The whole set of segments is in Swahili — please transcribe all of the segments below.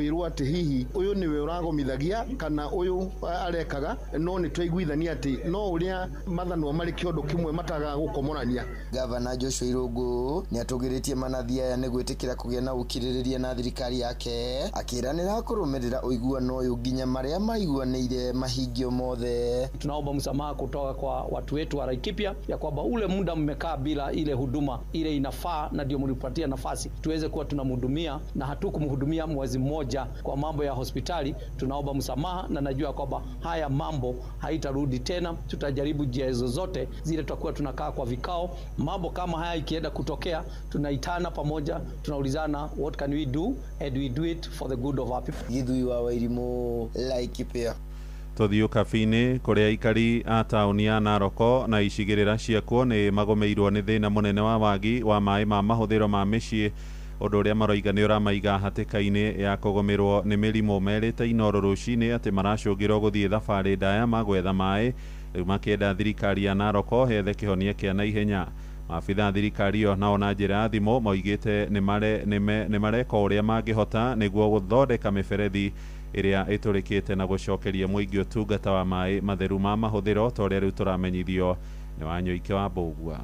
kwirwo ati hihi uyu niwe uragomithagia kana uyu arekaga no ni twaiguithania ati no uria mathanwa mari kiondo kimwe mataga gukomorania. Gavana Joshua Irungu ni atugiritie manathi aya ni gwitikira kugia na ukiririria na thirikari yake akiranira kurumirira uiguano uyu nginya maria maiguanire mahingio mothe. Tunaomba msamaha kutoka kwa watu wetu wa Laikipia ya kwamba ule muda mmekaa bila ile huduma ile inafaa, na ndio mlipatia nafasi tuweze kuwa tunamhudumia na hatukumhudumia mwezi mmoja kwa mambo ya hospitali. Tunaomba msamaha na najua kwamba haya mambo haitarudi tena. Tutajaribu njia zozote zile, tutakuwa tunakaa kwa vikao. Mambo kama haya ikienda kutokea, tunaitana pamoja, tunaulizana what can we do and we do it for the good of our people. Githui wa Wairimu, Laikipia. Tuthiu kabini kuria aikari a tauni ya Naroko na icigirira ciakuo ni magomeirwo ni thina munene wa wagi wa mai ma mahuthiro ma micii, undu uria maroiga ni uramaiga hatikaini ya kugomerwo ni mirimo. Merite Inooro rucini ati maracungirwo guthie thabari ndaya magwetha mai, riu makienda thirikari ya Naroko hethe kihonia kia naihenya. Maabitha thirikari yo nao na njira ya thimu moigite ni mareka uria mangihota niguo guthondeka miberethi iria iturikite na gucokeria muingi utungata wa mai matheru ma mahuthiro ta uria riu turamenyithio ni Wanyoike wa Mbugua.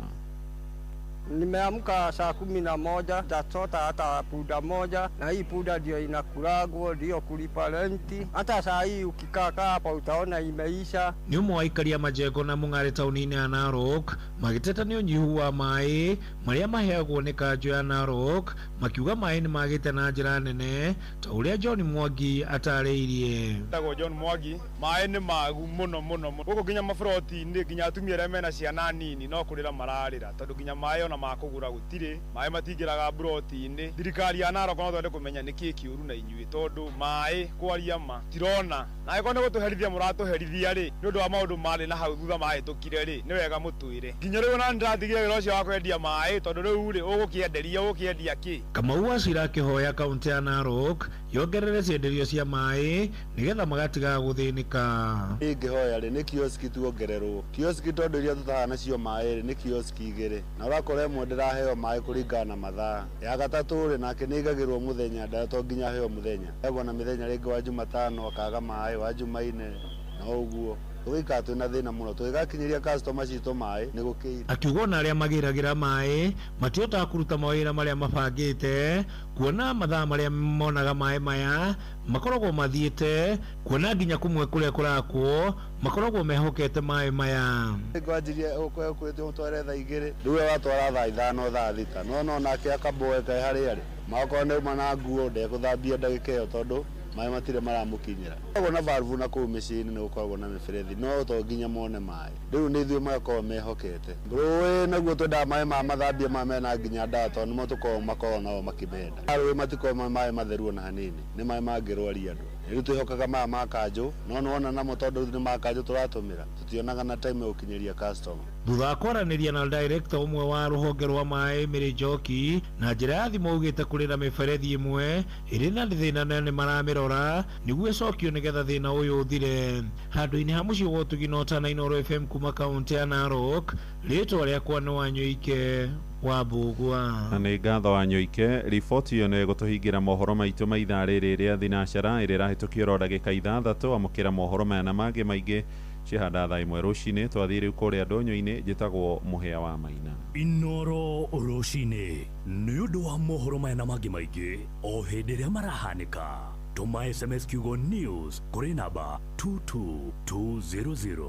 Nimeamka saa 11 jachota hata puda moja, na hii puda ndio inakuragwo ndio kulipa renti. Hata saa hii ukikaa hapa utaona imeisha. Ni umwe wa aikari a majengo na Mung'are tauni-ini ya Narok magiteta ni unyihu wa mai maria maheagwo ni kanjo ya Narok, makiuga mai ni magite na njira nene ta uria John Mwangi atariirie. Tago John Mwangi, mai ni magu muno guko ginya mafroti ndi ginya atumia aria mena ciana nini no kurira mararira tondu ginya mai ona makugura gutire mai matingiraga broti-ini. Thirikari ya Narok no twende kumenya niki kiuru na inyui tondu mai kwaria ma tirona na iko ne gutuherithia muratuherithia ri nundu wa maundu mari na hau thutha mai tukire ri ni wega mutwire nginya riu na ndirathigire wira ucio wa kwendia mai tondu riu ri ugukienderia ki. Kamau Wacira kihoya kaunti ya Narok yongerere cienderio cia mai nigetha magatiga guthinika. Ingihoya ri ni kioski tuongererwo kioski tondu iria tutaha nacio mai ni kioski igire na urakora mwe ndiraheo mai kuringana na mathaa. Ya gatatu ri nake nigagirwo muthenya nda to nginya heo muthenya ego na mithenya ringi wa Jumatano akaga mai wa Jumaine na uguo tuika twina thina muno tugakinyiria customer citu mai ni gukiri. Akiuga na aria magiragira mai matiota kuruta mawira maria mabangite kuona mathaa maria monaga mai maya makoragwo mathiete kuona nginya kumwe kuria kurakwo makoragwo mehokete mai maya. Ngwanjirie ukwete utware thaa igiri riu watwara thaa 5 thaa 6 no nake akaboe kai hari ari makone mana nguo ndekuthambia ndagika iyo tondu mai matire maramukinyira. Ugo na valve na ku machine ni ukoragwo na miberethi no to nginya mone mai riu ni ithuĩ magakorwo mehokete ngũrũĩ naguo twenda mai ma mathambia ma mena nginya ndato nimo tukorwo makorwo nao makimenda. Rĩu matikorwo mai matheru na hanini ni mai mangĩrwaria andũ. Riu twihokaga maya ma kanjũ no nona namo tondu ni ma kanjũ turatumira tutionaga na time ukinyiria customer. Thutha wa kwaraniria na director umwe wa ruhonge rwa mai Mary Njoki na njira ya thimu ugite kurira miberethi imwe iri na thina nene maramirora niguo cokio nigetha thina uyu uthire. Handu-ini ha mucii wa Tugino na Inooro FM kuma kaunti ya Narok, ritwa riakwa ni Wanyoike wa Mbugua. Na nĩ ngatho Wanyoike. Riboti iyo nĩ gũtũhingira mohoro maitũ ma ithaa rĩrĩ rĩa thinacara ĩrĩa ĩrahĩtũkio ro ndagĩka ithathatũ amũkĩra mohoro maya na mangĩ maingĩ cihanda thaa imwe rũcinĩ. Twathiĩ rĩu kũrĩa ndũnyũ-inĩ njĩtagwo Mũhĩa wa Maina. Inooro rũcinĩ nĩ ũndũ wa mohoro maya na mangĩ maingĩ o hĩndĩ ĩrĩa marahanĩka. Tuma SMS kiugo news kũrĩ namba 22200.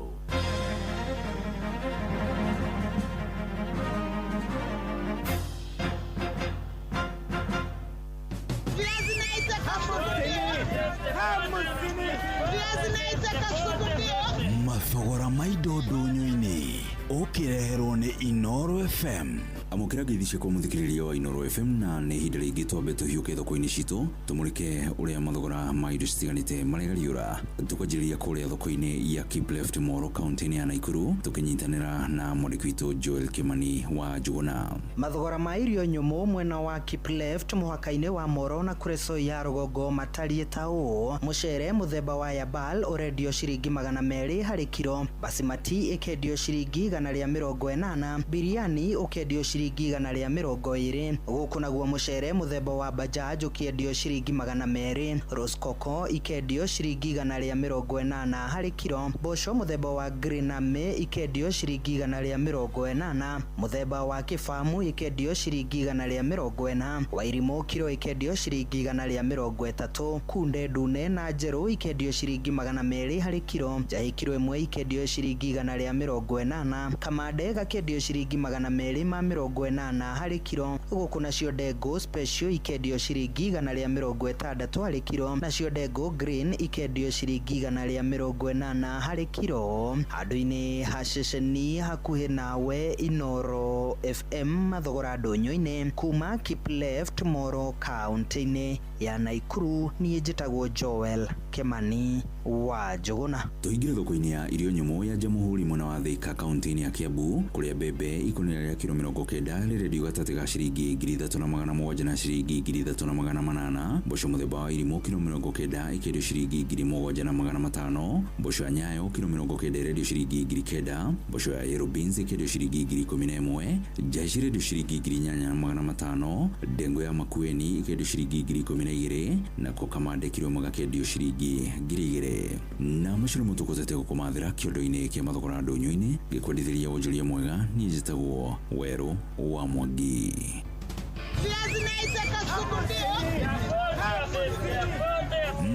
Mathogora maido ndũnyũ-inĩ ũkĩreherwo nĩ Inooro FM. Amũkĩra ngeithi kwa mũthikĩrĩria wa Inooro FM na nĩ ihinda rĩngĩ twambe tũhiũke thoko-inĩ citũ tũmũrĩke ũrĩa mathogora ma indo citiganĩte maragariũra. Tũkanjĩrĩria kũrĩa thoko-inĩ ya Kipleft Moro kaunti-inĩ ya Naikuru tũkĩnyitanĩra na mwandĩki witũ Joel Kimani wa Njuguna. Mathogora ma irio nyũmũ mwena wa Kipleft mũhaka-inĩ wa Moro na Kureso ya Rũgongo matariĩ ta ũũ: mũcere mũthemba wa Yabal ũrendio ciringi 200 harĩ kilo, Basmati ĩkendio ciringi 180, biriani ukendio ciringi 120, guku naguo mucere muthemba wa Bajaj ukendio ciringi 200, Roskoko ikendio ciringi 180 harĩ kilo, mboco muthemba wa Grename ikendio ciringi 180, muthemba wa Kifamu ikendio ciringi 140, Wairimu kilo ikendio ciringi 130, kunde ndune na njeru ikendio ciringi 200 harĩ kilo, njahi kilo imwe ikendio ciringi 180, kamande gakendio ciringi 280 harĩ kilo, guku nacio ndengũ special ikendio ciringi 160 harĩ kilo, nacio ndengũ green ikendio ciringi 180 harĩ kilo. Handũ-inĩ ha ceceni hakuhĩ nawe Inoro FM mathogora ndũnyũ-inĩ kuma Kipleft Moro kaunti-inĩ ya Naikuru, niĩ njĩtagwo Joel Kemani wa Njũgũna. Tũingĩre thoko-inĩ ya irio nyũmũ ya Jamhuri mwena wa Thika kaunti-inĩ ya Kiambu, kũrĩa mbembe ikũnia rĩa kilo 90 rĩrendio gatagatĩ ga ciringi 3,700 na ciringi 3,800, mboco mũthemba wa Irimũ kilo 90 ikendio ciringi 7,500, mboco ya Nyayo kilo 90 irendio ciringi 9,000, mboco ya Yellow Beans ikendio ciringi 11,000, njahi irendio ciringi 8,500, ndengũ ya Makueni ikendio ciringi 12,000, na kamande kilo magakendio ciringi 2,000. Na maciro mũtukotete gũkũmathĩra kĩondo-inĩ kĩa mathogora ndũnyũ-inĩ gĩkwendithĩria wonjoria mwega. Niĩ njĩtagwo Werũ wa Mwangi.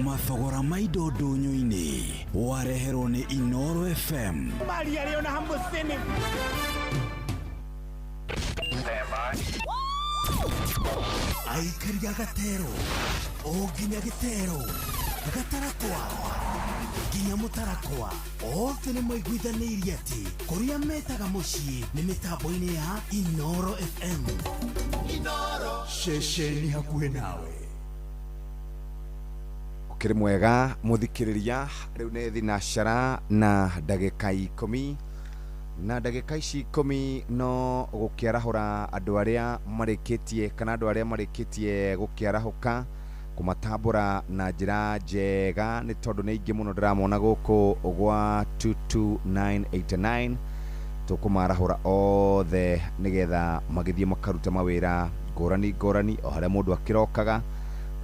Mathogora ma indo ndũnyũ-inĩ wareherwo nĩ Inoro FM. Aikari a Gatero, o nginya Gĩtero, Gatarakwa, nginya Mũtarakwa, othe nĩ maiguithanĩirie atĩ kũrĩa metaga mũciĩ nĩ mĩtambo-inĩ ya Inoro FM. Inoro, ceceni hakuhĩ nawe. Ũkĩrĩ mwega mũthikĩrĩria, rĩu nĩ thinacara na ndagĩka 10, na ndagĩka ici 10 no gũkĩarahũra andũ arĩa marĩkĩtie kana andũ arĩa marĩkĩtie gũkĩarahũka kumatambũra na njĩra njega, nĩ tondũ nĩ ingĩ mũno ndĩramona gũkũ gwa 22989. Tũkũmarahũra othe nĩgetha magĩthiĩ makaruta mawĩra ngũrani o harĩa mũndũ akĩrokaga.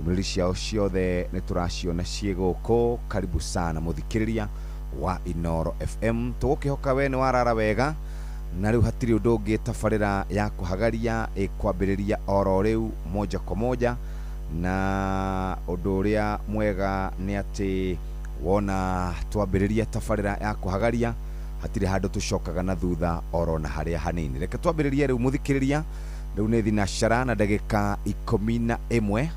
Ndũmĩrĩri ciao ciothe nĩ tũraciona ciĩ gũkũ. Karibu sana mũthikĩrĩria wa Inoro FM. Tũgũkĩhoka we nĩ warara wega, na rĩu hatirĩ ũndũ ũngĩ tabarĩra ya kũhagaria ĩkwambĩrĩria oro rĩu moja kwa moja. Na ũndũ ũrĩa mwega nĩ atĩ wona twambĩrĩria tabarĩra ya kũhagaria hatirĩ handũ tũcokaga na thutha oro na harĩa hanini. Reke twambĩrĩrie rĩu mũthikĩrĩria, rĩu nĩ thinacara na ndagĩka 11.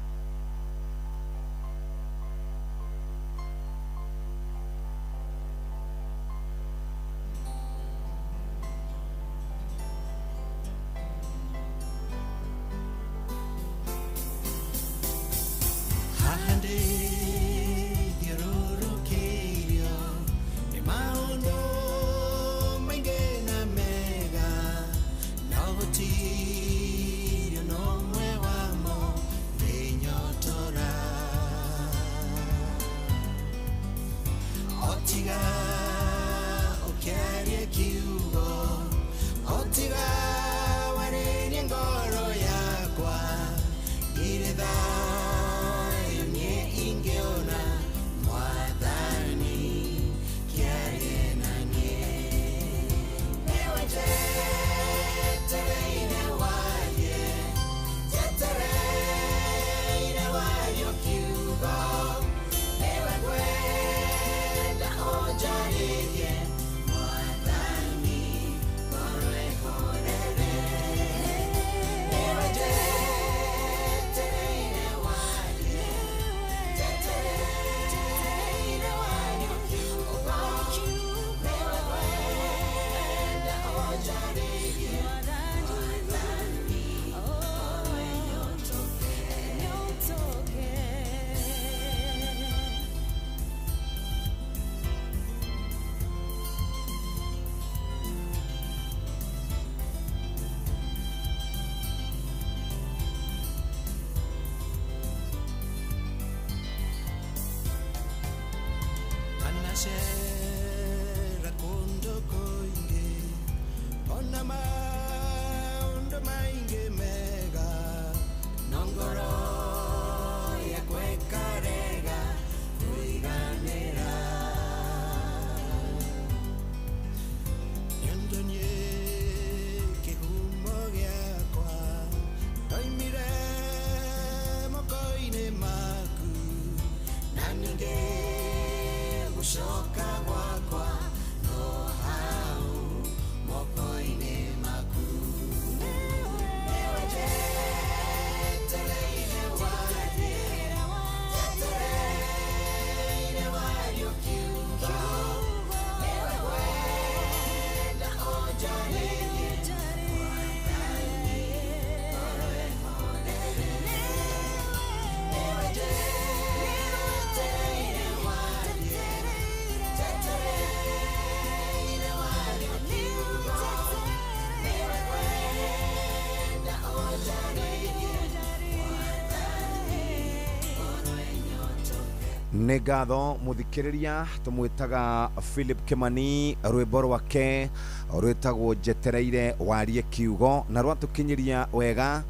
nĩ ngatho mũthikĩrĩria tũmwĩtaga Philip Kimani rwĩmbo rwake rwĩtagwo njetereire warie kiugo na rwatũkinyĩria wega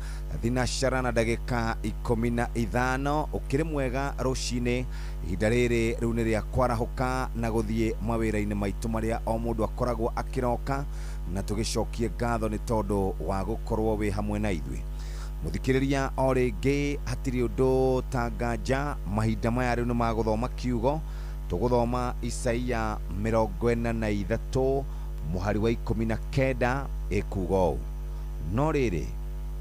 thinacara na ndagĩka 15 ũkĩrĩ mwega rũcinĩ ihinda rĩrĩ rĩu nĩ rĩa kwarahũka na gũthiĩ mawĩra-inĩ maitũ marĩa o mũndũ akoragwo akĩroka na tũgĩcokie ngatho nĩ tondũ wa gũkorwo wĩ hamwe na ithuĩ muthikiriria o rĩngĩ hatirĩ ũndũ ta nganja mahinda maya rĩu nĩ magũthoma kiugo tũgũthoma Isaia 43 mũhari wa 19 ĩkuuga ũũ no rĩrĩ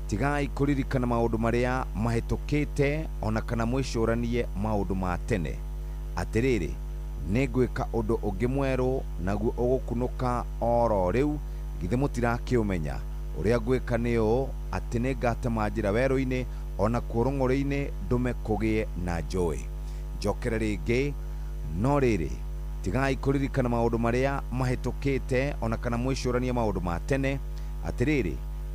tigai kũririkana maũndũ marĩa mahĩtũkĩte ona kana mwĩcũranie maũndũ ma tene atĩrĩrĩ nĩ ngwĩka ũndũ ũngĩ mwerũ naguo ũgũkunũka oro rĩu githĩ mũtirakĩũmenya ũrĩa ngwĩka nĩ ũũ atĩ nĩ ngatema njĩra werũ-inĩ ona kũrũng'ũrĩ-inĩ ndũme kũgĩe na njũĩ njokere rĩngĩ no rĩrĩ tigai kũririkana maũndũ marĩa mahĩtũkĩte ona kana mwĩcũranie maũndũ ma tene atĩrĩrĩ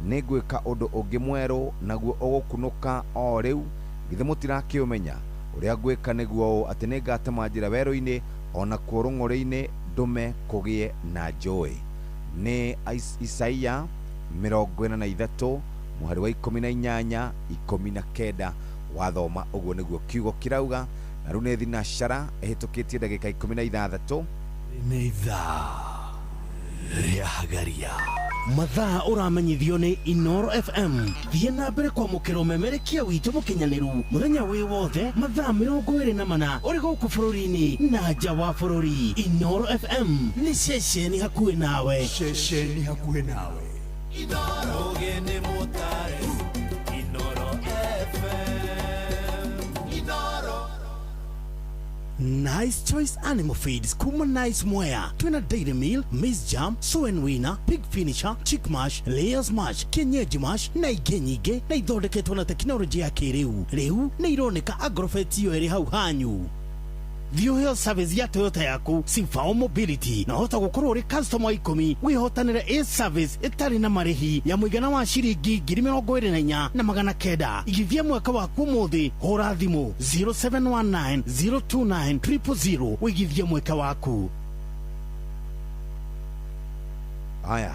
nĩ ngwĩka ũndũ ũngĩ mwerũ naguo ũgũkunũka o rĩu githĩ mũtirakĩũmenya ũrĩa ngwĩka nĩguo ũũ atĩ nĩ ngatema njĩra werũ-inĩ ona kũrũng'ũrĩ-inĩ ndũme kũgĩe na njũĩ nĩ Isaia 43 mũhari wa 18 19 wathoma ũguo nĩguo kiugo kirauga na rĩu nĩ thinacara ĩhĩtũkĩtie ndagĩka 16 nĩ ithaa rĩa hagaria mathaa ũramenyithio nĩ Inoro FM thiĩ na mbere kwamũkĩra ũmemerekia witũ mũkinyanĩru mũthenya wĩ wothe mathaa 24 ũrĩ gũkũ bũrũri-inĩ na nja wa bũrũri Inoro FM nĩ ceceni hakuhĩ nawe Inoro gene motare Inoro FM Inoro Nice Choice Animal Feeds kuma Nice Mwea twina Dairy Meal, Maize Jam, Soen Winner, Pig Finisher, Chick Mash, Layers Mash, Kienyeji Mash na ingĩ nyingĩ na ithondeketwo na tekinoronjĩ ya kĩrĩu rĩu nĩ ironeka Agrovet iyo ĩrĩ hau hanyu View service ya Toyota yaku Sifao Mobility na hota gũkorwo ũrĩ customer 10 wihotanĩre A-service ĩtarĩ na marĩhi ya mũigana wa ciringi 24,900 igithia mwaka waku ũmũthĩ hũra thimũ 0719029000 wigithia mwaka waku aya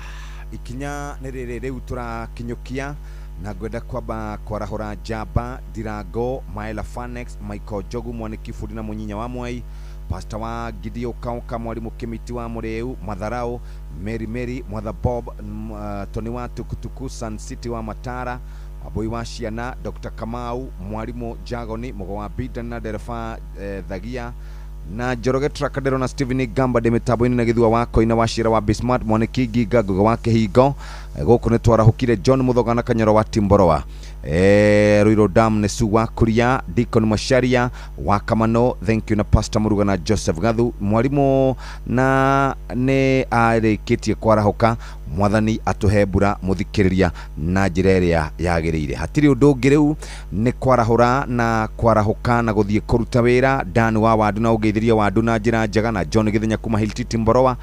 ikinya nĩ rĩrĩ rĩu tũrakinyũkia na ngwenda kwamba kwarahũra Jamba Ndirango Maela Fanex Michael Jogu mwaniki bũrũri na mũnyinya wa Mwai Pastor wa Gideon Kauka mwarimu Kimiti wa Mũrĩu Matharau Mary Mwatha Bob Tony wa Tukutuku Sun City wa Matara Waboi wa Ciana Dr. Kamau mwarimu Jagoni Mũgo wa Bidan na dereba Thagia na Njoroge Trakadero na Steven Gamba de mĩtambo-inĩ na gĩthua wa Koina wa Shira wa Bismart mwaniki Nginga Nguga wa Kĩhingo gũkũ nĩ twarahũkire John Mũthoga na Kanyoro wa Timboroa Ruiro Dam nĩ Su wa Kuria Deacon Masharia wa Kamano thank you na Pastor Muruga na Joseph Gathu mwarimu na nĩ arĩkĩtie kwarahũka mwathani atũhe mbura mũthikĩrĩria na njĩra ĩrĩa yagĩrĩire hatirĩ ũndũ ũngĩ rĩu nĩ kwarahũra na kwarahũka na gũthiĩ kũruta wĩra Dan wa Wandu na ũgeithĩria Wandu na njĩra njega na John Gĩthenya kuma Hilti Timboroa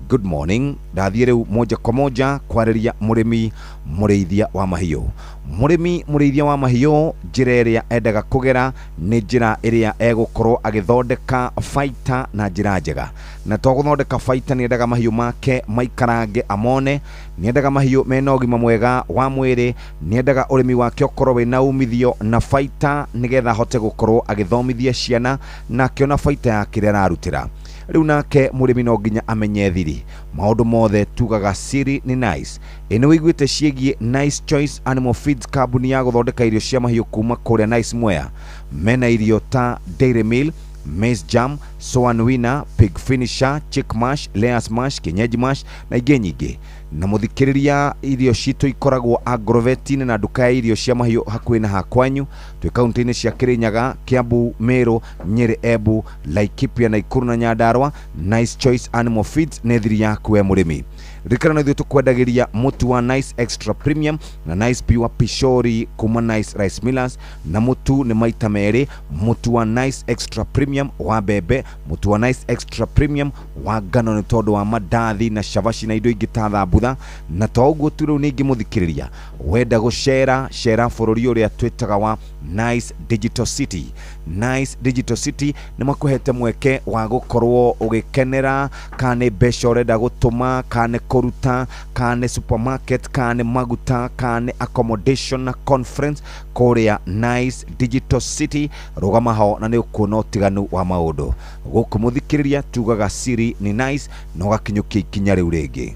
good morning ndathiĩ rĩu moja kwa moja kwarĩria mũrĩmi mũrĩithia wa mahiũ murimi murithia wa mahiũ njĩra ĩrĩa endaga kũgera nĩ njĩra ĩrĩa egũkorwo agĩthondeka baita na njĩra njega, na to gũthondeka baita nĩ endaga mahiũ make maikarange amone, nĩ endaga mahiũ mena ũgima mwega wa mwĩrĩ, nĩ endaga ũrĩmi wake ũkorwo wĩna umithio na baita nĩgetha ahote gũkorwo agĩthomithia ciana na akĩona baita ya kĩrĩa ararutĩra. Rĩu nake mũrĩmi no nginya amenye thiri, maũndũ mothe tugaga siri ni nice. Ĩnĩ wĩiguĩte ciĩgiĩ Nice Choice Animal Feeds, kambuni ya gũthondeka irio cia mahiũ kuma kũrĩa Nice Mwea. Mena irio ta Dairy Meal, Maize Jam, Swan Winner, Pig Finisher, Chick Mash, Layers Mash, Kienyeji Mash na ingĩ nyingĩ. Na mũthikĩrĩria, irio citũ ikoragwo Agrovet-inĩ na nduka ya irio cia mahiũ hakuhĩ na hakwanyu. Twĩ kaunti-inĩ cia Kirinyaga, Kiambu, Meru, Nyeri, Embu, Laikipia, Nakuru na Nyandarua. Nice Choice Animal Feeds nĩ thiri yaku we mũrĩmi. Rikana na ithuĩ tũkwendagĩria mũtu wa Nice Extra Premium na Nice Pure Pishori kuma Nice Rice Millers, na mũtu nĩ maita merĩ, mũtu wa Nice Extra Premium wa mbembe, mũtu wa Nice Extra Premium wa ngano nĩ tondũ wa mandathi na cabaci na indo ingĩ ta thambutha. Na to ũguo tu, rĩu ningĩ mũthikĩrĩria, wenda gũcera bũrũri ũrĩa twĩtaga wa Nice Digital City. Nice Digital City nĩ makũhete mweke wa gũkorwo ũgĩkenera, kana nĩ mbeca ũrenda gũtũma, kana nĩ kũruta, kana nĩ supermarket, kana nĩ maguta, kana nĩ accommodation na conference kũrĩa Nice Digital City. Rũgama ho na nĩ ũkuona ũtiganu wa maũndũ. Gũkũ mũthikĩrĩria tugaga siri ni nice, na ũgakinyũkia ikinya rĩu rĩngĩ.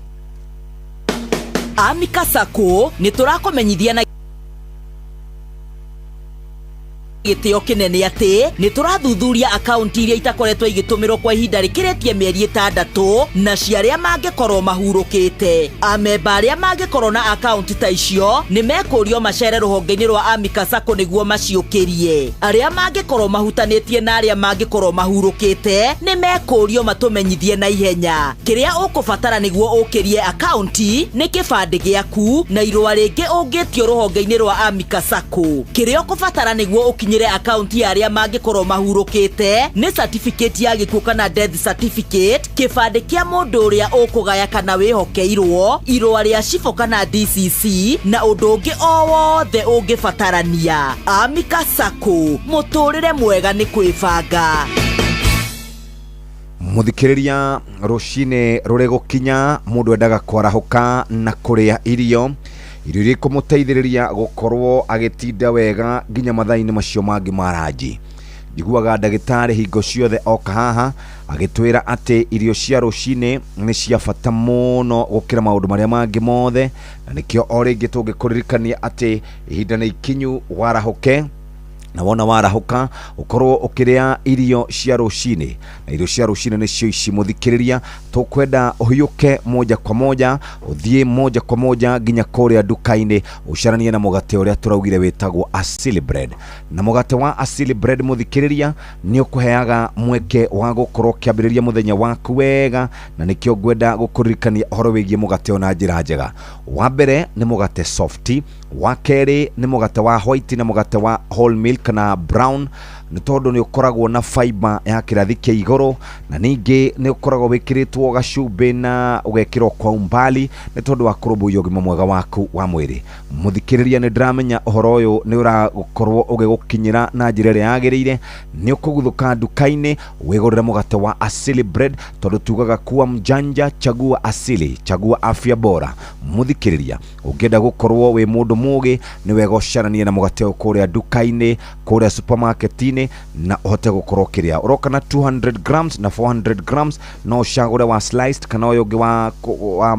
Amica Sacco nĩ tũrakomenyithia na gĩtĩo kĩnene atĩ nĩ tũrathuthuria akaunti iria itakoretwo igĩtũmĩrwo kwa ihinda rĩkĩrĩtie mĩeri 6 na ciarĩa mangĩkorwo mahurũkĩte. Amemba arĩa mangĩkorwo na akaunti ta icio nĩ mekũrio macere rũhonge-inĩ rwa Amica Sacco nĩguo maciũkĩrie. Arĩa mangĩkorwo mahutanĩtie na arĩa mangĩkorwo mahurũkĩte nĩ mekũrio matũmenyithie na ihenya. Kĩrĩa ũkũbatara nĩguo ũkĩrie akaunti nĩ kĩbandĩ gĩaku na irũa rĩngĩ ũngĩtio rũhonge-inĩ rwa Amica Sacco. Kĩrĩa ũkũbatara nĩguo ũkinyire akaunti ya arĩa mangĩkorwo mahurũkĩte nĩ certificate ya gĩkuũ kana death certificate, kĩbandĩ kĩa mũndũ ũrĩa ũkũgaya kana wĩhokeirwo, irũa rĩa cibũ kana DCC na ũndũ ũngĩ o wothe ũngĩbatarania. Amica Sacco, mũtũrĩre mwega nĩ kwĩbanga. Mũthikĩrĩria, rũcinĩ rũrĩ gũkinya, mũndũ endaga kwarahũka na kũrĩa irio iria ikũmũteithĩrĩria gũkorwo agĩtinda wega nginya mathaa-inĩ macio mangĩ ma ranji. Njiguaga ndagĩtarĩ hingo ciothe oka haha agĩtwĩra atĩ irio cia rũcinĩ nĩ cia bata mũno gũkĩra maũndũ marĩa mangĩ mothe, na nĩkĩo o rĩngĩ tũngĩkũririkania atĩ ihinda nĩ ikinyu warahũke, na wona warahũka ukorwo ũkĩrĩa irio cia rũcinĩ. Na irio cia rũcinĩ nĩcio ici mũthikĩrĩria, tũkwenda ũhiũke moja kwa moja, ũthiĩ moja kwa moja nginya kũrĩa nduka-inĩ ũcaranie na mũgate ũrĩa tũraugire wĩtagwo Asili Bread. Na mũgate wa Asili Bread mũthikĩrĩria nĩ ũkũheaga mweke wa gũkorwo kĩambĩrĩria mũthenya waku wega, na nĩkĩo ngwenda gũkũririkania ũhoro wĩgiĩ mũgate na njĩra njega. Wa mbere nĩ mũgate soft, wa kerĩ nĩ mũgate wa white na mũgate wa whole milk kana brown, nĩ tondũ nĩ ũkoragwo na fiber ya kĩrathi kĩa igũrũ, na ningĩ nĩ ũkoragwo wĩkĩrĩtwo gacumbĩ na ũgekĩrwo kwa umbali, nĩ tondũ wa kũrũmbũiya ũgima mwega waku wa mwĩrĩ. Mũthikĩrĩria, nĩ ndĩramenya ũhoro ũyũ nĩ ũragũkorwo ũgĩgũkinyĩra na njĩra ĩrĩa yagĩrĩire. Nĩ ũkũguthũka nduka-inĩ wĩgũrĩre mũgate wa Asili Bread, tondũ tugaga kuwa mjanja chagua asili, chagua afya bora. Mũthikĩrĩria, ũngĩenda gũkorwo wĩ mũndũ mũgĩ, nĩ wega ũcaranie na mũgate ũyũ kũrĩa nduka-inĩ, kũrĩa supermarket-inĩ, na ũhote gũkorwo kĩrĩa ũroka na 200 grams na 400 grams, no ũcagũre wa sliced kana ũyũ ũngĩ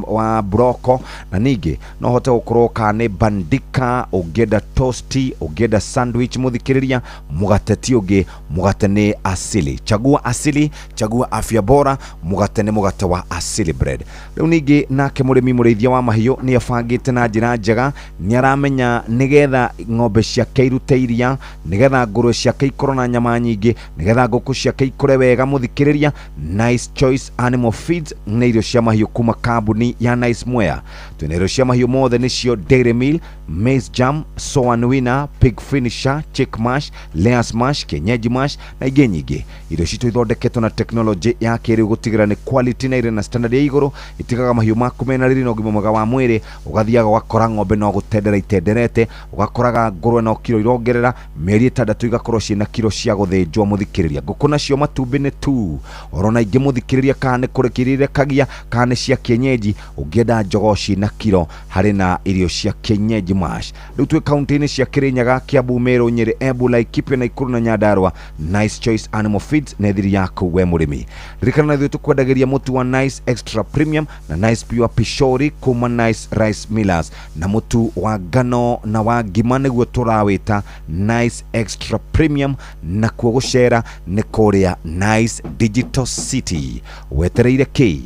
wa broko, na ningĩ no ũhote gũkorwo kana bandika, ũngĩenda toasty, ũngĩenda sandwich. Mũthikĩrĩria, mũgate ti ũngĩ, mũgate nĩ Asili. Chagua asili, chagua afya bora. Mũgate nĩ mũgate wa Asili Bread. Rĩu ningĩ nake mũrĩmi mũrĩithia wa mahiũ nĩ abangĩte na njĩra njega, nĩ aramenya nĩgetha ng'ombe ciake irute iria, nĩgetha ngũrwe ciake ikorwo na nyama nyingĩ, nĩgetha ngũkũ ciake ikore wega. Mũthikĩrĩria, Nice Choice Animal Feeds nĩ irio cia mahiũ kuma kambuni ya Nice Mwea. Twĩna irio cia mahiũ mothe nĩcio Dairy Meal, maize jam, soan winner, pig finisher, chick mash, layers mash, kienyeji mash na ingĩ nyingĩ. Irio citũ ithondeketwo na teknolojĩ ya kĩrĩu gũtigĩrĩra nĩ quality na irĩ na standard ya igũrũ, itigaga mahiũ maku mena riri na ũgima mwega wa mwĩrĩ. Ũgathiaga ũgakora ng'ombe no gũtendera itenderete, ũgakoraga ngũrwe no kiro irongerera, mĩeri 6 igakorwo ciĩna kiro cia gũthĩnjwo mũthikĩrĩria. Ngũkũ nacio matumbĩ nĩ tu, orona ingĩ mũthikĩrĩria kana nĩ kũrekereria kagia kana cia kienyeji, ũngĩenda njogoo ciĩna kiro harĩ na irio cia kienyeji mash. Rĩu twĩ kaunti-inĩ cia Kĩrĩnyaga, Kiambu, Meru, Nyeri, Embu, Laikipia na Ikuru na Nyandarua, Nice Choice Animal Feeds nĩ thiri yaku we mũrĩmi. Ririkana na ithuĩ tũkwendagĩria mũtu wa Nice Extra Premium na Nice Pure Pishori kuma Nice Rice Millers, na mũtu wa ngano na wa ngima nĩguo tũrawĩta Nice Extra Premium, na kuo gũcera nĩ kũrĩa Nice Digital City. Wetereire kĩ?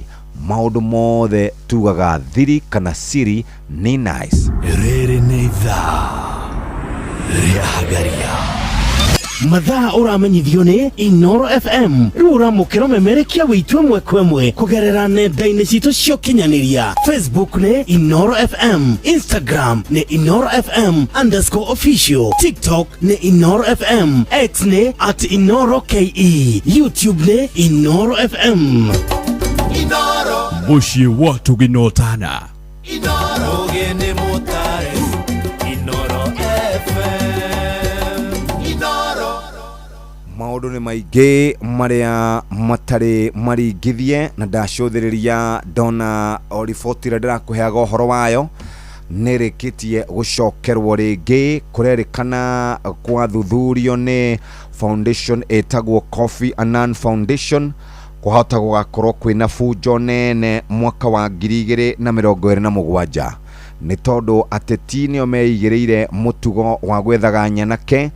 Maũndũ mothe tugaga thiri kana siri ni Nice. Rĩrĩ nĩ ithaa rĩa Hagaria. Mathaa ũramenyithio nĩ Inoro FM. Rĩu ũramũkĩra memerekia wĩtũ ĩmwe kwa ĩmwe kũgerera nenda-inĩ citũ cia ũkinyanĩria. Facebook nĩ Inoro FM, Instagram nĩ Inoro FM_official, TikTok nĩ Inoro FM, X nĩ @InoroKE, YouTube nĩ Inoro FM. Inoro Mushi watu ginotana. Inoro gene motare. Inoro FM. Inoro maũndũ nĩ maingĩ marĩa matarĩ maringithie, na ndacũthĩrĩria ndona o riboti ĩrĩa ndĩrakũheaga ũhoro wayo nĩrĩkĩtie gũcokerwo rĩngĩ. Kũrerĩkana kwathuthurio nĩ foundation ĩtagwo Kofi Annan Foundation kwahota gũgakorwo kwĩna bunjo nene mwaka wa 2027. Nĩ tondũ ateti nĩo meigĩrĩire mũtugo wa gwethaga nyanake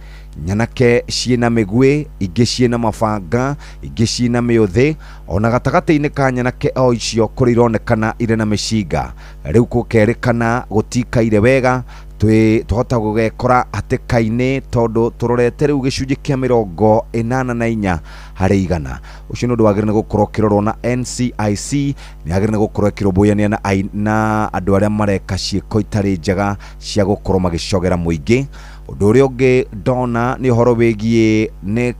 ciĩna mĩguĩ, ingĩ ciĩna mabanga, ingĩ ciĩna mĩũthĩ, ona gatagatĩ-inĩ ka nyanake o icio kũrĩ ironekana irĩ na mĩcinga. Rĩu gũkerĩkana gũtikaire wega tuhota gũgekora hatĩka-inĩ, tondũ tũrorete rĩu gĩcunjĩ kĩa 84 harĩ 100. Ũcio nĩ ũndũ wagĩrĩire gũkorwo kĩrorwo na NCIC, nĩagĩrĩire gũkorwo kĩrũmbũyania na andũ arĩa mareka ciĩko itarĩ njega cia gũkorwo magĩcogera mũingĩ. Ũndũ ũrĩa ũngĩ ndona nĩ ũhoro wĩgiĩ nĩ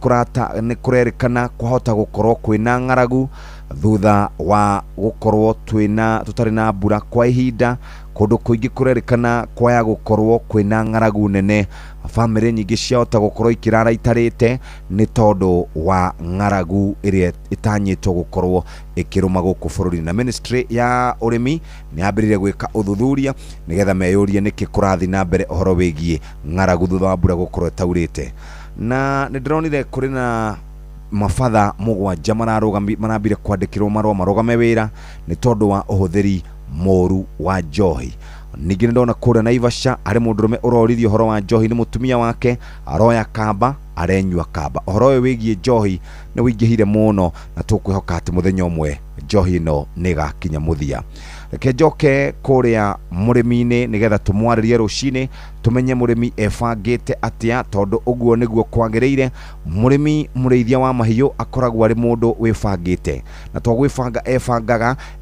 kũrerĩkana kwahota gũkorwo kwĩna ng'aragu thutha wa gũkorwo tũtarĩ na mbura kwa ihinda. Kũndũ kũingĩ kũrerĩkana kwaya gũkorwo kwĩna ng'aragu nene, famĩlĩ nyingĩ ciahota gũkorwo ikĩrara itarĩte nĩ tondũ wa ng'aragu ĩrĩa ĩtanyĩtwo gũkorwo ĩkĩrũma gũkũ bũrũri. Na ministry ya ũrĩmi nĩ yambĩrĩire gwĩka ũthuthuria nĩgetha meyũrie nĩkĩ kũrathiĩ na mbere ũhoro wĩgiĩ ng'aragu thutha wa mbura gũkorwo ĩtaurĩte. Na nĩ ndĩronire kũrĩ na mabatha 7 marambire kwandĩkĩrwo marũa marũgame wĩra nĩ tondũ wa ũhũthĩri mũru wa njohi. Ningĩ nĩ ndona kũrĩa Naivasha arĩ mũndũrũme ũroririo ũhoro wa njohi nĩ mũtumia wake, aroya kamba, arenyua kamba. Ũhoro ũyũ wĩgiĩ njohi nĩ wĩingĩhire mũno, na tũkwĩhoka atĩ mũthenya ũmwe njohi ĩno nĩ ĩgakinya mũthia. Reke njoke kũrĩa mũrĩmi-inĩ nĩgetha tũmwarĩrie rũcinĩ tumenye mũrĩmi ebangĩte atĩa, tondũ ũguo nĩguo kwagĩrĩire. Mũrĩmi mũrĩithia wa mahiũ akoragwo arĩ mũndũ wĩbangĩte, na to gwĩbanga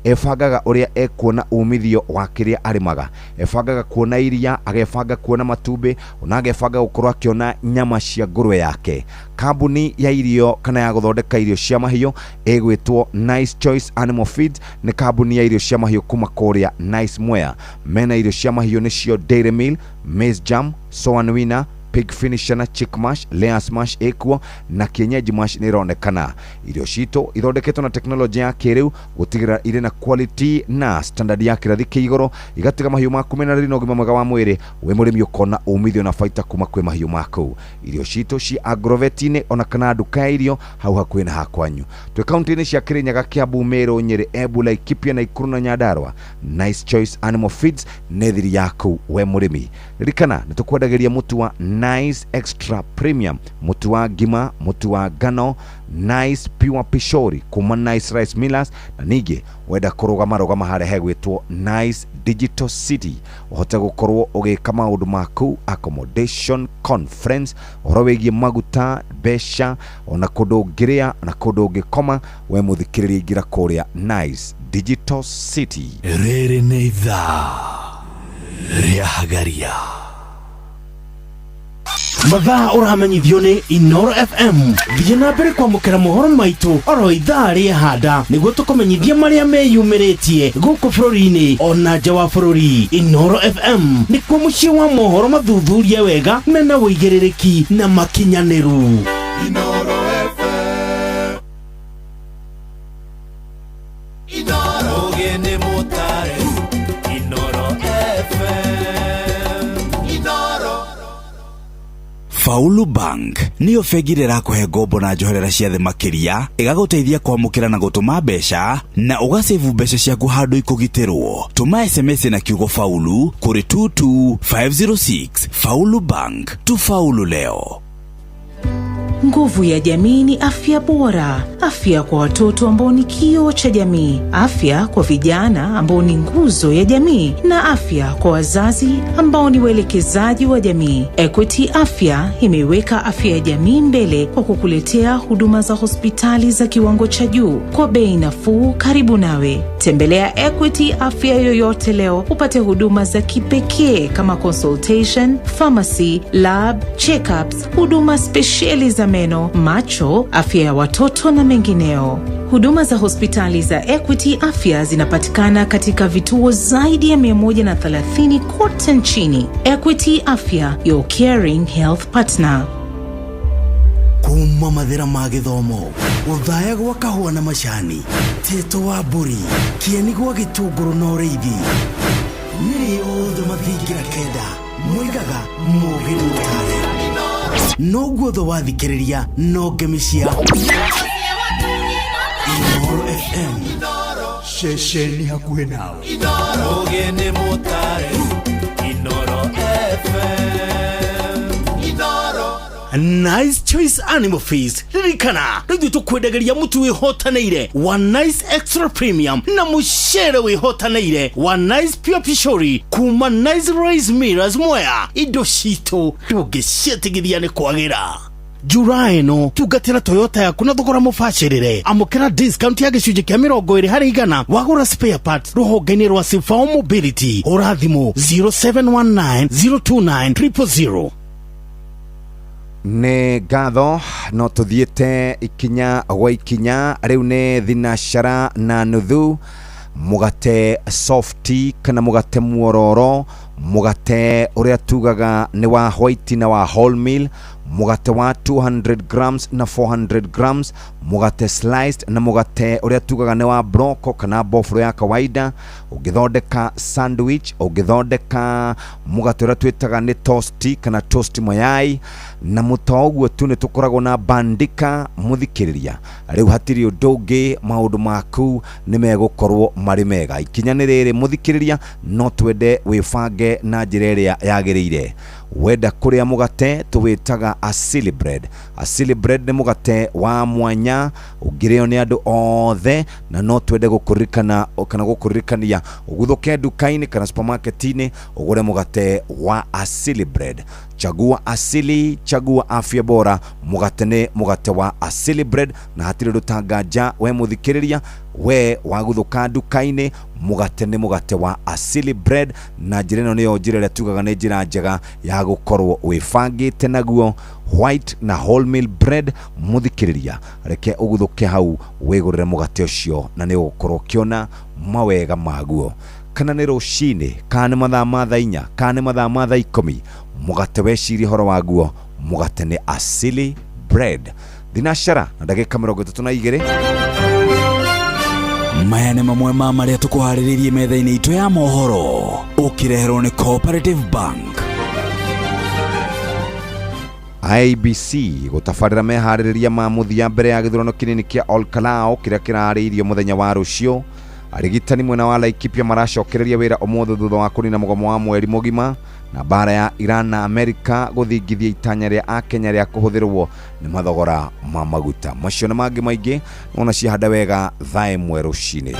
ebangaga ũrĩa ekuona umithio wa kĩrĩa arĩmaga. Ebangaga kuona iria, agebanga kuona matumbĩ, ona agebanga gũkorwo akĩona nyama cia ngũrwe yake. Kambuni ya irio kana ya gũthondeka irio cia mahiũ ĩgwĩtwo Nice Choice Animal Feeds, nĩ kambuni ya irio cia mahiũ kuma kũrĩa Nice Mwea. Mena irio cia mahiũ nĩcio Dairy Meal, Maize Jam, Soan Winner, Pig Finisher na Chick Mash, Layers Mash ekuo na kienyeji mash nĩ ironekana. Irio citũ ithondeketwo na teknolojĩ ya kĩrĩu gũtigĩrĩra irĩ na quality na standard ya kĩrathi kĩa igũrũ, igatiga mahiũ maku mena riri na ũgima mwega wa mwĩrĩ, we mũrĩmi ũkona umithio na baita kuma kwĩ mahiũ maku. Irio citũ ci Agrovet-inĩ ona kana nduka ya irio hau hakuhĩ na hakwanyu. Twĩ kaunti-inĩ cia Kĩrĩnyaga, Kiambu, Meru, Nyeri, Embu, Laikipia na Ikuru na Nyandarua, Nice Choice Animal Feeds nĩ thiri yaku we mũrĩmi. Ririkana nĩ tũkwendagĩria mũtu wa Nice Extra Premium, mũtu wa ngima, mũtu wa ngano, Nice Pure Pishori kuma Nice Rice Millers, na ningĩ wenda kũrũgama harĩa hegwĩtwo Nice Digital City, ũhote gũkorwo ũgĩka maũndũ maku, accommodation, conference, ũhoro wĩgiĩ maguta, mbeca, ona kũndũ ũngĩrĩa na kũndũ ũngĩkoma, we mũthikĩrĩria ingĩra kũrĩa Nice Digital City. Rĩrĩ nĩ ithaa riahagaria mathaa uramenyithio ni Inoro FM. Thiĩ na mbere kwamũkĩra mohoro maitũ oro ithaa rĩahanda nĩguo tũkũmenyithia marĩa meyumĩrĩtie gũkũ bũrũri-inĩ ona nja wa bũrũri. Inoro FM nĩkuo mũciĩ wa mohoro mathuthurie wega mena wũigĩrĩrĩki na makinyanĩru. Inoro FM. Inoro gene motare. Inoro FM. Inoro. Faulu Bank niyo bengi ĩrakũhe ngombo na njoherera cia thĩ makĩria ĩgagũteithia kwamũkĩra na gũtũma mbeca na ũgasevu mbeca ciaku handũ ikũgitĩrwo. Tũma SMS na kiugo Faulu kũrĩ 22506. Faulu Bank, tufaulu leo. Nguvu ya jamii ni afya bora. Afya kwa watoto ambao ni kioo cha jamii. Afya kwa vijana ambao ni nguzo ya jamii. Na afya kwa wazazi ambao ni waelekezaji wa jamii. Equity Afya imeweka afya ya jamii mbele kwa kukuletea huduma za hospitali za kiwango cha juu kwa bei nafuu karibu nawe. Tembelea Equity Afya yoyote leo upate huduma za kipekee kama consultation, pharmacy, lab, check-ups, huduma speciali za meno, macho, afya ya watoto na mengineo. Huduma za hospitali za Equity Afya zinapatikana katika vituo zaidi ya 130 kote nchini. Equity Afya, your caring health partner. Kuma mathĩra ma gĩthomo, ũthaya gwa kahũa na macani, teto wa mbũri, kĩeni gwa gĩtũngũrũ na ũrĩithi. Nĩ othe mathingira kenda, mũigaga mũgĩ mũtare. No guothe wathikĩrĩria no ngemĩcia. Inoro FM. Shesheni hakuhĩ nawe. Inoro gene motare. Inoro FM. Inoro. Nice Choice Animal Feast. Ririkana, rĩu tũkwendagĩria mũtu wĩhotanĩire wa Nice Extra Premium na mũcere wĩhotanĩire wa Nice Pure Pishori kuma Nice Rice Millers Mwea. Indo citũ ndũngĩciĩtigithia nĩ kwagĩra. July ĩno tungatĩra Toyota yaku na thogora mũbacĩrĩre. Amũkĩra discount ya gĩcunjĩ kĩa 20% wagũra spare parts rũhonge-inĩ rwa Sifao Mobility. Hũra thimũ 0719029000. Nĩ ngatho no tũthiĩte ikinya gwa ikinya. Rĩu nĩ thinashara na nuthu, mũgate softy kana mũgate muororo, mũgate ũrĩa tugaga nĩ wa white na wa wholemeal, mũgate wa 200 grams na 400 grams, mũgate sliced na mũgate ũrĩa tugaga nĩ wa bronco kana bofro ya kawaida. Ũngĩthondeka sandwich, ũngĩthondeka mũgate ũrĩa twĩtaga nĩ toasty kana toast mayai na mũtoguo tu nĩ tũkoragwo na bandika mũthikĩrĩria. Rĩu hatirĩ ũndũ ũngĩ, maũndũ maku nĩ megũkorwo marĩ mega. Ikinya nĩ rĩrĩ mũthikĩrĩria, no twende wĩbange na njĩra ĩrĩa yagĩrĩire. Wenda kũrĩa mũgate tũwĩtaga asili bread. Asili bread nĩ mũgate wa mwanya ũngĩrĩo nĩ andũ othe, na no twende gũkũririkana kana gũkũririkania ũguthũke nduka-inĩ kana supermarket-inĩ ũgũre mũgate wa asili bread. Chagua asili, chagua afya bora. Mũgate nĩ mũgate wa asili bread na hatirĩ rũtanganja we mũthikĩrĩria. We waguthũka nduka-inĩ, mũgate nĩ mũgate wa asili bread, na njĩra ĩno nĩyo njĩra ĩrĩa tugaga nĩ njĩra njega ya gũkorwo wĩbangĩte naguo. White na wholemeal bread mũthikĩrĩria, reke ũguthũke hau wĩgũrĩre mũgate ũcio na nĩ ũgũkorwo ũkĩona mawega maguo. Kana nĩ rũcinĩ, kana nĩ mathaa ma thaa 4, kana nĩ mathaa ma thaa 10, mũgate wecirie horo waguo, mũgate nĩ asili bread. Thinashara na ndagĩka 32. Maya nĩ mamwe ma marĩa tũkũharĩrĩirie metha-inĩ itũ ya mohoro, ũkĩreherwo nĩ Cooperative Bank. IBC gũtabarĩra meharĩrĩria ma mũthia mbere ya gĩthurano kĩnini kĩa Olkalao kĩrĩa kĩrarĩirio mũthenya wa rũciũ. Arigitani mwena wa Laikipia maracokereria wĩra ũmũthĩ thutha wa kũnina mũgomo wa mweri mũgima, na bara ya Iran na Amerika gũthingithia itanya rĩa Akenya rĩa kũhũthĩrwo nĩ mathogora ma maguta. Macio na mangĩ maingĩ ona cihanda wega thaa ĩmwe rũcinĩ.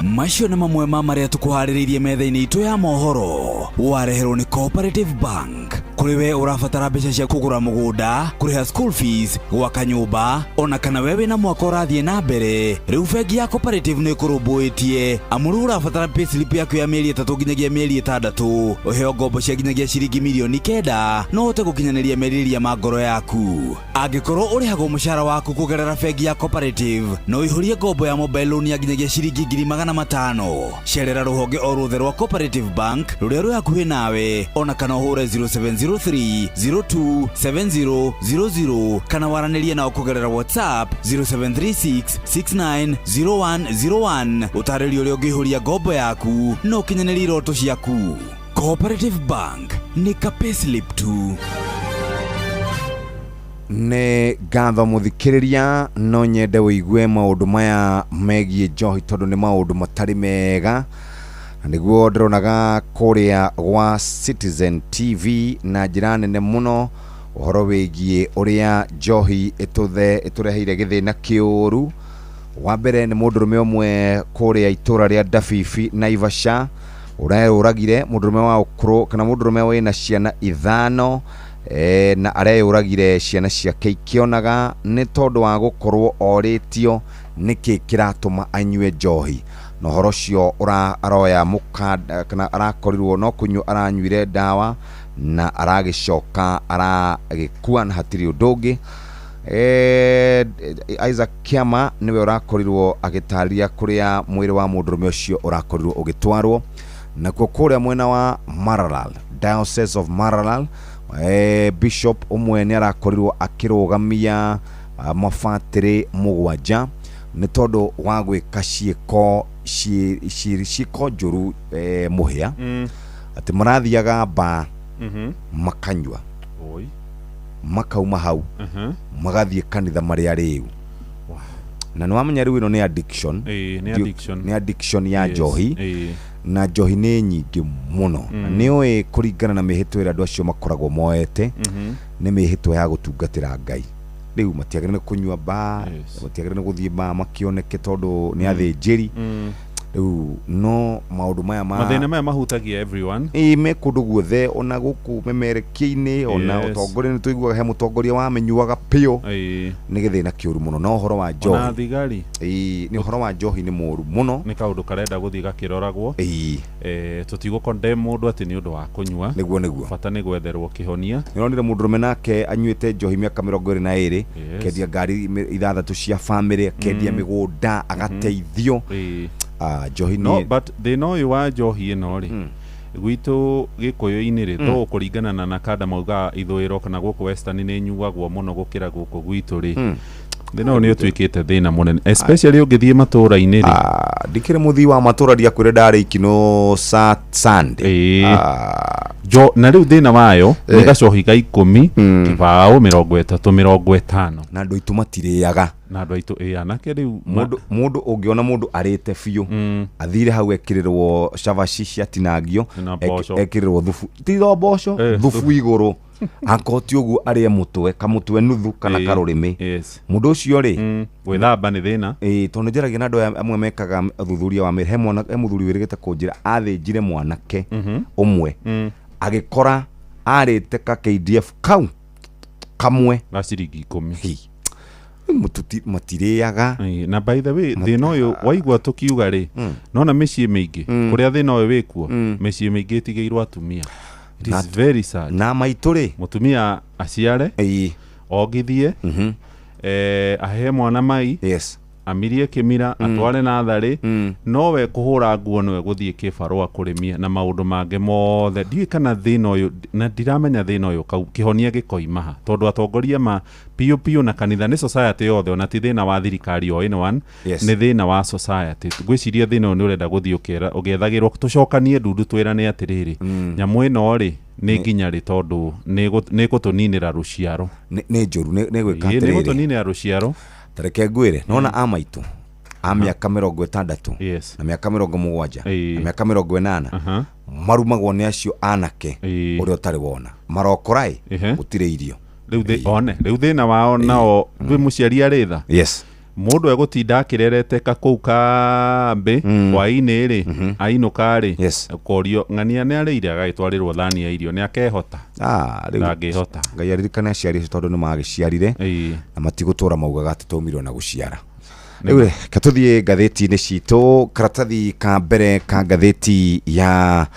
Macio nĩ mamwe ma marĩa tũkũharĩrĩirie metha-inĩ itũ ya mohoro, wareherwo nĩ Cooperative Bank. kuri we urabatara mbeca cia kugura mugunda kuriha school fees gwaka nyumba ona kana wewe na mwaka urathie na mbere riu bengi ya Cooperative ni kurumbuitie amuru urabatara payslip yaku ya mieri 3 nginyagia mieri 6 uheo ngombo cia nginyagia ciringi milioni 9 no hote gukinyaniria meriria ma ngoro yaku angikorwo urihagwo mushara waku kugerera bengi ya Cooperative no ihurie ngombo ya mobile loan ya nginyagia ciringi 500,000 cerera ruhonge o ruthe rwa Cooperative Bank ruria ruri hakuhi nawe ona kana uhure 0703027000 kana waranirie nao kugerera WhatsApp 0736690101 utaririo uri ungihuria ngombo yaku no kinyanĩria iroto ciaku. Cooperative Bank ni ka payslip tu. Nĩ ngatho mũthikĩrĩria no nyende wĩigue maũndũ maya megiĩ njohi tondũ nĩ maũndũ matarĩ mega na nĩguo ndĩronaga kũrĩa gwa Citizen TV na njĩra nene mũno ũhoro wĩgiĩ ũrĩa njohi ĩtũreheire gĩthĩna kĩũru. Wa mbere nĩ mũndũrũme ũmwe kũrĩa itũra rĩa Ndabibi Naivasha ũreyũragire, mũndũrũme wa ũkũrũ kana mũndũrũme wĩna ciana 5 na areyũragire ciana ciake ikĩonaga nĩ tondũ wa gũkorwo orĩtio nĩkĩ kĩratũma anyue njohi. Na ũhoro ũcio aroya mũkanda kana arakorirwo no kũnyua aranyuire ndawa na aragĩcoka aragĩkua na hatirĩ ũndũ ũngĩ. Isaac Kiama niwe ũrakorirwo agĩtarĩria kũrĩa mwĩrĩ wa mũndũrũme ũcio ũrakorirwo ũgĩtwarwo nakuo kũrĩa mwena wa Maralal, Diocese of Maralal. Bishop umwe ni arakorirwo akĩrũgamia mabatĩrĩ 7 nĩ tondũ wa gwĩka ciĩko njũru mũhĩa atĩ marathiaga mba makanyua makauma hau magathiĩ kanitha marĩa rĩu na nĩwamenya rĩu ĩno nĩ addiction, nĩ addiction ya njohi na njohi nĩ nyingĩ mũno. Nĩoĩ kũringana na mĩhĩtwa ĩrĩa andũ acio makoragwo moete nĩ mĩhĩtwa ya gũtungatĩra Ngai. Rĩu matiagĩrĩire kũnyua mba, matiagĩrĩire gũthiĩ mba makĩoneke tondũ nĩ athĩnjĩri. Rĩu no maũndũ maya mathĩna maya mahutagia everyone. Me kũndũ guothe ona gũkũ memerekia-inĩ ona ũtongoria nĩ tũiguaga he mũtongoria wamenyuaga piũ nĩ gĩthĩna kĩũru mũno. No ũhoro wa njohi ona thigari nĩ ũhoro wa njohi nĩ mũru mũno, nĩ kaũndũ karenda gũthiĩ gakĩroragwo. Tũtigũ condemn mũndũ atĩ nĩ ũndũ wa kũnyua, nĩguo bata nĩ gwetherwo kĩhonia. Nĩronire mũndũrũme nake anyuĩte njohi mĩaka 22 kendia ngari 6 cia bamĩrĩ, kendia mĩgũnda agateithio. Njohi no but thĩna ũyũ wa njohi ĩno rĩ gwitũ gĩkũyũ-inĩ rĩ tho kũringana na Nakada mauga ithũĩro kana gũkũ Western nĩ nyuagwo mũno gũkĩra gũkũ gwitũ rĩ. Thĩna ũyũ nĩ ũtuĩkĩte thĩna mũnene, especially ũngĩthiĩ matũũra-inĩ rĩ. Ndikĩrĩ mũthii wa matũũra ndiakwĩre ndarĩ ikino Sunday. Na rĩu thĩna wayo nĩ gacohi ga 10 kĩbaũ 30 50 na andũ aitũ matirĩaga na andũ aitũ anake rĩu mũndũ ũngĩona mũndũ arĩte biũ athire hau ekĩrĩrwo cabaci ciatinangio ekĩrĩrwo thubu titho mboco thubu igũrũ akoti ũguo arĩa mũtwe kamũtwe nuthu kana karũrĩmĩ. Mũndũ ũcio rĩ gwĩthamba nĩ thĩna tondũ njaragia na andũ amwe mekaga ũthuthuria wa mĩrĩ. He mũthuri wĩrĩgĩte kũnjĩra athĩnjire mwanake ũmwe agĩkora arĩte ka KDF kau kamwe ga ciringi 10 matirĩaga. Na by the way thĩna ũyũ waigua tũkiuga rĩ nona mĩciĩ mĩingĩ kũrĩa thĩna ũyũ wĩkuo mĩciĩ mĩingĩ ĩtigĩirwo atumia. It is very sad. Na maitũ rĩ mũtumia aciare ogithie ahe mwana mai amirie kĩmira atware natharĩ nowe kũhũra nguo nĩwe gũthiĩ kĩbarũa kũrĩmia na maũndũ mangĩ mothe. Ndiũĩ kana thĩna ũyũ na ndiramenya thĩna ũyũ kĩhonia gĩkoima ha tondũ atongoria ma piũ na kanitha nĩ society yothe ona ti thĩna wa thirikari o one nĩ thĩna wa society. Ngwĩciria thĩna ũyũ nĩ ũrenda gũthiĩ ũgethagĩrwo tũcokanie ndundu twĩrane atĩrĩrĩ nyamũ ĩno rĩ nĩ nginya rĩ tondũ nĩ gũtũninĩra rũciaro. Nĩ njũru nĩ gwĩka atĩrĩrĩ nĩ gũtũninĩra rũciaro. Tareke ngwĩre nona a maitũ a mĩaka 60 na mĩaka 70 na mĩaka 80 marumagwo nĩ acio anake ũrĩa ũtarĩ wona marokora gũtirĩ irio. Rĩu thĩna wao nao ndwĩ mũciari arĩ tha mundu egutinda akirerete kau kambe hwaini ri ainuka ri korio ng'ania ni arĩire agagĩtwarĩrwo thani ya irio ni akehota ndangĩhota ngai aririkane aciari tondu ni magĩciarire na matigũtũra maugaga atĩ tũmirwo na gũciara. Rĩu katũthiĩ ngathĩti-inĩ citũ, karatathi ka mbere ka ngathĩti ya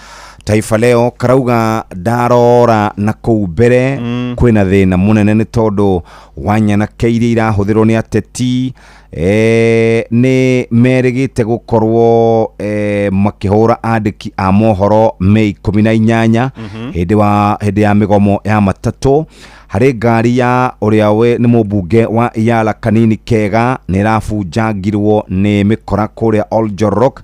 Taifa Leo karauga ndarora na kũu mbere kwĩna thĩna mũnene nĩ tondũ wanyanake iria irahũthĩrwo nĩ ateti nĩ merĩgĩte gũkorwo makĩhũra andĩki a mohoro Mei 18 hĩndĩ ya mĩgomo ya matatũ. Harĩ ngari ya ũrĩa we nĩ mũmbunge wa Iyala Kanini Kega nĩ ĩrabunjangirwo nĩ mĩkora kũrĩa Oljorok.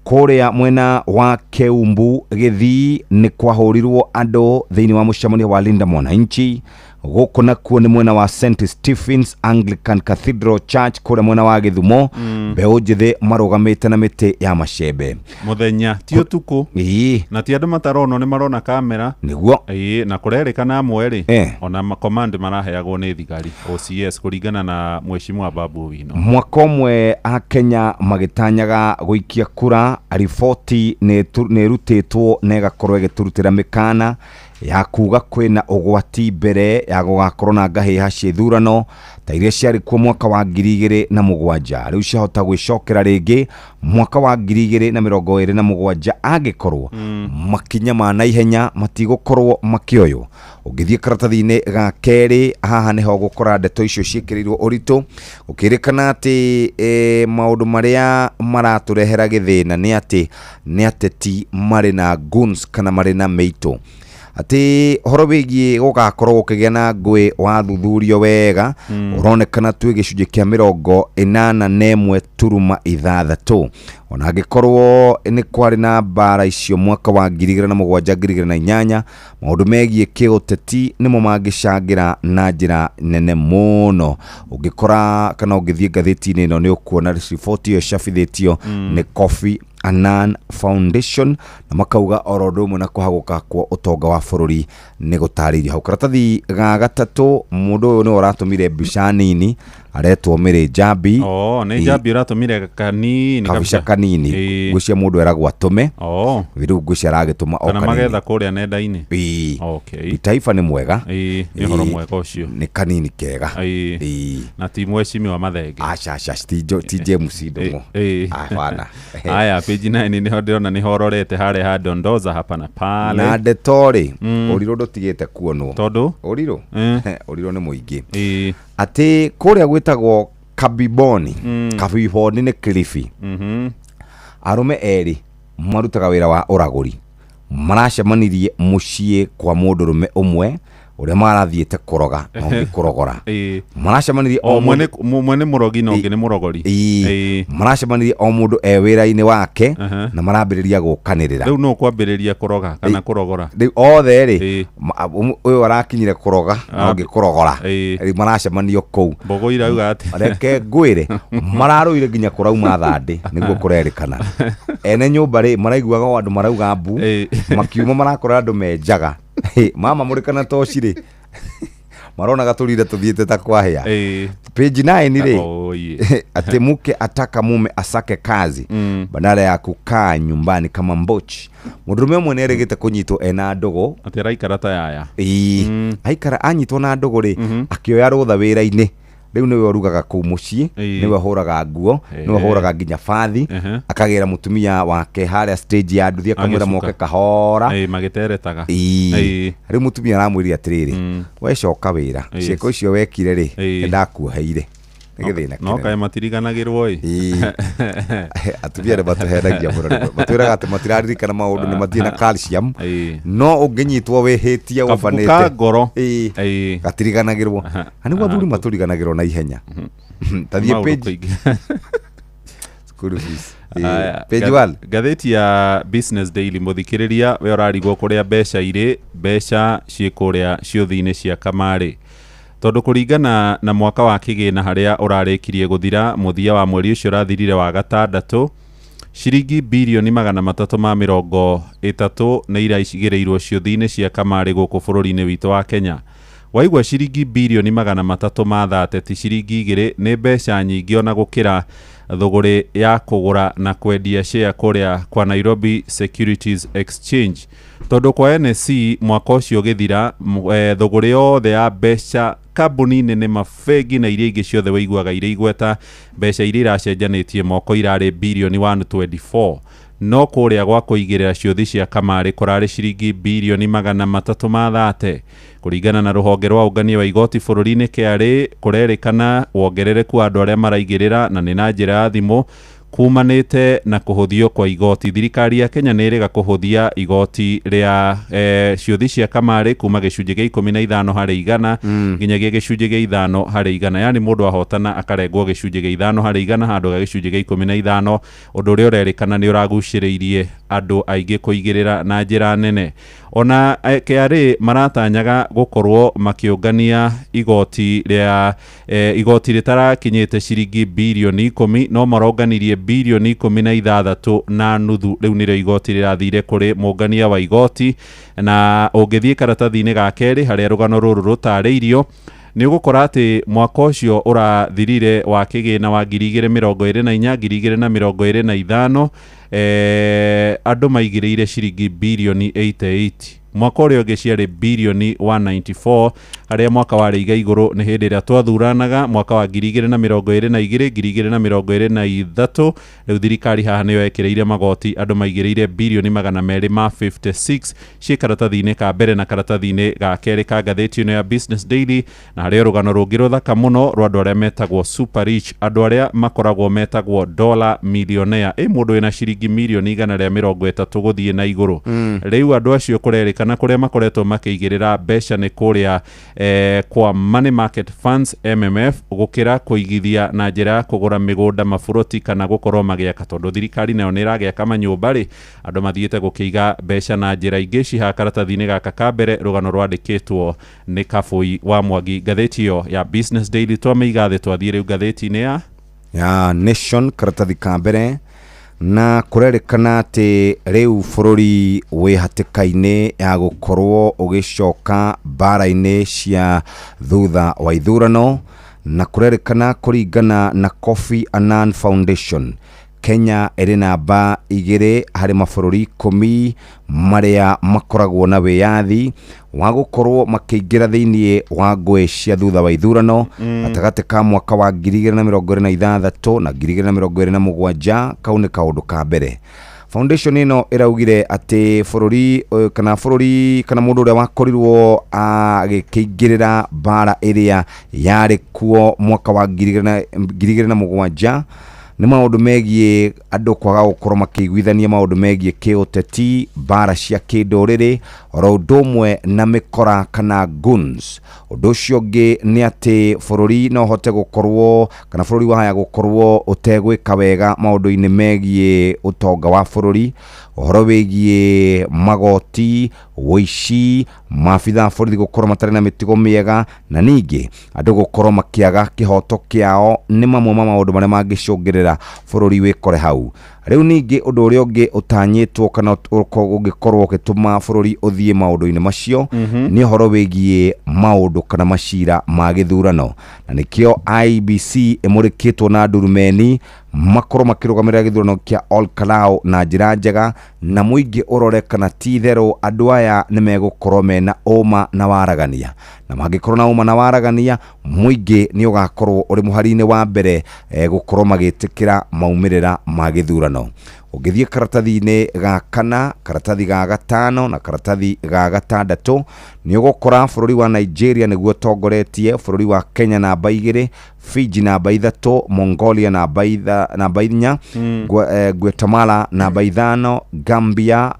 Kũrĩa mwena wa Keumbu Gĩthii nĩ kwahũrirwo andũ thĩinĩ wa mũcemanio wa Linda Mwananchi. Gũkũ nakuo nĩ mwena wa St Stephen's Anglican Cathedral Church kũrĩa mwena wa Gĩthumo. Mbeũ njĩthĩ marũgamĩte na mĩtĩ ya macembe muthenya ti ũtukũ na ti andũ mataronwo nĩ marona kamera nĩguo na kũrerĩkana amwe rĩ ona command maraheagwo nĩ thigari OCS kũringana na Mheshimiwa Babu Owino. Mwaka ũmwe Akenya magĩtanyaga gũikia kura, riboti nĩ ĩrutĩtwo na ĩgakorwo ĩgĩturutĩra mĩkana ya kuga kwĩna ũgwati mbere ya gũgakorwo na ngahĩha cia ithurano ta iria ciarĩ kuo mwaka wa 2007. Rĩu ciahota gwĩcokera rĩngĩ mwaka wa 2027 angĩkorwo makinya ma naihenya matigũkorwo makĩoywo. Ũngĩthiĩ karatathi-inĩ ga kerĩ, haha nĩho gũkora ndeto icio ciĩkĩrĩirwo ũritũ, gũkĩrĩkana atĩ maũndũ marĩa maratũrehera gĩthĩna nĩ ateti marĩ na goons kana marĩ na meitũ. Ati horo wĩgiĩ gũgakorwo gũkĩgĩa na ngũĩ wa thuthurio wega ũronekana twĩ gĩcunjĩ kĩa 81.6. Ona angĩkorwo nĩ kwarĩ na mbara icio mwaka wa 2007-2008, maũndũ megiĩ kĩũteti nĩmo mangĩcangĩra na njĩra nene mũno. Ũngĩkora kana ũngĩthiĩ ngathĩti-inĩ ĩno nĩ ũkuona riboti ĩyo cabithĩtio nĩ Kofi Annan Foundation na makauga orodo ũmwe na kũhagũka kwa ũtonga wa bũrũri nĩ gũtarĩirio hau. Karatathi ga gatatũ, mũndũ ũyũ nĩ ũratũmire mbica nini aretwo Mĩrĩ Njambi. Nĩ Njambi ũratũmire kanini kabica kanini gwĩcia mũndũ eragwo atũme rĩu gwĩcia aragĩtũma o kanini kana magetha kũrĩa nenda-inĩ. Taifa nĩ mwega, nĩ ũhoro mwega ũcio, nĩ kanini kega na ti Mheshimiwa Mathenge ti James Ndomo. Hapana. Haya, page 9 nĩho ndĩrona nĩho ororete harĩa ha Dondoza hapa na pale na ndetorĩ ũrirũ ndũtigĩte kuonwo tondũ ũrirũ nĩ mũingĩ atĩ kũrĩa gwĩtagwo Kabiboni nĩ Kilifi. Arũme erĩ marutaga wĩra wa ũragũri maracemanirie mũciĩ kwa mũndũrũme ũmwe ũrĩa marathiĩte kũroga na ũngĩ kũrogora. Maracemanirie o mwene mũrogi na ũngĩ nĩ mũrogori. Maracemanirie o mũndũ wĩra-inĩ wake na marambĩrĩria gũkanĩrĩra. Rĩu no kwambĩrĩria kũroga kana kũrogora. Rĩu othe rĩ ũyũ arakinyire kũroga na ũngĩ kũrogora. Rĩu maracemanio kũu. Mbogo irauga atĩ reke ngwĩre mararũire nginya kũrauma thandĩ nĩguo kũrerĩkana. Ene nyũmba rĩ maraiguaga andũ marauga mbu makiuma marakora andũ menjaga. Mama mũrĩkana toci rĩ maronaga tũrire tũthiĩte ta kwahĩa. Page 9 rĩ atĩ mke ataka mume asake kazi badala ya kukaa nyumbani kama mbochi. Mũndũrũme ũmwe nĩ erĩgĩte kũnyitwo ena ndogo atĩ araikara ta yaya. Aikara anyitwo na ndogo rĩ akĩoya rũtha wĩra-inĩ. Rĩu nĩwe ũrugaga kũu mũciĩ, nĩwe hũraga nguo, nĩwe hũraga nginya bathi, akagĩra mũtumia wake harĩa stage ya nduthi akamwĩra moke kahora magĩteretaga. Rĩu mũtumia aramwĩria atĩrĩrĩ, we coka wĩra, ciĩko icio wekire rĩ nĩndakuoheire. No kaĩ matiriganagĩrwo atumia nĩ matũhenagia mũno, matwĩraga atĩ matiraririkana maũndũ nĩ mathiĩ na calcium, no ũngĩnyitwo wĩhĩtie ũbanĩte ngoro gatiriganagĩrwo. Nĩguo athuri matũriganagĩrwo na ihenya. Tathiĩ page page 1 ngathĩti ya Business Daily mũthikĩrĩria we ũrarigwo kũrĩa mbeca irĩ, mbeca ciĩ kũrĩa ciũthi-inĩ cia kamarĩ. Tondũ kũringana na mwaka wa kĩgĩna harĩa ũrarĩkirie gũthira mũthia wa mweri ũcio ũrathirire wa gatandatũ, ciringi birioni 330 nĩ iraigĩrĩirwo ciũthi-inĩ cia kamarĩ gũkũ bũrũri-inĩ witũ wa Kenya. waigua ciringi birioni 330 ti ciringi 2 nĩ mbeca nyingĩ ona gũkĩra thogore ya kũgũra na kwendia share kũrĩa kwa Nairobi Securities Exchange. Tondũ kwa NSE mwaka ũcio gĩthira thogore yothe ya mbeca kambuni nene mafegi na iria ingĩ ciothe waiguaga iria igweta mbeca iria iracenjanĩtie moko irarĩ birioni 124 no kũrĩa gwa kũigĩrĩra ciothi cia kamarĩ kũrarĩ ciringi birioni 330 kũringana na rũhonge rwa ũngania wa igoti bũrũri-inĩ KRA kũrerĩkana wongerereku wa andũ arĩa maraigĩrĩra na nĩ na njĩra ya thimũ kumanĩte na kũhũthio kwa igoti. Thirikari ya Kenya nĩ ĩrĩga kũhũthia igoti rĩa ciothi cia kamarĩ kuma gĩcunjĩ gĩa 15 harĩ 100 nginyagia gĩcunjĩ gĩa 5 harĩ 100, yani mũndũ ahotana akarengwo gĩcunjĩ gĩa 5 harĩ 100 handũ ga gĩcunjĩ gĩa 15, ũndũ ũrĩa ũrerĩkana nĩ ũragucĩrĩirie andũ aingĩ kũigĩrĩra na njĩra nene. Ona KRA maratanyaga gũkorwo makĩũngania igoti rĩa igoti rĩtarakinyĩte ciringi birioni 10 no maronganirie birioni 16 na nuthu. Rĩu nĩrĩo igoti rĩrathire kũrĩ mũngania wa igoti, na ũngĩthiĩ karatathi-inĩ ga kerĩ harĩa rũgano rũrũ rũtarĩirio nĩ ũgũkora atĩ mwaka ũcio ũrathirire wa kĩgĩna wa 2024 2025 andũ maigĩrĩire ciringi birioni 88. Mwaka ũrĩa ũngĩ ciarĩ birioni 194 harĩa mwaka warĩ iga igũrũ nĩ hĩndĩ ĩrĩa twathuranaga mwaka wa 2022 2023. Rĩu thirikari haha nĩyo yekereire magoti andũ maigĩrĩire birioni 256 ciĩ karatathi-inĩ ka mbere na karatathi-inĩ ga kerĩ ka ngathĩti ĩno ya Business Daily, na harĩa rũgano rũngĩ rũthaka mũno rwa andũ arĩa metagwo super rich, andũ arĩa makoragwo metagwo dollar millionaire, mũndũ wĩna ciringi milioni 130 gũthiĩ na igũrũ. Rĩu andũ acio kũrerĩkana kũrĩa makoretwo makĩigĩrĩra mbeca nĩ kũrĩa kwa money market funds MMF gũkĩra kũigithia na njĩra ya kũgũra mĩgũnda maburoti kana gũkorwo magĩaka, tondũ thirikari nayo nĩ ĩragĩaka manyũmba rĩ andũ mathiĩte gũkĩiga mbeca na njĩra ingĩ. Ciha karatathi-inĩ gaka ka mbere rũgano rwandĩkĩtwo nĩ Kabũi wa Mwangi. Ngathĩti ĩyo ya Business Daily twamĩiga thĩ twathiĩ rĩu ngathĩti-inĩ ya Nation karatathi ka mbere, na kũrerĩkana atĩ rĩu bũrũri wĩ hatĩka-inĩ ya gũkorwo ũgĩcoka mbara-inĩ cia thutha wa ithurano, na kũrerĩkana kũringana na Kofi Annan Foundation Kenya ĩrĩ namba 2 harĩ mabũrũri 10 marĩa makoragwo na wĩyathi wa gũkorwo makĩingĩra thĩinĩ wa ngũĩ cia thutha wa ithurano gatagatĩ ka mwaka wa 2026 na 2027. Kau nĩ kaũndũ ka mbere. Foundation ĩno ĩraugire atĩ bũrũri kana mũndũ ũrĩa wakorirwo agĩkĩingĩrĩra mbara ĩrĩa yarĩ kuo mwaka wa 2007 nĩ maũndũ megiĩ andũ kwaga gũkorwo makĩiguithania maũndũ megiĩ kĩũteti, mbara cia kĩndũrĩrĩ, oro ũndũ ũmwe na mĩkora kana goons. Ũndũ ũcio ũngĩ nĩ atĩ bũrũri no hote gũkorwo kana bũrũri wahaya gũkorwo ũtegwĩka wega maũndũ-inĩ megiĩ ũtonga wa bũrũri, ũhoro wĩgiĩ magoti, ũici, maabitha a borithi gũkorwo matarĩ na mĩtugo mĩega, na ningĩ andũ gũkorwo makĩaga kĩhoto kĩao nĩ mamwe ma maũndũ marĩa mangĩcũngĩrĩra bũrũri wĩkore hau. Rĩu ningĩ ũndũ ũrĩa ũngĩ ũtanyĩtwo kana ũngĩkorwo ũgĩtũma bũrũri ũthiĩ maũndũ-inĩ macio nĩ ũhoro wĩgiĩ maũndũ kana macira ma gĩthurano, na nĩkĩo IEBC ĩmũrĩkĩtwo na ndurumeni makorwo makĩrũgamĩrĩra gĩthurano kĩa Olkalau na njĩra njega, na mũingĩ ũrore kana ti-itherũ andũ aya nĩ megũkorwo mena ũma na waragania, na mangĩkorwo na ũma na waragania mũingĩ nĩ ũgakorwo ũrĩ mũhari-inĩ wa mbere gũkorwo magĩtĩkĩra maumĩrĩra ma gĩthurano. Ũngĩthiĩ karatathi-inĩ ga 4, karatathi ga 5 na karatathi ga 6 nĩ ũgũkora bũrũri wa Nigeria nĩguo tongoretie, bũrũri wa Kenya namba 2, Fiji namba 3, Mongolia namba 4, Guatemala namba 5, Gambia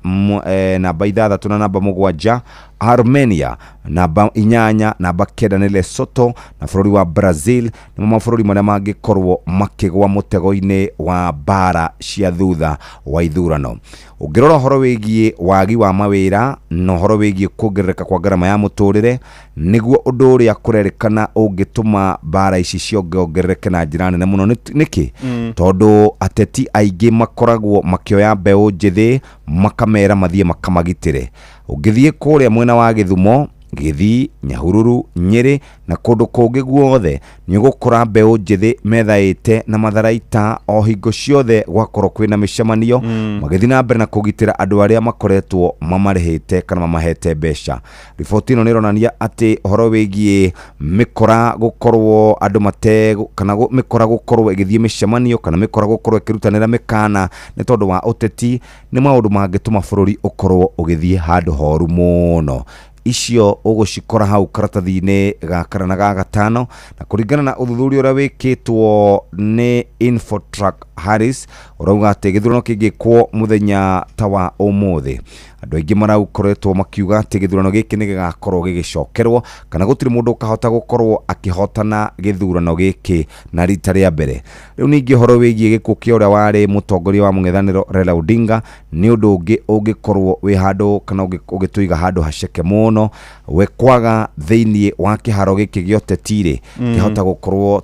namba 6 na namba 7, Armenia namba 8, namba 9 nĩ Lesotho, na bũrũri wa Brazil nĩ mabũrũri marĩa mangĩkorwo makĩgwa mũtego-inĩ wa mbara cia thutha wa ithurano. Ũngĩrora ũhoro wĩgiĩ wagi wa mawĩra na ũhoro wĩgiĩ kuongerereka kwa ngarama ya mũtũrĩre, nĩguo ũndũ ũrĩa kũrerĩkana ũngĩtũma mbara ici ciongerereke na njĩra nene mũno. Nĩkĩ? Tondũ ateti aingĩ makoragwo makĩoya mbeũ njĩthĩ makamera mathiĩ makamagitĩre. Ũngĩthiĩ kũrĩa mwena wa Gĩthumo Githii, Nyahururu, Nyeri na kundu kungi guothe ni gukora mbeu njithi methaite na matharaita o hingo ciothe gwakorwo kwina micemanio magithi na mbere na kugitira andu aria makoretwo mamarihite kana mamahete mbeca. Riboti ino nironania ati horo wigie mikora gukorwo andu mate kana mikora gukorwo igithie micemanio kana mikora gukorwo ikirutanira mikana ni tondu wa uteti ni maundu mangituma bururi ukorwo ugithie handu horu muno. Icio ugucikora hau karatathi-ini gakana na gagatano na kuringana na uthuthuria uria wikitwo ni Infotrack Harris urauga ati githurano kingikwo muthenya ta wa umuthi. Andu aingi maraukoretwo makiuga ati githurano giki ni gigakorwo gigicokerwo kana gutiri mundu ukahota gukorwo akihotana githurano giki na rita ria mbere. Riu ningi horo wigie gikuo kia uria wari mutongoria wa mung'ethaniro Raila Odinga ni undu ungi ungikorwo wi handu kana ugituiga handu haceke muno we kwaga thiini wa kiharo giki gioteti-ri kihota gukorwo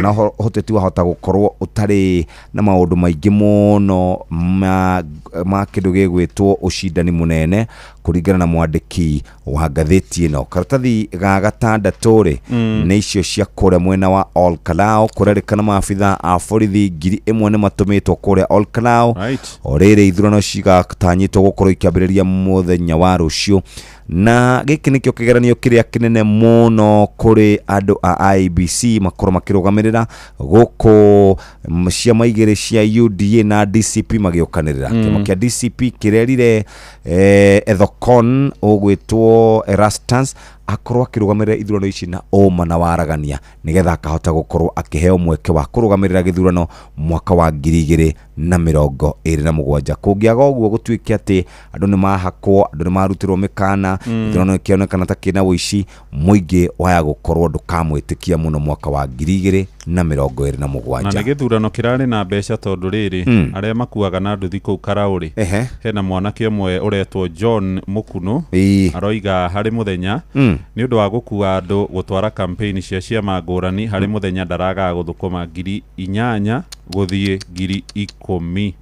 na hoteti wahota gukorwo utari na maundu maingi muno ma kindu gigwitwo ucindani munene kuringana na mwandiki wa ngatheti ino. Karatathi ga gatandatu-ri ni icio cia kuria mwena wa Olkalao kurerikana maabitha a borithi 1,000 ni matumitwo kuria Olkalao o riri ithurano cigatanyitwo gukorwo ikiambiriria muthenya wa rucio na giki nikio kigeranio kiria kinene muno kuri andu a IBC makorwo makirugamirira guku ciama igiri cia UDA na DCP magiokanirira. Kiama kia DCP kirerire Ethocon ugwitwo Erastus akorwo akirugamirira ithurano ici na oma na waragania nigetha akahota gukorwo akiheo mweke wa kurugamirira githurano mwaka wa 2027. Kungiaga uguo gutuike ati andu ni mahakwo, andu ni marutirwo mikana, ithurano ikionekana ta kina wici muingi waya gukorwo ndukamwitikia muno mwaka wa 2027. Na githurano kirari na mbeca tondu riri aria makuaga na nduthi kuu Karauri hena mwanake umwe uretwo John Mukunu aroiga hari muthenya ni undu wa gukua andu gutwara campaign cia ciama ngurani hari muthenya ndaraga guthukuma 8,000 guthie 10,000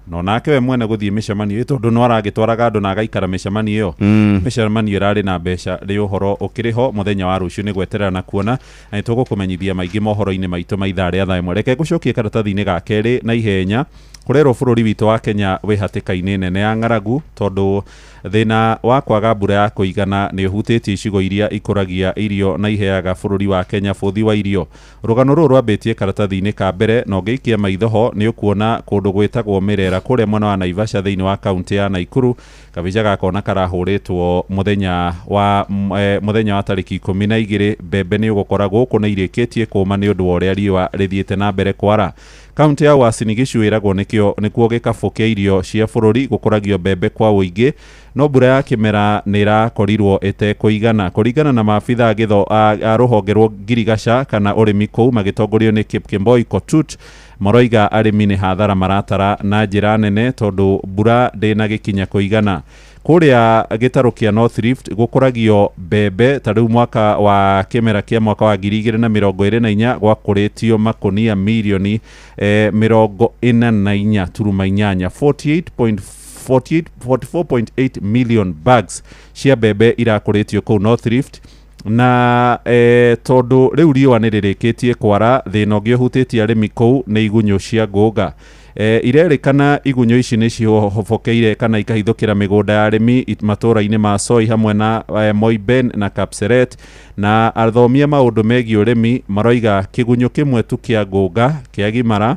no nake we mwene guthie micemanio tondu no aragitwaraga andu na agaikara micemanio iyo micemanio irari na mbeca ri uhoro ukiriho muthenya wa rucio ni gweterera na kuona na nitugukumenyithia maingi mohoro-ini maitu maitha ria thaa 1. Reke gucokie karatathi-ini ga keri na ihenya kurero bururi witu wa Kenya wi hatika-ini nene ya ng'aragu tondu thina wa kwaga mbura ya kuigana ni uhutitie icigo iria ikuragia irio na iheaga bururi wa Kenya futhi wa irio. Rugano ruru rwambitie karatathi-ini ka mbere no ngeikia maithoho ni ukuona kundu gwitagwo Mirera kuria mwena wa Naivasha thiini wa kaunti ya Naikuru kabija gakona karahuritwo muthenya wa tariki 12 mbembe ni ugukora guku na irikitie kuma ni undu wa uria riua rithiete na mbere kwara. Kaunti ya Uasin Gishu iragwo nikuo gikabu kia irio cia bururi gukuragio mbembe kwa uingi no mbura ya kimera ni irakorirwo itekuigana kuringana na maabitha githo a ruhonge rwa Girigasha kana urimi kuu magitongorio ni Kipkemboi Kotut maroiga arimi ni hathara maratara na njira nene tondu mbura ndina gikinya kuigana. Kuria gitaru kia North Rift gukuragio mbembe tariu mwaka wa kimera kia mwaka wa 2024 gwakuritio makonia milioni 44.8 44.8 million bags cia mbembe irakuritio kuu North Rift na tondu riu riua ni ririkitie kwara thina ungi uhutitie arimi kuu ni igunyo cia ngũnga. Irerikana igunyo ici ni cihofokeire kana ikahithukira migunda ya arimi matura-ini ma Soi hamwe na Moiben na Kapseret na athomia maundu megi urimi maroiga kigunyo kimwe tu kia ngũnga kia Gimara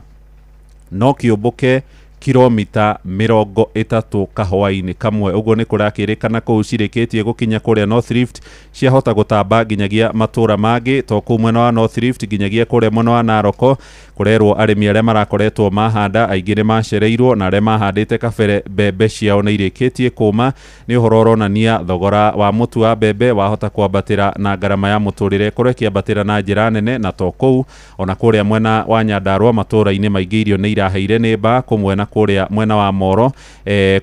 no kiumbuke kilomita 30 kahwa-ini kamwe. Uguo ni kurakirikana kuu cirikitie gukinya kuria North Rift ciahota gutamba nginyagia matura mangi to kuu mwena wa North Rift nginyagia kuria mwena wa Naroko kurerwo arimi aria marakoretwo mahanda aingi ni macereirwo na aria mahandite kabere mbembe ciao na irikitie kuma ni uhoro uronania thogora wa mutu wa mbembe wahota kwambatira na garama ya muturire kuria kiambatira na njira nene na to kuu ona kuria mwena wa Nyandarua matura-ini maingi irio ni iraheire ni mba kumwe na kuria mwena wa Moro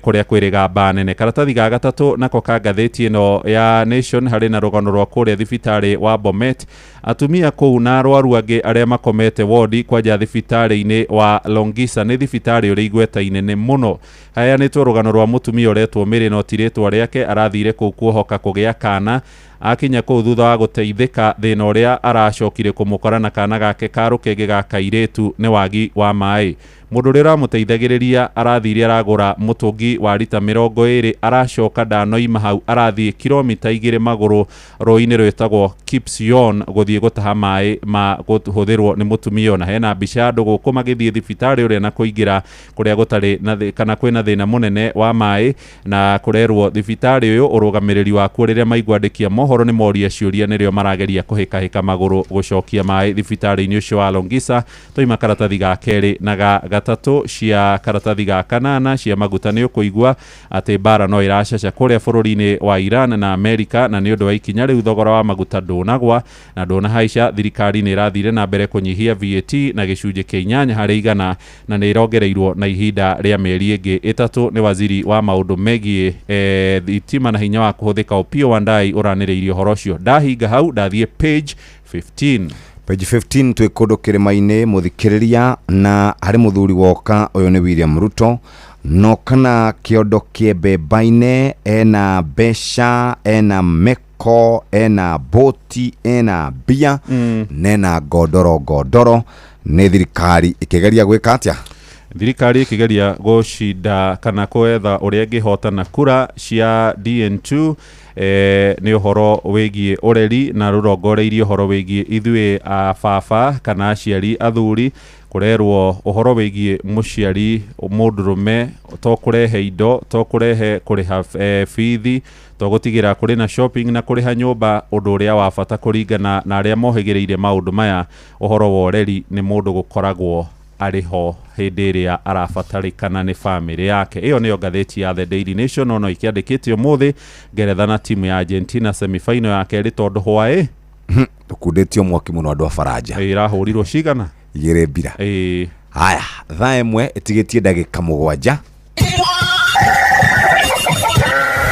kuria kwiriga mba nene. Karatathi ga gatatu nako ka ngatheti ino ya Nation hari na rugano rwa kuria thibitari wa Bomet atumia kũu na arwaru angĩ arĩa makomete wodi kwanja thibitarĩ-inĩ wa Longisa nĩ thibitarĩ ũrĩ igweta inene mũno. Haya nĩ rũgano rwa mũtumia ũretwo Mary no ti rĩtwa rĩake arathire kũu kuohoka kũgĩa kana akinya kũu thutha wa gũteithĩka thĩna ũrĩa aracokire kũmũkora na kana gake ka rũkenge ga kairĩtu nĩ wagi wa maĩ. Mũndũ ũrĩa ũramũteithagĩrĩria arathire aragũra mũtũngi wa rita 20 aracoka ndanoima hau arathiĩ kilomita 2 magũrũ rũĩ-inĩ rwĩtagwo Kipsion gũthiĩ gũtaha maĩ ma gũhũthĩrwo nĩ mũtumia ona hena mbica andũ gũkũ magĩthiĩ thibitarĩ ũrĩa na kũingĩra kũrĩa gũtarĩ kana kwĩna thĩna mũnene wa maĩ na kũrerwo thibitarĩ ũyũ ũrũgamĩrĩri wakuo rĩrĩa maigwandĩkia mohoro nĩ moria ciũria nĩrĩo marageria kũhĩkahĩka magũrũ gũcokia maĩ thibitarĩ-inĩ ũcio wa Longisa. Toima karatathi ga kerĩ na gatatũ cia karatathi ga kanana cia maguta nĩ ũkũigua atĩ mbara no ĩracaca kũrĩa bũrũri-inĩ wa Iran na Amerika na nĩ ũndũ wa ikinya rĩu thogora wa maguta ndũnagwa na ndũnahaica. Thirikari nĩ ĩrathire na mbere kũnyihia VAT na gĩcunjĩ kĩa 8% na nĩ ĩrongereirwo na ihinda rĩa mĩeri ĩngĩ 3. Nĩ waziri wa maũndũ megiĩ thitima na hinya wa kũhũthĩka Opiyo Wandayi ũranĩrĩirie ũhoro ũcio. Ndahinga hau ndathiĩ page 15. Page 15 twĩ kũndũ kĩrĩma-inĩ mũthikĩrĩria na harĩ mũthuri woka ũyũ nĩ William Ruto no kana kĩondo kĩembemba-inĩ ena mbeca ena meko ena boti ena mbia nena godoro nĩ thirikari ĩkĩgeria gwĩka atĩa? Thirikari ĩkĩgeria gũcinda kana kwetha ũrĩa ĩngĩhotana kura cia DN2 nĩ ũhoro wĩgiĩ ũreri na rũrongoreirie ũhoro wĩgiĩ ithuĩ baba kana aciari athuri kũrerwo ũhoro wĩgiĩ mũciari mũndũrũme to kũrehe indo to kũrehe kũrĩha bithi to gũtigĩra kũrĩ na shopping na kũrĩha nyũmba ũndũ ũrĩa wa bata kũringana na arĩa mohĩgĩrĩire maũndũ maya. Ũhoro wa ũreri nĩ mũndũ gũkoragwo ariho hĩndĩ ĩrĩa arabatarĩkana nĩ family yake. Ĩyo nĩyo ngathĩti ya The Daily Nation ono ikiandĩkĩte ũmũthĩ Ngeretha na timu ya Argentina semi-final ya kerĩ tondũ hwaĩ tukundĩtio mwaki mũno andũ a Faranja irahũrirwo cigana 2-0. Haya thaa ĩmwe ĩtigĩtie ndagĩka 7.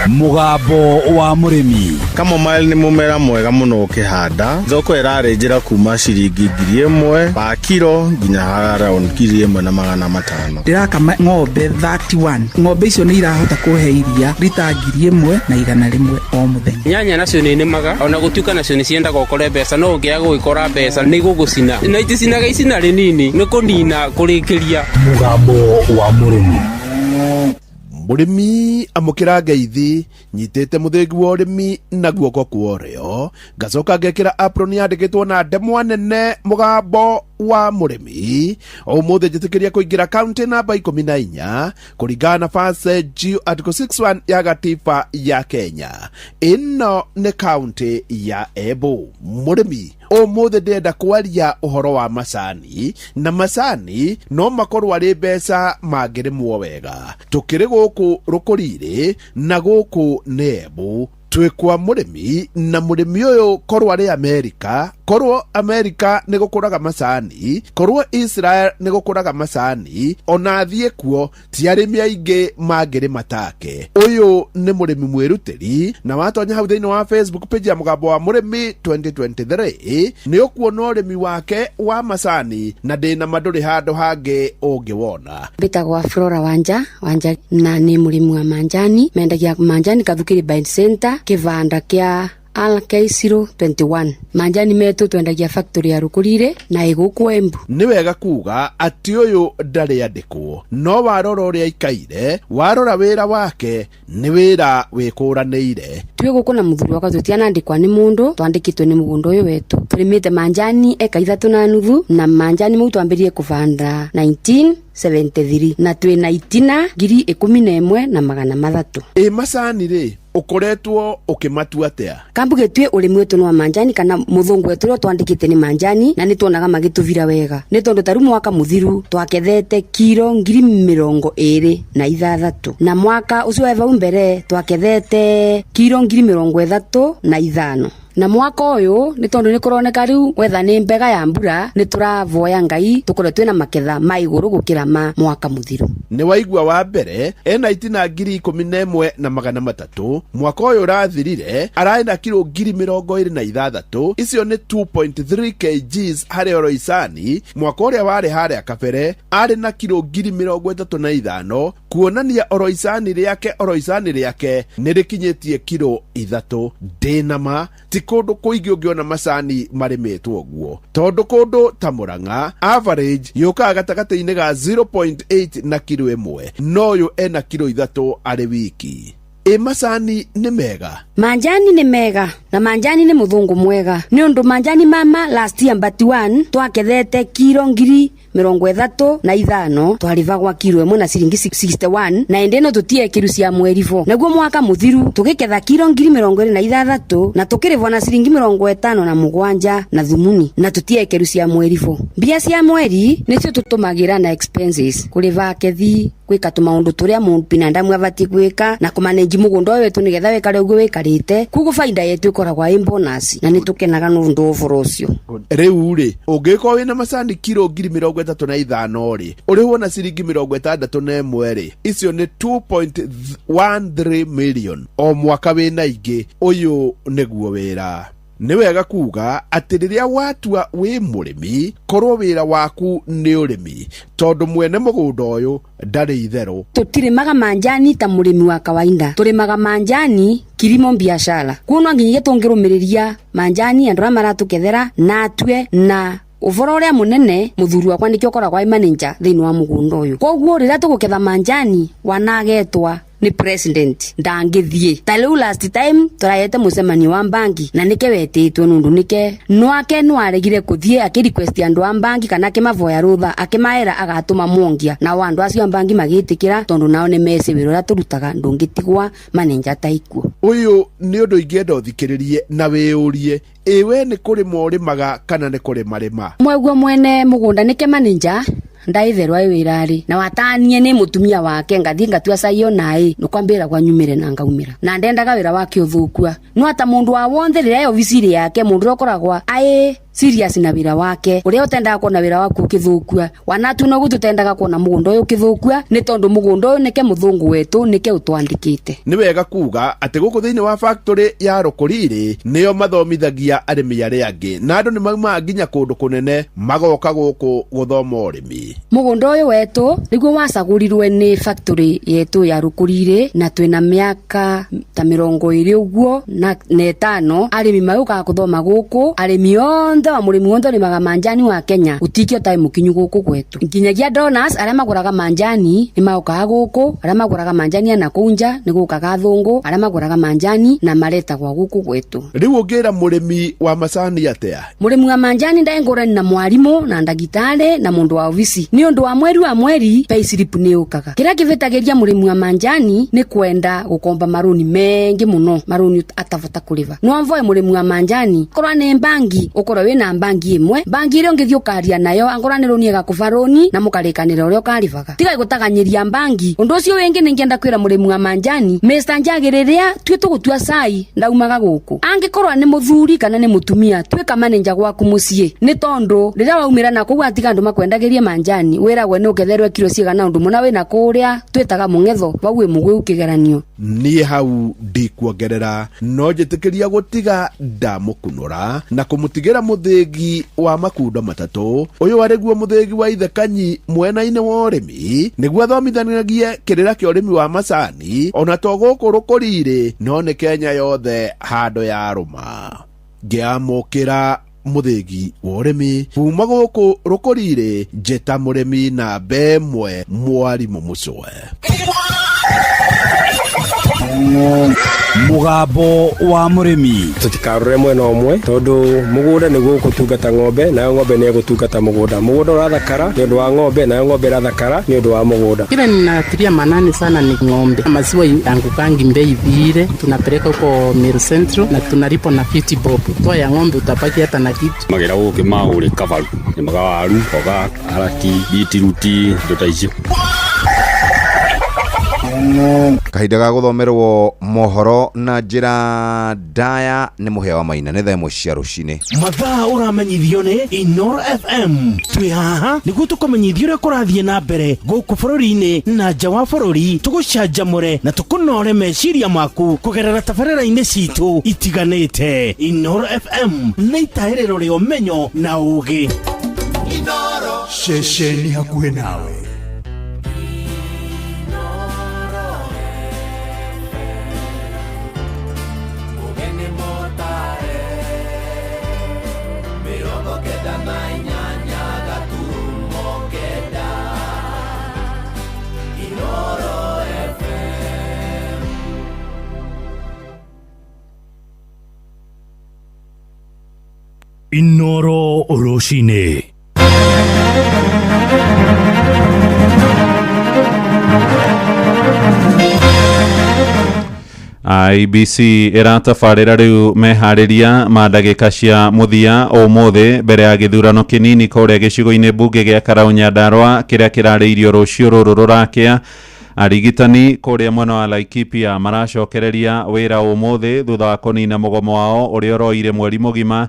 Mugambo wa murimi. Kamomile ni mumera mwega muno ukihanda. Thoko irarenjera kuma ciringi 1,000 pa kilo nginya around 1,500. Ndirakama ng'ombe 31. Ng'ombe icio ni irahota kuhe iria rita 1,100 o muthenya. Nyanya nacio ni nemaga ona gutuika nacio ni cienda gukore mbeca no ungia gwikora mbeca ni gugucina. Na iticinaga icina rinini ni kunina kurikiria. Mugambo wa murimi. Murimi amukira ngeithi nyitete muthengi wa urimi na guoko kuoreo ngacoka ngekira apron yandikitwo na ndemwa nene mugambo wa murimi umuthi njitikiria kuingira county namba 14 kuringana na fase G article 61 ya gatiba ya Kenya. Ino ni county ya Embu. Murimi umuthi ndenda kwaria uhoro wa macani na macani no makorwo ari mbeca mangĩrĩmwo wega. Tukiri guku rukurire na guku ni Embu twi kwa murimi na murimi uyu korwo ari Amerika, korwo Amerika ni gukuraga macani, korwo Israel ni gukuraga macani, ona thie kuo ti arimi aingi mangĩrĩma take. Uyu ni murimi mwiruteri na watonya hau thĩinĩ wa Facebook page ya Mugambo wa Murimi 2023 ni ukuona urimi wake wa macani na ndina manduri handu hangi ungiwona. Bitagwa Flora Wanja na ni murimi wa manjani, mendagia manjani Kathukiri Bind Center kivanda kia LK021. Manjani metu twendagia factory ya Rukurire na iguku Embu. Ni wega kuga ati uyu ndari andikwo no warora uria ikaire warora wira wake ni wira wikuranĩire. Twi guku na muthuri wakwa tutianandikwa ni mundu twandikitwe ni mugunda uyu wetu. Turimite manjani eka 3.5 na manjani mau twambirie kuvanda 1973 na twina itina 11,300. Macani ri ukoretwo ukimatua atia? Kambuge twi urimi wetu no manjani kana muthungu wetu twandikite ni manjani na nitwonaga magituvira wega ni tondu taru mwaka muthiru twakethete kilo 26,000 na mwaka ucio wa mbere twakethete kilo 35,000 na mwaka uyu ni tondu ni kuroneka riu wetha ni mbega ya mbura ni turavoya Ngai tukore twina maketha ma iguru gukira ma mwaka muthiru. Ni waigua wa mbere ena itina 11,300 mwaka uyu urathirire arari na kilo 26,000 icio ni 2.3 kgs hari Oroisani. Mwaka uria wari haria kabere ari na kilo 35,000 kuonania Oroisani riake ni rikinyitie kilo 3. Ndinama ti kundu kuingi ungiona macani marimitwo guo tondu kundu ta Murang'a average yukaga gatagati-ini ga 0.8 na kilo 1 no yu ena kilo 3 ari wiki. Macani ni mega, manjani ni mega na manjani ni muthungu mwega ni undu manjani mama last year but 1 twakethete kilo 35,000 twarivagwa kilo 1 na ciringi 61 na endeno tutie kiru cia mweri 4 naguo mwaka muthiru tukiketha kilo 26,000 na tukirivwa na ciringi 57 na thumuni na tutie kiru cia mweri 4. Mbia cia mweri nicio tutumagira na expenses kuriva kethi gwika tumaundu turia binadamu abati gwika na kumanage mugunda wetu nigetha wikare uguo wikarite kugu faida yetu ikoragwa bonus na nitukenaga nundu uvoro ucio. Riu ri ungikwa wina macani kilo 35,000 ri urihwo na ciringi 61 ri icio ni 2.13 million o mwaka wina ingi. Uyu niguo wira. Ni wega kuga ati riria watua wi murimi korwo wira waku ni urimi tondu mwene mugunda uyu ndari itheru. Tutirimaga manjani ta murimi wa kawaida, turimaga manjani kilimo biashara. Kuno nginya tungirumiriria manjani andura maratukethera na atue na uvoro uria munene muthuru wakwa nikio koragwa manager thiini wa mugunda uyu. Koguo riria tuguketha manjani wanagetwa ni president ndangithie taliu last time turayete mucemanio wa banki na nike wetitwe nundu nike nwake nwaregire kuthie akirequest andu a banki kana akimavoya rutha akimaera agatuma mwongia na wandu acio banki magitikira tondu nao ni mesi wiro ra turutaga ndungitigwa manager taikuo. Uyu ni undu ingienda uthikiririe na wiurie iwe ni kurima urimaga kana ni kurima mweguo mwene mugunda nike manager ndaitherwa wirari na watanie ni mutumia wake ngathi ngatua saio nae nukwambira kwa nyumire na ngaumira na ndendaga wira wake uthukua no ata mundu wa wonde riria ofisiri yake mundu rokoragwa ai serious na wira wake uria utendaga kuona wira waku ukithukua wanatu no gututendaga kuona mugunda uyu ukithukua ni tondu mugunda uyu nike muthungu wetu nike utwandikite. Ni wega kuga ati guku thiini wa factory ya Rukuriri niyo mathomithagia arimi aria angi na andu ni mauma nginya kundu kunene magoka guku guthoma urimi. Mugunda uyu wetu niguo wacagurirwe ni factory yetu ya Rukuriri na twina miaka ta 20 uguo na 5 arimi mauka kuthoma guku arimi onthe wa murimi wonthe limaga manjani wa Kenya utikio time mukinyu guku gwetu nginyagia donors aria maguraga manjani ni mauka guku aria maguraga manjani na kunja ni gukaga thungu aria maguraga manjani na mareta gwa guku gwetu. Riu ungira murimi wa macani atia murimi wa manjani ndengorani na mwarimu na ndagitari na mundu wa ofisi ni undu wa mweri payslip ni ukaga kira kivitagiria murimi wa manjani ni kwenda gukomba maruni mengi muno maruni atavota kuriva no mvoe murimi wa manjani korwa ni bangi ukoro wina bangi imwe bangi ile ngithiukaria nayo angoraniro ni gakufaroni na mukarikanira uria ukarivaga tiga gutaganyiria bangi undu ucio wingi ningienda kwira murimi wa manjani Mr. Njagiriria twi tugutua sai ndaumaga guku angikorwa ni muthuri kana ni mutumia twika manager gwaku mucii ni tondu riria waumira na kugu atiga andu makwendagirie manjani wiragwe ni uketherwe kilo cigana undu muna wina kuria twitaga mungetho bawe mugwe ukigeranio. Nie hau ndikuongerera no njitikiria gutiga ndamukunura na kumutigira muthigi wa makunda matatu uyu ariguo muthigi wa Ithe Kanyi mwena-ini wa urimi niguo athomithanagie kirira kia urimi wa macani ona to guku Rukuriri no ni Kenya yothe hando ya ruma. Ngiamukira muthigi wa urimi kuma guku Rukuriri njeta murimi na bemwe mwarimu mucwe. Mugambo wa murimi tutikarure mwena omwe tondu mugunda niguo gutungata ng'ombe nayo ng'ombe ni gutungata mugunda urathakara ni undu wa ng'ombe nayo ng'ombe irathakara ni undu wa mugunda. Kile ninatilia manani sana ni ng'ombe. Maziwa yangu kangi mbei vile tunapeleka huko Meru Central na tunalipo na 50 bob. Toa ya ng'ombe utapaki hata na kitu magira guki maure kavaru ni magawaru oga araki bitiruti ndotaicio kahinda ga guthomerwo mohoro na njira ndaya nĩ mũhĩa wa Maina nĩ thaa ĩmwe cia rũcinĩ. Mathaa ũramenyithio nĩ Inoro FM. Twĩ haha nĩguo tũkũmenyithia ũrĩa kũrathiĩ na mbere gũkũ bũrũri-inĩ na nja wa bũrũri, tũgũcanjamũre na tũkũnore meciria maku kũgerera tabarĩra-inĩ citũ itiganĩte. Inoro FM nĩ itaĩrĩro rĩa ũmenyo na ũũgĩ. Inoro ceceni hakuhĩ nawe. Inoro Oroshine. IBC iratabarĩra rĩu meharĩria ma ndagĩka cia mũthia ũmũthĩ mbere ya gĩthurano kĩnini kũrĩa gĩcigo-inĩ mbunge gĩa Karaũ Nyandarua kĩrĩa kĩrarĩirio rũciũ rũrũ rũrakĩa. Arigitani kũrĩa mwena wa Laikipia maracokereria wĩra ũmũthĩ thutha wa kũnina mũgomo wao ũrĩa ũroire mweri mũgima.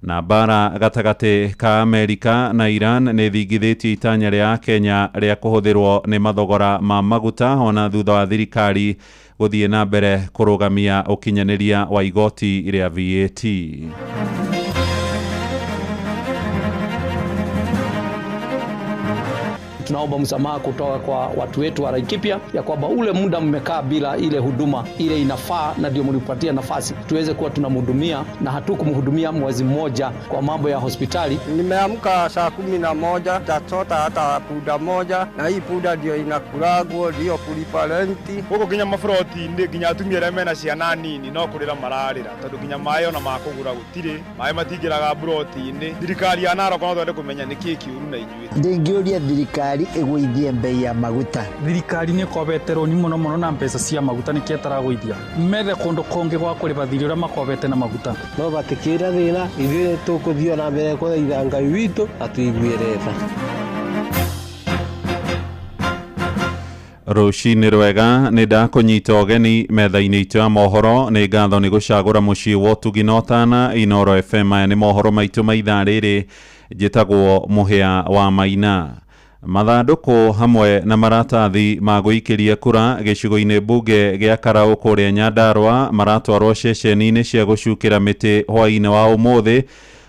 Na bara gatagatĩ ka Amerika na Iran nĩ thingithĩtie itanya rĩa Kenya rĩa kũhũthĩrwo nĩ mathogora ma maguta ona thutha wa thirikari gũthiĩ na mbere kũrũgamia ũkinyanĩria wa igoti rĩa VAT. Tunaomba msamaha kutoka kwa watu wetu wa Laikipia ya kwamba ule muda mmekaa bila ile huduma ile inafaa, na ndio mlipatia nafasi tuweze kuwa tunamhudumia, na hatukumhudumia mwezi mmoja kwa mambo ya hospitali. Nimeamka saa 11 tatota hata puda moja, na hii puda ndio inakuragwo ndio kulipa renti. Huko kinya mafroti ndi kinya atumia reme na ciana nini no kurira mararira tondu kinya mayo na makugura gutire maĩ matingiraga broti-ini. Thirikari ya Narok no twende kumenya niki kiuru na inyuĩ. Ndingĩũria thirikari ĩgũithie mbei ya maguta. Thirikari nĩ ĩkobete rũni mũno na mbeca cia maguta nĩkĩo ĩtaragũithia. Methe kũndũ kũngĩ gwa kũrĩha thirĩ ũrĩa makobete na maguta. No batĩkĩra thĩna ithuĩ tũkũthiĩ na mbere kũthaitha Ngai witũ atuiguĩre tha. Rũcinĩ rwega nĩ ndakũnyita ũgeni metha-inĩ itũ ya mohoro. Nĩ ngatho nĩ gũcagũra mũciĩ wa ũtugi na ũtana. Inoro FM aya nĩ mohoro maitũ ma ithaa rĩrĩ, njĩtagwo mũhĩa wa Maina. Mathandũkũ hamwe na maratathi ma gũikĩria kura gĩcigo-inĩ mbunge gĩa Karaũ kũrĩa Nyandarua maratwarwo ceceni-inĩ cia gũcukĩra mĩtĩ hwaĩ-inĩ wa ũmũthĩ,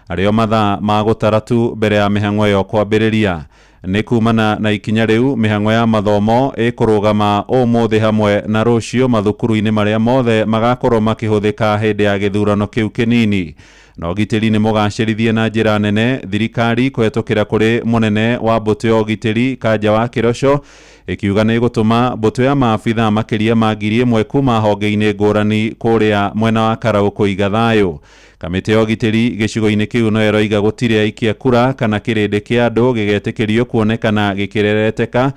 arĩo mathaa ma gũtaratu mbere ya mĩhang'o ĩyo kwambĩrĩria. Nĩ kumana na ikinya rĩu mĩhang'o ya mathomo ĩkũrũgama ũmũthĩ hamwe na rũciũ mathukuru-inĩ marĩa mothe magakorwo makĩhũthĩka hĩndĩ ya gĩthurano kĩu kĩnini. Na ũgitĩri nĩ mũgacĩrithie na njĩra nene, thirikari kũhetũkĩra kũrĩ mũnene wa mbũtũ ya ũgitĩri Kanja wa Kĩroco ĩkiuga nĩ gũtũma mbũtũ ya maabitha makĩria ma 1,000 kuma honge-inĩ ngũrani kũrĩa mwena wa Karaũ kũiga thayũ. Kamĩtĩ ya ũgitĩri gĩcigo-inĩ kĩu no ĩroiga gũtirĩ aikia kura kana kĩrĩndĩ kĩa andũ gĩgetĩkĩrio kuonekana gĩkĩrereteka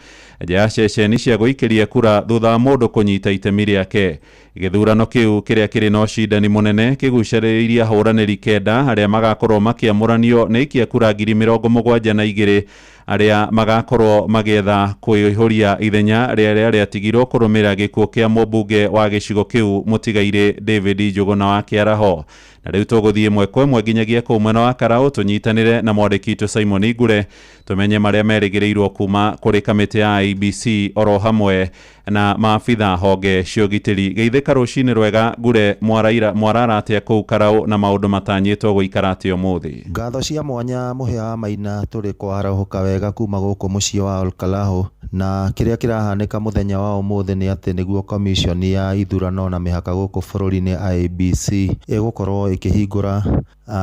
nja ya ceceni cia gũikĩria kura thutha wa mũndũ kũnyita itemi rĩake. Gĩthurano kĩu kĩrĩa kĩrĩ na ũcindani mũnene kĩgucĩrĩirie ahũranĩri 9 arĩa magakorwo makĩamũranio nĩ aikia kura 72,000 arĩa magakorwo magĩetha kwĩhũria ithenya rĩrĩa rĩatigirwo kũrũmĩrĩra gĩkuũ kĩa mũmbunge wa gĩcigo kĩu mũtigairĩ David Njũgũna wa Kĩaraho. Na rĩu tũgũthiĩ mweko ĩmwe nginyagia kũu mwena wa Karaũ tũnyitanĩre na mwandĩki witũ Simon Ingure tũmenye marĩa merĩgĩrĩirwo kuma kũrĩ kamĩtĩ ya IBC oro hamwe na maabitha honge cia ũgitĩri. Geithĩka rũcinĩ rwega Ngure, mwarara atĩa kũu Karaũ na maũndũ matanyĩtwo gũikara atĩa ũmũthĩ? Ngatho cia mwanya mũhĩa wa Maina tũrĩ kwarahũka wega kuma gũkũ mũciĩ wa Olkalau, na kĩrĩa kĩrahanĩka mũthenya wa ũmũthĩ nĩ atĩ nĩguo komishoni ya ithurano na mĩhaka gũkũ bũrũri-inĩ IBC ĩgũkorwo ĩkĩhingũra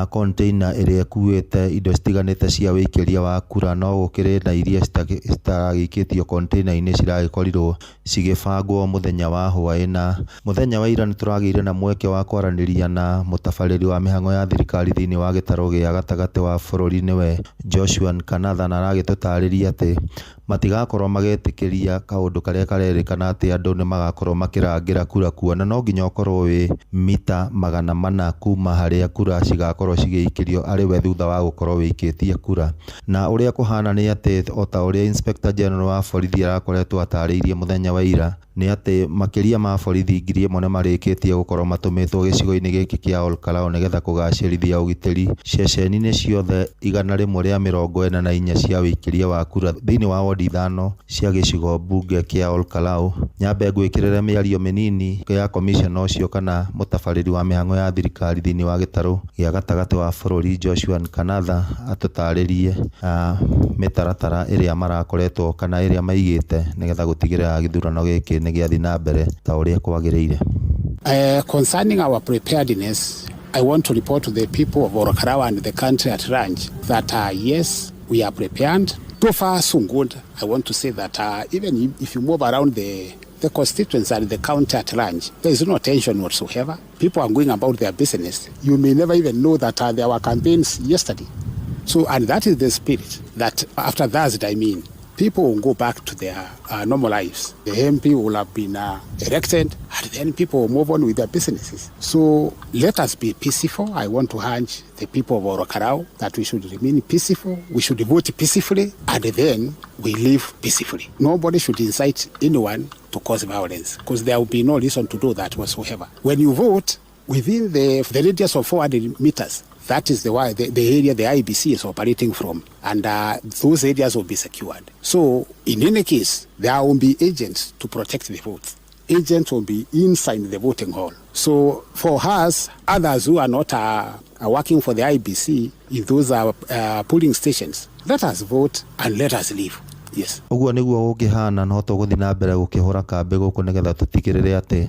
container ĩrĩa ĩkuĩte indo citiganĩte cia wĩikĩria wa kura, no gũkĩrĩ na iria citaragĩikĩtio container-inĩ ciragĩkorirwo cigĩbangwo mũthenya wa hwaĩ. Na mũthenya wa ira nĩtũragĩire na mweke wa kwaranĩria na mũtabarĩri wa mĩhang'o ya thirikari thĩinĩ wa gĩtarũ gĩa gatagatĩ wa bũrũri nĩwe Joshua Kanatha, na aragĩtũtarĩria atĩ matigakorwo magetĩkĩria kaũndũ karĩa karerĩkana atĩ andũ nĩ magakorwo makĩrangĩra kura, kuona no nginya ũkorwo wĩ mita 400 kuma harĩa kura cigakorwo cigĩikĩrio arĩ we thutha wa gũkorwo wĩikĩtie kura. Na ũrĩa kũhana nĩ atĩ o ta ũrĩa Inspector General wa borithi arakoretwo atarĩirie mũthenya wa ira, nĩ atĩ makĩria ma borithi 1,000 nĩ marĩkĩtie gũkorwo matũmĩtwo gĩcigo-inĩ gĩkĩ kĩa Olkalau nĩgetha kũgacĩrithia ũgitĩri ceceni-inĩ ciothe 144 cia wĩikĩria wa kura thĩinĩ wa wodi 5 cia gĩcigo mbunge kĩa Olkalau. Nyambe ngwĩkĩrĩre mĩario mĩnini ya komishona ũcio kana mũtabarĩri wa mĩhang'o ya thirikari thĩinĩ wa gĩtarũ gĩa gatagatĩ wa bũrũri Joshua Nkanatha atũtarĩrie mĩtaratara ĩrĩa marakoretwo kana ĩrĩa maigĩte nĩgetha gũtigĩrĩra gĩthurano gĩkĩ nĩ gĩathiĩ na mbere ta ũrĩa kwagĩrĩire. Concerning our preparedness, I want to report to the people of Olkalau and the country at large that yes, we are prepared. So far, so good. I want to say that even if you move around the constituents and the county at large, there is no tension whatsoever. People are going about their business. You may never even know that there were campaigns yesterday. So, and that is the spirit that after Thursday, I mean, people will go back to their normal lives. The MP will have been elected, and then people will move on with their businesses. So let us be peaceful. I want to urge the people of Olkalau that we should remain peaceful, we should vote peacefully, and then we live peacefully. Nobody should incite anyone to cause violence, because there will be no reason to do that whatsoever. When you vote within the radius of 400 meters, that is the area the IBC is operating from, and those areas will be secured. So, in any case, there will be agents to protect the votes. Agents will be inside the voting hall. So, for us, others who are not working for the IBC in those polling stations, let us vote and let us leave. Yes. Ũguo nĩguo gũkĩhana no tũgũthiĩ na mbere gũkĩhũra kambĩ gũkũ nĩgetha tũtigĩrĩre atĩ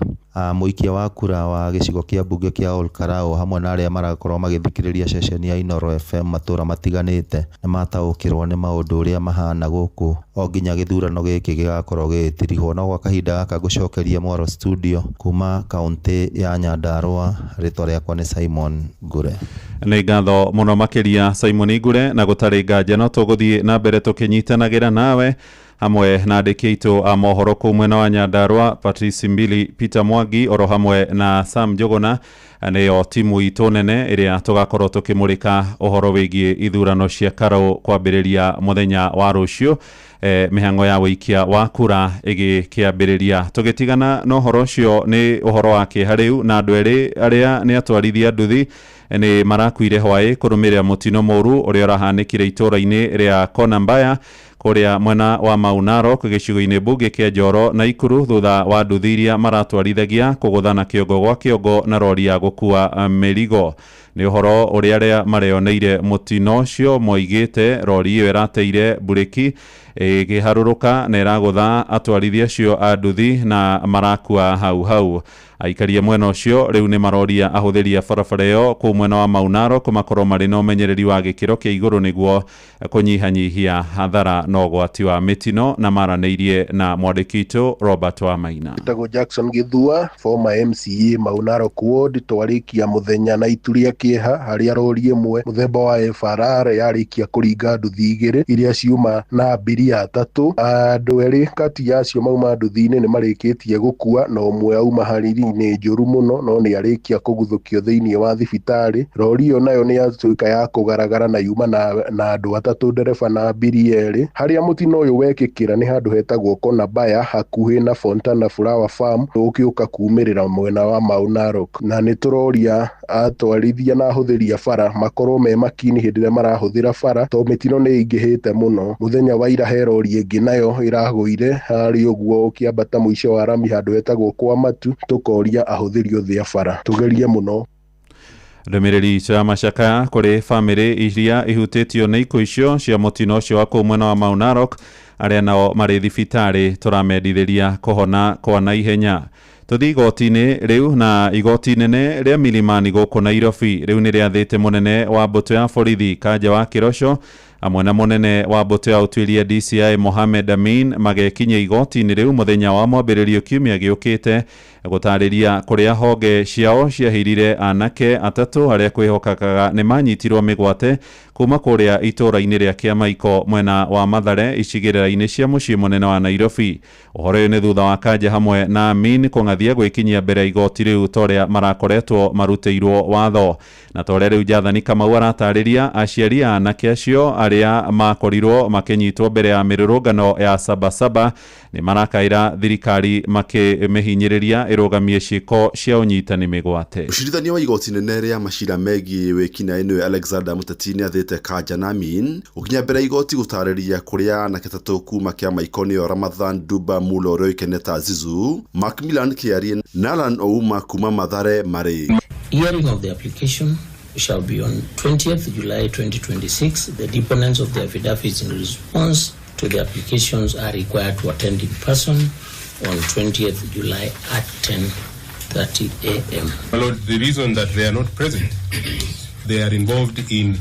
mũikia wa kura wa gĩcigo kĩa mbunge kĩa Olkalau hamwe na arĩa marakorwo magĩthikĩrĩria ceceni ya Inooro FM matũra matiganĩte nĩ mataũkĩrwo nĩ maũndũ ũrĩa mahana gũkũ o nginya gĩthurano gĩkĩ gĩgakorwo gĩgĩtirihwo. No gwa kahinda gaka ngũcokeria Mwaro studio kuma kaunti ya Nyandarua, rĩtwa rĩakwa nĩ Simon Ngure. Nĩ ngatho mũno makĩria Simon Ngure, na gũtarĩ nganja no tũgũthiĩ na mbere tũkĩnyitanagĩra nawe hamwe na andĩki aitũ a mohoro kũu mwena wa Nyandarua, Patrice Mbili, Peter Mwangi oro hamwe na Sam Njuguna. Nĩyo timu itũ nene ĩrĩa tũgakorwo tũkĩmũrĩka ũhoro wĩgiĩ ithurano cia Karau kwambĩrĩria mũthenya wa rũciũ, mĩhang'o ya wĩikia wa kura ĩgĩkĩambĩrĩria. Tũgĩtigana na ũhoro ũcio nĩ ũhoro wa kĩeha rĩu na andũ erĩ arĩa nĩ atwarithia nduthi nĩ marakuire hwaĩ kũrũmĩrĩra mũtino mũru ũrĩa ũrahanĩkire itũũra-inĩ rĩa Konambaya kũrĩa mwena wa Mau Narok gĩcigo-inĩ mbunge kĩa Njoro na Ikuru thutha wa nduthi iria maratwarithagia kũgũthana kĩongo gwa kĩongo na rori ya gũkua mĩrigo. Nĩ ũhoro ũrĩa arĩa mareoneire mũtino ũcio moigĩte rori ĩyo ĩrateire bureki ĩkĩharũrũka na ĩragũtha atwarithia acio a nduthi na marakua hau. Aikaria mwena ũcio rĩu nĩ maroria ahũthĩri a barabara ĩyo kũu mwena wa Mau Narok makorwo marĩ na ũmenyereri wa gĩkĩro kĩa igũrũ nĩguo kũnyihanyihia hathara na ũgwati wa mĩtino. Na maranĩirie na mwandĩki witũ Robert Wamaina. Ndagũ Jackson Githua, former MCA Mau Narok Ward, twarĩkia mũthenya na itu rĩa kĩeha harĩa rori ĩmwe mũthemba wa FRR yarĩkia kũringa nduthi igĩrĩ iria ciuma na abiria atatũ. Andũ erĩ kati yacio mauma nduthi-inĩ nĩ marĩkĩtie gũkua na ũmwe auma hariri nĩ njũru mũno no nĩ arĩkia kũguthũkio thĩinĩ wa thibitarĩ. Rori ĩyo nayo nĩ yatuĩka ya kũgaragara na yuma na andũ atatũ, ndereba na abiria erĩ. Harĩa mũtino ũyũ wekĩkĩra nĩ handũ hetagwo Konambaya hakuhĩ na Fontana Flower Farm ũkĩũka kumĩrĩra mwena wa Mau Narok, na nĩ tũroria atwarithia na ahũthĩri a bara makorwo me makini hĩndĩ ĩrĩa marahũthĩra bara to mĩtino nĩ ĩingĩhĩte mũno. Mũthenya wa ira he rori ĩngĩ nayo ĩragũire harĩ ũguo ũkĩambata mũico wa rami handũ hetagwo kwa Matu, tũkoria ahũthĩri othe a bara tũgerie mũno. Ndũmĩrĩri cia macakaya kũrĩ bamĩrĩ iria ihutĩtio nĩ ikuũ icio cia mũtino ũcio wa kũu mwena wa Mau Narok, arĩa nao marĩ thibitarĩ tũramendithĩria kũhona kwa naihenya. Tũthiĩ igoti-inĩ rĩu, na igoti nene rĩa Milimani gũkũ Nairobi rĩu nĩ rĩathĩte mũnene wa mbũtũ ya borithi Kanja wa Kĩrosho hamwe na mũnene wa mbũtũ ya ũtuĩria DCI Mohamed Amin magekinyia igoti-inĩ rĩu mũthenya wa mwambĩrĩrio kiumia gĩũkĩte gutariria kuria honge ciao ciahirire anake atatu aria kwihokakaga ni manyitirwo migwate kuma kuria itura-ini ria Kiamaiko mwena wa Mathare icigirira-ini cia mucii munene wa Nairobi. Uhoro uyu ni thutha wa Kanja hamwe na Amin kungathia gwikinyia mbere igoti riu toria marakoretwo marutiirwo watho na toria riu Jathani Kamau aratariria aciari anake acio aria makorirwo makinyitwo mbere ya mirurungano ya Sabasaba ni marakaira thirikari makimehinyiriria irugamie ciiko cia unyitani migwate. Ucirithania wa igoti nene ria macira megie wekina ino Alexander Mutatini athete Kanja na Amin ukinya mbere igoti gutariria kuria na ketatu kuma Kiamaiko nio Ramadhan Duba Mulo Roy Keneta Zizu Macmillan Kiari Nalan Ouma kuma Mathare Mari. Hearing of the application shall be on 20th July 2026. The deponents of the affidavits in response to the applications are required to attend in person on 20th July at 10:30 a.m. My Lord, the reason that they are not present, they are involved in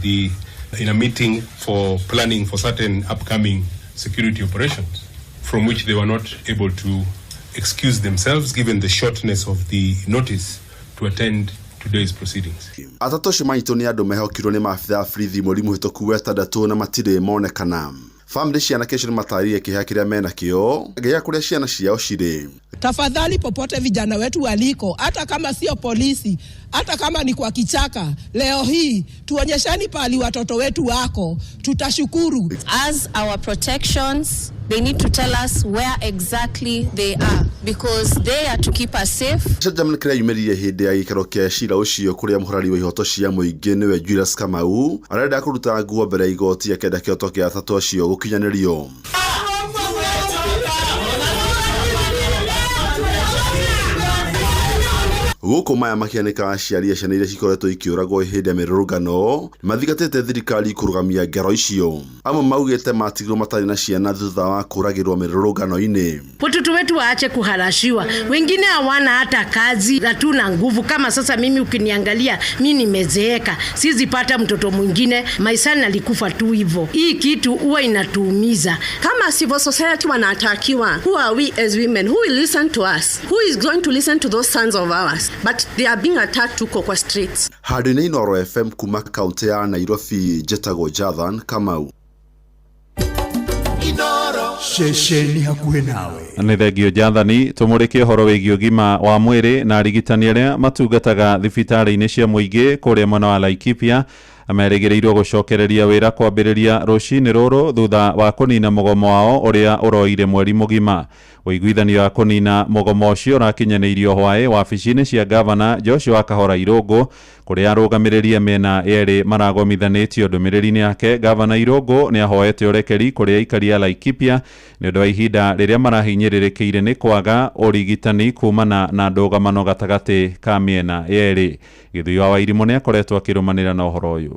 a meeting for planning for certain upcoming security operations, from which they were not able to excuse themselves given the shortness of the notice to attend today's proceedings. Atatu shimanyito ni andu mehokirwo ni maafitha a borithi mweri muhituku wetandatu na matire monekana. Family ciana kesho ni mataririe kiha kiria mena kio gya kuria ciana ciao cire. Tafadhali popote vijana wetu waliko, hata kama sio polisi, hata kama ni kwa kichaka, leo hii tuonyeshani pali watoto wetu wako, tutashukuru. As our protections, they need to tell us where exactly they are, because they are to keep us safe. Jamani kira yumerie hinde ya gikaro kia cira ucio kuria muhurari wa ihoto cia muingi niwe Julius Kamau arenda kuruta nguo mbere igoti akenda kioto kia atatu acio gukinyanirio. Guko maya makianika aciari a ciana iria cikoretwo ikiuragwo hinde ya mirurungano mathigatite thirikari kurugamia ngero icio. Amwe maugite matigirwo matari na ciana thutha wa kuragirwo mirurungano-ini. Watoto wetu waache kuharashiwa, wengine hawana hata kazi, hatuna nguvu. Kama sasa mimi ukiniangalia, mimi nimezeeka, sizipata mtoto mwingine, maisha alikufa tu hivyo. Hii kitu huwa inatuumiza. Kama civil society wanatakiwa, who are we as women? Who will listen to us? Who is going to listen to those sons of ours? But they are being attacked to kwa streets. Hadini Inoro FM kuma kaunti ya Nairobi, Jetago Jathan Kamau. Inoro shesheni hakuhe nawe. Nĩ thengio Jathani, tumũrĩke ũhoro wĩgiĩ ũgima wa mwĩrĩ na arigitani arĩa matungataga thibitarĩ-inĩ cia mũingĩ kũrĩa mwena wa Laikipia amerĩgĩrĩirwo gũcokereria wĩra kwambĩrĩria rũcinĩ rũrũ thutha wa kũnina mũgomo wao ũrĩa ũroire mweri mũgima. Ũiguithanio wa kũnina mũgomo ũcio ũrakinyanĩirio hwaĩ wabici-inĩ cia gavana Joshua Kahora Irũngũ kũrĩa arũgamĩrĩria mĩena yerĩ maragomithanĩtio. Ndũmĩrĩri-inĩ yake, gavana Irũngũ nĩ ahoete ũrekeri kũrĩ aikari a Laikipia nĩ ũndũ wa ihinda rĩrĩa marahinyĩrĩrĩkĩire nĩ kwaga ũrigitani kumana na ndũgamano gatagatĩ ka mĩena yerĩ. Gĩthui wa Wairimũ nĩ akoretwo akĩrũmanĩra na ũhoro ũyũ.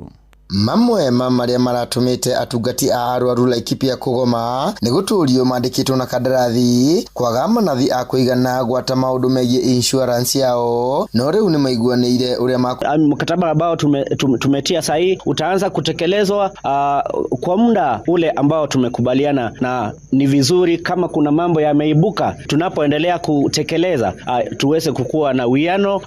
Mamwe maria maratumite atungati a arwaru Laikipia kugoma ni guturio mandikitwo na kandarathi kwaga manathi a kuigana gwata maundu megie insurance yao no riu ni maiguanĩire uria mkataba ambao tumetia sahihi utaanza kutekelezwa kwa muda ule ambao tumekubaliana, na ni vizuri kama kuna mambo yameibuka tunapoendelea kutekeleza tuweze kukua na uwiano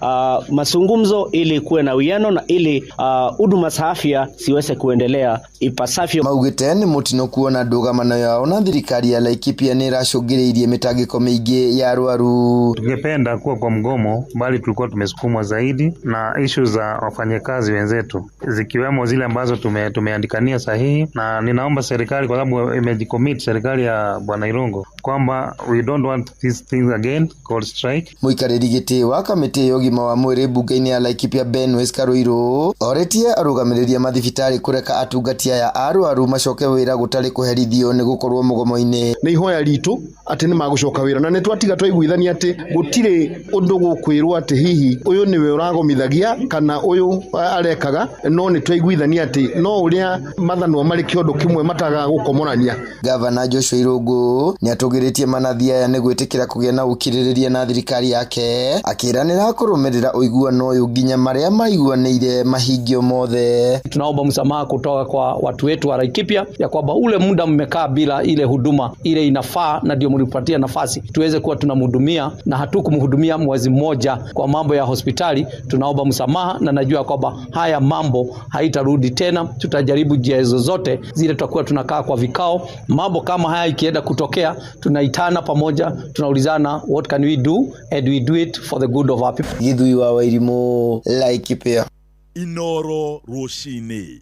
mazungumzo ili kuwe na uwiano na ili huduma za afya siweze kuendelea ipasavyo. Maugite ni mutino kuona ndugamano yao na thirikari ya Laikipia ni racungĩrĩirie mitangiko mingi ya arwaru. Tungependa kuwa kwa mgomo, bali tulikuwa tumesukumwa zaidi na issue za wafanyakazi wenzetu zikiwemo zile ambazo tumeandikania sahihi, na ninaomba serikali, kwa sababu imejicommit serikali ya Bwana Irũngũ kwamba we don't want these things again called strike. Muikarĩri gĩtĩ wa kamĩtĩ ya ũgima wa mwĩrĩ bunge-inĩ ya Laikipia Ben Weskarũirũ oretie arũgamĩrĩria mathibitarĩ kureka atungati aya arwaru macoke wĩra gũtarĩ kũherithio nĩ gũkorwo mũgomo-inĩ. Nĩ ihoya ritũ atĩ nĩ magũcoka wĩra, na nĩ twatiga twaiguithania atĩ gũtirĩ ũndũ gũkwĩrwo atĩ hihi ũyũ nĩwe ũragomithagia kana ũyũ arekaga, no nĩ twaiguithania atĩ no ũrĩa mathanwa marĩ kĩondo kĩmwe mataga gũkomorania. Gavana Joshua Irũngũ nĩ atũgĩrĩtie manathi aya nĩ gwĩtĩkĩra kũgĩa na ũkirĩrĩria na thirikari yake, akĩranĩra kũrũmĩrĩra ũiguano ũyũ nginya marĩa maiguanĩire mahingio mothe. tunaomba msamaha kutoka kwa watu wetu wa Laikipia ya kwamba ule muda mmekaa bila ile huduma ile inafaa, na ndio mlipatia nafasi tuweze kuwa tunamhudumia na hatukumhudumia mwezi mmoja kwa mambo ya hospitali. Tunaomba msamaha, na najua kwamba haya mambo haitarudi tena. Tutajaribu njia zozote zile, tutakuwa tunakaa kwa vikao. Mambo kama haya ikienda kutokea, tunaitana pamoja, tunaulizana what can we do, and we do it for the good of our people. Githui wa Wairimu, Laikipia. Inoro Rushine.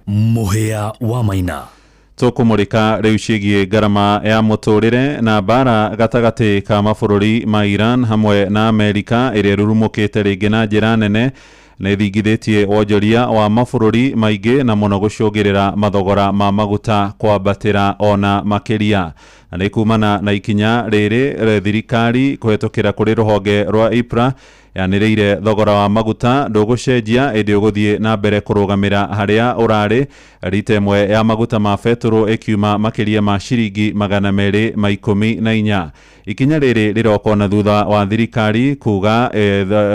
Muhea wa Maina. Tukumurika riu ciĩgiĩ ngarama ya mũtũrĩre na bara gatagatĩ ka mabũrũri ma Iran hamwe na Amerika ĩrĩa rurumũkĩte rĩngĩ na njĩra nene nĩ thingithĩtie wonjoria wa mabũrũri maingĩ na mũno gũcũngĩrĩra mathogora ma maguta kwambatĩra ona makĩria. Nĩ kumana na ikinya rĩrĩ thirikari kũhetũkĩra kũrĩ rũhonge rwa IPRA yanĩrĩire thogora wa maguta ndũgũcenjia ĩndĩ ũgũthiĩ na mbere kũrũgamĩra harĩa ũrarĩ. Rita ĩmwe ya maguta ma betũrũ ĩkiuma makĩria ma ciringi 214. Ikinya rĩrĩ rĩroka na thutha wa thirikari kuga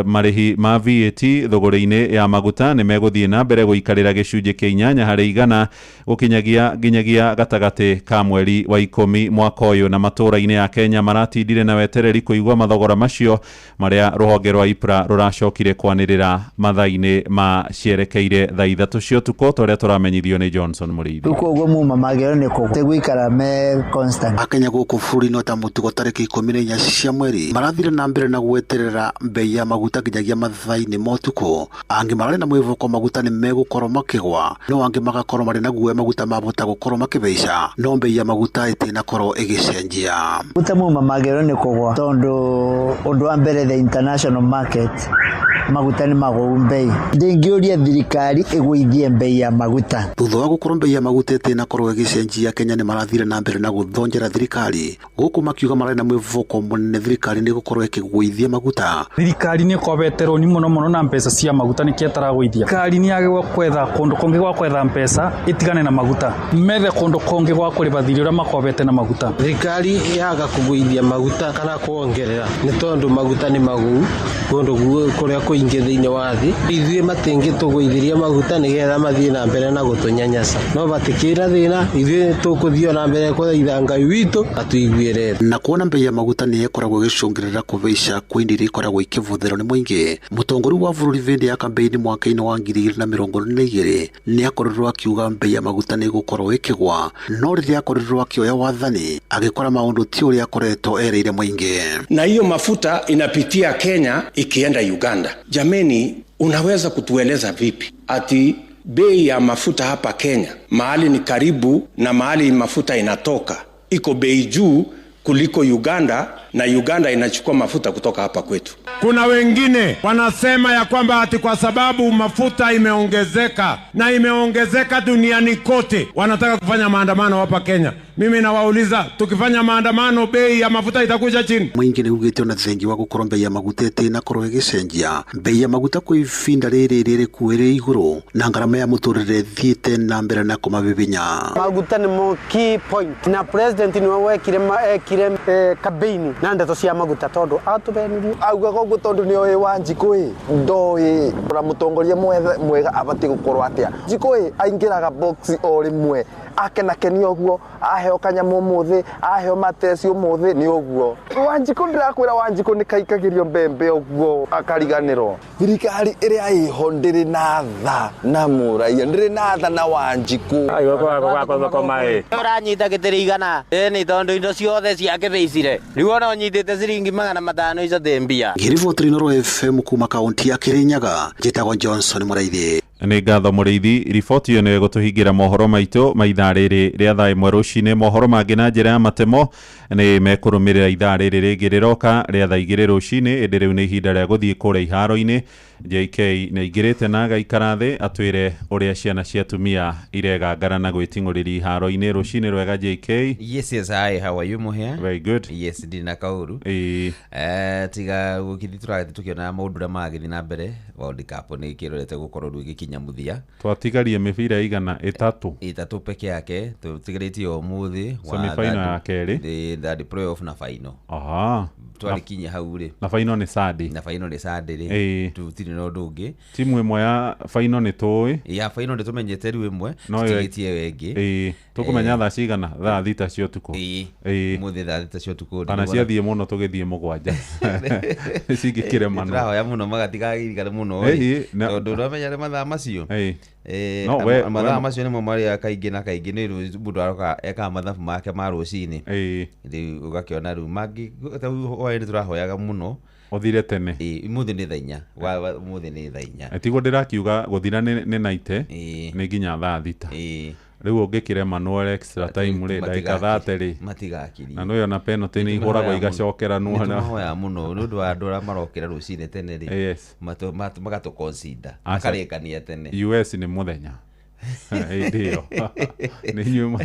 marĩhi ma VAT thogora-inĩ ya maguta nĩ megũthiĩ na mbere gũikarĩra gĩcunjĩ kĩa 8 harĩ igana gũkinyagia gatagatĩ ka mweri wa 10 mwaka ũyũ, na matũra-inĩ ya Kenya maratindire na wetereri kũigua mathogora macio marĩa rũhonge rwa IPRA rũracokire kwanĩrĩra mathaa-inĩ ma cierekeire thaa 3 cia ũtukũ, tũrĩa tũramenyithio nĩ Johnson Mũrĩithi. Ũguo muma magero nĩ gũikara me constant. Akenya gũkũ bũrũri-inĩ ta mũtugo tarĩki 14 cia mweri marathire na mbere na gweterera bei ya maguta nginyagia mathaa-inĩ ma ũtukũ. Angĩ mararĩ na mwĩvũko maguta nĩ megũkorwo makĩgwa, no angĩ magakorwo marĩ na guoya maguta mabota gũkorwo makĩbaica, no bei ya maguta ĩtĩnakorwo ĩgĩcenjia. Maguta muma magero nĩ kũgwa tondũ ũndũ wa mbere the international market maguta nĩ magũu bei. Ndĩngĩũria thirikari ĩgũithie bei ya maguta. Thutha wa gũkorwo bei ya maguta ĩtĩnakorwo ĩgĩcenjia, Kenya nĩ marathire na mbere na gũthonjera thirikari, gũkũ makiuga marĩ na mwĩvũko mũnene thirikari nĩ gũkorwo ĩkĩgũithia maguta. Thirikari nĩ ĩkobeterwo ni mũno na mbeca cia maguta nĩ kĩetaragũithia. Thirikari nĩ yagĩrĩirwo kwetha kũndũ kũngĩ gwa kwetha mbeca itigane na maguta, methe kũndũ kũngĩ gwa kũrĩha thirĩ ũrĩa makobete na maguta. Thirikari yaga kũgũithia maguta kana kuongerera nĩ tondũ maguta nĩ magũu kũndũ kũrĩa kũingĩ thĩinĩ wa thĩ. Ithuĩ matingĩtũgũithiria maguta nĩgetha mathiĩ na mbere na gũtũnyanyaca, no batikĩra thĩna, ithuĩ tũkũthiĩ na mbere kũthaitha Ngai witũ atuiguĩre. Na kuona bei ya maguta nĩ ĩkoragwo ĩgĩcũngĩrĩra kũbaica kwa indo iria ikoragwo ikĩbũthĩrwo nĩ mũingĩ. Mũtongoria wa bũrũri hĩndĩ ya kampeini mwaka-inĩ wa 2022 nĩ akorirwo akiuga bei ya maguta nĩ ĩgũkorwo ĩkĩgwa, no rĩrĩa akorirwo akĩoya wathani agĩkora maũndũ ti ũrĩa akoretwo ereire mũingĩ. Na hiyo mafuta inapitia Kenya ikienda Uganda. Jameni, unaweza kutueleza vipi ati bei ya mafuta hapa Kenya mahali ni karibu na mahali mafuta inatoka iko bei juu kuliko Uganda, na Uganda inachukua mafuta kutoka hapa kwetu? Kuna wengine wanasema ya kwamba ati kwa sababu mafuta imeongezeka na imeongezeka duniani kote wanataka kufanya maandamano hapa Kenya. Mimi nawauliza, tukifanya maandamano bei ya mafuta itakuja chini? Mwingi nĩ ugĩte ona thengi wa gũkorwo bei ya maguta ĩtĩnakorwo ĩgĩcenjia. Bei ya maguta kwa ifinda rĩrĩ kuĩrĩ igũrũ na ngarama ya mũtũrĩre thiĩte na mbere na kũmabibinya. Maguta nĩ mo key point na president nĩ wekire kabeini na ndeto cia maguta tondũ atubenirie augaga ũguo tondũ nĩ oĩ Wanjikũ ndoĩ ra mũtongoria mwega abatiĩ gũkorwo atĩa. Wanjikũ aingĩraga box o rĩmwe akenakenio ũguo, aheo kanyamũ mũthĩ, aheo mateci ũmũthĩ nĩ ũguo. Wanjikũ ndĩrakwĩra Wanjikũ nĩ kaikagĩrio mbembe ũguo akariganĩrwo. Thirikari ĩrĩa ĩho ndĩrĩ na tha na mũraia, ndĩrĩ na tha na Wanjikũ. Ũranyita gĩtĩri igana nĩ tondũ indo ciothe ciake beicire, rĩu ona ũnyitĩte ciringi 500 icio thĩmbia. Ngĩribotĩri Noro FM kuma kaunti ya Kĩrĩnyaga, njĩtagwo Johnson Mũrĩithi. Nĩ ngatho Mũrĩithi. Riboti ĩyo nĩ gũtũhingĩra mohoro maitũ ma ithaa rĩrĩ rĩa thaa 1 rũcinĩ. Mohoro mangĩ na njĩra ya matemo nĩ mekũrũmĩrĩra ithaa rĩrĩ rĩngĩ rĩroka rĩa thaa 2 rũcinĩ. Ĩndĩ rĩu nĩ ihinda rĩa gũthiĩ kũrĩa iharo-inĩ. JK nĩ aingĩrĩte na agaikara thĩ atwĩre ũrĩa ciana cia tumia iregangara na gwĩting'ũrĩri iharo-inĩ. Rũcinĩ rwega JK. Yes, hi, how are you Muhea? Very good. Yes, ndina kauru. Tiga gũkithi tũrathiĩ tũkĩona maũndũ ũrĩa magĩthiĩ na mbere. World Cup nĩ kĩrorete gũkorwo rĩu gĩkinya mũthia. Twatigarie mĩbira igana ĩtatũ peke yake, tũtigarĩtie ũmũthĩ semi final ya kerĩ, the playoff na final. Aha. twarikinya hau ri na final ni Sunday ri tutiri no ndungi timu imwe ya final ni toi ya final ni tumenyete riu imwe tutigitie wengi tukumenya thaa cigana thaa thita cio tuko muthi thaa thita cio tuko kana ciathie muno tugithie mugwanja cingikire mano turahoya muno magatigagirikane muno tondu uramenya ni mathaa macio mathaa macio nimo maria kaingi na kaingi ni mundu aroka eka mathabu make ma rucini riu ugakiona riu mangi ni turahoyaga muno othire tene muthi ni thainya muthi ni thainya tiguo ndirakiuga guthira ni naite ni nginya thaa thita riu ungikire manual extra time ri ndagika 30 ri matigakiri na no yona penalty ni igoragwo igacokera nu hana hoya muno ni undu wa andu ara marokira rucine tene ri magatu consider makarikania tene US ni muthenya ndio ni nyuma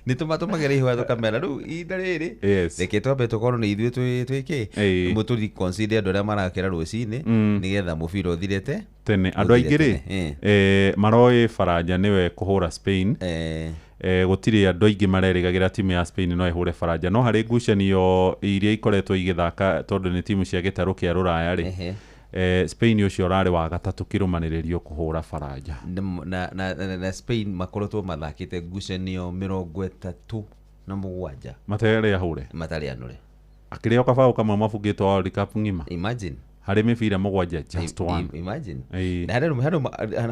ni tumatumagera ihwa tukamera riu ida riri reke twambe tukorwo ni ithuĩ twiki muturi consider andu aria marakira rucine nigetha mubira uthirete tene andu aingĩ ri maroi Faranja niwe kuhura Spain gutiri andu aingĩ marerigagira timu ya Spain no ihure Faranja no hari ngucanio iria ikoretwo igithaka tondu ni timu cia gitaru kia Ruraya ri Spain ucio rari wa gatatu kirumaniririo kuhura Faranja na Spain makoretwo mathakite ngucanio 37 matari ahure matari anure akirio kabao kama mafugitwo World Cup ngima imagine hari mibira mugwanja just one imagine na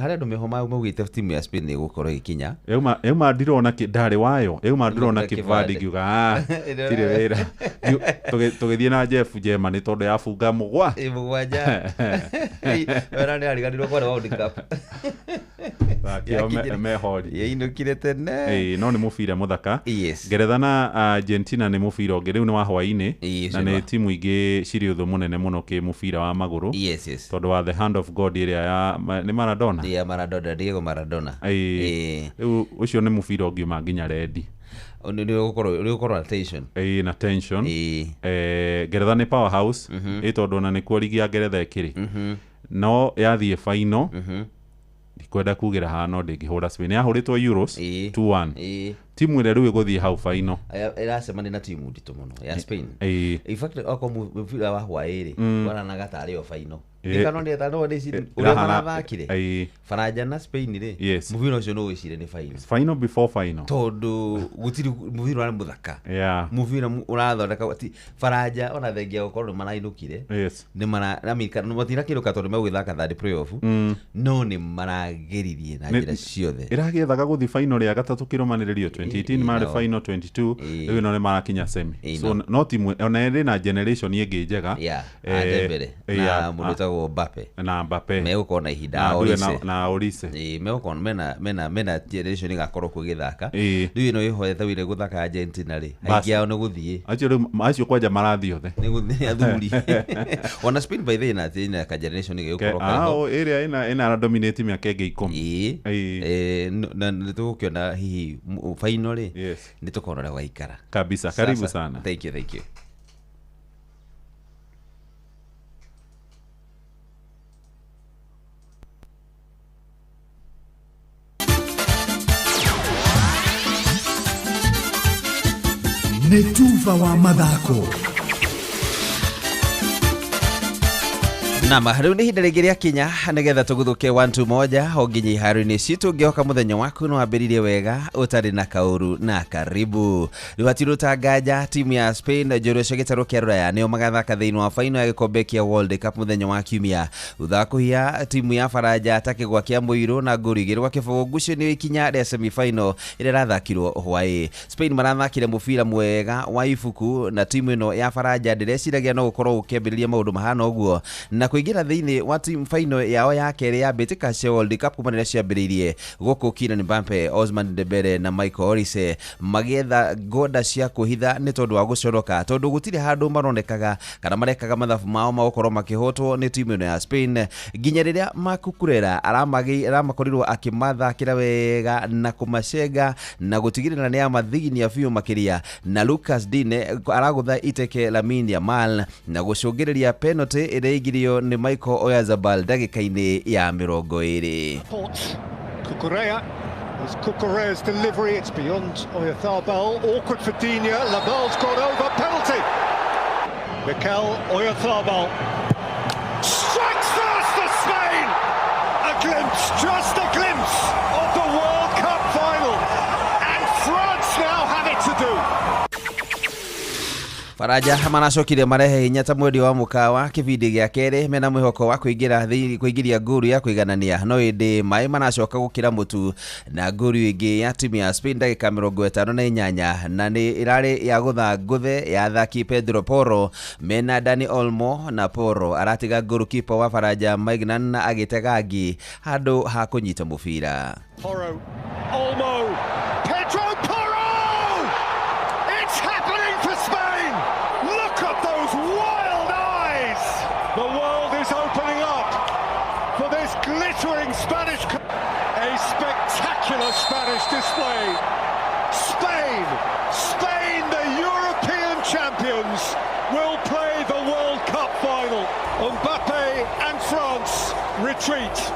hari andu mehoma mugite timu ya Spain igukorwo ikinya euma ndirona kidari wayo euma ndirona kivadi giuga tire wira tugithie na Jeff Jema ni tondu yafunga mugwanja era ni ariganirwo kwa World Cup mehori yainukire tene no ni mubira muthaka Ngeretha na Argentina ni mubira ungi riu ni wa hwaini na ni timu ingi ciri uthu munene muno ki mubira wa maguru tondu wa the hand of God iria ya ni Maradona Diego Maradona riu ucio ni mubira ungiuma nginya ready ni ukorwo tension na tension Ngeretha ni powerhouse tondu na ni kuo ligi ya Ngeretha ikiri no yathie final ndikwenda kugira hano ndingihura Spain yahuritwo Euros 2-1 timu ile riu iguthie hau final iracemania na timu ndito muno ya Spain in fact oko mubira wa hwairi bwana na gatari o final ikano ndi tano ndisi uri marathakire Faranja na Spain ri mubira ucio no wicire ni final before final tondu gutiri mubira wa muthaka mubira urathondeka Faranja ona thengia gukorwo marainukire ni mara Amerika no matira kiruka tondu megwithaka third playoff no ni marageririe na njira ciothe iragethaga guthi final ya gatatu kirumaniririo 2018 mari final 22 riu no ni marakinya semi so no timu ona iri na generation yengi njega Dembele na mundu Mbappe megukona na ihinda na Olise megukona mena generation igakorwo kugithaka riu no ihoetha wire guthaka Argentina ri aingi ao no guthie acio kwanja marathi othe ni guthie athuri ona Spain by the na tina ka generation igukoroka area ina dominate miaka ege 10 na tukiona hihi final ri ni tukona waikara kabisa karibu sana thank you Netuva wa mathako na riu ni ihinda ringi ria kinya nigetha tuguthuke 1-2 moja onginya iharu-ini citu ngioka muthenya waku no wambiririe wega utari na kauru na karibu riwatiru tangaja timu ya Spain njorua cia gitaru kia Ruraya nio magathaka thiini wa final ya gikombe kia World Cup muthenya wa kiumia thutha kuhia timu ya Faranja takigwa kia muiru na ngori igiri gwa kifogo ngucanio ikinya ria semi final ira rathakirwo hwai Spain marathakire mubira mwega wa ifuku na timu ino ya Faranja ndireciragia no gukorwo ukiambiriria maundu mahana uguo na kuingira thiini wa team final yao ya keri ya Betika cia World Cup kumanira ciambiririe guku Kylian Mbappe Ousmane Dembele na Michael Olise magietha ngoda cia kuhitha ni tondu wa gucoroka tondu gutire handu maronekaga kana marekaga mathabu mao magukorwo makihotwo ni timu ino ya Spain nginya riria Makukurera aramakorirwo akimathakira wega na kumacenga na gutigirira ni amathiginia biu makiria na Lucas Digne aragutha iteke Lamine Yamal na gucungiriria penalty ire igirio ni Michael Oyarzabal dakika-ini ya 20. Cucurella, it's Cucurella's delivery, it's beyond Oyarzabal, awkward for Digne, Labal's gone over, penalty! Mikel Oyarzabal strikes first for Spain. A glimpse, just a glimpse of the World Cup final, and France now have it to do. Faraja manacokire marehe hinya ta mwedi wa mukawa kibindi gya kere mena mwihoko wa kuingiria nguru ya kuiganania no indi mai manacoka gukira mutu na nguru ingi ya timu ya Spain ndagika 58 na ni irari ya gutha nguthe ya thaki Pedro Porro mena Dani Olmo na Porro aratiga nguru kipa wa Faraja Maignan agitega ngi handu ha kunyita mubira. Porro, Olmo, Pedro Porro! It's happening for Spain! Look at those wild eyes! The world is opening up for this glittering Spanish... A spectacular Spanish display. Spain, the European champions, will play the World Cup final. Mbappe and France retreat.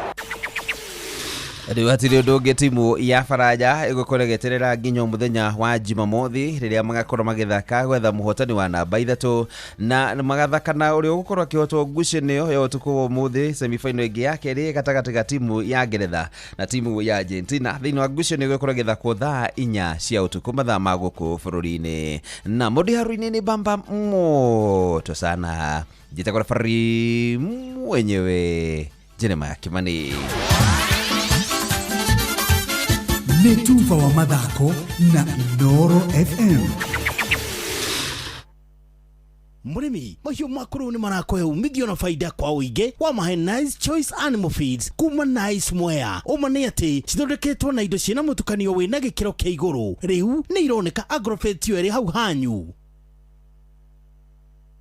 Riu hatiri undu ungi timu ya Faraja igukore geterera nginya muthenya wa Jumamothi riria magakorwo magithaka gwetha muhotani wa namba 3 na magathakana uri ugukorwo akihotwo ngucanio ya utuku muthi semi-final ingi ya keri gatagati ga timu ya Ngeretha na timu ya Argentina thiini wa ngucanio igukore githakwo thaa 4 cia utuku mathaa ma guku bururi-ini na modi haruini ni bamba moto sana jitakora fari mwenyewe Jeremiah Kimani. Netuva wa mathako na Noro FM. Murimi mahiũ makũrũ nĩ marakohe umithio na faida kwa ũingĩ wa mahe Nice Choice Animal Feeds kuma Nice Mwea. Ũma nĩ atĩ cithondeketwo na indo ciĩna mũtukanio wĩna gĩkĩro kĩa igũrũ. Rĩu nĩ ironeka Agrovet ĩrĩ hau hanyu.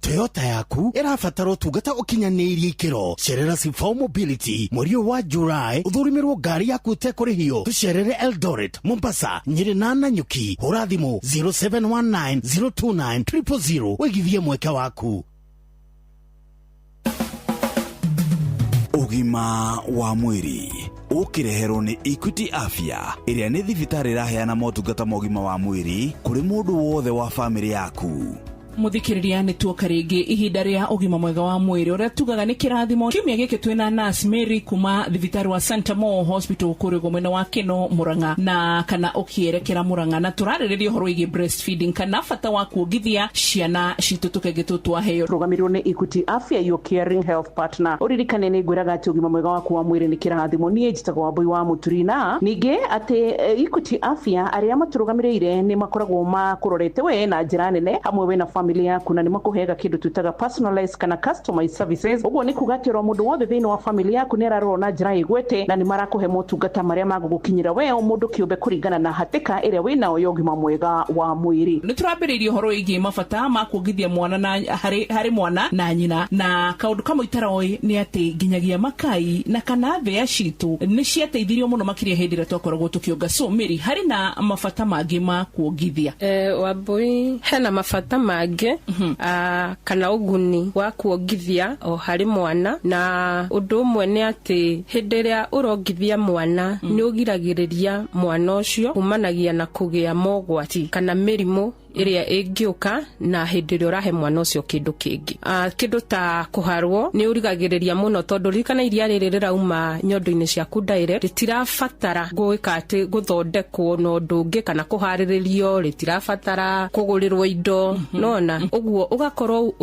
Toyota yaku irabatara ũtungata ũkinyanĩirie ikĩro. Cerera Sifao Mobility mweri wa July ũthũrimirwo ngari yaku ũtekũrĩhio. Tucerere Eldoret, Mombasa, Nyeri na Nanyuki. Hũra thimũ 0719029000 wĩgithie mweke waku. Ũgima wa mwĩrĩ ũkĩreherwo nĩ Equity Afya ĩrĩa nĩ thibitarĩ ĩraheana motungata ma ũgima wa mwĩrĩ kũrĩ mũndũ wothe wa famĩlĩ yaku. Muthikiriria ni tuoka ringi ihinda ria ugima mwega wa mwiri uria tugaga ni kirathimo kiumia giki twina nurse Mary kuma thibitari wa Santa Mo Hospital kurigo mwena wa Kino Muranga na kana ukierekera Muranga na turaririria horo igi breastfeeding kana fata wa kuongithia ciana citutuke gitutwa heyo rugamirwo ni Equity Afya your caring health partner uririkane ni ngwiraga ati ugima mwega waku wa mwiri ni kirathimo ni njitago wa boy wa muturina ninge ati Equity Afya aria maturugamirire ni makoragwo makurorete we na njira nene hamwe we na familia yaku na ni makuhega kindu tutaga personalized kana customized services uguo ni kugatira mundu wothe thiini wa familia yaku ni ararwo na njira igwete na ni marakuhe motungata maria magugukinyira we o mundu kiumbe kuringana na hatika iria wina o yogima mwega wa mwiri ni turambiririe horo igi mafata ma kuongithia mwana na hari mwana na nyina na kaundu kamwe itaroi ni ati ginyagia makai na kana thea citu ni ciateithirio muno makiria hindira twakoragwo tukionga so Mary hari na mafata mangi ma kuongithia wabui hena mafata mangi kana uguni wa kuongithia o hari mwana na undu umwe ni ati hindiria urongithia mwana ni ugiragiriria mwana ucio kumanagia na kugia mogwati kana mirimu iria ingioka na hindiria urahe mwana ucio kindu kingi kindu ta kuharwo ni urigagiriria muno tondu rikana iria ririra uma nyondo-ini ciaku direct ritirafatara gwika ati guthondekwo no ndungi kana kuhariririo ritirafatara kugurirwo indo nona uguo ugakorwo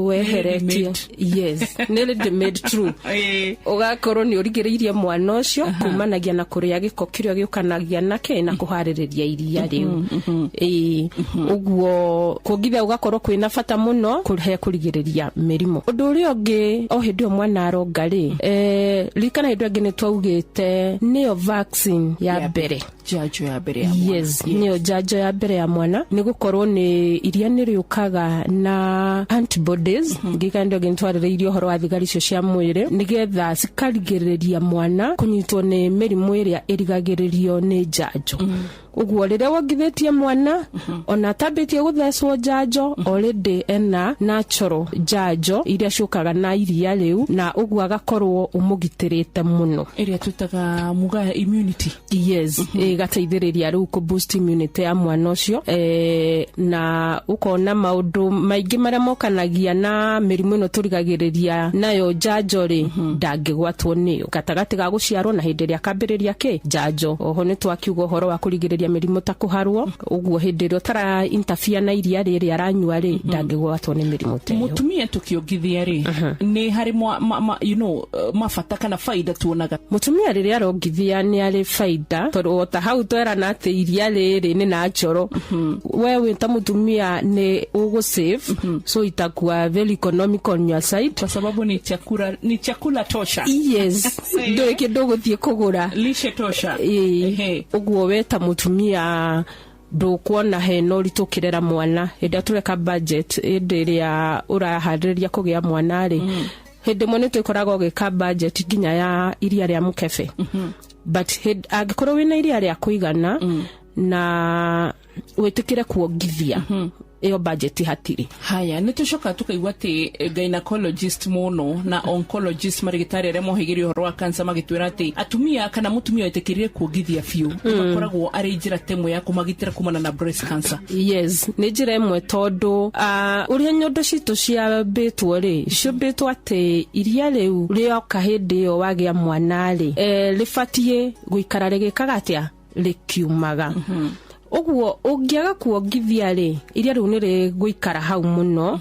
weheretie yes ni ready made true ugakorwo ni urigiririe mwana ucio kumanagia na kuria giko kirio giukanagia nake na kuhaririria iria riu uguo kugithia ugakorwo kwina fata muno kurigiriria mirimo undu uria ungi o hindi mwana arongari rikana hindu ingi ni twaugite niyo vaccine ya mbere jajo ya mbere ya mwana yes niyo jajo ya mbere ya mwana ni gukorwo ni iria ni riukaga na antibodies ngikando gintwariririo horo wa thigari cio cia mwiri nigetha cikarigiriria mwana kunyitwo ni mirimu iria irigagiririo ni jajo uguo riria wongithitie mwana ona tabitie guthecwo njanjo already ena natural njanjo iria ciukaga na iria riu na uguo agakorwo umugitirite muno iria tutaga muga immunity. Yes, gateithiriria riu ku boost immunity ya mwana ucio na ukona maundu maingi maria mokanagia na mirimu ino turigagiriria nayo njanjo ri ndangigwatwo niyo gatagati ga guciarwo na hindi ria kambiriria ki njanjo. Oho ni twakiuga uhoro wa kurigiriria mirimu ta kuharwo uguo hindi ria tara interfere na iria riri aranyua ri ndangigwatwo ni mirimu ta mutumia tukiongithia ri ni hari mafata kana faida tuonaga mutumia riria arongithia ni ari faida tondu ta hau twerana ati iria riri ni na choro we wita mutumia ni ugo save so itakuwa very economical on your side kwa sababu ni chakula tosha. Yes, ndio kidogo thie kugura lishe tosha. Uguo weta mutumia ndukuona heno ritukirera mwana henda tureka budget ria urahariria kugia mwana ri hindi mwe nitwikoraga ugika budget ginya ya iria ria mukebe but agikorwo wina iria ria kuigana na wetikire kuongithia iyo budget hatiri. Haya nitushoka tukaigwa ati gynecologist muno na oncologist marigitari aria mohigirio horo wa cancer magitwira ati atumia kana mutumia wetikirire kuongithia fiu makoragwo ari njira temwe ya kumagitira kumana na breast cancer. Yes, ni njira imwe tondu uria nyondo citu cia betwo ri ciobetwo ati iria riu rioka hindi yo wagia mwana ri rifatie guikara rigikaga atia rikiumaga. Uguo ungiaga kuongithia ri iria riu ni guikara hau muno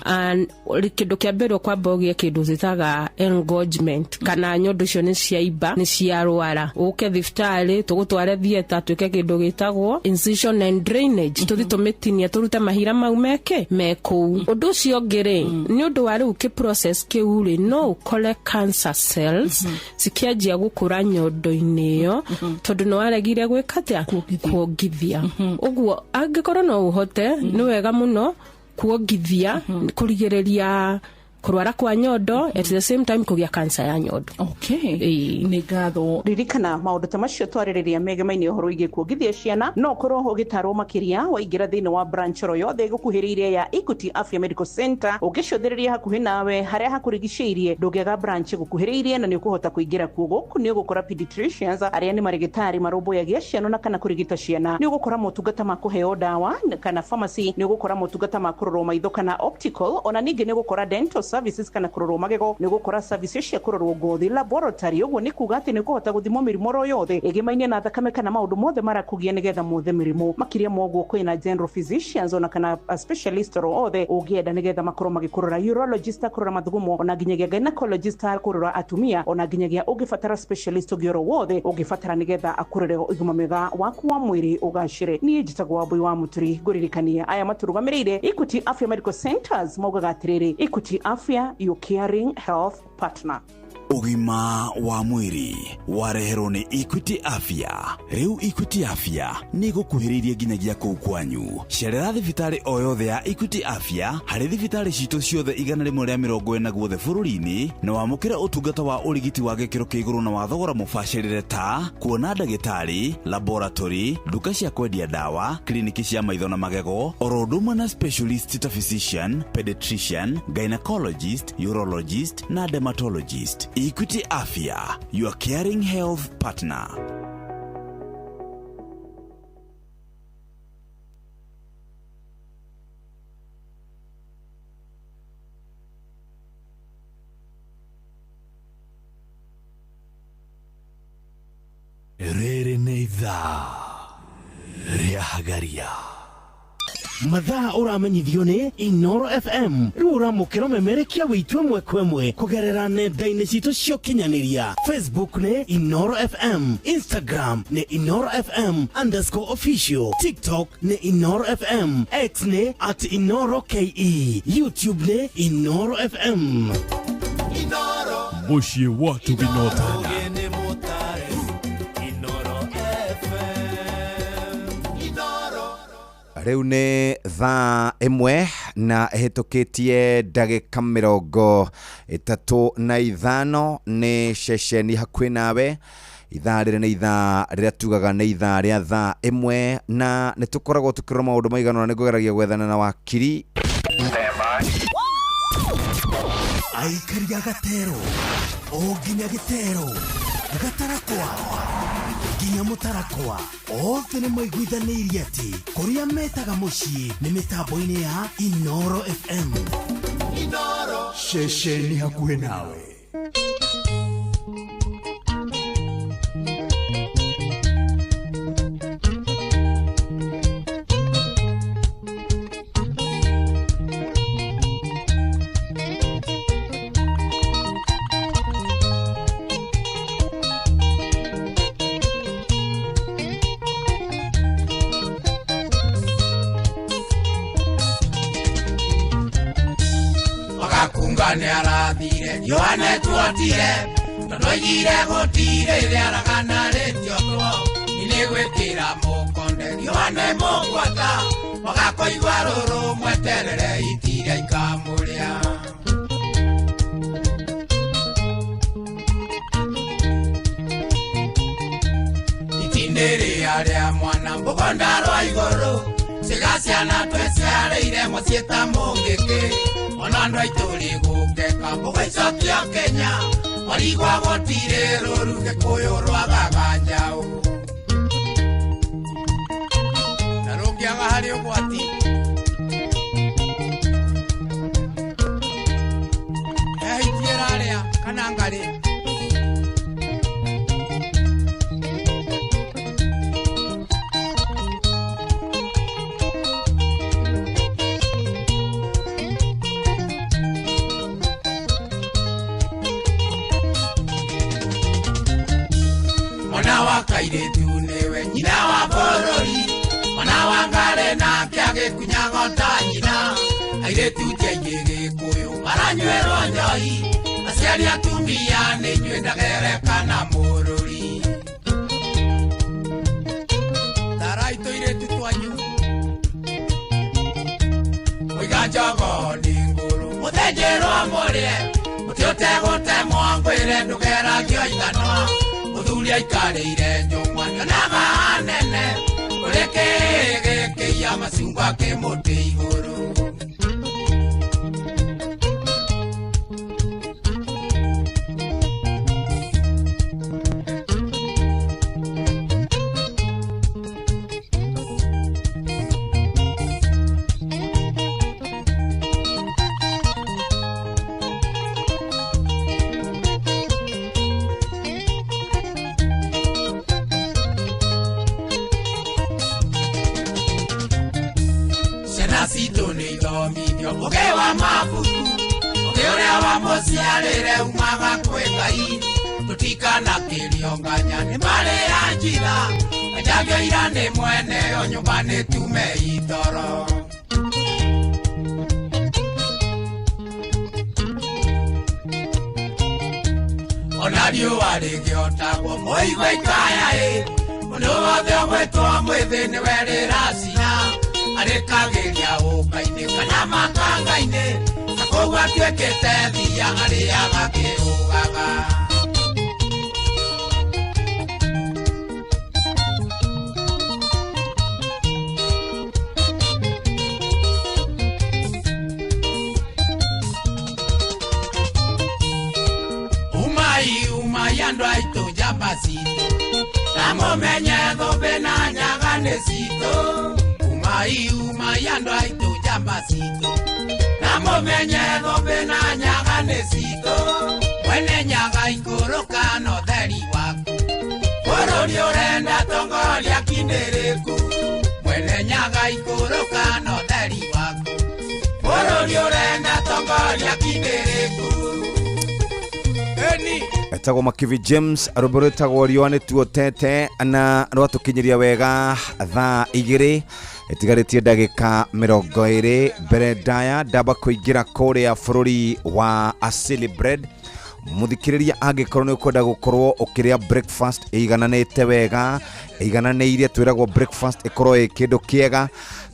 kindu kia mbere kwa bogie kindu zitaga engorgement kana nyondo cio ni ciaiba ni ciarwara uke thiftari tugutware theater twike kindu gitagwo incision and drainage tuthi tumitinia turute mahira mau meku undu ucio ngiri ni undu wa riu ki process kiu ri no ukole cancer cells sikianjia gukura nyondo-ini iyo tondu no aregire gwikatia kuongithia. Uguo angikorwo no uhote ni wega muno kuongithia kurigiriria kurwara kwa nyondo at the same time kugia cancer ya nyondo. Okay. Ni gatho ririkana maundu ta macio twaririria megemaini uhoro igi kuongithia ciana no korwo ho gitaro makiria waingira thiini wa branch ro yothe gukuhiriire ya Equity Afya Medical Center ugiciothiriria hakuhi nawe haria hakurigiceirie ndugega branch gukuhiriire na ni ukuhota kuingira kuo guku ni ugukora pediatricians aria ni marigitari marumbuyagia ciana na kana kurigita ciana ni ugukora motungata ma kuheo dawa kana pharmacy ni ugukora motungata ma kurorwo maitho kana optical ona ningi ni ugukora dental services kana kurorwo magego ni gukora services cia kurorwo ngothi laboratory uguo ni kuga ati ni kuhota guthimo mirimo ro yothe igimainie na thakame kana maundu mothe marakugia nigetha mothe mirimo makiria moguo kwina general physicians ona kana specialist ro othe ugienda nigetha makorwo magikurora urologist kurora mathugumo ona ginyagia gynecologist kurora atumia ona ginyagia ugifatara specialist ugioro wothe ugifatara nigetha akurore iguma mega waku wa mwiri ugashire ni njitagwo wa Bui wa Muturi nguririkania aya maturugamirire Equity Afya Medical Centers mogaga atiriri Equity Afya, your caring health partner. Ugima wa mwiri wareherwo ni Equity Afya. Riu Equity Afya ni gukuhiriria ginyagia kuu kwanyu. Cerera thibitari o yothe ya Equity Afya hari thibitari citu ciothe 140 guothe bururi-ini na wamukira utungata wa urigiti wa gikiro kia iguru na wa thogora mubacirire ta kuona ndagitari, laboratory, duka cia kwendia dawa, kliniki cia maitho na magego, oroduma na specialist ta physician, pediatrician, gynecologist, urologist na dermatologist. Equity Afya, your caring health partner. Rere neitha ria hagaria mathaa uramenyithio ni Inoro FM riu uramukira memerekia witwe mwekwemwe kugerera nenda-ini citu cio kinyaniria Facebook ni Inoro FM, Instagram ni Inoro FM _official, TikTok ni Inoro FM, X ni @InoroKE, YouTube ni Inoro FM. Inoro mushie watu binotana Riu ni thaa imwe na hitukitie ndagika 35 ni ceceni hakwi nawe ithaa rĩrĩ nĩ ithaa rĩrĩa tugaga nĩ ithaa rĩa thaa 1 na nĩ tũkoragwo tũkĩrora maũndũ maigana na nĩ kũgeragia gwethana na wakiri aikari a Gatero o nginya Gitero Gatarakwa nginya Mũtarakwa othe nĩ maiguithanĩirie atĩ kũrĩa metaga mũciĩ nĩ mĩtambo-inĩ ya Inoro FM. Inoro ceceni hakuhĩ nawe. Nĩ arathire Yohane tuotire tondũigire gũtire rĩaragana rĩtiotwo nĩ gwĩkĩra mũkonde Yohane mũgwata magakoigua rũrũ mweterere itire ikamũrĩa itinĩ rĩa rĩa mwana mũgonda rwa igũrũ cigaciana tweciarĩire mũciĩ ta mũngĩkĩ ona andũ aitũ rĩgũkeka mboga icokia Kenya marigwa gũtirĩ rũru Gĩkũyũ rwagaga njaũ na rũngĩaga harĩ ũgwati ehaitie rarĩa kana ngarĩ kairĩtu nĩwe nyina wa bũrũri mwana wa ngare nake agĩkunyagota nyina airĩtu aingĩ Gĩkũyũ maranyuĩrwo njohi aciari atumia nĩ inyuĩ ndagerekana mũrũri tarai tũirĩtu twanyu mũiga njogo nĩ ngũrũ mũthĩnjĩrwo mũrĩe mũtĩ ũtegũtemwo ngwĩre ndũgeragio iganwa Muthuri aikarĩire njũng'wa nyonaga hanene ũrĩkĩ gĩkĩia macungwa kĩmũtĩ igũrũ Ũgĩ wa mabuku ũgĩ ũrĩa wa mũciarĩre umaga kwĩ Ngai tũtikana kĩrionganya nĩ marĩ ya njitha ajagio ira nĩ mwene o nyũmba nĩ tume itoro ona riũa rĩgĩotagwo mũigua ikaya mũndũ wothe ũgwĩtwo mwĩthĩ nĩwe rĩracina arĩkagĩria ũngai-inĩ kana makanga-inĩ na koguo atuĩkĩte thia arĩaga kĩũgaga umai andũ aitũ njamba citũ na mũmenye thũmbĩ na nyaga nĩ citũ umai andũ aitũ njamba citũ na mũmenye thũmbĩ na nyaga nĩ citũ mwene nyaga ikũrũka na ũtheri waku bũrũri ũrenda tongoria kinĩrĩku mwene nyaga ikũrũka na ũtheri waku bũrũri ũrenda tongoria kinĩrĩku etagwo Makivi James rwĩmbo rwĩtagwo riũa nĩ tuotete na rwatũkinyĩria wega thaa 2 itigarĩtie ndagĩka 20 mbere ndaya ndamba kũingĩra kũrĩa bũrũri wa Asili Bread muthikĩrĩria angĩkorwo nĩ ũkwenda gũkorwo ũkĩrĩa breakfast ĩigananĩte wega ĩigananĩire twĩragwo breakfast ĩkorwo ĩ kĩndũ kĩega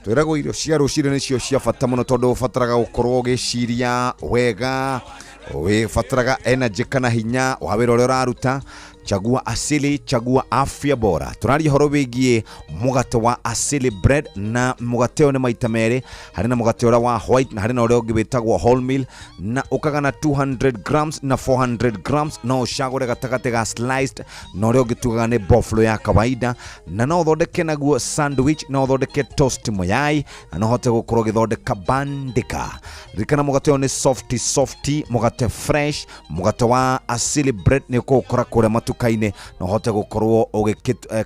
twĩragwo irio cia rũciinĩ nĩcio cia bata mũno tondũ ũbataraga gũkorwo ũgĩciria wega wĩbataraga energy kana hinya wa wĩra ũrĩa ũraruta chagua asili, chagua afya bora. Turaria horo wigie mugate wa Asili Bread, na mugate one maita mere, hari na mugate ora wa white na hari na ore ugibitagwo wholemeal, na ukagana 200 grams na 400 grams, no ushagure gatagate ga sliced na ore ugitugaga ni buffalo ya kawaida, na no thondeke naguo sandwich, no thondeke toast moyai, na no hote gukorwo githondeka bandika. Rikana mugate ni softy, mugate fresh, mugate wa Asili Bread ni ukora kure matukaine, no hote gukorwo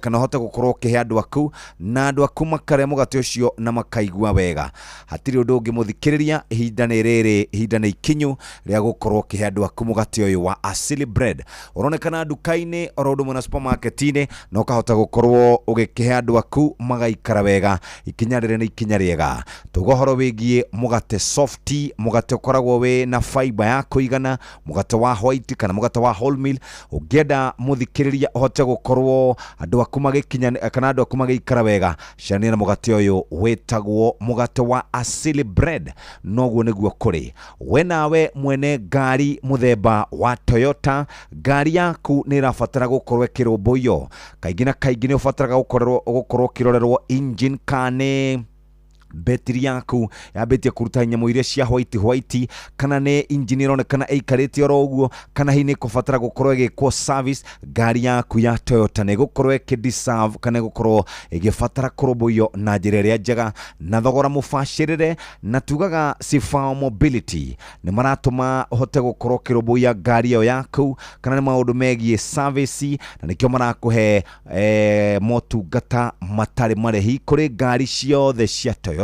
kana hote gukorwo kihe andu aku, na andu aku makare mugate ucio na makaigua wega. Hatiri undu ungimuthikiriria ihinda ni riri, ihinda ni ikinyu ria gukorwo kihe andu aku mugate uyu wa Asili Bread. Uronekana ndukaine oro undu muna supermarket-ine, no kahota gukorwo ugikihe andu aku magaikara wega. Ikinya riri ni ikinya riega. Tugohoro wigie mugate softy, mugate ukoragwo we na fiber ya kuigana, mugate wa white kana mugate wa wholemeal. Ugienda muthikiriria uhote gukorwo andu aku magikinya kana andu aku magiikara wega, cania na mugate uyu wetagwo mugate wa Asili Bread. Noguo niguo kuri we nawe mwene ngari muthemba wa Toyota. Ngari yaku ni irabatara gukorwo kirumbuyo, kaingi na kaingi ni ubataraga gukorwo kirorerwo engine kane betri yaku yabetie kuruta nyamo iria cia white kana ne engine ironekana eikarite oro uguo, kana hini kubatara gukorwo igikwo service. Ngari yaku ya Toyota ni gukorwo ikideserve kana gukorwo igibatara kurumbuyo na njira iria njega na thogora mubashirire. Na tugaga Sifa Mobility ni maratuma hote gukorwo kirumbuya ngari iyo yaku, kana ni maundu megie service, na nikio marakuhe motungata matari marehi kuri ngari ciothe cia Toyota,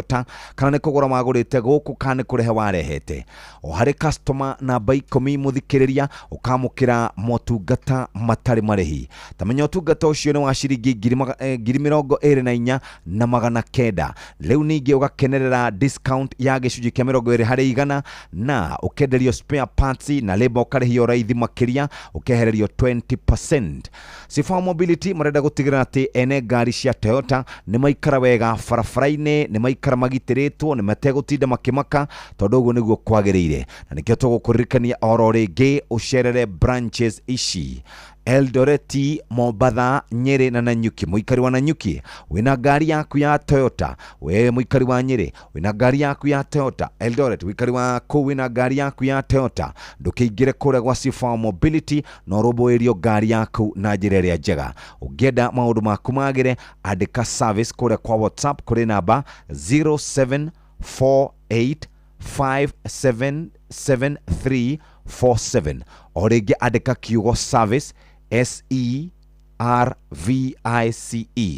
kana ni kugura magurite guku kana ni kurehe warehete. O hari customer namba 10 muthikiriria ukamukira motungata matari marehi. Tamenya utungata ucio ni wa ciringi 24,000 na magana kenda. Leu ningi ugakenerera discount ya gicunji kia 20 hari igana, na ukenderio spare parts na labor ukarehio raithi makiria ukehererio 20%. Sifa Mobility marenda gutigirira ati ene ngari cia Toyota ni maikara wega barabara-ini, ni maikara magitiritwo, ni mategutinda makimaka, tondu uguo niguo kwagiriire. Na nikio tugukuririkania oro ringi ucerere branches ici Eldoreti, Mombatha, Nyeri na Nanyuki. Muikari wa Nanyuki wina ngari yaku ya Toyota, we muikari wa Nyeri wina ngari yaku ya Toyota, Eldoret wikari wa ku wina ngari yaku ya Toyota, ndukiingire kure gwa Sifa Mobility no roboerio ngari yaku na njira iria njega. Ugienda maundu maku magire, andika service kure kwa WhatsApp kuri namba 0748577347, o ringi andika kiugo service SERVICE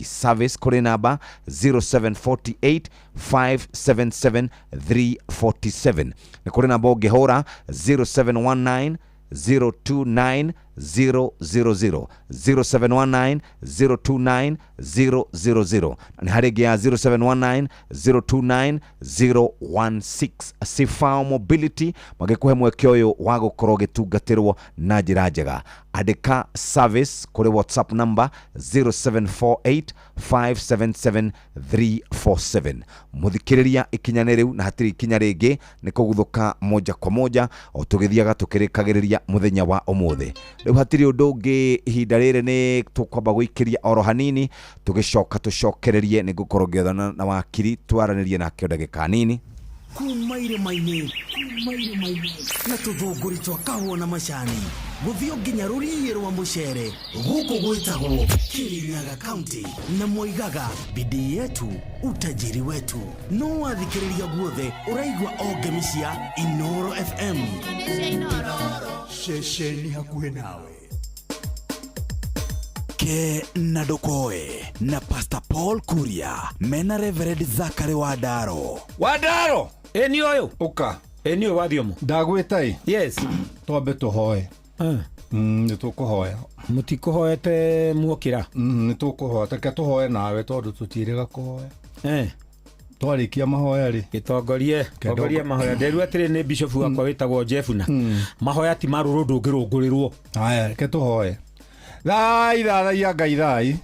service kuri namba 0748577347. ni kuri namba ungihura 0719 029 000 0719 029 000, ni harigi ya 0719 029 016. Sifa Mobility magikuhe mwekio uyu wa gukorwo gitungatirwo na njira njega. Andika service kuri WhatsApp number 0748577347. Muthikiriria ikinyane riu na hatiri ikinya ringi ni kuguthuka moja kwa moja o tugithiaga tukirikagiriria muthenya wa umuthi. Riu hatiri undu ungi ihinda riri ni tukwamba guikiria oro hanini, tucokererie ni gukorwo ngethana na wakiri twaranirie nake ndagika nini. Kumaire maine na tuthunguri twa kahũa na macani guthio nginya rũriĩ rwa mũcere gũkũ gwĩtagwo Kirinyaga County na moigaga bidii yetu utajiri wetu. No wathikĩrĩria guothe ũraigua o ngemi cia Inoro FM shesheni hakuhĩ nawe. Ke na Dokoe na Pastor Paul Kuria mena Reverend Zachary Wadaro eni oyo uka eni oyo wathiomo ndagwĩtai. Yes, twambe tuhoe. Nĩ tũkũhoya. Mũtikũhoete muokĩra. Nĩ tũkũhoya, teke tũhoe nawe tondũ tũtiĩrĩga kũhoya. Twarĩkia mahoya rĩ gĩtongorie mahoya nderu atĩrĩ nĩ bishop wakwa wĩtagwo Jeffuna. Mahoya ti marũrũ ndũngĩrũngũrĩrwo. Haya, reke tũhoe. Thai thai Ngai thai.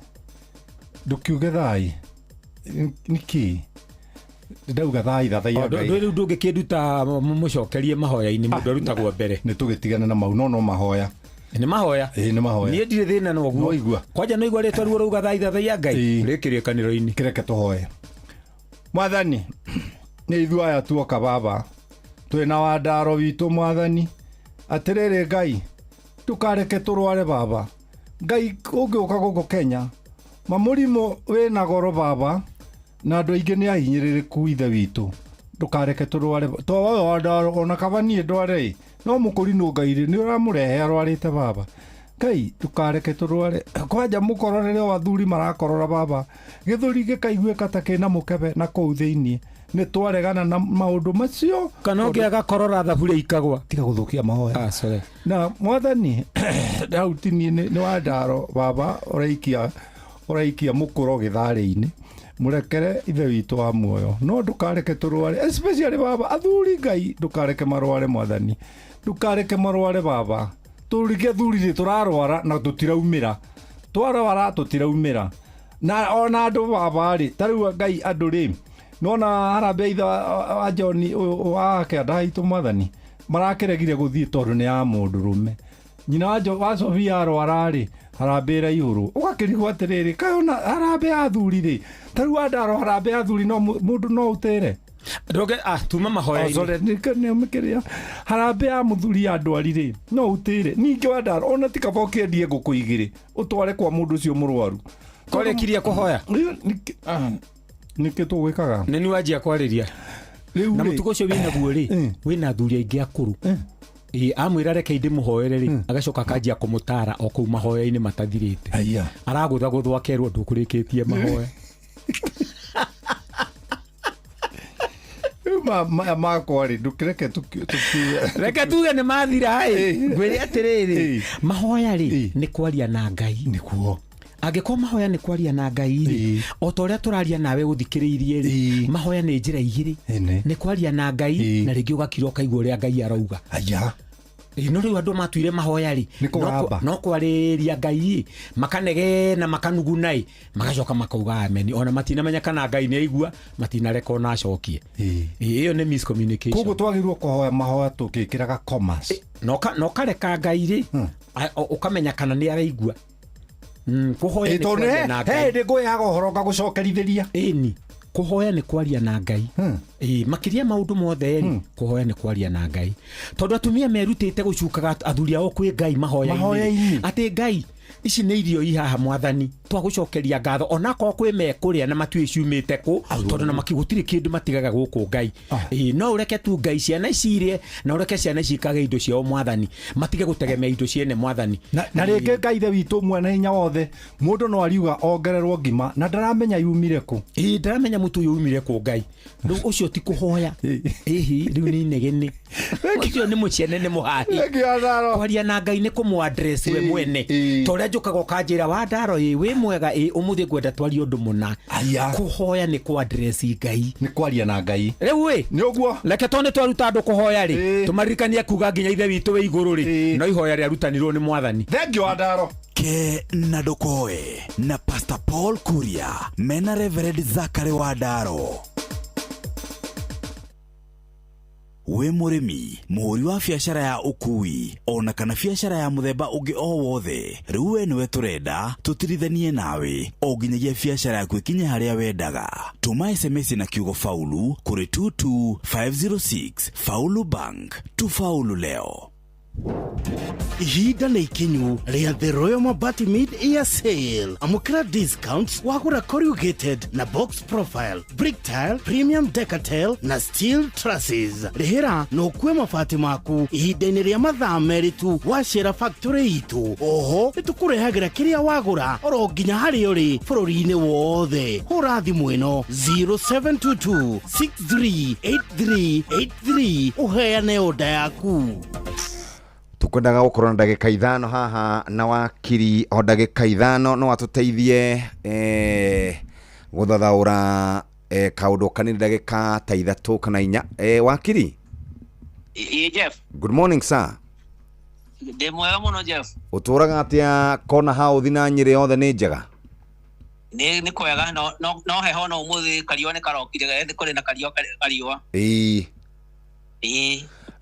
Ndũkiuge thai. Niki ndauga thai Ngai. Rĩu ndũngĩkĩnduta mũcokerie mahoya-inĩ mũndũ arutagwo mbere. Nĩ tũgĩtigana na mau no mahoya. Nĩ mahoya. Nĩ mahoya. Niĩ ndirĩ thĩna na ũguo. Igua. Kwanja no igua rĩtwa ruo rauga thaithaia Ngai. Rĩkĩrĩe kanitho-inĩ. Kĩreke tũhoe. Mwathani, nĩ ithuĩ aya tuoka baba. Twĩna wandaro witũ Mwathani. Atĩrĩrĩ Ngai, tukareke tũrware baba. Ngai ũngĩũka gũkũ Kenya. Mamũrimũ wĩna goro baba. Na andũ aingĩ nĩ ahinyĩrĩrĩku ithe witũ. Ndukareke tũrware. Twawe wandaro ona kaba niĩ ndware. No mũkũrinũ Ngai nĩ ũramũrehe arwarĩte baba. Ngai tukareke tũrware. Kwanja mũkororere o athuri marakorora baba. Gĩthũri gĩkaiguĩka ta kĩna mũkebe na kũu thĩinĩ. Nĩ twaregana na maũndũ macio. Kana ũngĩaga korora thaburia ikagwa. Tiga gũthũkia mahoya. Sorry. Na Mwathani Daudi nĩ wandaro baba ũraikia mũkũro gĩtharĩ-inĩ. Mũrekere ithe witũ wa muoyo. No ndukareke tũrware. Especially baba athuri Ngai ndukareke marware Mwathani. Ndukareke marware baba. Tũrike thuri tũrarwara na tũtiraumĩra. Twarwara tũtiraumĩra. Na ona andũ baba rĩ tarĩu Ngai andũ rĩ. Nona Harambee ithe wa John wake ndaitũ Mwathani. Marakĩregire gũthiĩ tondũ nĩ ya mũndũrũme. Nyina wa Sofia arwara rĩ. Harambee ra igũrũ. Ũgakĩrigwo atĩrĩrĩ kaĩ ona Harambee ya athuri rĩ. Tarĩu andaro Harambee ya athuri no mũndũ no ũtere. Ndoge tuma mahoya-inĩ. Sorry nĩ mĩkĩrĩa. Harambee ya mũthuri ya andwari rĩ. No ũtere. Ningĩ wandaro ona ti kaba ũkĩendie ngũkũ igĩrĩ. Ũtware kwa mũndũ ũcio mũrwaru. Kũrekirie kũhoya. Nĩkĩ tũgwĩkaga. Nĩ niĩ wanjia kwarĩria. Na mũtugo ũcio wĩna guo rĩ. Wĩna athuri aingĩ akũrũ. Amwĩra reke ndĩmũhoere rĩ. Agacoka akanjia kũmũtara o kũu mahoya-inĩ matathirĩte. Aragũthagũthwo akerwo ndũkũrĩkĩtie mahoya. Makwarĩ ndũkĩreke reke tuge nĩ mathira ngwĩre atĩrĩrĩ mahoya rĩ nĩ kwaria na Ngai nĩkuo. Angĩkorwo mahoya nĩ kwaria na Ngai rĩ o ta ũrĩa tũraria nawe ũthikĩrĩirie rĩ mahoya nĩ njĩra igĩrĩ nĩ kwaria na Ngai na rĩngĩ ũgakira ũkaigua ũrĩa Ngai arauga. No rĩu andũ matuire mahoya rĩ no kwarĩria Ngai makanege na makanuguna magacoka makauga amen ona matinamenya kana Ngai nĩ aigua matinareka ona acokie. Ĩyo nĩ miscommunication. Koguo twagĩrĩirwo kũhoya mahoya tũkĩkĩraga commas. No kareka Ngai rĩ ũkamenya kana nĩ araigua. Kũhoya nĩ kwaria na Ngai. Ndĩ ngũyaga ũhoro ngagũcokerithĩria. Ĩni kũhoya nĩ kwaria na Ngai. Makĩria maũndũ mothe rĩ kũhoya nĩ kwaria na Ngai. Tondũ atumia merutĩte gũcukaga athuri ao kwĩ Ngai mahoya-inĩ. Atĩ Ngai ici nĩ irio ihaha Mwathani twagũcokeria ngatho onako kwĩ mekũrĩa na matuĩ ciumĩte kũ tondũ na makigũtirĩ kĩndũ matigaga gũkũ Ngai. No ũreke tu Ngai ciana icirĩe na ũreke ciana cikage indo ciao Mwathani matige gũtegemea indo ciene Mwathani. Na rĩngĩ Ngai ithe witũ mwene hinya wothe mũndũ no ariuga ongererwo ngima na ndaramenya yumire kũ. Ndaramenya mũtu yumire kũ Ngai. Rĩu ũcio ti kũhoya. Rĩu nĩ inegene. Ũcio nĩ mũciene nĩ mũhahi. Kwaria na Ngai nĩ kũmũ-address we mwene. Tondũ njokaga ũkanjĩra wandaro wĩ mwega ũmũthĩ ngwenda twarie ũndũ mũna. Kũhoya nĩ ku-address Ngai. Nĩ kwaria na Ngai. Rĩu nĩ ũguo. Reke tondũ twaruta andũ kũhoya rĩ tũmaririkanie kuga nginya ithe witũ wĩ igũrũ rĩ no ihoya rĩarutanirwo nĩ Mwathani. Thengiũ wandaro. Ke na ndokoe na Pastor Paul Kuria mena Reverend Zachary Wandaro. We mũrĩmi mũhũri wa biacara ya ũkui ona kana biacara ya mũthemba ũngĩ o wothe rĩu we nĩwe tũrenda tũtirithanie nawe o nginyagia biacara yaku ĩkinye harĩa wendaga. Tuma SMS na kiugo faulu kũrĩ 22506 Faulu Bank tufaulu leo. Ihinda nĩ ikinyu rĩa The Royal Mabati Mid-Year Sale. Amũkĩra discounts wagũra corrugated na box profile, brick tile, premium decker tile na steel trusses. Rĩhĩra na ũkue mabati maku ihinda-inĩ rĩa mathaa merĩ tu wacera factory itũ. Oho nĩtũkũrehagĩra kĩrĩa wagũra oro nginya harĩa ũrĩ bũrũri-inĩ wothe. Hũra thimũ ĩno 0722 638383 ũheane oda yaku. Tukwendaga gũkorwo na ndagĩka ithano haha na wakiri o ndagĩka ithano no atuteithie gũthathaũra kaũndũ kanini ndagĩka ta ithatũ kana inya. Wakiri. Jeff. Good morning sir. Ndĩ mwega mũno Jeff. Ũtũraga atĩa kona house na Nyĩrĩ yothe nĩ njega? Nĩ kwega no heho no ũmũthĩ kariũa nĩ karokire kũrĩ na kariũa.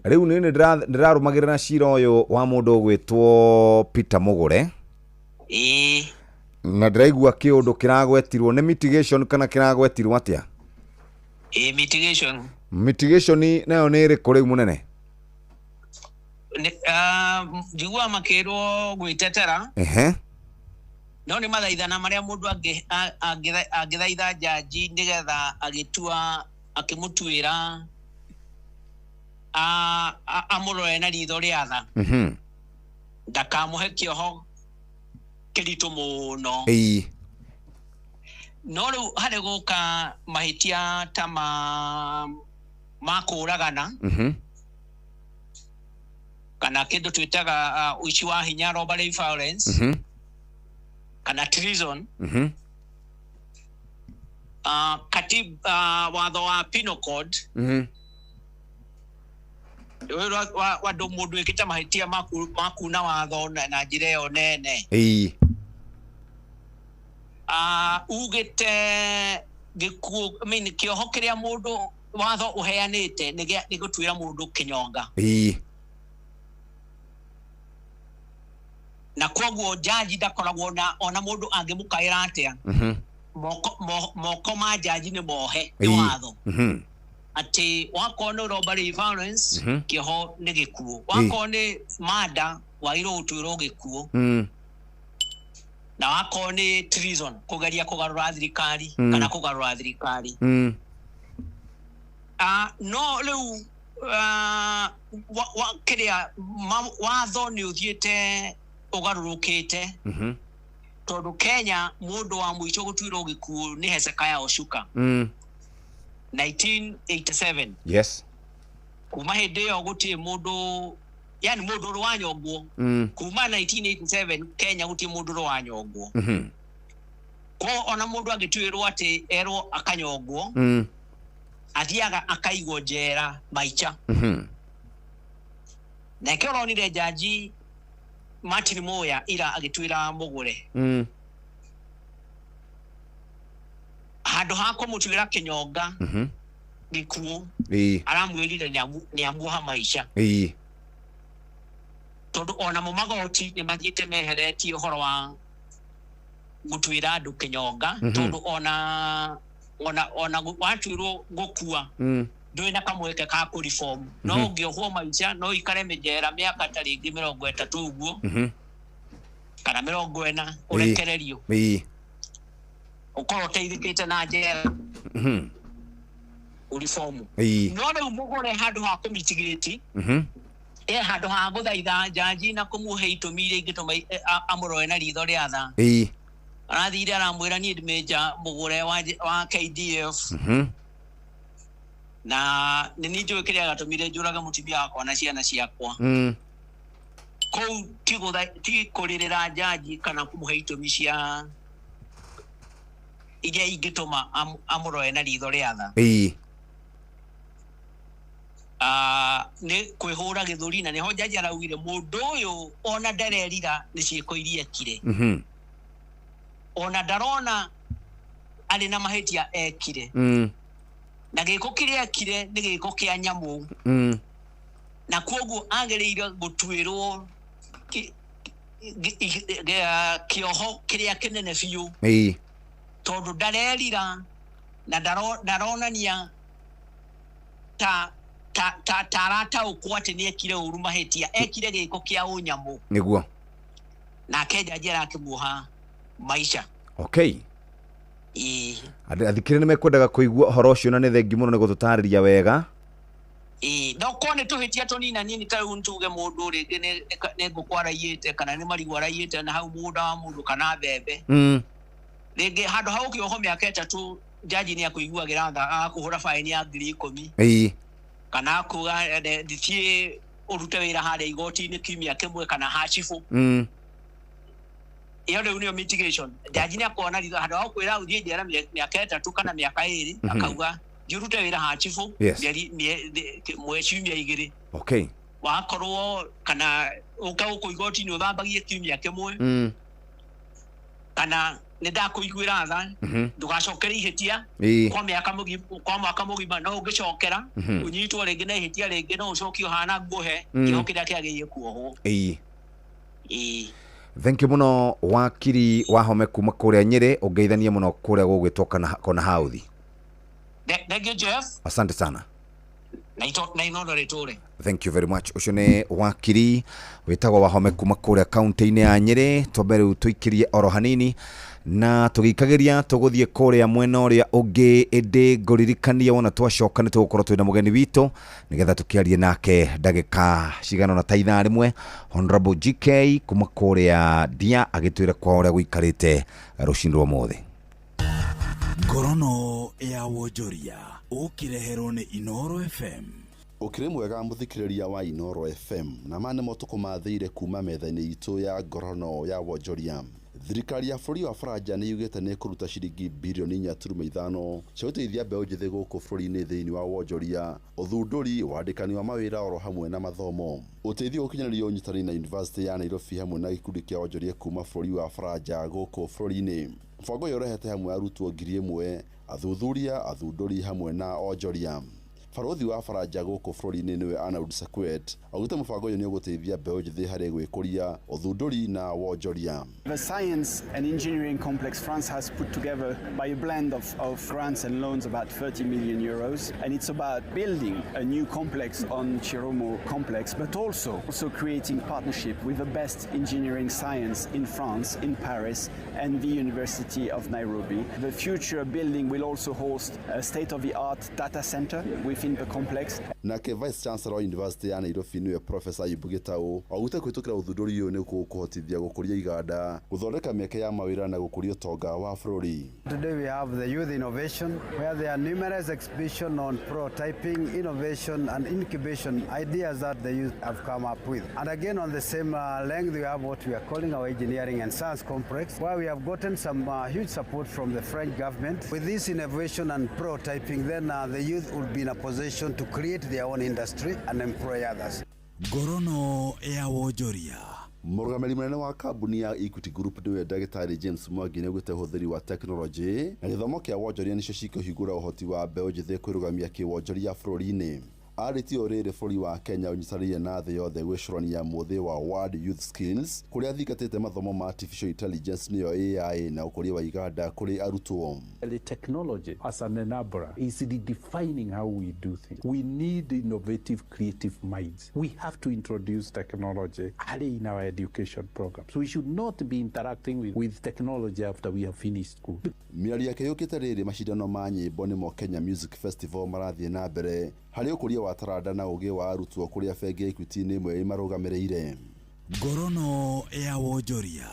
riu ni ndirarumagirira cira uyu wa mundu gwitwo Peter Mugure na ndiraigua kiundu kiragwetirwo ni mitigation kana kiragwetirwo atia mitigation nayo ni iri kuri munene jigua makero gwitetera no ni mathaithana maria mundu angithaitha jaji nigetha agitua akimutwira amurore na ritho ria tha ndakamuhe kioho kiritu muno no riu hari guka mahitia ta makuragana kana kindu twitaga uici wa hinya robbery violence kana treason watho wa penal code wandu mundu ikita mahitia makuna watho na njira iyo nene ugite gikuo kioho kiria mundu watho uheanite ni gutwira mundu kinyonga na koguo jaji ndakoragwo ona mundu angimukaira atia moko ma jaji ni mohe ni watho ati wakona robbery violence kiho ni gikuo wakona murder wairo utwiro gikuo na wakona treason kugeria kugarura thirikari kana kugarura thirikari no riu kiria watho ni uthiete ugarurukite tondu Kenya mundu wa mwicho gutwirwo gikuo ni Hezekiah Oshuka 1987 yes kuma hindi iyo gutie mundu yani mundu wa nyongwo kuma 1987 Kenya gutie mundu wa nyongwo ko ona mundu agitwirwo ati erwo akanyongwo athiaga akaigwo njera maicha na kero ni jaji Martin Moya ira agitwira Mugure handu hako mutwira kinyonga gikuo aramwirire ni amuha maisha tondu ona mumagoti ni mathiite meheretie uhoro wa gutwira andu kinyonga tondu ona watwirwo gukua ndwina kamweke ka ku reform no ngiohwo maisha no ikare mejera miaka taringi 30 uguo kana 40 urekererio ukoro teithikite na njera reform no riu Mugure handu ha kumitigate handu ha guthaitha jaji na kumuhe itumire ingituma amuroe na ritho ria tha arathire aramwira ni ndimeja Mugure wa KDF na nini njuwe kiria gatumire njuraga mutimia wakwa na ciana ciakwa kou ti kuririra jaji kana kumuhe itumi cia iria ingituma amuroe na ritho ria tha ni kwihura githuri na niho jaji araugire mundu uyu ona ndarerira ni ciiko iria ekire ona ndarona ari na mahitia ekire na giko kiria ekire ni giko kia nyamu na koguo agereire gutwirwo kioho kiria kinene biu tondu ndarerira na ndaronania tarata ukwate ni ekire uru mahitia ekire giko kia unyamu niguo na keja jera akimuha maisha okay athikire ni mekwendaga kuigua horo ucio na ni thengi muno ni gututariria wega no kone tuhitia tonina nini ta untuge mundu ringi ni ngukwarayite kana ni marigu arayite na hau muda wa mundu kana bebe ringi handu hau kioho miaka 3 jaji ni akuiguagira tha akuhura faini ya 10,000 kana kuga ndithie urute wira haria igoti-ini kimia kimwe kana hachifu iyo riu niyo mitigation jaji ni akona ritho handu ha kwira uthie njera miaka 3 kana miaka 2 akauga njurute wira hachifu mweciumia 2 okay wakorwo kana ukauko igoti-ini uthambagie kiumia kimwe kana ndakuiguira tha ndugacokera ihitia kwa mwaka mugima no ugicokera unyitwo ringi na ihitia ringi no ucokio hana nguhe kihokira kiagiye kuohwo Thank you muno wakiri Wahome kuma kuria Nyeri ungeithanie muno kuria gugwitoka kona hauthi. Thank you Jeff. Asante sana. Na inono retore. Thank you very much. Ucio ni wakiri witagwo Wahome kuma kuria kaunti-ini ya Nyeri. Twambere tuikirie oro hanini na tugikageria tuguthie kuria mwena uria ungi indi nguririkania wona twacoka ni tugukorwo twina mugeni witu nigetha tukiarie nake ndagika cigana na taitha rimwe. Honorable GK kuma kuria Dia agitwira kwa uria guikarite rucindu rwa mothe. Ngorono ya Wonjoria ukireherwo ni Inoro FM. Ukire mwega muthikiriria wa Inoro FM na mane motukumathire kuma metha-ini itu ya ngorono ya Wonjoria. Thirikari ya bũrũri wa Faranja nĩ yugĩte nĩ kũruta ciringi bilioni 4.5 cia gũteithia mbeũ njĩthĩ gũkũ bũrũri-inĩ thĩinĩ wa wonjoria, ũthundũri, wandĩkani wa mawĩra oro hamwe na mathomo. Ũteithio ũkinyanĩrio ũnyitanĩri na University ya Nairobi hamwe na gĩkundi kĩa wonjoria kuma bũrũri wa Faranja gũkũ bũrũri-inĩ. Mũbango ũyũ ũrehete hamwe arutwo 1,000, athuthuria, athundũri hamwe na onjoria. Barothi wa Faranja gũkũ bũrũri-inĩ nĩwe Arnaud Sakwet augĩte mũbango ũyũ nĩ ũgũteithia mbeũ njĩthĩ harĩ gwĩkũria ũthundũri na wonjoria. The science and engineering complex France has put together by a blend of grants and loans about 30 million euros, and it's about building a new complex on Chiromo complex, but also creating partnership with the best engineering science in France, in Paris, and the University of Nairobi. The future building will also host a state-of-the-art data center within the complex. Nake Vice Chancellor University ya Nairobi niwe Professor Ayubu Gitau augĩte kwĩtũkĩra ũthundũri ũyũ nĩ kũhotithia gũkũria iganda, gũthondeka mĩeke ya mawĩra na gũkũria ũtonga wa bũrũri. Today we have the youth innovation where there are numerous exhibitions on prototyping, innovation and incubation ideas that the youth have come up with. And again on the same length we have what we are calling our engineering and science complex where we have gotten some huge support from the French government. With this innovation and prototyping then the youth will be in a position to create their own industry and employ others. Ngorono ya Wonjoria. Mũrũgamĩrĩri mũnene wa kambuni ya Equity Group nĩwe Ndagĩtarĩ James Mwangi nĩaugĩte ũhũthĩri wa tekinoronjĩ na gĩthomo kĩa wonjoria nĩcio cikũhingũra ũhoti wa mbeũ njĩthĩ kwĩrũgamia kĩwonjoria bũrũri-inĩ. Arĩtio rĩrĩ bũrũri wa Kenya ũnyitanĩire na thĩ yothe gwĩcũrania mũthĩ wa World Youth Skills kũrĩa thingatĩte mathomo ma Artificial Intelligence nĩyo AI na ũkũria wa iganda kũrĩ arutwo. The technology as an enabler is redefining how we do things. We need innovative, creative minds. We have to introduce technology early in our education programs. We should not be interacting with technology after we have finished school. Mĩario yake yũkĩte rĩrĩ macindano ma nyĩmbo nĩmo Kenya Music Festival marathiĩ na mbere harĩ ũkũria wa taranda na ũgĩ wa arutwo kũrĩa bengi ya Equity nĩ ĩmwe ĩmarũgamĩrĩire. Ngorono ya Wonjoria.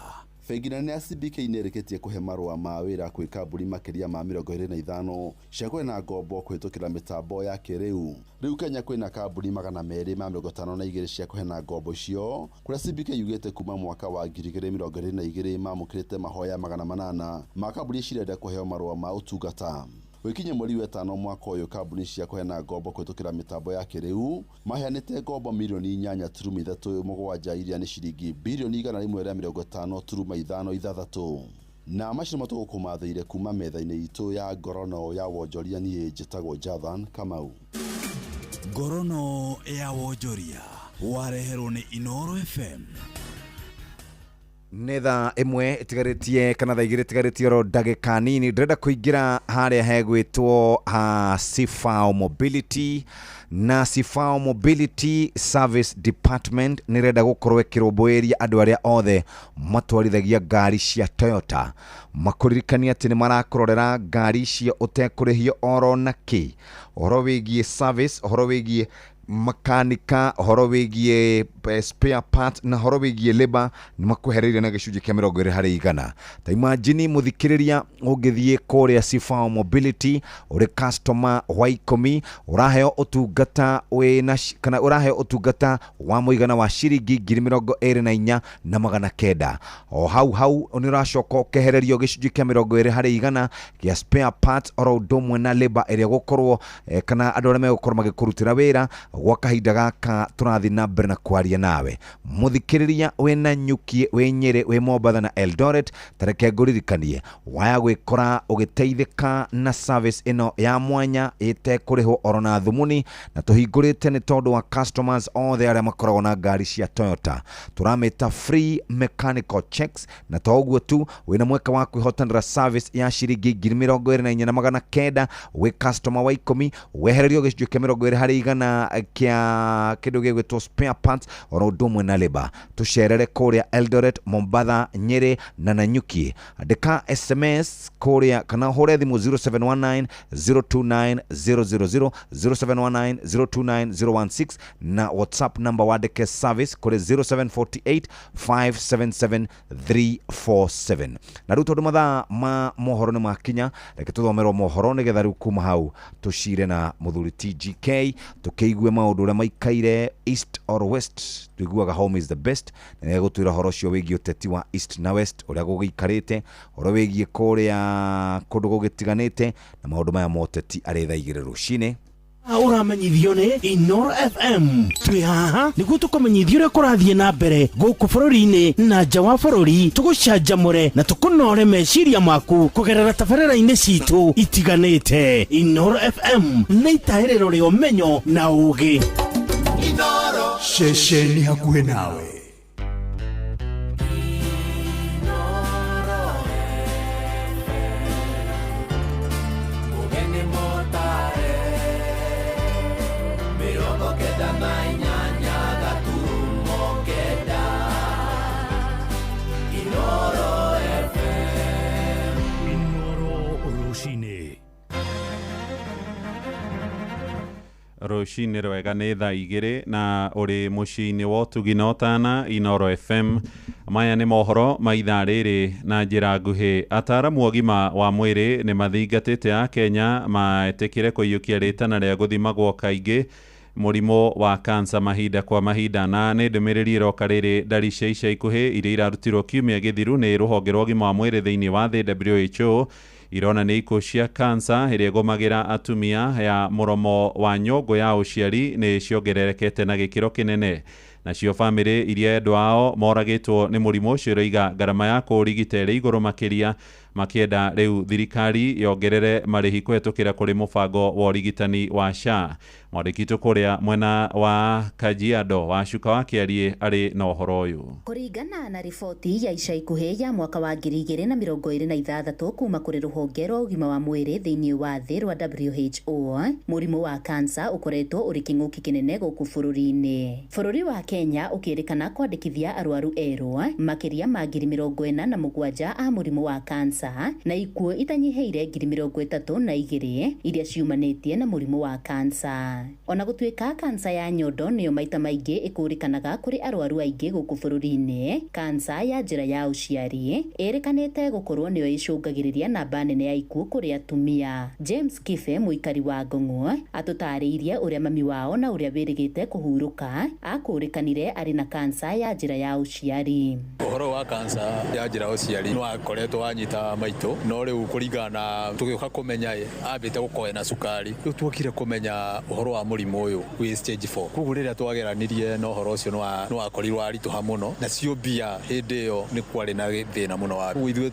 Bengi nene ya CBK nĩĩrĩkĩtie kũhe marũa ma wĩra kwĩ kambuni makĩria ma 25 cia kwĩna ngombo kũhĩtũkĩra mĩtambo ya kĩrĩu. Rĩu Kenya kwĩna kambuni 252 cia kũhena ngombo icio kũrĩa CBK yugĩte kuma mwaka wa 2022 mamũkĩrĩte mahoya 800 ma kambuni cirenda kũheo marũa ma ũtungata. Wikinye mweri wa 5 mwaka ũyũ kambuni cia kũhena ngombo kũhĩtũkĩra mĩtambo ya kĩrĩu maheanĩte ngombo milioni 8.37 iria nĩ ciringi bilioni 150.56 na macio matũgũkũmathĩire kuma metha-inĩ itũ ya ngorono ya wonjoria niĩ njĩtagwo Jathan Kamau. Ngorono ya Wonjoria wareherwo nĩ Inoro FM. Netha imwe itigarĩtie kana thaa igĩrĩ itigarĩtie oro ndagĩka nini ndĩrenda kũingĩra harĩa hegwĩtwo Sifao Mobility na Sifao Mobility Service Department nĩrenda gũkorwo ĩkĩrũmbũiria andũ arĩa othe matwarithagia ngari cia Toyota makũririkania atĩ nĩ marakũrorera ngari icio ũtekũrĩhio oro nakĩ, ũhoro wĩgiĩ service, ũhoro wĩgiĩ makanika, ũhoro wĩgiĩ spare part na ũhoro wĩgiĩ labor nĩ makũhereire na gĩcunjĩ kĩa 20%. Ta imagine mũthikĩrĩria ũngĩthiĩ kũrĩa Sifao Mobility ũrĩ customer wa ikũmi ũraheo ũtungata wĩna kana ũraheo ũtungata wa mũigana wa ciringi 24,900. O hau nĩ ũracoka ũkehererio gĩcunjĩ kĩa 20% gĩa spare part oro ũndũ ũmwe na labor ĩrĩa gũkorwo kana andũ arĩa megũkorwo magĩkũrutĩra wĩra gwa kahinda gaka tũrathi na mbere na kwaria nawe muthikiriria wena Nyuki we Nyeri we Mombatha na Eldoret tareke nguririkanie waya gwikora ugiteithika na service ino ya mwanya ite kuriho orona thumuni na tuhingurite ni tondu wa customers othe aria makoragwo na ngari cia Toyota turameta free mechanical checks na toguo tu wina mweka wa kwihotanira service ya ciringi 24,900 we customer wa 10 wehererio gicunjĩ kĩa 20 harĩ igana kĩa kĩndũ gĩgwĩtwo spare parts oro ũndũ ũmwe na labor tucerere kũrĩa Eldoret, Mombatha, Nyeri na Nanyuki. Andĩka SMS kũrĩa kana hũre thimũ 0719 029 000 0719 029 016 na WhatsApp number wandĩke service kũrĩ 0748 577 347. Na rĩu tondũ mathaa ma mohoro nĩ makinya reke tũthomerwo mohoro nĩgetha rĩu kuma hau tushire na muthuri TGK tukeigue maundu ũrĩa maikaire east or west. Tuiguaga home is the best na gũtwĩra horo cio wĩgiĩ ũteti wa east na west ũrĩa gũgĩikarĩte horo wĩgiĩ kũrĩa kũndũ gũgĩtiganĩte na maũndũ maya ma ũteti arĩ thaa 2 rũcinĩ. Uramenyithio ni Inoro FM twi haha niguo tukumenyithio ũrĩa kũrathiĩ na mbere gũkũ bũrũri-inĩ na nja wa bũrũri tũgũcanjamũre na tũkũnore meciria maku kũgerera tabarĩra-inĩ citũ itiganĩte. Inoro FM nĩ itahĩrĩro rĩa ũmenyo na ũũgĩ. Inoro ceceni hakuhĩ nawe. Rũcinĩ rwega nĩ thaa 2 na ũrĩ mũciĩ-inĩ wa ũtugi na ũtana Inoro FM. Maya nĩ mohoro ma ithaa rĩrĩ na njĩra nguhĩ. Ataaramu ũgima wa mwĩrĩ nĩ mathingatĩte a Kenya maetĩkĩre kũiyũkia rĩtana rĩa gũthimagwo kaingĩ mũrimũ wa kansa mahinda kwa mahinda, na nĩ ndũmĩrĩri ĩroka rĩrĩ ndari cia ica ikuhĩ iria irarutirwo kiumia gĩthiru nĩ rũhonge rwa ũgima wa mwĩrĩ thĩinĩ wa thĩ WHO irona nĩ ikuũ cia kansa ĩrĩa ĩgũmagĩra atumia ya mũromo wa nyongo ya ũciari nĩ ciongererekete na gĩkĩro kĩnene. Nacio bamĩrĩ iria endwa ao moragĩtwo nĩ mũrimũ ũcio iroiga ngarama ya kũũrigita ĩrĩ igũrũ makĩria, makĩenda rĩu thirikari yongerere marĩhi kũhetũkĩra kũrĩ mũbango wa ũrigitani wa SHA. Mwandĩki kũrĩa mwena wa Kajiado wa Cuka wa Kĩarie arĩ na ũhoro ũyũ. Kũringana na riboti ya ica ikuhĩ ya mwaka wa 2026 kuma kũrĩ rũhonge rwa ũgima wa mwĩrĩ thĩinĩ wa thĩ rwa WHO, mũrimũ wa kansa ũkoretwo ũrĩ kĩng'ũki kĩnene gũkũ bũrũri-inĩ. Bũrũri wa Kenya ũkĩrĩkana kwandĩkithia arwaru erũ makĩria ma 47,000 a mũrimũ wa kansa na ikuũ itanyiheire 32,000 iria ciumanĩtie na mũrimũ wa kansa. Ona gũtuĩka kansa ya nyondo nĩyo maita maingĩ ĩkũrĩkanaga kũrĩ arwaru aingĩ gũkũ bũrũri-inĩ, kansa ya njĩra ya ũciari ĩrĩkanĩte gũkorwo nĩyo ĩcũngagĩrĩria namba nene ya ikuũ kũrĩ atumia. James Kife, mũikari wa Ngong'o, atũtarĩirie ũrĩa mami wao na ũrĩa wĩrĩgĩte kũhurũka akũrĩkanire arĩ na kansa ya njĩra ya ũciari. Ũhoro wa kansa ya njĩra ya ũciari nĩ wakoretwo wanyita maitũ, no rĩu kũringana na tũgĩũka kũmenya ambĩte gũkoya na cukari, rĩu tuokire kũmenya ũhoro wa mũrimũ ũyũ wĩ stage 4. Koguo rĩrĩa twageranirie na ũhoro ũcio nĩ wakorirwo aritũha mũno, na cio mbia hĩndĩ ĩyo nĩ kwarĩ na thĩna mũno wa koguo ithuĩ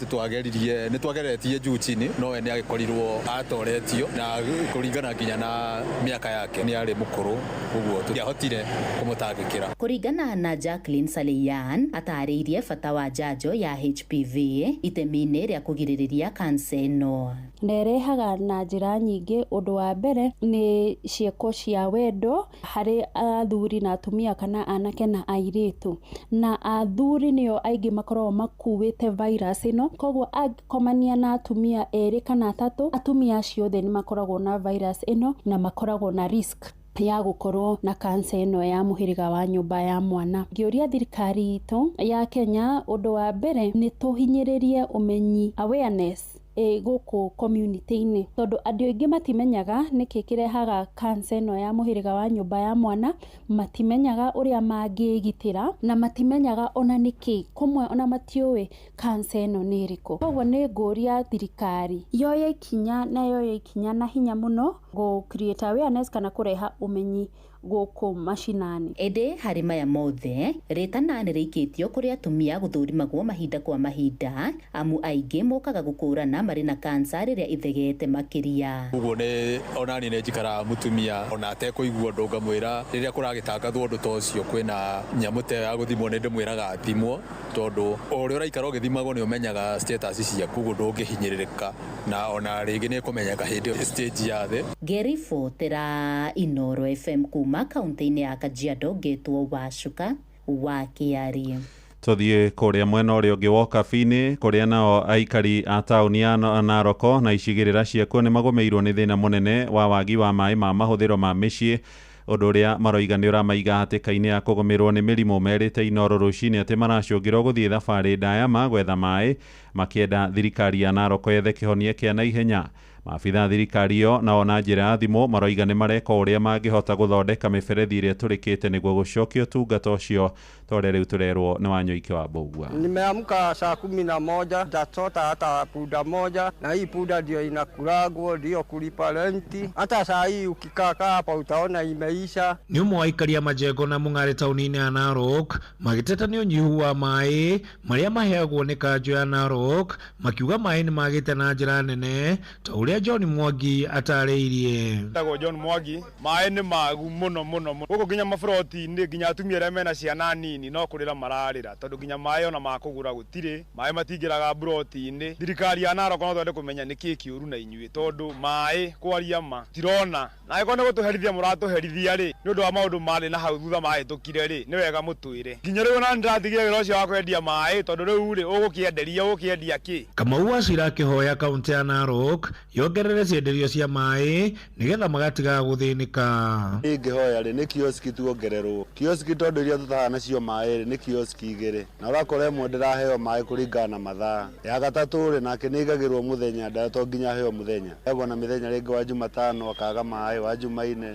nĩ twageretie njuci-inĩ, no we nĩ agĩkorirwo atoretio na kũringana nginya na mĩaka yake nĩ arĩ mũkũrũ, koguo tũtiahotire kũmũtangĩkĩra. Kũringana na Jacqueline Saleyan, atarĩirie bata wa njanjo ya HPV itemi-inĩ rĩa kũgirĩrĩria kansa ĩno. Nĩrehaga na njĩra nyingĩ. Ũndũ wa mbere nĩ ciĩko cia wendo harĩ athuri na atumia kana anake na airĩtu, na athuri nĩo aingĩ makoragwo makuĩte virus ĩno, koguo angĩkomania na atumia 2 kana 3, atumia acio othe nĩ makoragwo na virus ĩno na makoragwo na risk ya gũkorwo na kansa ĩno ya mũhĩrĩga wa nyũmba ya mwana. Ngĩũria thirikari itũ ya Kenya, ũndũ wa mbere nĩ tũhinyĩrĩrie ũmenyi, awareness gũkũ community-inĩ, tondũ andũ aingĩ matimenyaga nĩkĩ kĩrehaga kansa ĩno ya mũhĩrĩga wa nyũmba ya mwana, matimenyaga ũrĩa mangĩgitĩra na matimenyaga ona nĩkĩ, kũmwe ona matiũĩ kansa ĩno nĩ ĩrĩkũ. Koguo nĩ ngũria thirikari yoye ikinya na hinya mũno gũ create awareness kana kũreha ũmenyi gũkũ macinani. Ende harĩ maya mothe rĩtana nĩ rĩikĩtio kũrĩ atumia gũthũrimagwo mahinda kwa mahinda amu aingĩ mokaga gũkũrana marĩ na kansa rĩrĩa ithegete makĩria. Ũguo nĩ onani nĩ njikara mutumia ona atekũigua ũndũ ngamwĩra rĩrĩa kũragĩtangathwo ũndũ ta ũcio kwĩna nyamũ ta ya gũthimwo nĩ ndĩmwĩraga athimwo tondũ ũrĩa ũraikara ũgĩthimagwo nĩ ũmenyaga status ciaku ũguo ndũngĩhinyĩrĩrĩka na ona rĩngĩ nĩ kũmenyeka hĩndĩ stage ya thĩ. Ngĩribotera Inooro FM kuma kaunti-inĩ ya Kajiado ngetwo Wacuka wa Kĩarie. Tuthiĩ kũrĩa mwena ũrĩa ũngĩ wa Kabini kũrĩa nao aikari a taũni ya Naroko na icigĩrĩra ciakuo nĩ magũmĩirwo nĩ thĩna mũnene wa wagi wa maĩ ma mahũthĩro ma mĩciĩ, ũndũ ũrĩa maroiga nĩ ũramaiga hatĩka-inĩ ya kũgũmĩrwo nĩ mĩrimũ. Merĩte Inooro rũcinĩ atĩ maracũngĩrwo gũthiĩ thabarĩ ndaya magwetha maĩ makĩenda thirikari ya Naroko yethe kĩhonia kĩa naihenya. Maabitha thirikari ĩyo nao na njĩra ya thimũ maroiga nĩ mareka ũrĩa mangĩhota gũthondeka mĩberethi ĩrĩa tũrĩkĩte nĩguo gũcokia ũtungata ũcio, tondũ rĩu tũrerwo nĩ Wanyoike wa Mbũgua. Nimeamka saa 11 nitachota hata punda moja na hii punda ndio inakulagwo ndio kulipa renti. Hata saa hii ukikaa hapa utaona imeisha. Nĩ ũmwe wa aikari a majengo na Mung'are taũni-inĩ ya Narok magĩteta nĩ ũnyihu wa maĩ marĩa maheagwo nĩ kanjũ ya Narok, makiuga maĩ nĩ magĩte na njĩra nene ta ũrĩa John Mwangi atarĩirie. Ndagwo John Mwangi, maĩ nĩ magu mũno mũno. Gũkũ nginya maburoti-inĩ nginya atumia arĩa mena ciana nini no kũrĩra mararĩra tondũ nginya maĩ ona makũgũra gũtirĩ. Maĩ matingĩraga buroti-inĩ. Thirikari ya Narok no twende kũmenya nĩkĩ kĩũru na inyuĩ tondũ maĩ kwaria ma tirona. Na ĩko nĩ gũtũherithia mũratũherithia rĩ nĩ ũndũ wa maũndũ marĩ na hau thutha mahĩtũkire rĩ nĩ wega mũtwĩre. Nginya rĩu ona nĩndĩratigire wĩra ũcio wa kwendia maĩ tondũ rĩu rĩ ũgũkĩendia kĩ? Kamau Wachira akĩhoya kaunti ya Narok yongerere cienderio cia maĩ nĩgetha magatiga gũthĩnĩka. Ingĩhoya rĩ nĩ kioski tuongererwo. Kioski tondũ iria tũtaha nacio maĩ nĩ kioski igĩrĩ. Na ũrakora ĩmwe ndĩraheo maĩ kũringana na mathaa. Ya gatatũ rĩ nake nĩ igagĩrwo mũthenya to nginya heo mũthenya. Ego na mĩthenya rĩngĩ wa Jumatano akaga maĩ, wa Jumaine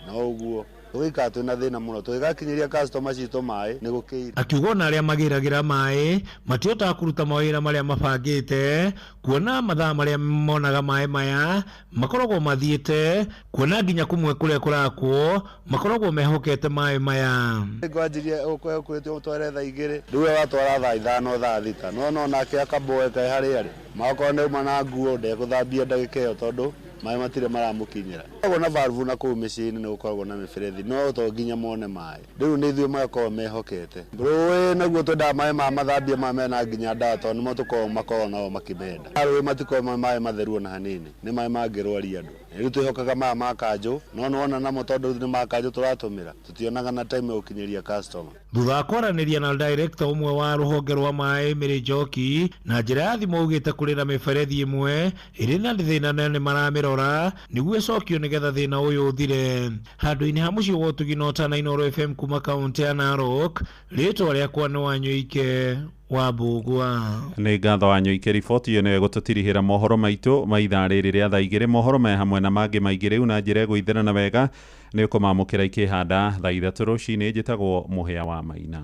na ũguo. Tũgĩikara twĩna thĩna mũno tũgĩgakinyĩria customer citũ maĩ nĩ gũkĩire. Akiuga ona arĩa magĩragĩra maĩ matihotaga kũruta mawĩra marĩa mabangĩte kuona mathaa marĩa monaga maĩ maya makoragwo mathiĩte, kuona nginya kũmwe kũrĩa kũrakwo makoragwo mehokete maĩ maya. Ngwanjirie ũkwĩtwo tware thaa igĩrĩ rĩu watwara thaa ithano thaa thita no nake akaboe kaĩ harĩa rĩ makorwo nĩ uma na nguo ndegũthambia ndagĩka ĩyo tondũ maĩ matirĩ maramũkinyĩra. Gũkoragwo na valve na kũu mĩciĩ-inĩ nĩ gũkoragwo na mĩberethi no to nginya mone maĩ. Rĩu nĩ ithuĩ magakorwo mehokete. Rũĩ naguo twendaga maĩ ma mathambia ma mena nginya ndawa tondũ nĩmo makoragwo nao makĩmenda. Rũĩ matikoragwo maĩ matheru ona hanini nĩ maĩ mangĩrwaria andũ. Rĩu twĩhokaga maya ma kanjũ no nĩwona namo tondũ nĩ ma kanjũ tũratũmĩra tũtionaga na time ya gũkinyĩria customer. Thutha wa kwaranĩria na director ũmwe wa rũhonge rwa maĩ Mary Njoki na njĩra ya thimũ augĩte kũrĩ na mĩberethi ĩmwe ĩrĩ na thĩna nene maramĩrora nĩguo ĩcokio nĩgetha thĩna ũyũ ũthire. Handũ-inĩ ha mũciĩ wa Ũtuginota na Inooro FM kuma kaunti ya Narok, rĩtwa rĩakwa nĩ Wanyoike wa Mbũgua. Nĩ ngatho Wanyoike, riboti ĩyo nĩyo ĩgũtũtirihĩra mohoro maitũ ma ithaa rĩrĩ rĩa thaa igĩrĩ. Mohoro me hamwe na mangĩ maingĩ rĩu na njĩra ĩgũithĩrana wega nĩ ũkũmamũkĩra ikĩhanda thaa ithatũ rũcinĩ. Njĩtagwo Mũhĩa wa Maina.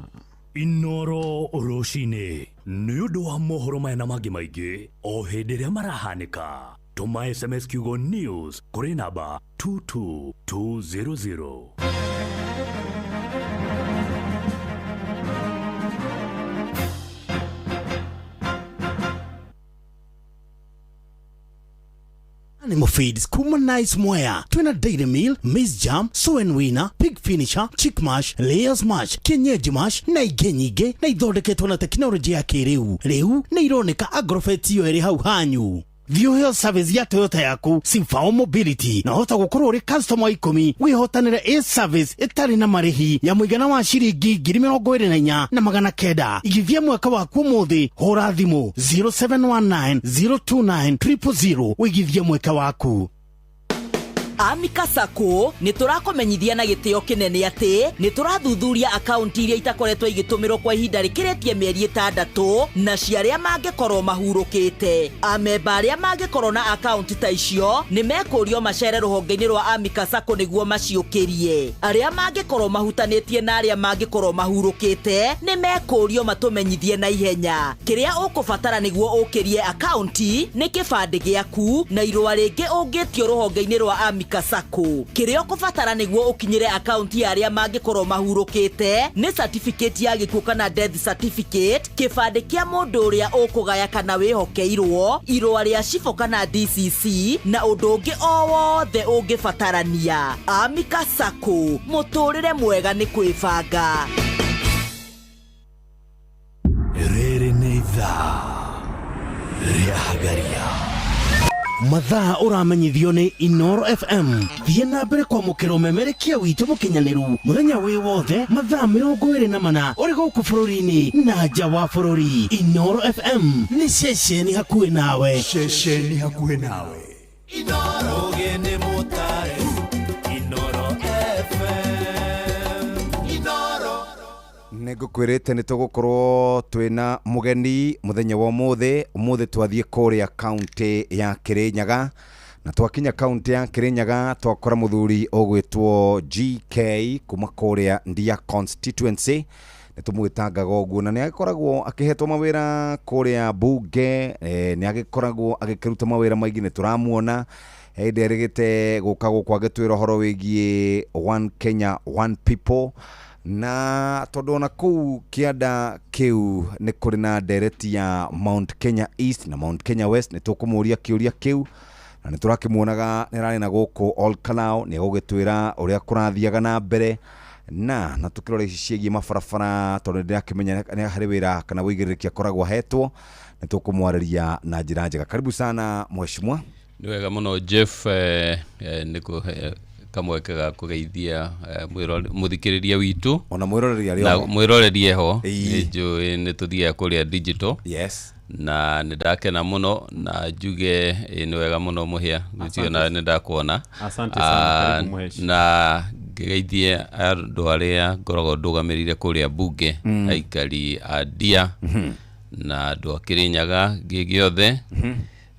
Inooro rũcinĩ nĩ ũndũ wa mohoro maya na mangĩ maingĩ o hĩndĩ ĩrĩa marahanĩka. Tuma SMS kiugo news kũrĩ namba 22200. Animal feeds kuma Nice Mwea twina Dairy Meal, Maize Jam, Soen Winner, Pig Finisher, Chick Mash, Layers Mash, Kienyeji Mash na ingĩ nyingĩ na ithondeketwo na tekinoronjĩ ya kĩrĩu. Rĩu nĩ ironeka Agrovet iyo ĩrĩ hau hanyu. View Health Service ya Toyota yaku Simfao Mobility na hota gũkorwo ũrĩ customer 10 wĩhotanĩre A-Service ĩtarĩ na marĩhi ya mũigana wa ciringi 24,900. Igithia mwaka waku ũmũthĩ hũra thimũ 0719029000 wĩigithia mwaka waku. Amika Sacco nĩ tũrakũmenyithia na gĩtĩo kĩnene atĩ nĩ tũrathuthuria akaunti iria itakoretwo igĩtũmĩrwo kwa ihinda rĩkĩrĩtie mĩeri 6 na ciarĩa mangĩkorwo mahurũkĩte. Amemba arĩa mangĩkorwo na akaunti ta icio nĩ mekũrio macere rũhonge-inĩ rwa Amika Sacco nĩguo maciũkĩrie. Arĩa mangĩkorwo mahutanĩtie na arĩa mangĩkorwo mahurũkĩte nĩ mekũrio matũmenyithie na ihenya. Kĩrĩa ũkũbatara nĩguo ũkĩrie akaunti nĩ kĩbandĩ gĩaku na irũa rĩngĩ ũngĩtio rũhonge-inĩ rwa Amika Amica Sacco. Kiria ukubatara niguo ukinyire account ya aria mangikorwo mahurukite ni certificate ya gikuo kana death certificate, kibande kia mundu uria ukugaya kana wihokeirwo, irua ria cifo kana DCC na undu ungi o wothe ungibatarania. Amica Sacco, muturire mwega ni kwibanga. Rĩrĩ nĩ ithaa rĩa Hagaria. Mathaa ũramenyithio nĩ Inoro FM. Thiĩ na mbere kwamũkĩra ũmemerekia witũ mũkinyanĩru mũthenya wĩ wothe mathaa 24 ũrĩ gũkũ bũrũri-inĩ na nja wa bũrũri. Inoro FM nĩ ceceni hakuhĩ nawe. Ceceni hakuhĩ nawe. Inoro gene motare. Inoro FM. Inoro. Nĩngũkwĩrĩte nĩ tũgũkorwo twĩna mũgeni mũthenya wa ũmũthĩ twathiĩ kũrĩa kaunti ya Kirinyaga, na twakinya kaunti ya Kirinyaga twakora mũthuri ũgwĩtwo GK kuma kũrĩa Ndia constituency. Nĩtũmwĩtangaga ũguo na nĩagĩkoragwo akĩhetwo mawĩra kũrĩa bunge, nĩagĩkoragwo agĩkĩruta mawĩra maingĩ nĩtũramuona hĩndĩ erĩgĩte gũka gũkũ agĩtwĩra ũhoro wĩgiĩ One Kenya One People. Na tondu na kuu kianda kiu ni kuri na ndereti ya Mount Kenya East na Mount Kenya West, ni tukumuria kiuria kiu na ni turakimuonaga ni rari na guku All Kalau ni gugitwira uria kurathiaga na mbere na tukirore ciĩgiĩ mabarabara tondu ndirakimenya ni hari wira kana wigiririkia koragwo hetwo, ni tukumwarĩria na njĩra njega. Karibu sana mheshimiwa. Ni wega muno Jeff, niko kamwekaga kugeithia muthikiriria witu ona mwiroreri ari na mwiroreri ho njo ni tuthia kuria digital. Yes, na ndakena muno na juge ni wega muno muhia ncio na ndakuona. Asante sana, karibu mheshi. Na geithia andu aria ngorogo ndugamirire kuria bunge aikari adia na andu a Kirinyaga gigiothe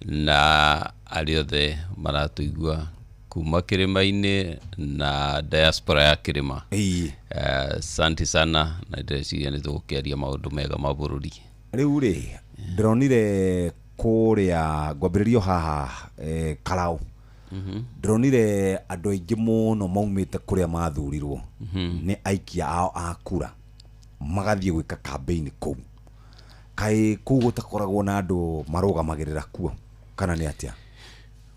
na ariothe maratuigua kuma Kirima-ini na diaspora ya Kirima. Asante sana na ndeciria nĩ tũgũkĩaria maũndũ mega ma bũrũri. Rĩu rĩ ndronire kũrĩa ngwambĩrĩrio haha Kalau. Ndronire andũ aingĩ mũno maumĩte kũrĩa mathurirwo nĩ aikia ao a kura magathiĩ gwĩka campaign kũu. Kaĩ kũu gũtakoragwo na andũ marũgamagĩrĩra kuo kana nĩ atĩa?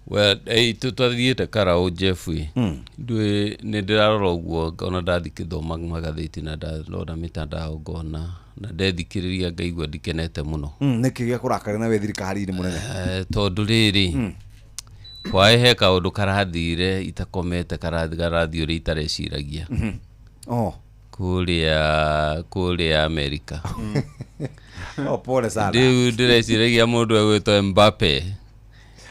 Well, tutwathiĩte Kalau Jeff, ndũĩ nĩ ndĩrarora ũguo ngona ndathikĩthoma magathĩti na ndarora mitandao ngona na ndethikĩrĩria ngaigua ndikenete mũno. Nĩkĩ gĩa kũrakara na we thirikari-inĩ mũnene? Tondũ rĩrĩ wahe kaũndũ karathire itakomete karathi ũrĩa itareciragia kũrĩa Amerika. Pole sana. Ndĩreciragia mũndũ egwĩtwo Mbappe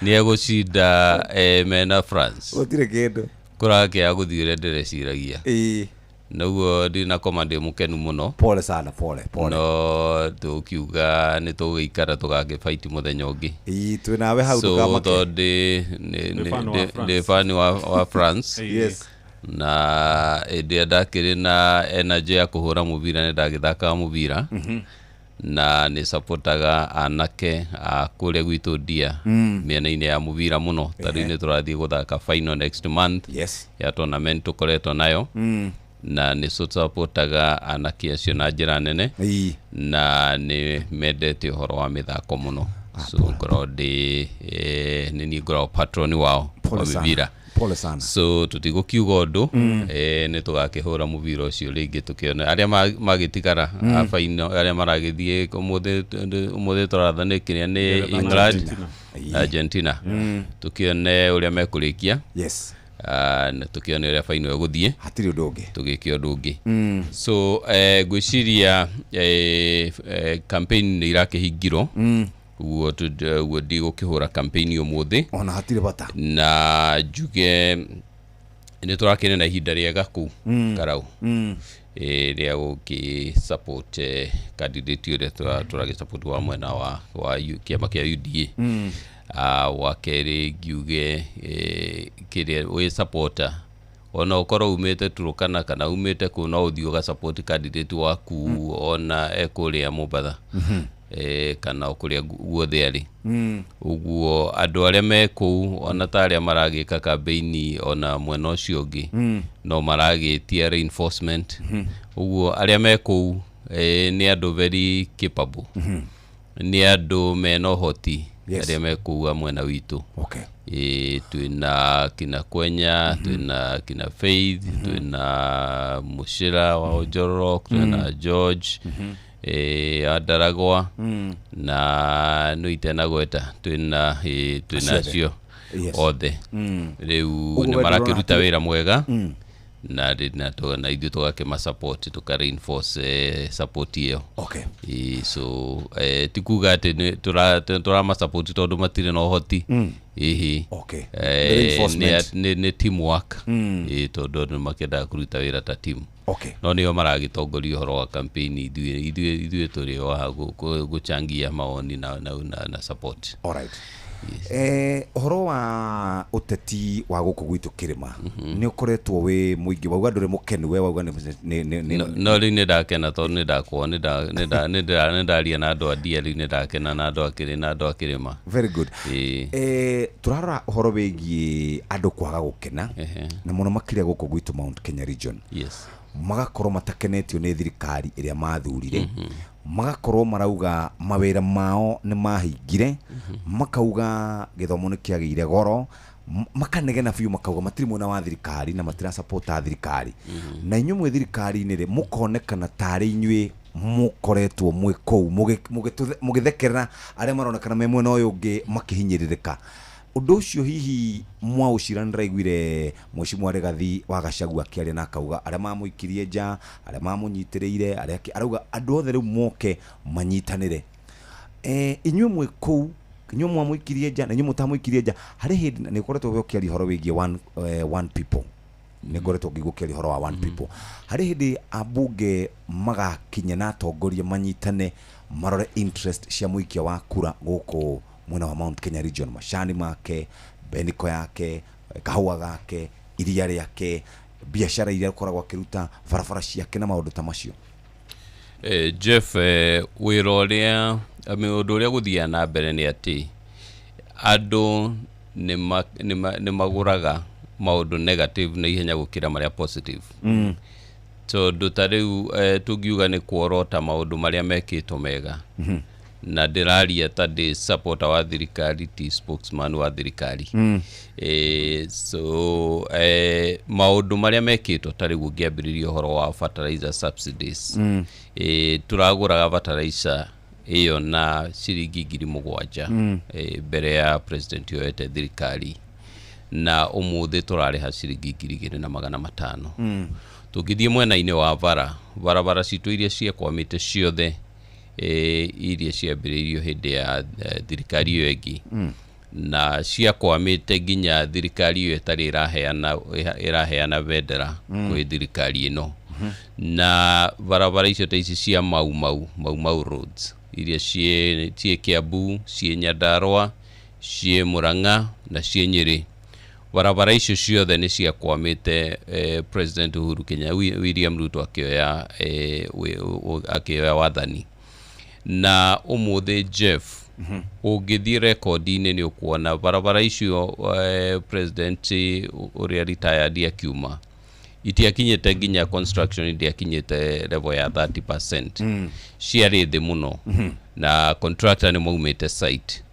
ni egũcinda mena France. Gũtirĩ kĩndũ kũrakĩa gũthiĩre ndĩreciragia. Naguo ndina komande mukenu mũno. Pole sana, pole. No tukiuga nĩ tũgĩikara tũgagĩfight mũthenya ũngĩ. Twĩ nawe hau tũkamake. So the fan wa France. Yes. Na ndĩ ndakĩrĩ na energy ya kũhũra mũbira nĩ ndagĩthakaga mũbira. Na ni supportaga anake kũrĩa gwitũ Ndia mĩena-inĩ ya mũbira mũno. Tarĩu nĩ tũrathiĩ gũthaka final next month ya tournament tũkoretwo nayo. Na ni supportaga anake acio na njĩra nene na ni mendete ũhoro wa mĩthako mũno. So ngorwo nĩ niĩ ngorwo patron wao wa mũbira. Pole sana. So tutigũkiuga ũndũ nĩ tũgakĩhũra mũbira ũcio rĩngĩ tũkĩona arĩa magĩtigara final arĩa maragĩthiĩ ũmũthĩ tũrathanĩkĩria nĩ England Argentina tũkĩone ũrĩa mekũrĩkia. Yes. Na tũkĩone ũrĩa final ĩgũthiĩ hatirĩ ũndũ ũngĩ tũgĩke ũndũ ũngĩ. So ngwĩciria campaign nĩ irakĩhingirwo uo ndigũkĩhũra campaign ũmũthĩ ona hatirĩ bata na njuge nĩ tũrakĩne na ihinda rĩega kũu Kalau rĩa gũkĩ support candidate ũrĩa tũragĩsupport wa mwena wa kĩama kĩa UDA. Wa kerĩ ngiuge kĩrĩa wĩ supporter ona ũkorwo umĩte Turukana kana umĩte kũ no ũthiĩ ũga support candidate waku ona ekũrĩa Mombatha. kana okuria guothe ari uguo andu aria me kuu ona taria maragika campaign ona mwena ucio ungi no maragitia reinforcement uguo aria me kuu ni andu very capable ni andu mena hoti aria me kuu mwena witu twina kina Kwenya twina kina Faith twina Mushira wa Ojorok twina George Adaragwa na nuitena gweta twina cio othe riu ni marakiruta wira mwega na na ithu tugakema support tuka reinforce support iyo so tikuga ati tura ma support tondu matire no hoti ni teamwork tondu ni makenda kuruta wira ta team no nio maragitongoria horo wa campaign ithuĩ turi wa guchangia maoni na support. Alright. Horo wa uteti wa guku gwitu kirima ni ukoretwo wi muingi wauga nduri mukenu we wauga no ri ni ndakena tondu ni ndakwo ni ndaria na andu adia ri ni ndakena na andu akiri na andu akirima. Very good. Turarora horo wigie andu kwaga gukena na muno makiria guku gwitu Mount Kenya region. Yes. Magakorwo matakenetio ni thirikari iria mathurire magakorwo marauga mawira mao ni mahingire makauga githomo ni kiagire goro makanegena biu makauga matiri mwena wa thirikari na matira support thirikari na inyu mwe thirikari ni ri mukonekana tari inywe mukoretwo mwe kou mugithekerera aria maronekana me mwena uyu ungi makihinyiririka undu ucio hihi mwa uciranira igwire Mheshimiwa Rigathi wa Gachagua akiaria na akauga aria mamuikirie nja aria mamunyitiriire aria arauga andu othe riu moke manyitanire inywe mwe kou inywe mwa muikirie nja na inywe mutamuikirie nja hari hindi ni koretwo giokiaria horo wigie one people ni koretwo gigukiaria horo wa one people hari hindi abunge magakinya na atongoria manyitane marore interest cia muikia wa kura guku mwena wa Mount Kenya region mashani make beniko yake kahua gake iria yake biashara iria koragwa kiruta farafara ciake na maundu ta macio. Jeff wira uria undu uria guthia na mbere ni ati andu ni maguraga maundu negative na ihenya gukira maria positive so dutariu tugiuga ni kuorota maundu maria mekitwo mega na ndiraria ta ndi supporter wa thirikari ti spokesman wa thirikari so maundu maria mekitwo tari gugiambiriria horo wa fertilizer subsidies turaguraga fertilizer iyo na ciringi 7,000 mbere ya president yoete thirikari na umuthi turariha ciringi 2,500 tugithie mwena-ini wa barabara citu iria ciekwamite ciothe iria ciambiriirio hindi ya thirikari iyo ingi na ciakwamite nginya thirikari iyo itari iraheana vendera kwi thirikari ino na barabara icio ta ici cia mau roads iria cie Kiambu cie Nyandarua cie Murang'a na cie Nyeri barabara icio ciothe ni ciakwamite President Uhuru Kenyatta William Ruto akioya wathani na umuthi Jeff ungithie record-ini ni ukuona barabara icio president uria retired akiuma itiakinyete nginya construction itiakinyete level ya 30% ciari thi muno na contractor ni maumite site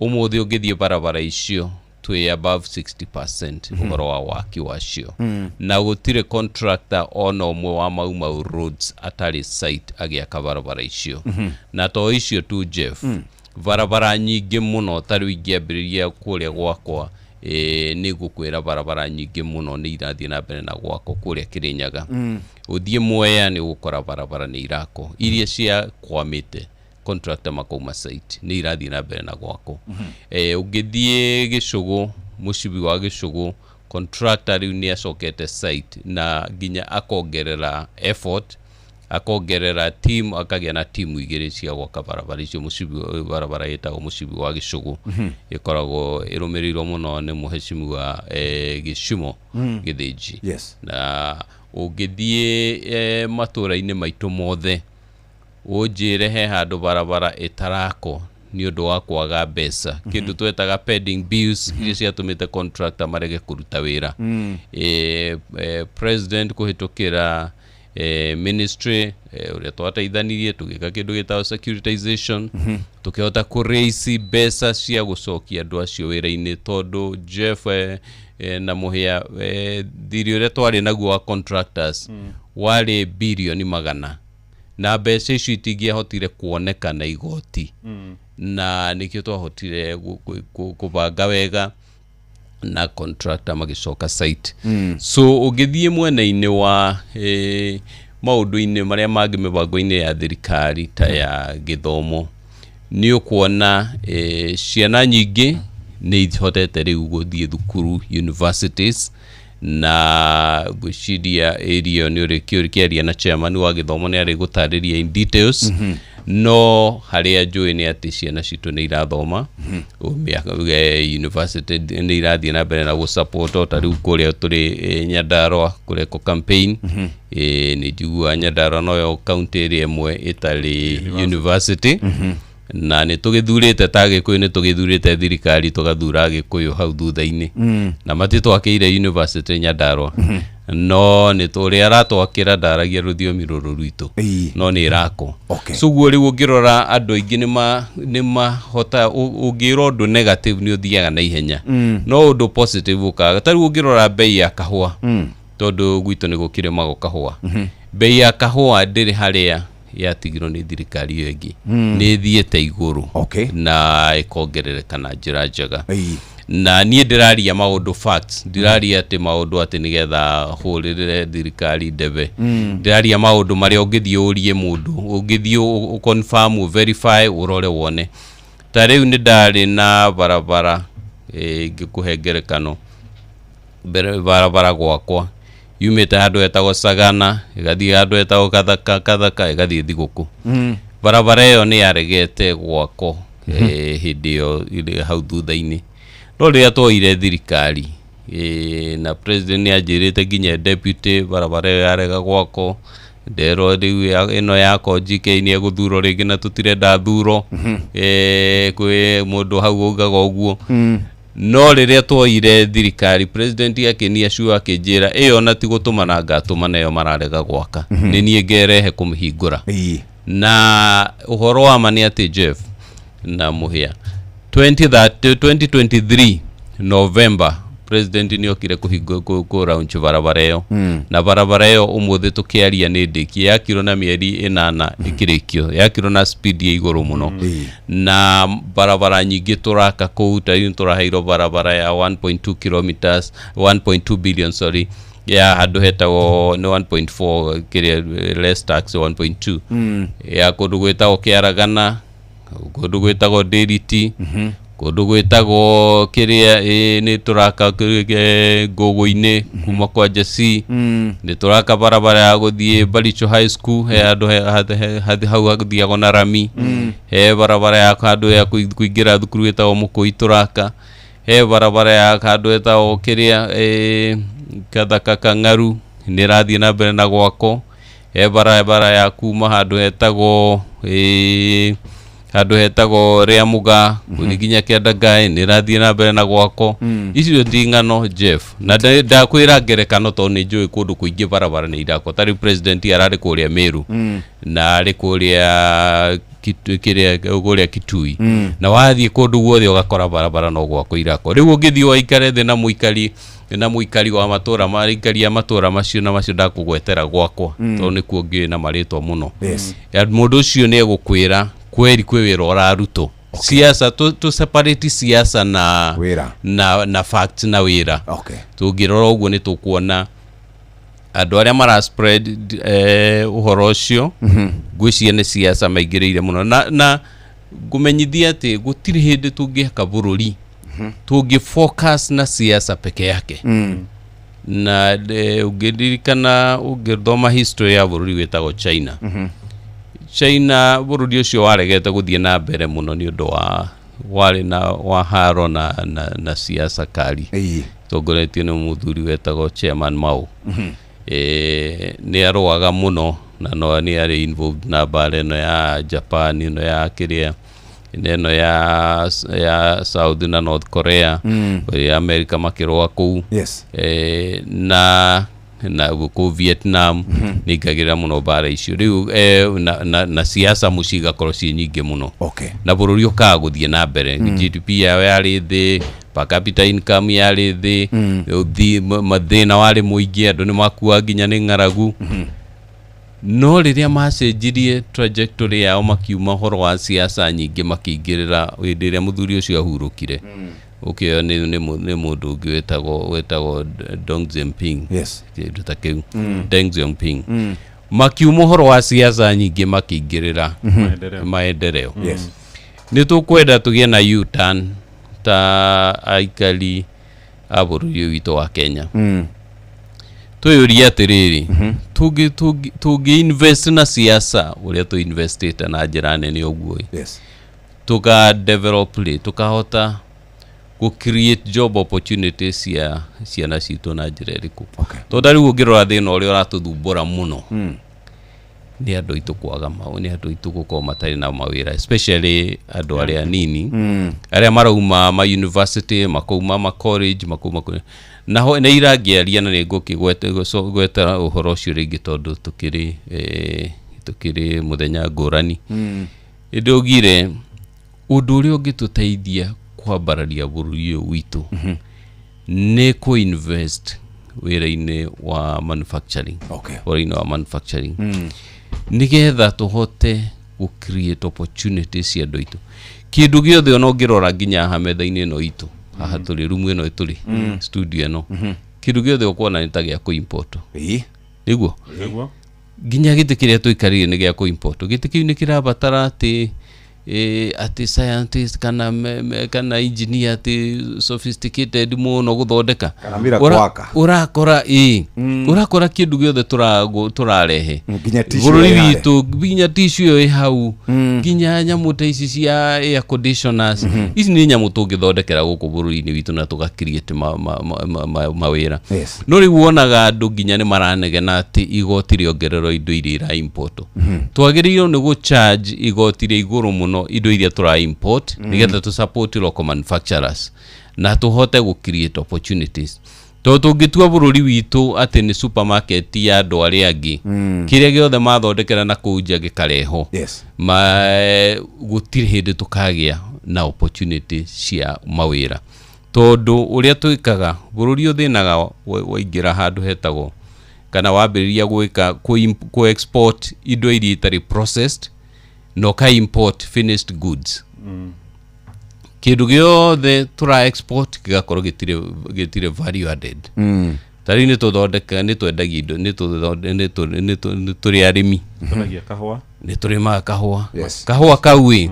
umuthi ungithie barabara icio twi above 60% uhoro wa waki wacio na gutire contractor ona umwe wa mau roads atari site agiaka barabara icio na to icio tu Jeff barabara nyingi muno tari ingiambiriria kuria gwakwa ni gukwira barabara nyingi muno ni irathie na mbere na gwako kuria Kirinyaga uthie Mwea ni gukora barabara ni irako iria cia kwamite contractor makauma site ni irathie na mbere na gwako ungithie Gicugu Mucibi wa Gicugu contractor riu ni acokete site na nginya akongerera effort akongerera team akagia na team igiri cia gwaka barabara icio Mucibi barabara yetagwo Mucibi wa Gicugu ikoragwo irumirirwo muno ni Mheshimiwa Gicimo Githiji yes na ungithie matura-ini maitu mothe unjire he handu barabara itarako ni undu wa kwaga mbeca kindu twetaga pending bills iria ciatumite contractor marege kuruta wira president kuhitukira ministry uria twateithanirie tugika kindu gitawa securitization tukihota ku raise mbeca cia gucokia andu acio wira-ini tondu Jeff na muhia thiri uria twari naguo wa contractors wari bilioni 100 na mbeca icio itingĩahotire kuoneka na igoti na nikio twahotire kubanga wega na contractor magicoka site so ugithie mwena-ini wa maundu-ini maria mangi mibango-ini ya thirikari ta ya githomo ni ukuona ciana nyingi ni ihotete riu guthie thukuru universities na gushidia area ni uri kiaria na chairman wa githomo ni ari gutariria in details no haria njui ni ati ciana citu ni irathoma university ni irathie na mbere na gu support o tariu kuria turi Nyandarua kureko campaign ni njigua Nyandarua no yo county area imwe itari university na ni tugithurite Tagikuyu ni tugithurite thirikari tugathura Gikuyu hau thutha-ini na matitwakire university Nyandarua no ni turi aratwakira ndaragia ruthiomi ruru rwitu no ni irako so guo riu ungirora andu aingi ni mahota ungiro undu negative ni uthiaga na ihenya no undu positive ukaga tariu ungirora bei ya kahua tondu gwitu ni gukire mago kahua bei ya kahua ndiri haria yatigirwo ni thirikari iyo ingi ni thiete iguru na ikongerereka na njira njega na nie ndiraria maundu facts ndiraria ati maundu ati nigetha huririre thirikari ndebe ndiraria maundu maria ungithie urie mundu ungithie confirm verify urore wone tariu ni ndari na barabara ngikuhengerekano barabara gwakwa yumite handu etagwo Sagana igathie handu etagwo Kathaka igathie Thiguku barabara iyo ni yaregete gwako hindi yo hau thutha-ini no riria twoire thirikari na president ni anjirite nginya deputy barabara iyo yarega gwako ndero riu ino yako GK ni eguthuro ringi na tutirenda thuro kwi mundu hau ugaga uguo no riria twoire thirikari president akinia sure akijira iyo na ti gutumana ngatumana iyo mararega gwaka ni nie ngerehe kumhingura na uhoro wa mani ati Jeff na muhia 2023 November president ni okire kuhingo round barabara iyo na barabara iyo umuthi tukiaria ni ndiki yakirwo na mieri 8 ikirikio yakirwo na speed ya iguru muno na barabara nyingi turaka kuuta yin turaheiro barabara ya 1.2 kilometers 1.2 billion sorry ya handu hetagwo ni 1.4 kiria less tax 1.2 ya kundu gwetagwo Kiaragana kundu gwetagwo Ndiriti kundu gwetagwo kiria ni turaka Ngogo-ini kuma kwa Jesi ni turaka barabara ya guthie Baricho High School he andu hau aguthiago na rami he barabara ya handu ya kuingira thukuru etagwo Mukui turaka he barabara ya handu etagwo kiria Kathaka Kang'aru ni rathie na mbere na gwako he barabara ya kuma handu etagwo handu hetagwo Riamuga nginya Kiandagai ni rathie na mbere na gwako icio ndingano Jeff na ndakwira ngerekano to ni njui kundu kuingi barabara ni irako tari president arari kuria Meru na ari kuria kiria Kitui na wathie kundu guothe ugakora barabara no gwako irako riu ungithie waikare thi na muikari wa matura marikari ya matura macio na macio ndakugwetera gwakwa to ni kuongie na maritwa muno ya mundu ucio ni egukwira kweri kwi wira uraruto siasa to separate siasa na wira na fact na wira tungirora uguo ni tukuona andu aria mara spread uhoro ucio ngwiciria ni siasa maingiriire muno na gumenyithia ati gutiri hindi tungihaka bururi tungi focus na siasa peke yake na ugiririkana ugithoma history ya bururi wetagwo China China bururi ucio waregete guthie na mbere muno ni undu wari na waharo na siasa kali tongoretio ni muthuri wetagwo Chairman Mao ni arwaga muno na no ni ari involved na bare no ya Japan no ya kiria neno ya South na North Korea ya America makirwa kuu na ku Vietnam ni kagira muno bare icio riu na siasa musiga korosi nyingi muno na bururi ukaguthie na mbere GDP yao yari thi per capita income yari thi mathina wari muingi andu ni makua nginya ni ngaragu no riria macenjirie trajectory yao makiuma horo wa siasa nyingi makingirira windiria muthuri ucio ahurukire okay ni mundu ungi wetagwo Deng Xiaoping tutakiu Deng Xiaoping makiuma horo wa siasa nyingi makingirira maendeleo ni tukwenda tugie na U-turn ta aikali aburu wito wa Kenya tuyuria atiriri tugi invest na siasa uria tu invested na njira nene uguo tuka develop tukahota ku create job opportunities ciana citu na njira iriku tondu riu ngirora thina uria uratuthumbura muno ni andu itu kwaga mau ni andu itu gukorwo matari na mawira especially andu aria nini aria marauma ma university makauma ma college makauma naho na iragiaria na ngukigwetera uhoro ucio ringi tondu tukiri muthenya ngurani indogire undu uria ungituteithia kwambararia bururi witu ni ku invest wira-ini wa manufacturing wira-ini wa manufacturing nigetha tuhote ku create opportunities cia andu itu kindu giothe ono ngirora nginya hametha-ini no itu haha tuli room ino tuli studio ino kindu giothe ukona ni ta gia ku import niguo nginya giti kiria tuikarire ni gia ku import giti kiu ni kirabatara ati scientist kana engineer ati sophisticated muno guthondeka urakora urakora kindu giothe turarehe bururi witu nginya tissue hau nginya nyamu ta ici cia air conditioners ici ni nyamu tungithondekera guku bururi-ini witu na tuga create mawira no riu wonaga andu nginya ni maranegena ati igoti riongererwo indo iria ira import twagiririo ni gu charge igoti ria iguru muno indo iria tura import nigetha tu support local manufacturers na tuhote gu create opportunities tungitua bururi witu ati ni supermarket ya andu aria angi kiria giothe mathondekera na kuja gikareho gutiri hindi tukagia na opportunity cia mawira tondu uria tuikaga bururi uthinaga waingira handu hetagwo kana wambiriria gwika ku export indo iria itari processed no ka import finished goods kindu giothe tura export gigakorwo gitire value added tari ni tuthondeka ni twendagia indo ni turi arimi tunagia kahua ni turima kahua kahua kaui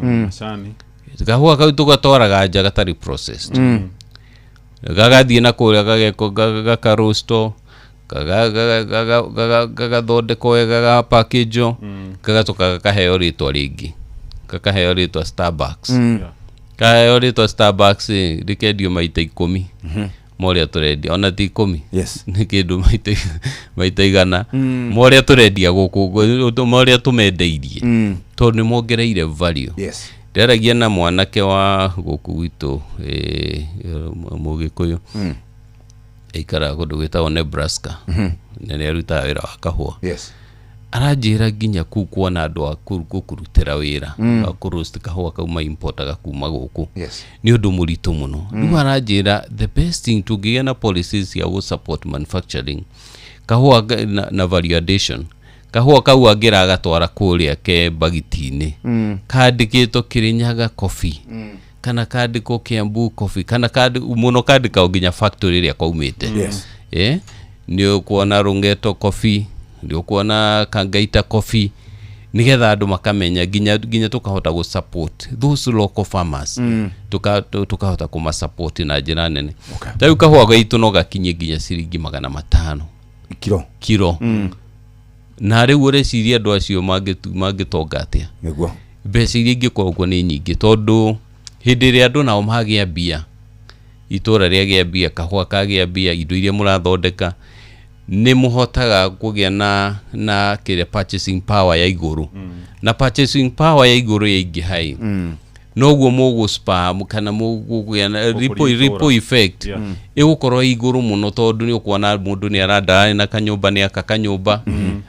kahua kau tugatwaraga nja gatari processed gagathie na kuria gakarosto gagathondeko wega ga package gagatoka gakaheo ritwa ringi gakaheo ritwa Starbucks kaheo ritwa Starbucks rikendio maita 10 moria turendia ona ti 10 ni kindu maita igana moria turendia guku moria tumendeirie tondu ni mongereire value nderagia na mwanake wa guku witu mugikuyu ikara kundu gwitagwo Nebraska nene aruta wira wa kahua aranjira nginya ku kuona andu akurutira wira akuroast kahua kauma importaga kuma guku ni undu muritu muno riu aranjira the best thing to get na policies ya go support manufacturing kahua na value addition kahua kau agira agatwara kuria ke bagitini kandikito Kirinyaga coffee kana kandiko Kiambu coffee kana muno kandika nginya factory iria kaumite ni ukuona Rungeto coffee ni ukuona Kangaita coffee nigetha andu makamenya nginya tukahota go support those local farmers tukahota kuma support na njira nene tayu kahua gaitu no gakinye nginya ciringi 500 kilo na riu ureciria andu acio mangitonga atia niguo mbeca iria ingikorwo ni nyingi tondu hindi iria andu nao magia mbia itura riagia mbia kahua kagia mbia indo iria murathondeka nĩ mũhotaga kũgĩa na kĩrĩa purchasing power ya igũrũ na purchasing power ya igũrũ yaingĩha noguo mũgũspam kana mũgũgĩa na ripple effect ĩgũkorwo igũrũ mũno tondũ nĩ ũkuona mũndũ nĩ arandara na kanyũmba nĩ aka kanyũmba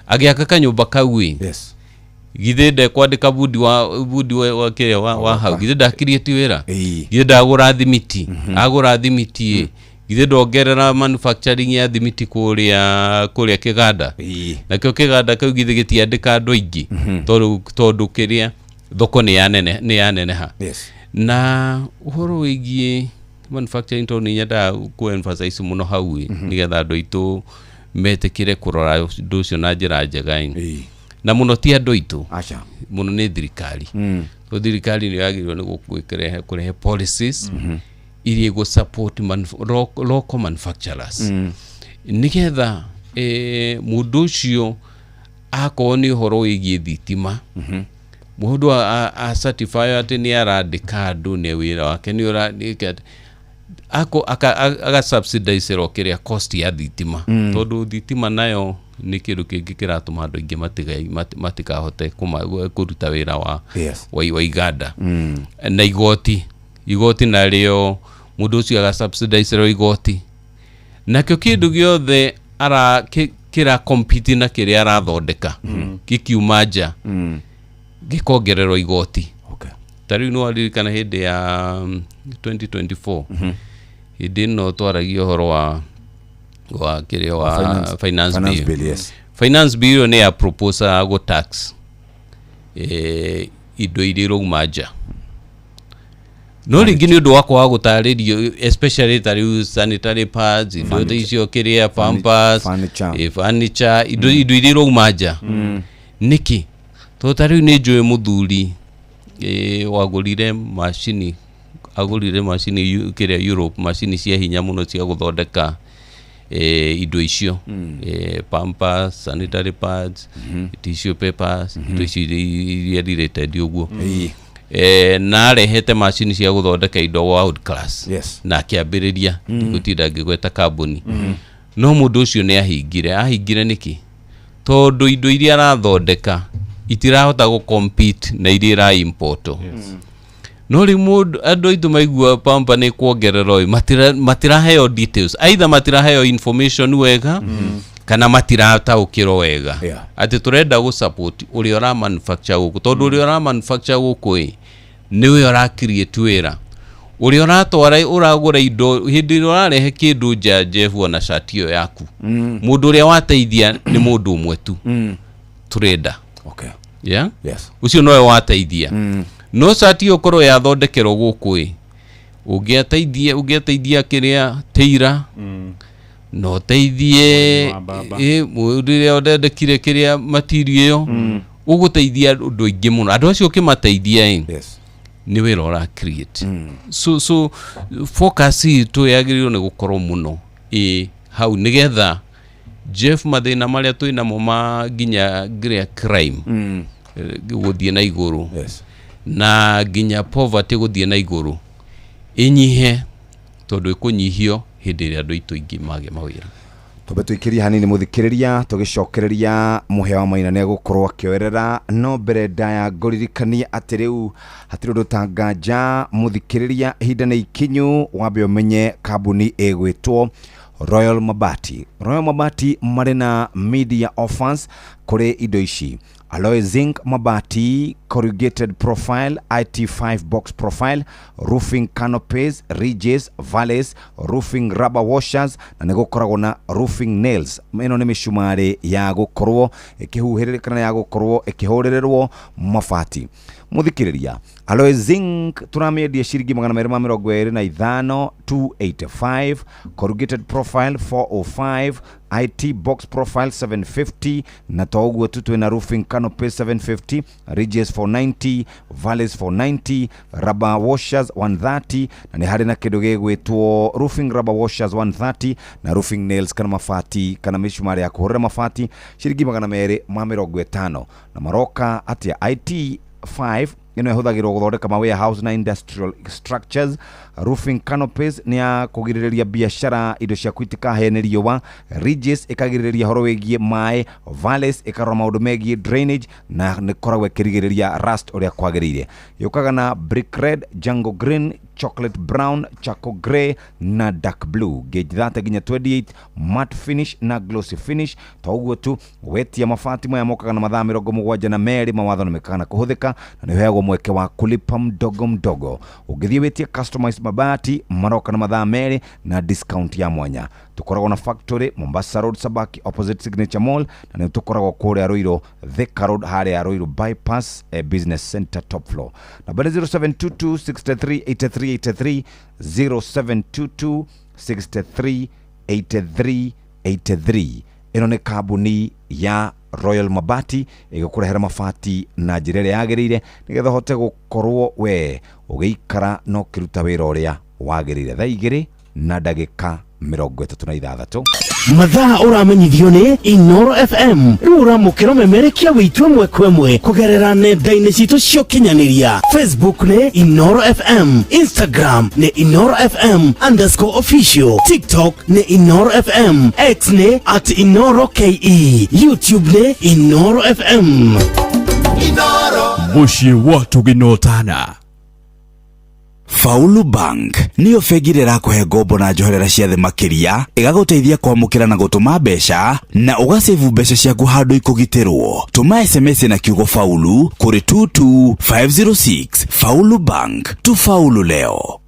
agĩaka kanyũmba kau githĩ ndekwandĩka budi wa kĩrĩa wa hau githĩ ndakirĩtie wĩra githĩ ndagũra thimiti githĩ ndongerera manufacturing ya thimiti kũrĩa kĩganda nakĩo kĩganda kau githĩ gĩtiandĩka andũ aingĩ tondũ kĩrĩa thoko nĩ yaneneha na ũhoro wĩgiĩ manufacturing tondũ nĩ nyendaga kũ-emphasize mũno hau nĩgetha andũ aitũ metĩkĩre kũrora ũndũ ũcio na njĩra njega na mũno ti andũ aitũ mũno nĩ thirikari thirikari nĩ yagĩrĩirwo nĩ kũrehe policies iria igũ support local manufacturers nĩgetha mũndũ ũcio akorwo nĩ ũhoro wĩgiĩ thitima mũndũ a certify atĩ nĩ arandĩka andũ nĩ wĩra wake nĩ ũrandĩka aga subsidize kĩrĩa cost ya thitima tondũ thitima nayo nĩ kĩndũ kĩngĩ kĩratũma andũ aingĩ matikahote kũruta wĩra wa iganda na igoti narĩo mũndũ ũcio aga subsidize igoti nakĩo kĩndũ gĩothe kĩra compete na kĩrĩa arathondeka gĩkiuma nja gĩkongererwo igoti tarĩu no aririkana hĩndĩ ya 2024 hĩndĩ ĩno twaragia ũhoro wa kĩrĩa wa finance bill finance bill nĩ ya propose go tax indo iria irauma nja no rĩngĩ nĩ ũndũ wakwa wa gũtarĩrio especially tarĩu sanitary pads indo icio kĩrĩa pampers furniture indo iria irauma nja nĩkĩ to tarĩu nĩ njũĩ mũthuri wagũrire macini kĩrĩa Europe macini cia hinya mũno cia gũthondeka indo icio pampers sanitary pads tissue papers indo icio iria related ũguo na arehete macini cia gũthondeka indo world class na akĩambĩrĩria gũtinda ngĩgweta kambuni no mũndũ ũcio nĩ ahingire nĩkĩ tondũ indo iria arathondeka itirahota gũ-compete na iria ira-import no rĩ mũndũ andũ aitũ maigua pampa nĩ kuongererwo matiraheo details either matiraheo information wega kana matirataũkĩrwo wega atĩ tũrenda gũ-support ũrĩa ũra-manufacture gũkũ tondũ ũrĩa ũra-manufacture gũkũ nĩwe ũra-create wĩra ũrĩa ũratwara ũragũra indo hĩndĩ ĩrĩa ũrarehe kĩndũ nja Jeff na shati ĩyo yaku mũndũ ũrĩa wateithia nĩ mũndũ ũmwe tu tũrenda ũcio nowe wateithia no shati ĩyo korwo yathondekerwo gũkũ ũngĩateithia kĩrĩa teira no teithie mũndũ ũrĩa ũthondekire kĩrĩa material ĩyo ũgũteithia ũndũ aingĩ mũno andũ acio ũkĩmateithia nĩ wĩra ũra create so focus itũ yagĩrĩirwo nĩ gũkorwo mũno hau nĩgetha Jeff mathĩna marĩa twĩnamo ma nginya crime gũthiĩ na igũrũ na nginya poverty gũthiĩ na igũrũ ĩnyihe tondũ ĩkũnyihio hĩndĩ ĩrĩa andũ aitũ aingĩ magĩa mawĩra tũbe tũikĩrie hanini mũthikĩrĩria tũgĩcokereria mũhĩa wa Maina nĩ gũkorwo akĩoerera no mbere ndaya ngũririkanie atĩ rĩu hatirĩ ũndũ ta nganja mũthikĩrĩria ihinda nĩ ikinyu wambe ũmenye kambuni ĩgwĩtwo Royal Mabati marĩ na media offers kũrĩ indo ici alloy zinc mabati, corrugated profile, IT5 box profile, roofing canopies, ridges, valleys, roofing rubber washers na nĩgũkoragwo na roofing nails. Ĩno nĩ mĩcumarĩ ya gũkorwo ĩkĩhuhĩrĩrĩkana ya gũkorwo ĩkĩhũrĩrĩrwo mabati. Mũthikĩrĩria, alloy zinc tũramĩendia ciringi 225 285, corrugated profile 405, IT box profile 750 na toguo tutwe na roofing canopy 750, ridges 490, valleys 490, rubber washers 130 na ni hari na kĩndũ gĩgwĩtwo roofing rubber washers 130 na roofing nails kana mabati kana mĩcumarĩ ya kũhũrĩra mabati ciringi 250 na maroka atia IT5 ino ihũthagĩrwo gũthondeka ma warehouse na industrial structures. Roofing canopies ni ya kũgirĩrĩria biashara indo ciaku itikahe riũa. Ridges ikagirĩrĩria horo wĩgiĩ maĩ. Valleys ikarora maũndũ megiĩ drainage na nĩ koragwo ikĩrigĩrĩria rust ũrĩa kwagĩrĩire. Yũkaga na brick red, jungle green, chocolate brown, charcoal grey na dark blue. Gauge 30 nginya 28, matte finish na glossy finish. Toguo tu wetia mabati maya mokaga na mathaa 72 mawatho nĩ mekana kũhũthĩka na nĩ heagwo mweke wa kulipa mdogo mdogo. Ũngĩthiĩ wetie customized mabati maroka na mathaa 2 na discount ya mwanya. Tukoragwo na factory Mombasa Road Sabaki opposite Signature Mall na nĩ tukoragwo kũrĩa Ruiru Thika Road harĩa Ruiru bypass business center top floor. Namba 0722 63 83 83 0722 63 83 83. Ino nĩ kambuni ya Royal Mabati ĩgũkũrehera mabati na njĩra ĩrĩa yagĩrĩire nĩgetha hote gũkorwo we ũgĩikara no kĩruta wĩra ũrĩa wagĩrĩire. Thaa 2 na ndagĩka 36 mathaa ũramenyithio nĩ Inoro FM. Rĩu ũramũkĩra ũmemerekia wĩitũ ĩmwe kwa ĩmwe kũgerera nenda-inĩ citũ cia ũkinyanĩria. Facebook nĩ Inoro FM, Instagram nĩ Inoro FM_official, TikTok nĩ Inoro FM, X nĩ @InoroKE, YouTube nĩ Inoro FM. Inoro mũciĩ wa tũginotana. Faulu Bank niyo bengi ĩrĩa ĩrakũhe ngombo na njoherera cia thĩ makĩria, ĩgagũteithia kwamũkĩra na gũtũma mbeca na ũgasave mbeca ciaku handũ ikũgitĩrwo. Tũma SMS na kiugo Faulu kũrĩ 22506. Faulu Bank, tufaulu leo.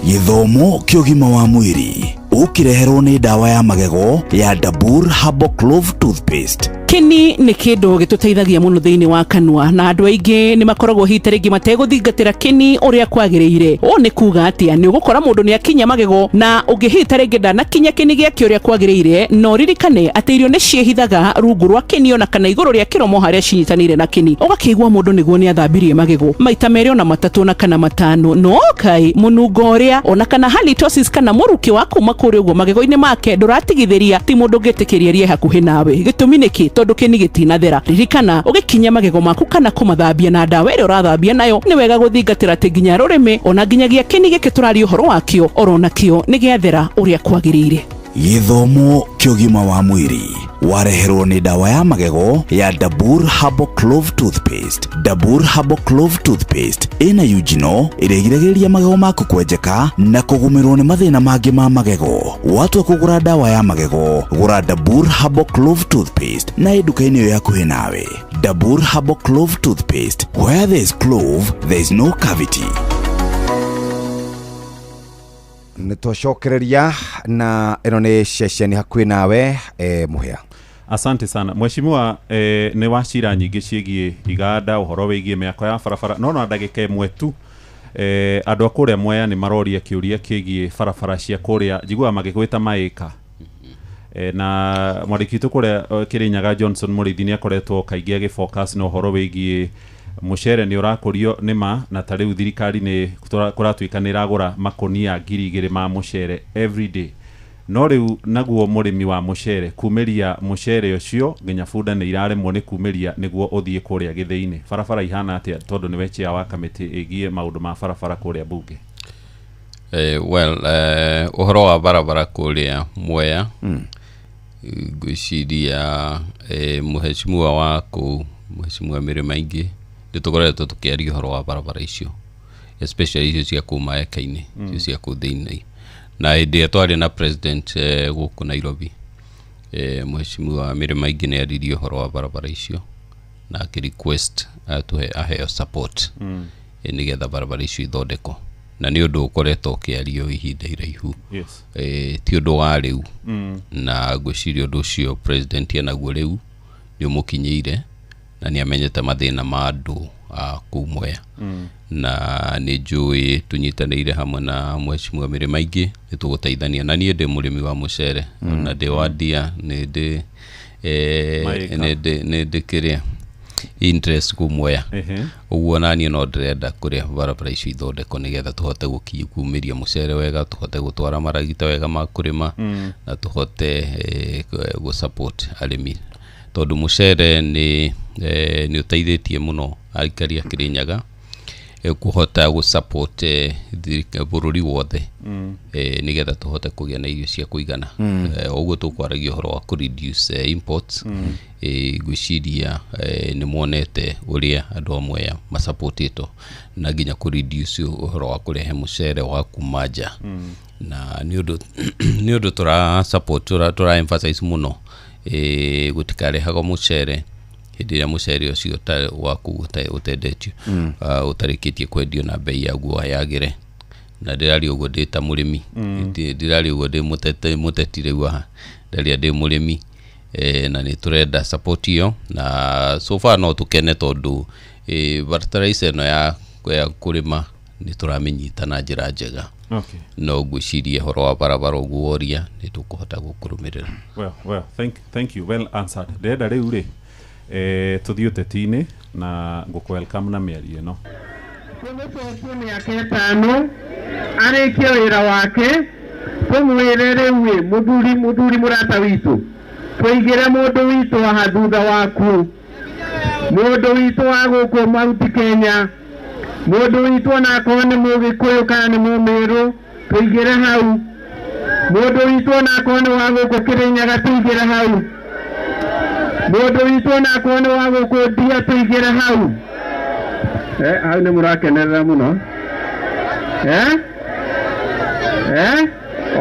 Gĩthomo kĩa ũgima wa mwĩrĩ ũkireherwo nĩ ndawa ya magego ya Dabur Herbal Clove Toothpaste. Kini nĩ kĩndũ gĩtũteithagia mũno thĩinĩ wa kanua na andũ aingĩ nĩ makoragwo hita rĩngĩ mategũthingatĩra kini ũrĩa kwagĩrĩire. Ũũ nĩ kuga atĩa nĩ ũgũkora mũndũ nĩ akinya magego na ũngĩhita rĩngĩ ndanakinya kini gĩake ũrĩa kwagĩrĩire, no ririkane atĩ irio nĩ ciehithaga rungu rwa kini ona kana igũrũ rĩa kĩromo harĩa cinyitanĩire na kini. Ũgakĩigua mũndũ nĩguo nĩ athambirie magego maita merĩ ona matatũ na kana matano. No kai mũnungo ũrĩa ona kana halitosis kana mũrukĩ wa kuma kũrĩa ũguo magego-inĩ make ndũratigithĩria ti mũndũ ũngĩtĩkĩria rie hakuhĩ nawe. Gĩtũmi nĩkĩ? Tondũ kini gĩtinathera. Ririkana ũgĩkinya magego maku kana kũmathambia na ndawa ĩrĩa ũrathambia nayo nĩ wega gũthingatĩra atĩ nginya rũrĩmĩ ona nginyagia kini gĩkĩ tũraria ũhoro wakĩo oronakĩo nĩ gĩathera ũrĩa kwagĩrĩire. Gĩthomo kĩa ũgima wa mwĩrĩ wareherwo nĩ ndawa ya magego ya Dabur Herbal Clove Toothpaste. Dabur Herbal Clove Toothpaste ina eugenol ĩrĩa ĩgiragĩrĩria magego maku kwenjeka na kũgũmĩrwo nĩ mathĩna mangĩ ma magego. Watua kũgũra ndawa ya magego, gũra Dabur Herbal Clove Toothpaste na nduka-inĩ ĩyo yakuhĩ nawe. Dabur Herbal Clove Toothpaste, where there is clove there is no cavity. Nitoshokereria na ino nĩ session hakuhĩ nawe Mũhĩa. Asante sana mheshimiwa. Nĩ wacira nyingĩ ciĩgiĩ iganda ũhoro wĩgiĩ mĩako ya barabara no ndagĩka ĩmwe tu. Andũ a kũrĩa Mwea nĩ maroria kĩũria kĩgiĩ barabara cia kũrĩa njiguaga magĩgwĩta maĩka. Na mwandĩki witũ kũrĩa Kĩrĩnyaga Johnson Mũrĩithi nĩ akoretwo kaingĩ agĩfocus na ũhoro wĩgiĩ mũcere nĩ ũrakũrio nĩma na tarĩu thirikari nĩ kũratuĩka nĩ ĩragũra makonia 2,000 ma mũcere everyday. No rĩu naguo mũrĩmi wa mũcere kumĩria mũcere ũcio nginya bunda nĩ iraremwo nĩ kumĩria nĩguo ũthiĩ kũrĩa gĩthĩ-inĩ. Barabara ihana atĩa tondũ nĩ wechia wa kamĩtĩ ĩgiĩ maũndũ ma barabara kũrĩa bunge? Ũhoro wa barabara kũrĩa Mwea ngwĩciria mũheshimiwa waku Mheshimiwa Mĩrĩmaingĩ nĩtũkoretwo tũkĩaria ũhoro wa barabara icio, especially icio cia kuma eka-inĩ icio cia kũu thĩinĩ, na hĩndĩ ĩrĩa twarĩ na president gũkũ Nairobi, Mheshimiwa Mĩrĩmaingĩ nĩ aririe ũhoro wa barabara icio na akĩ-request aheo support nĩgetha barabara icio ithondekwo, na nĩ ũndũ ũkoretwo ũkĩario ihinda iraihu. Ti ũndũ wa rĩu na ngwĩciria ũndũ ũcio president enaguo rĩu nĩ ũmũkinyĩire na nĩ amenyete mathĩna ma andũ kũu Mwea. Na nĩ njũĩ tũnyitanĩire hamwe na Mheshimiwa Mĩrĩmaingĩ nĩ tũgũteithania, na niĩ ndĩ mũrĩmi wa mũcere na ndĩ wa Ndia, nĩ ndĩ kĩrĩa interest kũu Mwea. Ũguo naniĩ no ndĩrenda kũrĩa barabara icio ithondekwo nĩgetha tũhote kumĩria mũcere wega, tũhote gũtwara maragita wega ma kũrĩma na tũhote gũ support arĩmi, tondũ mũcere nĩ nĩ ũteithĩtie mũno aikari a Kirinyaga kuhota gu support bũrũri wothe nigetha tuhote kũgĩa na irio cia kũigana ũguo tũkwaragia ũhoro wa ku reduce imports gwĩciria nĩ muonete ũrĩa andũ amwe masupportĩtwo na nginya ku reduce ũhoro wa kũrehe mũcere wa kuma nja na nĩ ũndũ tũra support tũra emphasize mũno gũtikarehagwo mũcere hĩndĩ ĩrĩa mũcere ũcio waku ũtendetio ũtarĩkĩtie kwendio na bei yaguo yagĩre na ndĩrarĩ ũguo ndĩ ta mũrĩmi ndĩrarĩ ũguo ndĩ mũteti rĩu aha ndĩrarĩ ndĩ mũrĩmi na nĩ tũrenda support iyo na so far no tũkene tondũ fertilizer ĩno ya kũrĩma nĩ tũramĩnyita na njĩra njega no ngwĩciria horo wa barabara ũguo woria nĩ tũkũhota gũkũrũmĩrĩra. Well, thank you, well answered. Ndĩrenda rĩu rĩ tuthiĩ ũteti-inĩ na ngũkũ-welcome na mĩario ĩno. Tũgũcokia mĩaka ĩtano arĩkie wĩra wake tũmwĩre rĩu mũthuri mũrata witũ tũigĩre mũndũ witũ haha thutha waku, mũndũ witũ wa gũkũ Mount Kenya, mũndũ witũ onakorwo nĩ Mũgĩkũyũ kana nĩ Mũmĩrũ tũigĩre hau, mũndũ witũ onakorwo nĩ wa gũkũ Kirinyaga tũigĩre hau, mũndũ witũ onakorwo nĩ wa gũkũ Ndia tũigĩre hau. Hau nĩ mũrakenerera mũno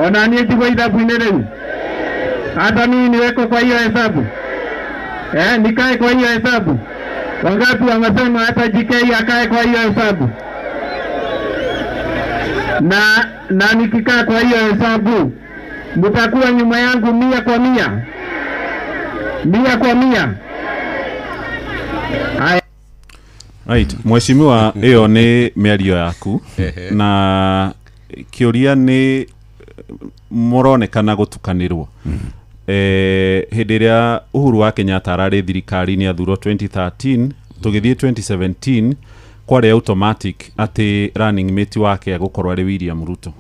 ona niĩ njigua ithabu-inĩ rĩu hata mimi niweko kwa hiyo hesabu nikae kwa hiyo hesabu. Wangapi wamesema hata JK akae kwa hiyo hesabu? Na nikikaa kwa hiyo hesabu mtakuwa nyuma yangu 100 kwa 100. 100 kwa 100. Right, mheshimiwa, hiyo ni mĩario yaku na kĩũria nĩ mũronekana gũtukanĩrwo. Hĩndĩ ĩrĩa Uhuru wa Kenyatta ararĩ thirikari-inĩ athurwo 2013 tũgĩthiĩ 2017 kwarĩ automatic atĩ running mate wake agũkorwo arĩ William Ruto.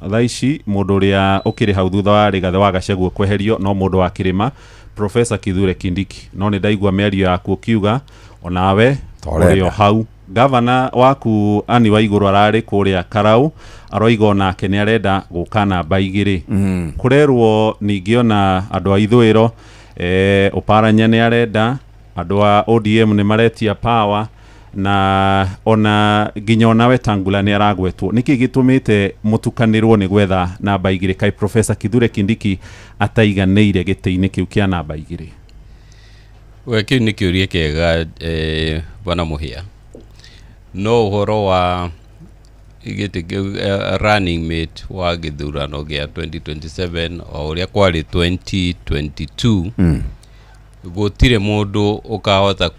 Thaa ici mũndũ ũrĩa ũkĩrĩ hau thutha wa Rigathi wa Gachagua kweherio no mũndũ wa Kĩrĩma Professor Kithure Kindiki. No nĩ ndaigua mĩario yaku ũkiuga onawe ũrĩ hau. Gavana waku Ani Waigũrũ ararĩ kũrĩa Karau aroiga onake nĩ arenda gũka namba 2. Kũrerwo ningĩ ona andũ a ithũĩro Oparanya nĩ arenda, andũ a ODM nĩ maretia power na ona nginya ona Wetangula nĩ aragwetwo. Nĩkĩ gĩtũmĩte mũtukanĩrwo nĩ gwetha namba 2 kai Professor Kithure Kindiki ataiganĩire gĩtĩ-inĩ kĩu kĩa namba 2? Kĩu nĩ kĩũria kĩega bwana Mũhĩa. No ũhoro wa running mate wa gĩthurano gĩa 2027 o ũrĩa kwarĩ 2022 gũtirĩ mũndũ ũkahota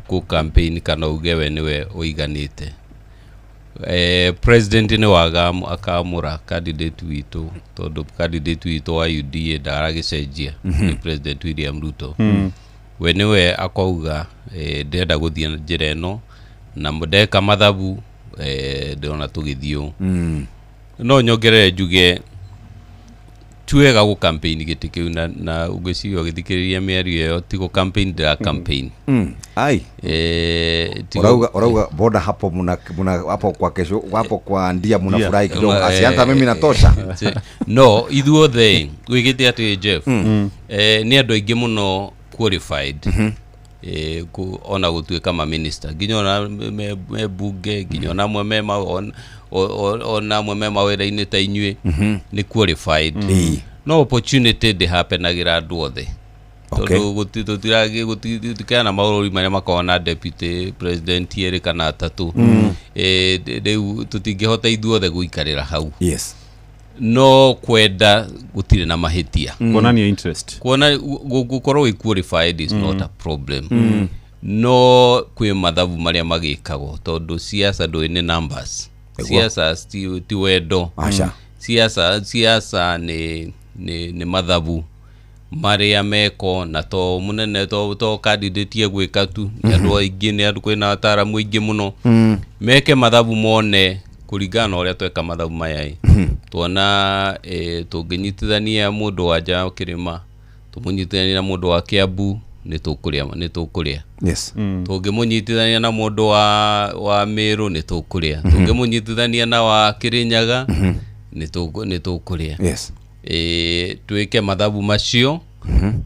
ku campaign kana uge we nĩwe ũiganĩte. President nĩ waga akamũra candidate witũ tondũ candidate witũ wa UDA ndaragĩcenjia nĩ President William Ruto. We nĩwe akauga ndĩrenda gũthiĩ njĩra ĩno na mũndeka mathabu ndĩrona tũgĩthiũ. No nyongerere njuge tuwega gũ campaign gĩtĩ kĩu na ũgĩciria ũgĩthikĩrĩria mĩario ĩyo ti gũ campaign ndĩra campaign. Ai orauga boda hapo muna hapo kwa kesho hapo kwa Ndia mnafurahi kidogo asianta mimi natosha. No ithuothe wĩgĩte atĩ Jeff nĩ andũ aingĩ mũno qualified ona gũtuĩka ma minister nginya ona me bunge nginya ona amwe me mawĩra-inĩ ta inyuĩ nĩ qualified. No opportunity ndĩhapenagĩra andũ othe tondũ gũtikana maũrũri marĩa makoragwo na deputy president 2 kana 3 rĩu tũtingĩhota ithuothe gũikarĩra hau. No kwenda gũtirĩ na mahĩtia kuonania interest kuona gũkorwo we qualified is not a problem. No kwĩ mathabu marĩa magĩkagwo tondũ siasa ndũĩ nĩ numbers. Siasa ti wendo. Siasa nĩ mathabu marĩa meko na to munene to candidate gwĩka tu andũ aingĩ nĩ andũ kwĩna ataaramu aingĩ mũno meke mathabu mone kũringana ũrĩa tweka mathabu maya tuona tũngĩnyitithania mũndũ wa nja Kĩrĩma tũmũnyitithania na mũndũ wa Kiambu nĩ tũkũrĩa yes tũngĩmũnyitithania na mũndũ wa Meru nĩ tũkũrĩa tũngĩmũnyitithania na wa Kirinyaga nĩ tũkũrĩa yes twĩke mathabu macio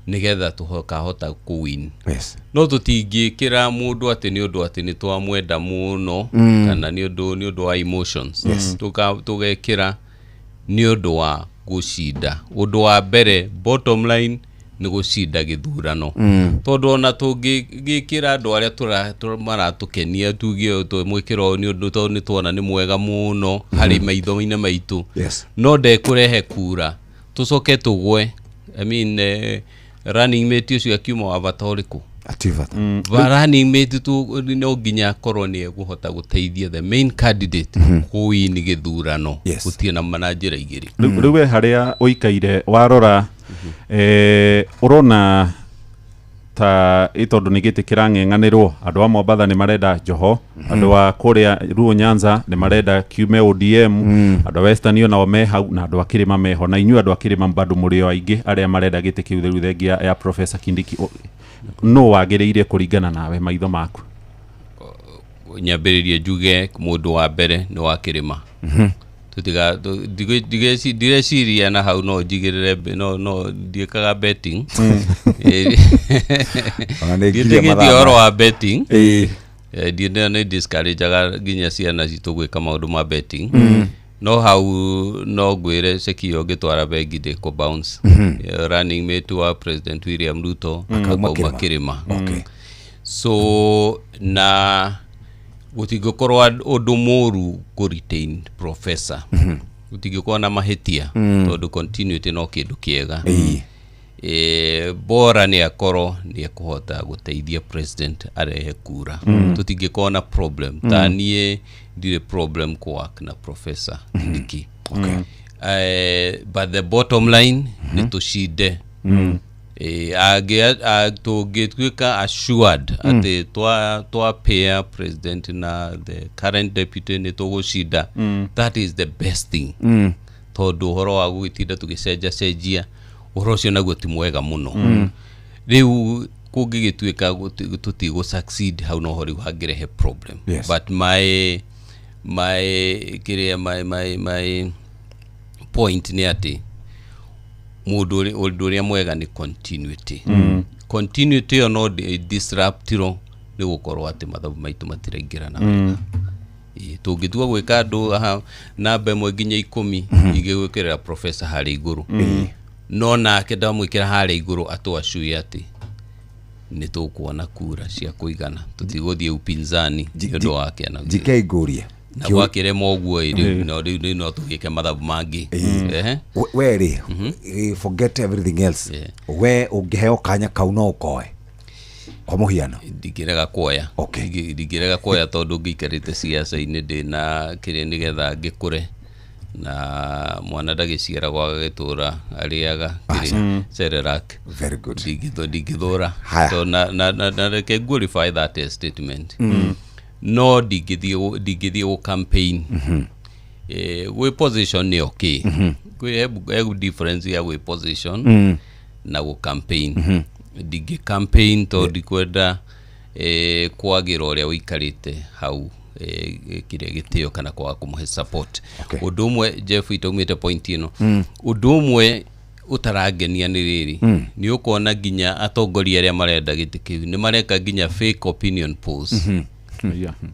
nigetha tukahota kuwin yes no tutingĩkĩra mũndũ atĩ nĩ ũndũ atĩ nĩ twamwenda mũno kana nĩ ũndũ wa emotions tugekĩra nĩ ũndũ wa gũcinda ũndũ wa mbere bottom line nĩ gũcinda gĩthurano tondũ ona tũngĩgĩkĩra andũ arĩa maratũkenia tuge twĩmwĩkĩra nĩ ũndũ tondũ nĩ tuona nĩ mwega mũno harĩ maitho-inĩ maitũ no ndekũrehe kura tũcoke tũgwe I mean running mate ũcio akiuma wa bata ũrĩkũ ativata running mate tu no nginya korwo nĩ egũhota gũteithia the main candidate kuwin gĩthurano gũtirĩ na manajĩra igĩrĩ rĩu we harĩa ũikaire warora ũrona ta ĩtondũ nĩ gĩtĩ kĩrang'eng'anĩrwo andũ a Mombatha nĩ marenda Joho andũ a kũrĩa Luo Nyanza nĩ marenda kiume ODM andũ a Western nao me hau na andũ a Kĩrĩma meho na inyuĩ andũ a Kĩrĩma bado mũrĩ o aingĩ arĩa marenda gĩtĩ kĩu rĩu thengia ya Professor Kindiki no wagĩrĩire kũringana nawe maitho maku nyambĩrĩrie njuge mũndũ wa mbere nĩ wa Kĩrĩma tutiga direciria na hau no njigĩrĩre no ndiĩkaga betting ndiĩkaga oro wa betting ndiĩ discourageaga nginya ciana citũ gwĩka maũndũ ma betting no hau no ngwĩre Sekio ngĩtwara bengi ndĩkũ bounce running mate wa President William Ruto akauma Kĩrĩma so na gũtingĩkorwo ũndũ mũru kũ-retain professor gũtingĩkorwo na mahĩtia tondũ continuity no kĩndũ kĩega bora nĩ akorwo nĩ ekũhota gũteithia president arehe kura tũtingĩkorwo na problem ta niĩ ndirĩ problem kũwork na Professor Kindiki but the bottom line nĩ tũcinde tũngĩtuĩka assured atĩ twa-pair president na the current deputy nĩ tũgũcinda that is the best thing tondũ ũhoro wa gũgĩtinda tũgĩcenjacenjia ũhoro ũcio naguo ti mwega mũno rĩu kũngĩgĩtuĩka tũtigũ succeed hau no hori hangĩrehe problem but my point nĩ atĩ mũndũ ũrĩa mwega nĩ continuity continuity no disruptiro nĩ gũkorwo atĩ mathabu maitũ matiraingĩrana wega tũngĩtua gwĩka andũ namba 1 nginya 10 igĩgwĩkĩrĩra professor harĩ igũrũ no nake ndamwĩkĩra harĩ igũrũ atwacui atĩ nĩ tũkuona kura cia kũigana tũtigũthiĩ upinzani nĩũndũ wake na njikeiguria na gwakĩrema ũguo rĩu no tũgĩke mathabu mangĩ we forget everything else we ũngĩheo kanya kau no ũkoe kwa mũhiano ndingĩrega kuoya tondũ ngĩikarĩte ciaca-inĩ ndĩ na kĩrĩa nĩgetha ngĩkũre na mwana ndagĩciara gwagagĩtũra arĩaga Cerelac very good ndingĩthũra na reke glorify that statement no ndingĩthiĩ gũ campaign gwĩ position nĩ okay gwĩ difference ya gwĩ position na gũ campaign ndingĩ campaign tondũ ndikwenda kwagĩra ũrĩa ũikarĩte hau kĩrĩa gĩtĩo kana kwaga kũmũhe support ũndũ ũmwe Jeff itaumĩte point ĩno ũndũ ũmwe ũtarangenia nĩ rĩrĩ nĩ ũkona nginya atongoria arĩa marenda gĩtĩ kĩu nĩ mareka nginya fake opinion polls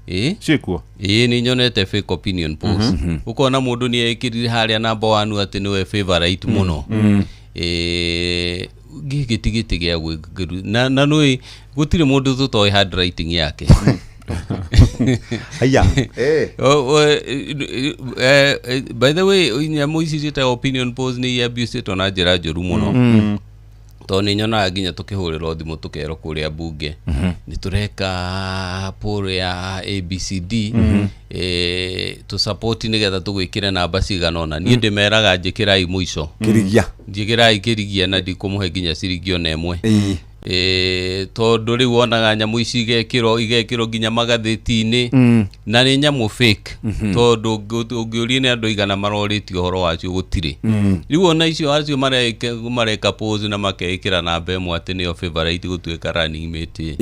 ciĩkuo nĩ nyonete fake opinion polls ũkona mũndũ nĩ ekĩrire harĩa number 1 atĩ nĩwe favorite mũno gĩtigĩtĩ gĩa gwĩkĩru na nũĩ gũtirĩ mũndũ tũtoĩ handwriting yake haya by the way nyamũ ici ciĩtagwo opinion polls nĩ abused na njĩra njũru mũno tondũ nĩ nyonaga nginya tũkĩhũrĩrwo thimũ tũkerwo kũrĩa bunge nĩ tũreka poll ya ABCD tũsupport nĩgetha tũgwĩkĩre namba cigana ũna niĩ ndĩmeraga njĩkĩrai mũico kĩrigia njĩkĩrai kĩrigia na ndikũmũhe nginya ciringi ona ĩmwe tondu riu wonaga nyamu ici igekirwo nginya magatheti-ini na ni nyamu fake tondu ungiuria ni andu igana maroritio horo wacio gutiri riu ona icio acio mareka pose na makekira namba imwe ati nio favorite gutuika running mate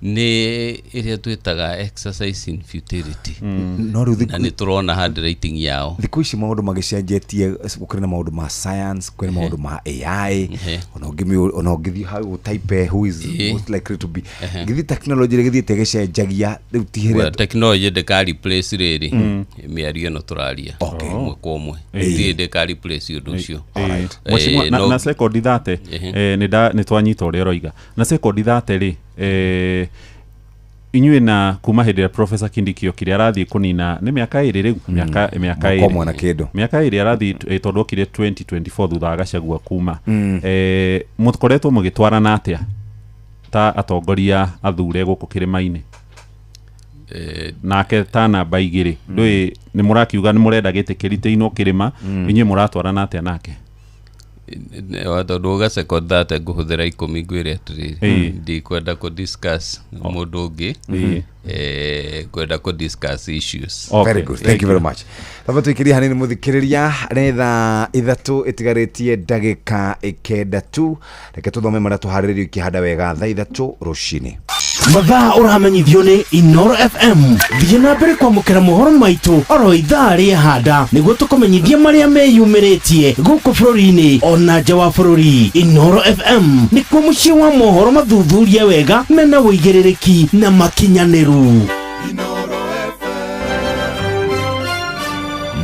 ni iria twitaga exercise in futility na ni turona hard rating yao thiku ici maundu magicenjetie ukiri na maundu ma science kwina maundu ma AI ona ungithi how type who is most likely to be ngithi technology githiite gicenjagia riu tihire technology de ka replace riri miario no turaria umwe kwa umwe ti de ka replace undu ucio na second thate ni twanyita uria roiga na second thate ri inyuĩ na kuma hĩndĩ ya Professor Kindiki kĩrĩa arathii kunina nĩ miaka ĩrĩ rĩu miaka ĩrĩ arathii tondũ okire 2024 thutha wa Gachagua kuma mũkoretwo mũgĩtwarana atĩa ta atongoria athure gũkũ kĩrĩma-inĩ nake ta namba igĩrĩ ndũĩ nĩ mũrakiuga nĩ mũrenda gĩtĩ kĩrĩte-inwo kĩrĩma inyuĩ mũratwarana atĩa nake tondu second that nguhuthira 10 ngwire atiriri ndikwenda ku discuss mundu ungi kwenda ku discuss issues. Very good, thank you very much. Taba tuikiria hanini muthikiriria retha ithatu itigaritie ndagika 9 tu reke tuthome maria tuhariririo ikihanda wega thaa 3 rucini mathaa uramenyithio ni Inoro FM thiĩ na mbere kwamũkĩra mohoro maitũ oro ithaa rĩa handa nĩguo tũkũmenyithia marĩa meyumĩrĩtie gũkũ bũrũri-inĩ ona nja wa bũrũri. Inoro FM nĩkuo mũciĩ wa mohoro mathuthuria wega mena wũigĩrĩrĩki na makinyanĩru.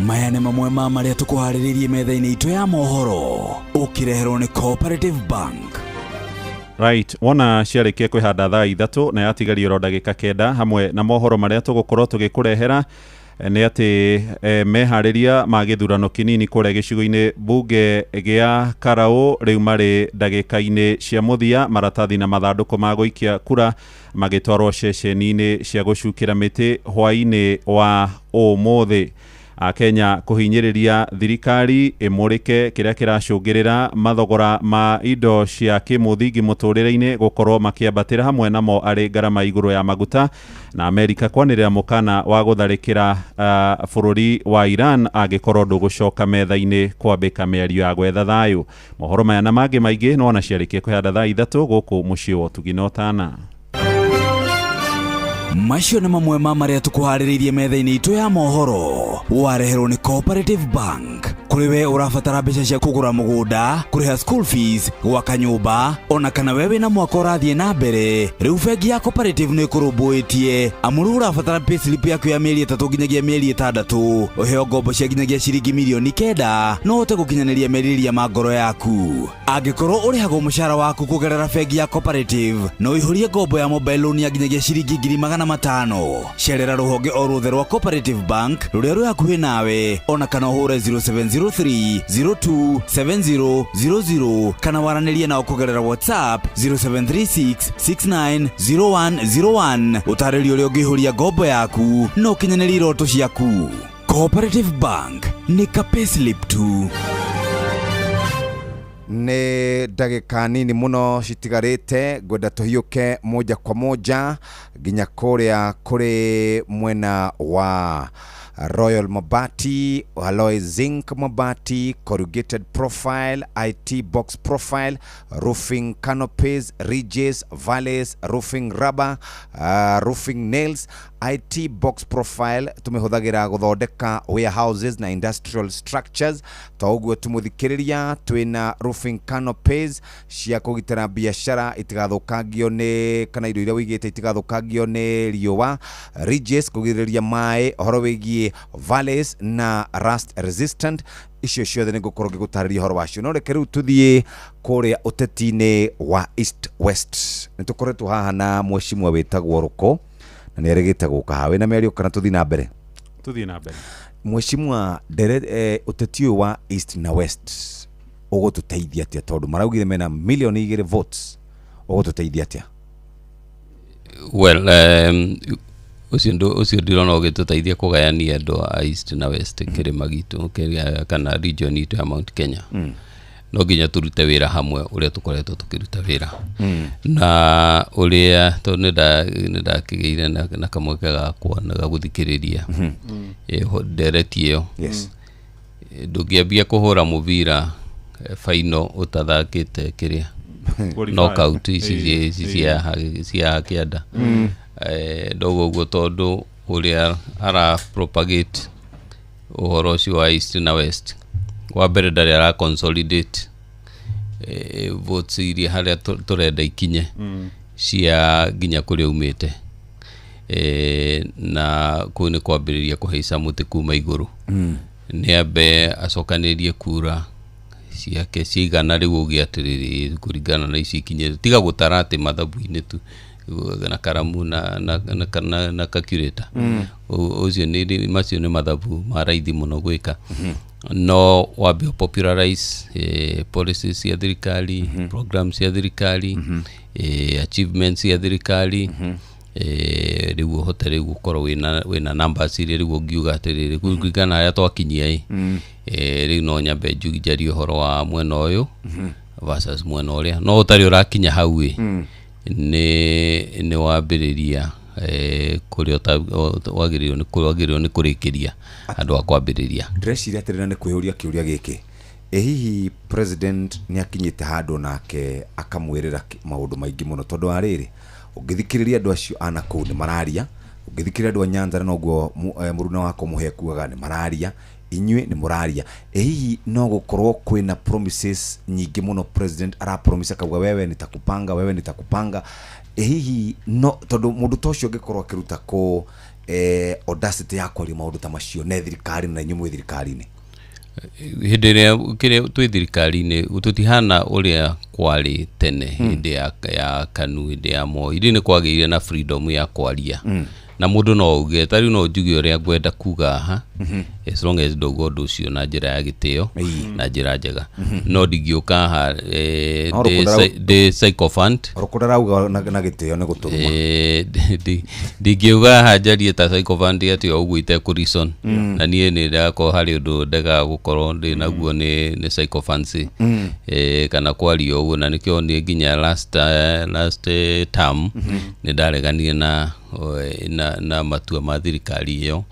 Maya nĩ mamwe ma marĩa tũkũharĩrĩirie metha-inĩ itũ ya mohoro ũkĩreherwo nĩ Cooperative Bank. Right, wona ciarĩkia kwĩhanda thaa 3 na yatigario ro ndagĩka 9 hamwe na mohoro marĩa tũgũkorwo tũgĩkũrehera nĩ atĩ meharĩria ma gĩthurano kĩnini kũrĩa gĩcigo-inĩ bunge gĩa Karaũ rĩu marĩ ndagĩka-inĩ cia mũthia maratathi na mathandũkũ ma gũikia kura magĩtwarwo ceceni-inĩ cia gũcukĩra mĩtĩ hwaĩ-inĩ wa ũmũthĩ. Kenya kuhinyiriria thirikari imurike kiria kiracungirira mathogora ma indo cia kimuthingi muturire-ini gukorwo makiambatira hamwe namo ari ngarama iguru ya maguta na Amerika kwanirira mukana wa gutharikira bururi wa Iran agikorwo ndugucoka metha-ini kwambika miario ya gwetha thayu. Mohoro maya na mangi maingi no ona ciarikie kwihanda thaa 3 guku mucii wa Tuginotana. Macio nĩ mamwe ma marĩa tũkũharĩrĩirie metha-inĩ itũ ya mohoro wareherwo nĩ Cooperative Bank. Kũrĩ we ũrabatara mbeca cia kũgũra mũgũnda, kũrĩha school fees, gwaka nyũmba, ona kana we wĩna mwaka ũrathiĩ na mbere, rĩu bengi ya Cooperative nĩ ĩkũrũmbũĩtie amu rĩu ũrabatara payslip yaku ya mĩeri 3 nginyagia mĩeri 6 ũheo ngombo cia nginyagia ciringi mirioni 9 no ũhote gũkinyanĩria merirĩria ma ngoro yaku. Angĩkorwo ũrĩhagwo mũcara waku kũgerera bengi ya Cooperative no ihũrie ngombo ya mobile loan ya nginyagia ciringi 500,000. Cerera rũhonge o ruothe rwa Cooperative Bank rũrĩa rwĩ hakuhĩ nawe ona kana ũhũre 0703027000 kana waranĩrie nao kũgerera WhatsApp 0736690101 ũtarĩrio ũrĩa ũngĩihũria ngombo yaku no ũkinyanĩrie iroto ciaku. Cooperative Bank nĩ ka payslip tu. Nĩ ndagĩka nini mũno citigarĩte ngwenda tũhiũke moja kwa moja nginya kũrĩa kũrĩ mwena wa Royal Mabati, Alloy Zinc Mabati, Corrugated Profile, IT Box Profile, Roofing Canopies, Ridges, Valleys, Roofing Rubber, Roofing Nails, IT Box Profile tumehũthagĩra gũthondeka warehouses na industrial structures. Toguo tumuthikĩrĩria twĩna Roofing Canopies cia kũgitĩra biashara itigathũkangio nĩ kana indo iria wĩigĩte itigathũkangio nĩ riũa. Ridges kũgirĩrĩria maĩ, ũhoro wĩgiĩ valleys na rust resistant. Icio ciothe nĩ ngũkorwo ngĩgũtarĩria ũhoro wacio. No reke rĩu tũthiĩ kũrĩa ũteti-inĩ wa East West. Nĩ tũkoretwo haha na mheshimiwa wĩtagwo Ruko na nĩ erĩgĩte gũka hawe na mĩario kana tũthiĩ na mbere. Tũthiĩ na mbere. Mheshimiwa ũteti ũyũ wa East na West ũgũtũteithia atĩa tondũ maraugire mena milioni 2 votes ũgũtũteithia atĩa? Well, ucio ndirona ũgĩtũteithia kũgayania andũ a East na West kĩrĩma gitũ kana region itũ ya Mount Kenya. no nginya turute wira hamwe uria tukoretwo tukiruta wira na uria to nda kigeire na kamweke gakwa na guthikiriria ndereti iyo ndungiambia kuhura mubira final utathakite kiria knockout cia kianda ndogo guo tondu uria ara propagate uhoro ucio wa east na west wa mbere ndari ara consolidate votes iria haria turenda ikinye cia nginya kuria umite na kuni kwambiriria kuhaica muti kuma iguru ni ambe acokanirie kura ciake cigana riu ugiatiriri kuringana na ici ikinye tiga gutara ati mathabu-ini tu na karamu na calculator ucio ni macio ni mathabu maraithi muno gwika no wabe popularize policies cia thirikari programs cia thirikari achievements cia thirikari riu hotere gukorwo wina numbers iria riu ungiuga atiriri kuringana haria twakinyia riu no nyambe njari uhoro wa mwena uyu versus mwena uria no utari urakinya hau ni wambiriria kuria wagiririo ni kurikiria andu akwambiriria ndreciria atirina ni kwihuria kiuria giki hihi president ni akinyite handu nake akamwirira maundu maingi muno tondu ariri ungithikiriria andu acio ana kuu ni mararia ungithikiriria andu a Nyanza na noguo muruna wako muhe kuaga ni mararia inywe ni muraria hihi no gukorwo kwina promises nyingi muno president ara promise akauga wewe nitakupanga hihi no tondu mundu tocio ngikorwo akiruta ko audacity ya kwaria maundu ta macio ne thirikari na inyumwe thirikari-ini hindi ria kire twi thirikari-ini tutihana uria kwari tene hindi ya KANU hindi ya Moi ni kwagire na freedom ya kwaria na mundu no uge tari no njugi uria ngwenda kuga as long as dogo undu ucio na njira ya gitio na njira njega no ndingiuka ha de sycophant urukurauga na gitio ni guturuma ndingiuga ha njarie ta sycophant ati uguo ite ku reason na nie ni ndako hari undu ndega gukorwo ndi naguo ni sycophancy kana kwario uguo na nikio ni nginya last term ni ndareganie na matua ma thirikari iyo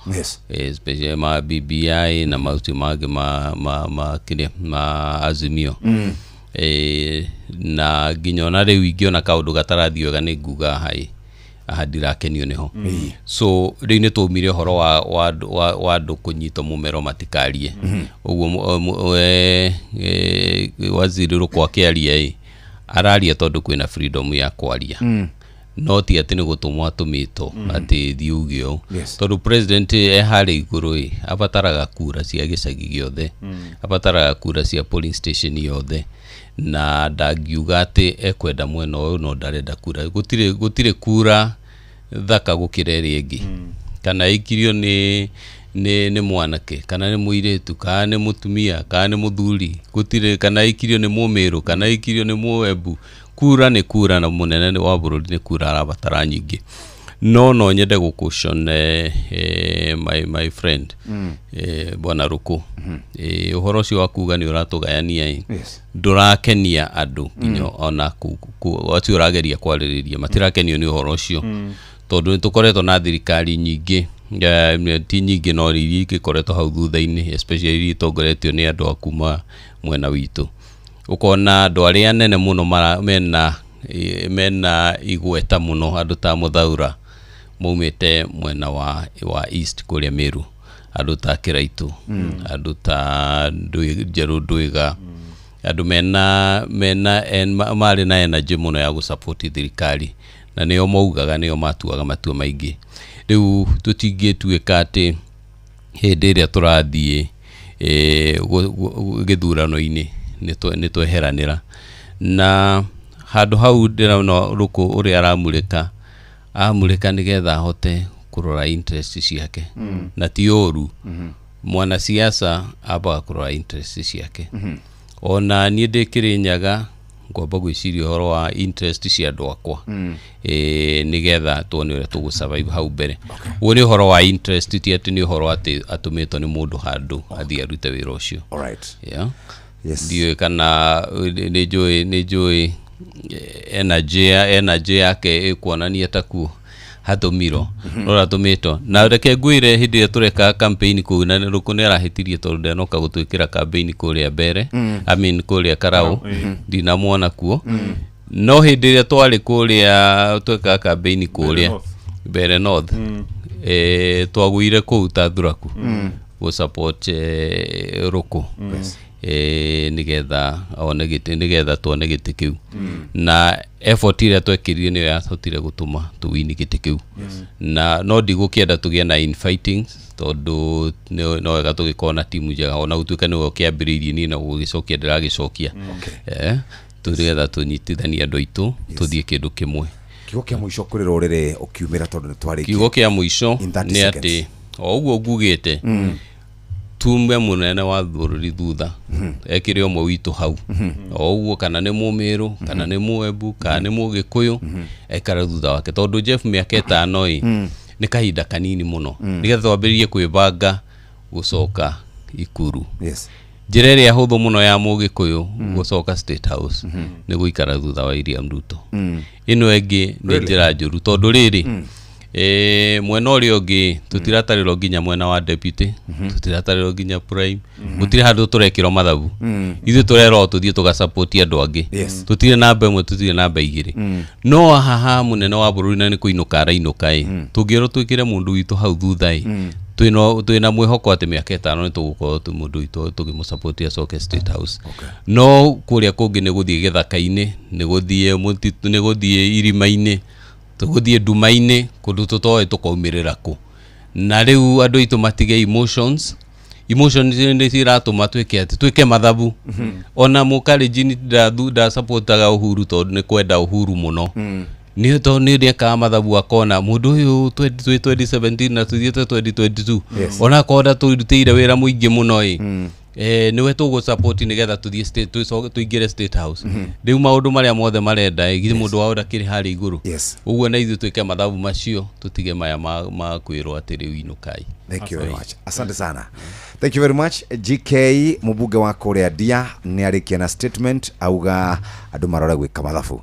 especially ma BBI na mauti mage ma azimio na nginya na riu ingiona kaundu gatarathi wega ni nguga hai ahadirakenio niho so riu ni tumire horo wa andu kunyito mumero matikarie uguo waziri rukwa kiaria araria tondu kwina freedom ya kwaria no ti ati ni gutumwa atumito ati thiugio tondu president hari iguru abataraga kura cia gicagi giothe abataraga kura cia polling station yothe na ndagiuga ati ekwenda mwena uyu no ndarenda kura gutire kura thaka gukira ringi kana ikirio ni mwanake kana ni muiretu kana ni mutumia kana ni muthuri gutire kana ikirio ni mumiru kana ikirio ni muwebu kura ni kura na munene wa bururi ni kura arabatara nyingi no nyende gukushon my friend bwana Ruku uhoro cio wakuga ni uratugayania ndurakenia andu nginya ona wati urageria kwaririria matirakenio ni uhoro cio tondu tukoretwo na thirikari nyingi ti nyingi no riri gikoretwo hau thutha-ini especially tongoretio ni andu akuma mwena witu ukona andu aria nene muno mena igweta muno andu ta Muthaura maumite mwena wa east kuria Meru andu ta Kiraitu andu ta Njeru Ndwiga andu mena mari na energy muno ya gusupport thirikari na nio maugaga nio matuaga matua maingi riu tutingituika ati hindi iria turathie githurano-ini ni tweheranira na handu hau ndirona Ruku uri aramurika nigetha hote kurora interest ciake na ti oru mwana siasa aba kurora interest ciake ona nie ndikirinyaga ngomba gwiciria horo wa interest cia andu akwa nigetha tuone uria tugu survive hau mbere woni horo wa interest ti ati ni horo ati atumitwo ni mundu handu athia rute wira ucio alright ndiyo kana nĩ njũĩ energy yake ĩkuonania taku hatũmirwo no ratũmĩtwo na reke ngwĩre hĩndĩ ĩrĩa tũreka campaign kũu na Rũkũ nĩ arahĩtirie tondũ ndanoka gũtwĩkĩra campaign kũrĩa mbere kũrĩa Karau ndinamuona kuo no hĩndĩ ĩrĩa twarĩ kũrĩa tweka campaign kũrĩa mbere North twagũire kũu ta Thuraku gũ support Rũkũ nigetha tuone gĩtĩ kĩu na effort ĩrĩa twekĩrire nĩyo yahotire gũtũma tũwini gĩtĩ kĩu na no ndigũkĩenda tũgĩe na infighting tondũ no wega tũgĩkorwo na timu njega ona gũtuĩka nĩwe ũkĩambĩrĩirie niĩ na gũgĩcokia ndĩragĩcokia tũgetha tũnyitithanie andũ aitũ tũthiĩ kĩndũ kĩmwe. Kiugo kĩa mũico kũrĩ rũrĩrĩ ũkiumĩra tondũ nĩ twarĩkia. Kiugo kĩa mũico nĩ atĩ o ũguo ngugĩte tume munene wa bũrũri thutha ekire omwe witũ hau o ũguo kana nĩ Mũmĩrũ kana nĩ Mũembu kana nĩ Mũgĩkũyũ ekara thutha wake tondũ Jeff mĩaka 5 nĩ kahinda kanini mũno nĩgetha twambĩrĩrie kwĩbanga gũcoka Ikuru. Njĩra ĩrĩa hũthũ mũno ya Mũgĩkũyũ gũcoka State House nĩ gũikara thutha wa William Ruto. Ĩno ĩngĩ nĩ njĩra njũru tondũ rĩrĩ mwena ũrĩa ũngĩ tutiratarĩrwo nginya mwena wa deputy tutiratarĩrwo nginya prime gũtirĩ handũ tũrekĩrwo mathabu ithuĩ tũrerwo tũthiĩ tũgasupport andũ angĩ tũtirĩ namba ĩmwe tũtirĩ namba igĩrĩ no haha mũnene wa bũrũri na nĩ kũinũka arainũka tũngĩerwo twĩkĩre mũndũ witũ hau thutha twĩna mwĩhoko atĩ mĩaka 5 nĩ tũgũkorwo mũndũ witũ tũgĩmũsupport acoke State House no kũrĩa kũngĩ nĩ gũthiĩ gĩthaka-inĩ nĩ gũthiĩ mũtitũ nĩ gũthiĩ irima-inĩ tũgũthiĩ nduma-inĩ kũndũ tũtoĩ tũkaumĩrĩra kũ na rĩu andũ aitũ matige emotions nĩ ciratũma twĩke mathabu ona mũkarĩnji ndasupportaga Uhuru tondũ nĩ kwenda Uhuru mũno nĩ tondũ nĩ rĩekaga mathabu akona mũndũ ũyũ 2017 na tũthiĩte 2022 ona akonda tũrutĩire wĩra mũingĩ mũno niwe tũgũsupport nĩgetha tũthiĩ tũingĩre State House rĩu maũndũ marĩa mothe marenda githĩ mũndũ wao ndakĩrĩ harĩ igũrũ ũguo na ithuĩ twĩke mathabu macio tũtige maya ma kwĩrwo atĩ rĩu inukai. Thank you very much. Asante sana. Thank you very much. GK mũbunge wa kũrĩa Ndia nĩ arĩkia na statement auga andũ marore gwĩka mathabu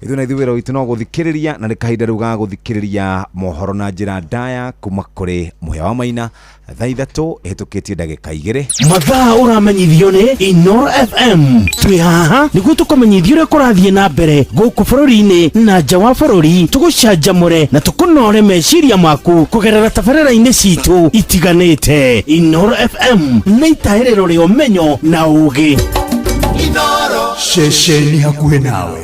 ithuĩ na ithuĩ wĩra witũ no gũthikĩrĩria na nĩ kahinda rĩu ga gũthikĩrĩria mohoro na njĩra ndaya kuma kũrĩ Mũhĩa wa Maina thaa 3 ĩhĩtũkĩtie ndagĩka 2 mathaa ũramenyithio nĩ Inooro FM twĩ haha nĩguo tũkũmenyithia ũrĩa kũrathiĩ na mbere gũkũ bũrũri-inĩ na nja wa bũrũri tũgũcanjamũre na tũkũnore meciria maku kũgerera tabarĩra-inĩ citũ itiganĩte. Inooro FM nĩ itaĩrĩro rĩa ũmenyo na ũũgĩ. Inooro ceceni hakuhĩ nawe.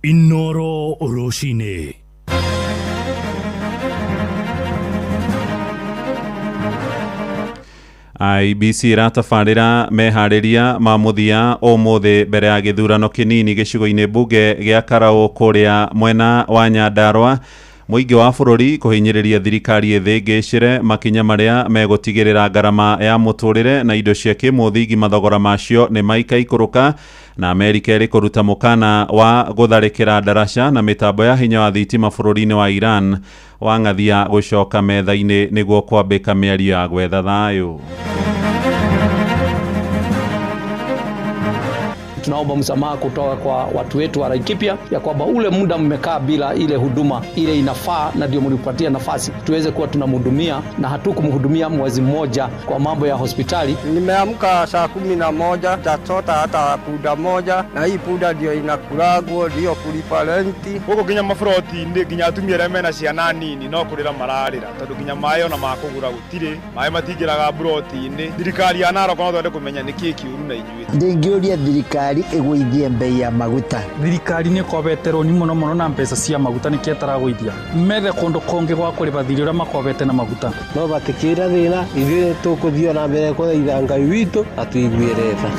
Inooro Oroshine. IBC iratabarĩra meharĩria ma mũthia ũmũthĩ mbere ya gĩthurano kĩnini gĩcigo-inĩ mbunge gĩa Karau kũrĩa mwena wa Nyandarua mũingĩ wa bũrũri kũhinyĩrĩria thirikari ĩthĩngĩcĩre makinya marĩa megũtigĩrĩra ngarama ya mũtũrĩre na indo cia kĩmũthingi mathogora macio nĩ maikaikũrũka na Amerika ĩrĩ kũruta mũkana wa gũtharĩkĩra ndaraca na mĩtambo ya hinya wa thitima bũrũri-inĩ wa Iran wang'athia gũcoka metha-inĩ nĩguo kwambĩka mĩario ya gwetha thayũ. Tunaomba msamaha kutoka kwa watu wetu wa Laikipia ya kwamba ule muda mmekaa bila ile huduma ile inafaa na ndio mlipatia nafasi tuweze kuwa tunamhudumia na hatukumhudumia mwezi mmoja kwa mambo ya hospitali. Nimeamka saa 11 tatota hata puda moja na hii puda ndio inakuragwo ndio kulipa renti huko kinya mafroti ndi kinya atumia arĩa mena ciana nini no kurira mararira tondu kinya maĩ ona makugura gutire maĩ matingiraga broti-inĩ thirikari ya Narok no twende kumenya niki kiuru na inyuĩ ndingĩũria thirikari ĩgũithie mbei ya maguta. Thirikari nĩ kobete roni mũno na mbeca cia maguta nĩ kĩetaragũithia methe kũndũ kũngĩ gwa kũrĩba thirĩ ũrĩa makobete na maguta no batikĩra thĩna ithuĩ tũkũthiĩ na mbere kũthaitha Ngai witũ atuiguĩre tha.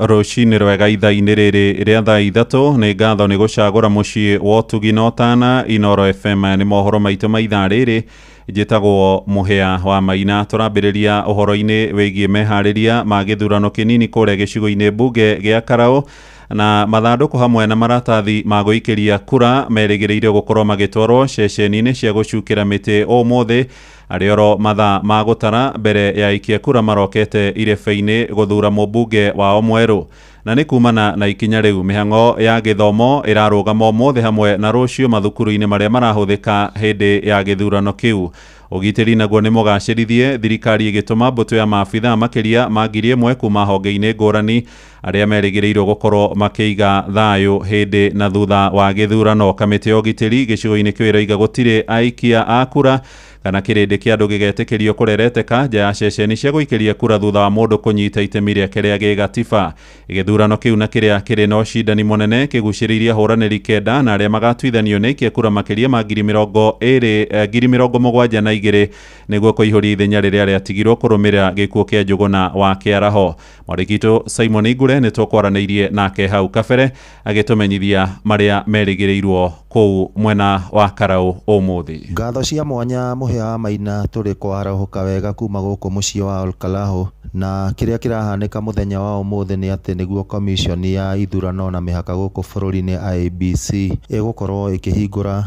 rũcinĩ rwega ithaa-inĩ rĩrĩ rĩa thaa ithatũ. Nĩ ngatho nĩ gũcagũra mũciĩ wa ũtugi na ũtana. Inoro FM nĩ mohoro maitũ ma ithaa rĩrĩ. Njĩtagwo Mũhĩa wa Maina. Tũrambĩrĩria ũhoro-inĩ wĩgiĩ meharĩria ma gĩthurano kĩnini kũrĩa gĩcigo-inĩ mbunge gĩa Karaũ, na mathandũkũ hamwe na maratathi ma gũikĩria kura merĩgĩrĩire gũkorwo magĩtwarwo ceceni-inĩ cia gũcukĩra mĩtĩ ũmũthĩ, arĩ oro mathaa ma gũtara mbere ya ikia kura marokete irebe-inĩ gũthura mũmbunge wao mwerũ. Na nĩ kumana na ikinya rĩu mĩhang'o ya gĩthomo ĩrarũgama ũmũthĩ hamwe na rũciũ mathukuru-inĩ marĩa marahũthĩka hĩndĩ ya gĩthurano kĩu. Ũgitĩri naguo nĩ mũgacĩrithie, thirikari ĩgĩtũma mbũtũ ya maabitha makĩria ma 1,000 kuma honge-inĩ ngũrani arĩa merĩgĩrĩirwo gũkorwo makĩiga thayũ hĩndĩ na thutha wa gĩthurano. Kamĩtĩ ya ũgitĩri gĩcigo-inĩ kĩu ĩrauga gũtirĩ aikia a kura kana kĩrĩndĩ kĩa andũ gĩgetĩkĩrio kũrereteka nja ya ceceni cia gũikĩria kura thutha wa mũndũ kũnyita itemi rĩake rĩa gĩgatiba. Gĩthurano kĩu na kĩrĩa kĩrĩ na ũcindani mũnene kĩgucĩrĩirie ahũranĩri 9 na arĩa magatuithanio nĩ ikia kura makĩria ma 72,000 nĩguo kũihũria ithenya rĩrĩa rĩatigirwo kũrũmĩrĩra gĩkuũ kĩa Njũgũna wa Kĩaraho. Mwarĩkitũ Simon Ingure nĩ tũkwaranĩirie nake hau kabere agĩtũmenyithia marĩa merĩgĩrĩirwo kũu mwena wa Karaũ ũmũthĩ. Ngatho cia mwanya Mũhĩa wa Maina tũrĩ kwarahũka wega kuma gũkũ mũciĩ wa Olkalau, na kĩrĩa kĩrahanĩka mũthenya wa ũmũthĩ nĩ atĩ nĩguo komishoni ya ithurano na mĩhaka gũkũ bũrũri-inĩ IEBC ĩgũkorwo ĩkĩhingũra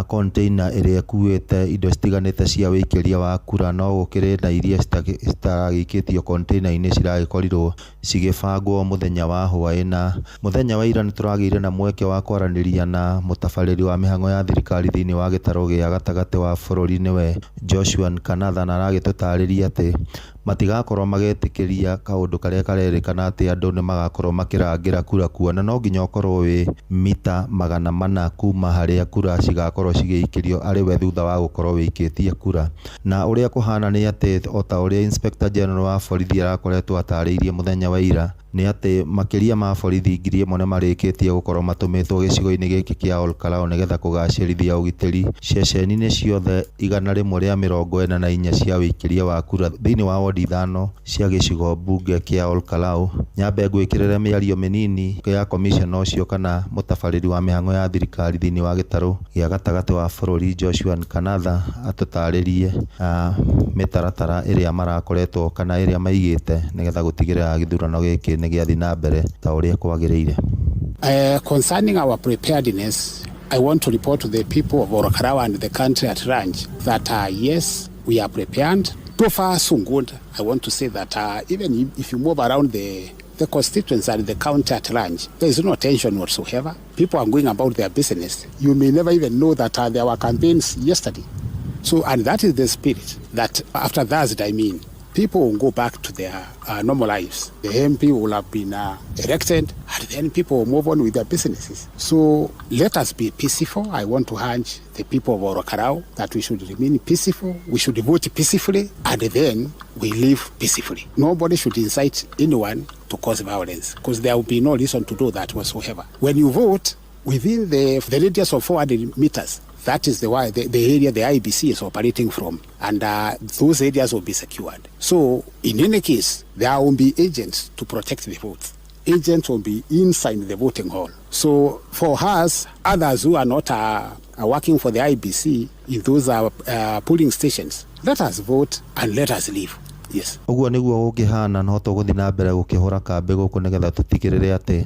container ĩrĩa ĩkuĩte indo citiganĩte cia wĩikĩria wa kura, no gũkĩrĩ na iria citaragĩikĩtio container-inĩ ciragĩkorirwo cigĩbangwo mũthenya wa hwaĩ. Na mũthenya wa ira nĩ tũragĩire na mweke wa kwaranĩria na mũtabarĩri wa mĩhang'o ya thirikari thĩinĩ wa gĩtarũ gĩa gatagatĩ wa bũrũri nĩwe Joshua Nkanatha, na aragĩtũtarĩria atĩ matigakorwo magetĩkĩria kaũndũ karĩa karerĩkana atĩ andũ nĩ magakorwo makĩrangĩra kura kuona no nginya ũkorwo wĩ mita 400 kuma harĩa kura cigakorwo cigĩikĩrio arĩ we thutha wa gũkorwo wĩikĩtie kura. Na ũrĩa kũhana nĩ atĩ o ta ũrĩa Inspector General wa borithi arakoretwo atarĩirie mũthenya wa ira nĩ atĩ makĩria ma borithi 1,000 nĩ marĩkĩtie gũkorwo matũmĩtwo gĩcigo-inĩ gĩkĩ kĩa Olkalau nĩgetha kũgacĩrithia ũgitĩri ceceni-inĩ ciothe 144 cia wĩikĩria wa kura thĩinĩ wa wodi 5 cia gĩcigo mbunge kĩa Olkalau. Nyambe ngwĩkĩrĩre mĩario mĩnini ya komishona ũcio kana mũtabarĩri wa mĩhang'o ya thirikari thĩinĩ wa gĩtarũ gĩa gatagatĩ wa bũrũri Joshua Nkanatha atũtarĩrie mĩtaratara ĩrĩa marakoretwo kana ĩrĩa maigĩte nĩgetha gũtigĩrĩra gĩthurano gĩkĩ nĩ gĩathiĩ na mbere ta ũrĩa kwagĩrĩire. Concerning our preparedness, I want to report to the people of Olkalau and the country at large that yes, we are prepared. So far, so good. I want to say that even if you move around the constituents and the county at large, there is no tension whatsoever. People are going about their business. You may never even know that there were campaigns yesterday. So, and that is the spirit that after that, I mean, people will go back to their normal lives. The MP will have been elected, and then people will move on with their businesses. So let us be peaceful. I want to urge the people of Olkalau that we should remain peaceful, we should vote peacefully, and then we live peacefully. Nobody should incite anyone to cause violence, because there will be no reason to do that whatsoever. When you vote within the radius of 400 meters, that is the area the IEBC is operating from, and those areas will be secured. So in any case, there will be agents to protect the votes. Agents will be inside the voting hall. So for us, others who are not working for the IEBC in those polling stations, let us vote and let us leave. Yes. Ũguo nĩguo gũkĩhana no tũgũthiĩ na mbere gũkĩhũra kambĩ gũkũ nĩgetha tũtigĩrĩre atĩ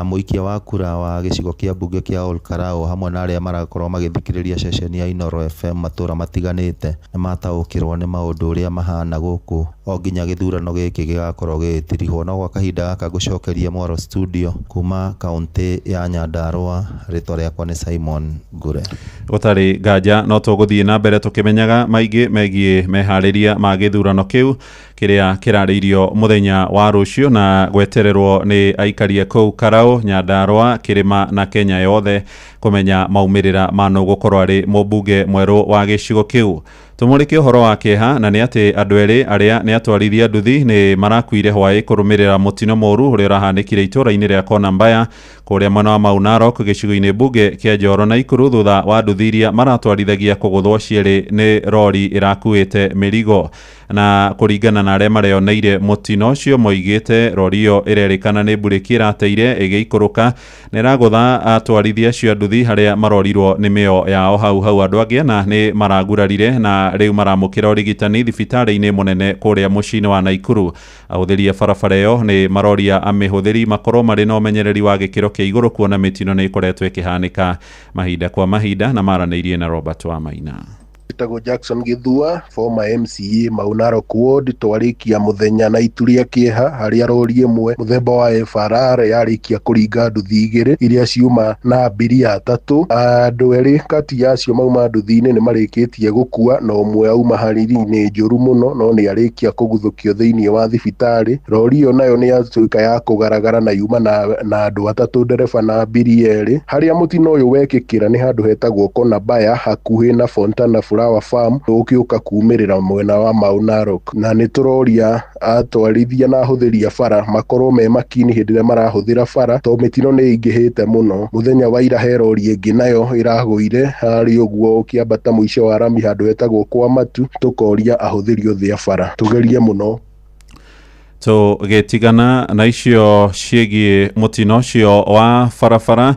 mũikia wa kura wa gĩcigo kĩa mbunge kĩa Olkalau hamwe na arĩa marakorwo magĩthikĩrĩria ceceni ya Inoro FM matũra matiganĩte nĩ mataũkĩrwo nĩ maũndũ ũrĩa mahana gũkũ o nginya gĩthurano gĩkĩ gĩgakorwo gĩgĩtirihwo. No gwa kahinda gaka ngũcokerie Mwaro studio kuma kaũntĩ ya Nyandarua, rĩtwa rĩakwa nĩ Simon Ngure. Gũtarĩ nganja no tũgũthiĩ na mbere tũkĩmenyaga maingĩ megiĩ meharĩria ma gĩthurano kĩu kĩrĩa kĩrarĩirio mũthenya wa rũciũ na gwetererwo nĩ aikari kũu Karaũ, Nyandarua, Kĩrĩma na Kenya yothe kũmenya maumĩrĩra ma nũ gũkorwo arĩ mũmbunge mwerũ wa gĩcigo kĩu. Tũmũrĩke ũhoro wa kĩeha na nĩ atĩ andũ erĩ arĩa nĩ atwarithia nduthi nĩ marakuire hwaĩ kũrũmĩrĩra mũtino mũru ũrĩa ũrahanĩkire itũũra-inĩ rĩa Konambaya kũrĩa mwena wa Mau Narok gĩcigo-inĩ mbunge kĩa Njoro na Ikuru thutha wa nduthi iria maratwarithagia kũgũthwo cierĩ nĩ rori ĩrakuĩte mĩrigo. na kuringana na aria mareoneire mutino ucio moigite rorio irerikana ni buriki irateire igiikuruka na iragutha atwarithia acio nduthi haria marorirwo ni mio yao hau andu angi na ni maragurarire na riu maramukira urigitani thibitari-ini munene kuria mucini wa Naikuru. Ahuthiria barabara iyo ni maroria amihuthiri makorwo mari na umenyereri wa gikiro kia iguru kuona mitino ni ikoretwo ikihanika mahinda kwa mahinda na maraneirie na Robert Wamaina. Itago Jackson Githua, former MCA Maunaro Ward, twarikia muthenya na ituria kieha haria rori imwe muthemba wa FRR yarikia kuringa nduthi igiri iria ciuma na abiria 3. Andu eri kati yacio mauma nduthi-ini ni marikitie gukua na umwe auma hariri-ini njuru muno no ni arikia kuguthukio thiini wa thibitari. Rori iyo nayo ni yatuika ya kugaragara na yuma na andu 3, ndereba na abiria eri. Haria mutino uyu wekikira ni handu hetagwo Konabaya hakuhi na Fontana Flower Farm ukiuka kuumirira mwena wa Maunarok, na ni turoria atwarithia na ahuthiria bara makorwo me makini hindi ria marahuthira bara to mitino ni ingihite muno. Muthenya wa ira herori ingi nayo iraguire hari uguo ukiambata muico wa rami handu hetagwo kwa Matu, tukoria ahuthiri othe a bara tugerie muno tugitigana na icio ciĩgiĩ mutino cio wa barabara.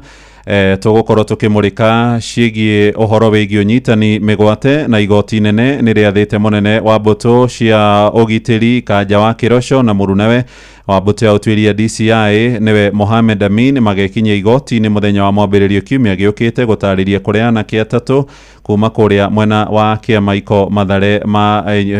Tugukorwo tukimurika ciĩgiĩ uhoro wĩgiĩ ũnyitani mĩgwate na igoti nene nĩ rĩathĩte mũnene wa mbũtũ cia ũgitĩri Kanja wa Kĩroco na mũrunawe wa mbũtũ ya ũtuĩria DCI niwe Mohamed Amin magekinyia igoti-inĩ mũthenya wa mwambĩrĩrio kiumia gĩũkĩte gũtarĩria kũrĩa anake 3 kuma kũrĩa mwena wa Kĩamaiko Mathare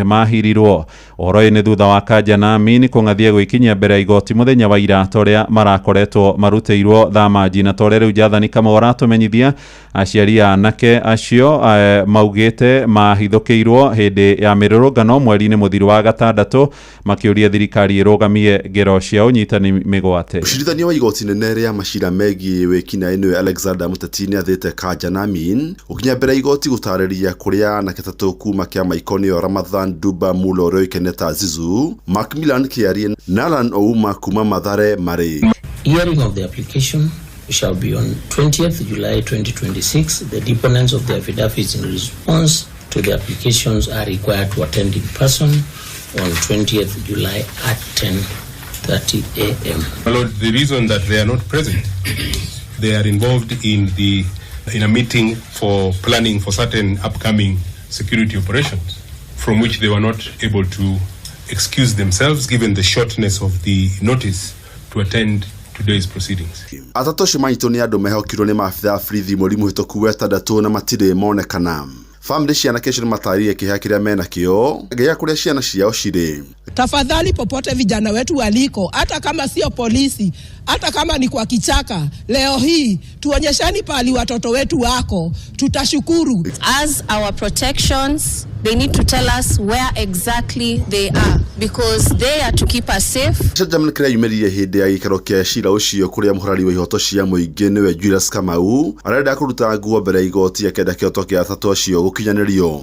mahirirwo. Ũhoro ũyũ nĩ thutha wa Kanja na Amin kũng'athia gwĩkinyia mbere ya igoti mũthenya wa ira torĩa marakoretwo marutĩirwo thamanji na torĩa rĩu Jathani Kamau aratumenyithia aciari a anake acio maugĩte mahithũkĩirwo hĩndĩ ya mĩrũrũngano mweri-inĩ mũthiru wa gatandatũ makĩũria thirikari ĩrũgamie ngero cia ũnyitani mĩgwate. Ũcirithania wa igoti nene rĩa macira megiĩ wĩkinaĩ nĩwe Alexander Muteti nĩ athĩte Kanja na Amin gũkinya mbere ya igoti gũtarĩria kũrĩa anake 3 kuma Kĩamaiko nĩo Ramadhan Duba Mulo ũrĩa ũĩkaine ta Zizu, Macmillan Kĩarie na Alan Ouma kuma Mathare marĩ. Hearing of the application shall be on 20th July 2026. The deponents of the affidavits in response to the applications are required to attend in person on 20th July at 10:30 a.m. My Lord, the reason that they are not present, they are involved in a meeting for planning for certain upcoming security operations, from which they were not able to excuse themselves given the shortness of the notice to attend today's proceedings. Atatu acio manyitwo nĩ andũ mehokirwo nĩ maabitha a borithi mweri mũhĩtũku wa ĩtandatũ na matirĩ monekana. Family ciana kesho ni matarĩrie kĩhĩa kĩrĩa menakĩo gĩa kũrĩa ciana ciao cirĩ. Tafadhali popote vijana wetu waliko, hata kama sio polisi, hata kama ni kwa kichaka, leo hii tuonyeshani pali watoto wetu wako, tutashukuru. As our protections, they need to tell us where exactly they are, because they are to keep us safe. Jamani kĩrĩa yumerire hĩndĩ ya gĩikaro kĩa cira ũcio kũrĩa mũhorari wa ihoto cia mũingĩ nĩwe Julius Kamau arenda kũruta nguo mbere ya igoti akĩenda kĩhoto kĩa atatu acio gũkinyanĩrio.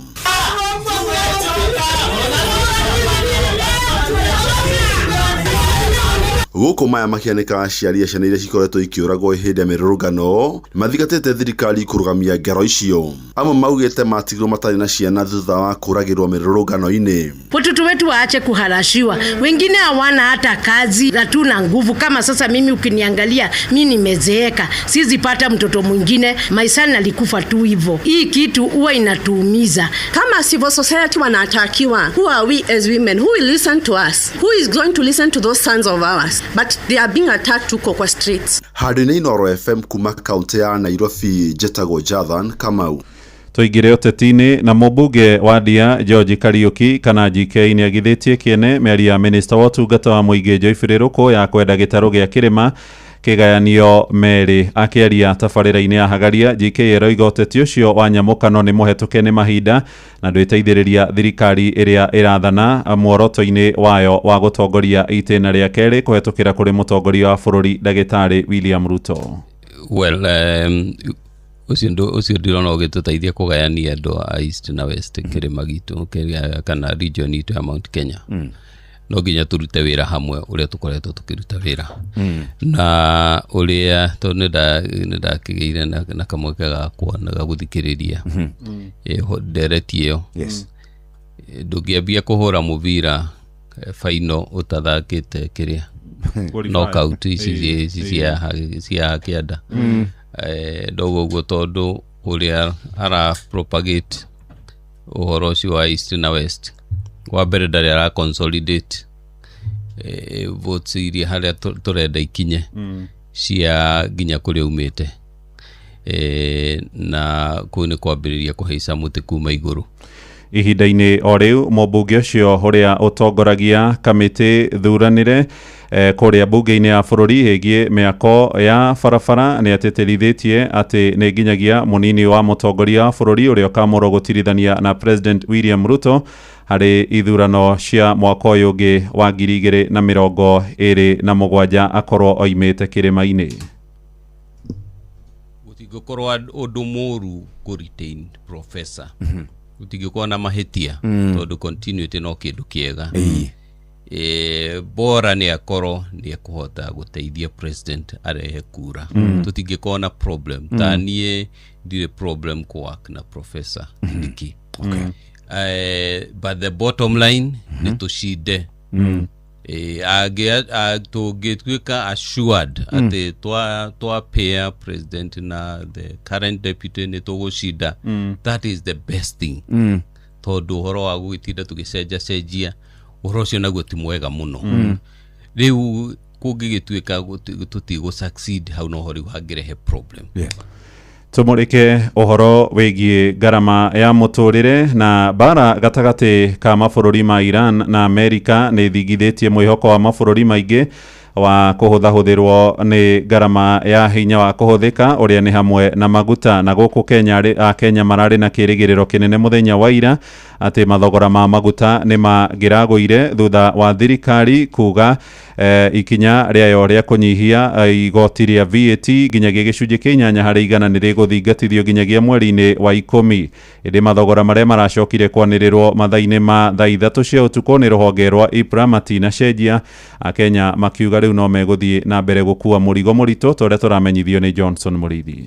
Gũkũ maya makĩanĩka aciari a ciana iria cikoretwo ikĩũragwo hĩndĩ ya mĩrũrũngano mathigatĩte thirikari kũrũgamia ngero icio. Amwe maugĩte matigirwo matarĩ na ciana thutha wa kũragĩrwo mĩrũrũngano-inĩ. Watoto wetu waache kuharashiwa, wengine hawana hata kazi, hatuna nguvu. Kama sasa mimi ukiniangalia, mimi nimezeeka, sizipata mtoto mwingine, maisani alikufa tu hivyo. Hii kitu huwa inatuumiza. Kama civil society wanatakiwa, who are we as women? Who will listen to us? Who is going to listen to those sons of ours? But they are being attacked to kwa streets. Handũ-inĩ Inooro FM kuma kaunti ya Nairobi, Jetago Jathan Kamau. Tuingire ũteti-inĩ na mũmbunge wa Ndia George Kariuki kana GK nĩ agithĩtie kĩene mĩario ya minista wa ũtungata wa mũingĩ Joyfrey Ruku ya kwenda gĩtarũ gĩa kĩrĩma kĩgayanio merĩ. Akĩaria tabarĩra-inĩ ya Hagaria, GK eroiga ũteti ũcio wa nyamũkano nĩ mũhetũke nĩ mahinda na ndwĩteithĩrĩria thirikari ĩrĩa ĩrathana muoroto-inĩ wayo wa gũtongoria itĩna rĩa kerĩ kũhetũkĩra kũrĩ mũtongoria wa bũrũri Ndagĩtarĩ William Ruto. Well, ucio ndirona ũgĩtũteithia kũgayania andũ a East na West kĩrĩma gitũ kana region itũ ya Mount Kenya. No nginya turute wĩra hamwe ũrĩa tũkoretwo tũkĩruta wĩra. Na ũrĩa nĩndakĩgĩire na kamweke gakwa na gagũthikĩrĩria ndereti ĩyo. ndungiambia kuhura mubira final utathakite kiria knockout ici cia kianda ndogo guo tondu uria ara propagate uhoro ucio wa east na west wa mbere ndari ara consolidate votes iria haria turenda ikinye cia nginya kuria umite na kuni kwambiriria kuhaica muti kuma iguru. Ihinda-inĩ o rĩu mũmbunge ũcio ũrĩa ũtongoragia kamĩtĩ thuranĩre kũrĩa mbunge-inĩ ya bũrũri ĩgiĩ mĩako ya barabara nĩ atĩtĩrithĩtie atĩ nĩ nginyagia mũnini wa mũtongoria wa bũrũri ũrĩa ũkamũrwo gũtirithania na President William Ruto harĩ ithurano cia mwaka ũyũ ũngĩ wa 2027 akorwo oimĩte kĩrĩma-inĩ. Gũtigũkorwo ũndũ mũru kũ-retain professor. Gũtigũkorwo na mahĩtia tondũ continuity no kĩndũ kĩega. Bora nĩ akorwo nĩ ekũhota gũteithia president arehe kura. Tũtingĩkorwo na problem. Ta niĩ ndirĩ problem kũ-work na professor Kindiki. But the bottom line nĩ tũcinde. Tũngĩtuĩka assured atĩ twapea president na the current deputy nĩ tũgũcinda, that is the best thing. Tondũ ũhoro wa gũgĩtinda tũgĩcenjia ũhoro ũcio naguo ti mwega mũno. Rĩu kũngĩgĩtuĩka tũtigũ succeed hau no hori hangĩrehe problem. Tumurike ũhoro wĩgiĩ ngarama ya mũtũrĩre na bara gatagatĩ ka mabũrũri ma Iran na Amerika nĩ thigithĩtie mwĩhoko wa mabũrũri maingĩ wa kũhũthahũthĩrwo nĩ ngarama ya hinya wa kũhũthĩka ũrĩa nĩ hamwe na maguta na gũkũ Kenya mararĩ na kĩrĩgĩrĩro kĩnene mũthenya wa ira atĩ mathogora ma maguta nĩ magĩragũire thutha wa thirikari kuga ikinya rĩayo rĩa kũnyihia igoti rĩa VAT nginyagia gĩcunjĩ kĩa 8 harĩ igana nĩ rĩgũthingatithio nginyagia mweri-inĩ wa 10. Ĩndĩ mathogora marĩa maracokire kwanĩrĩrwo mathaa-inĩ ma thaa 3 cia ũtukũ nĩ rũhonge rwa IPRA matinacenjia. Akenya makiuga rĩu no megũthiĩ na mbere gũkua mũrigo mũritũ tondũ tũramenyithio nĩ Johnson Mũrithi.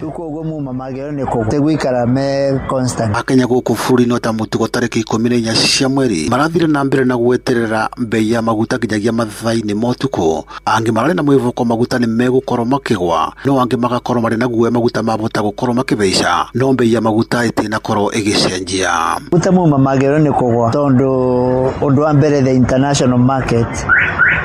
Akenya gũkũ bũrũri-inĩ ta mũtugo tarĩki 14 cia mweri marathire na mbere na gweterera bei ya maguta nginyagia mathaa-inĩ ma ũtukũ. Angĩ mararĩ na mwĩvoko maguta nĩ megũkorwo makĩgwa, no angĩ magakorwo marĩ na guoya maguta mabota gũkorwo makĩbeica, no bei ya maguta ĩtinakorwo ĩgĩcenjia. Maguta muma magĩrĩirwo nĩ kũgwa tondũ ũndũ wa mbere the international market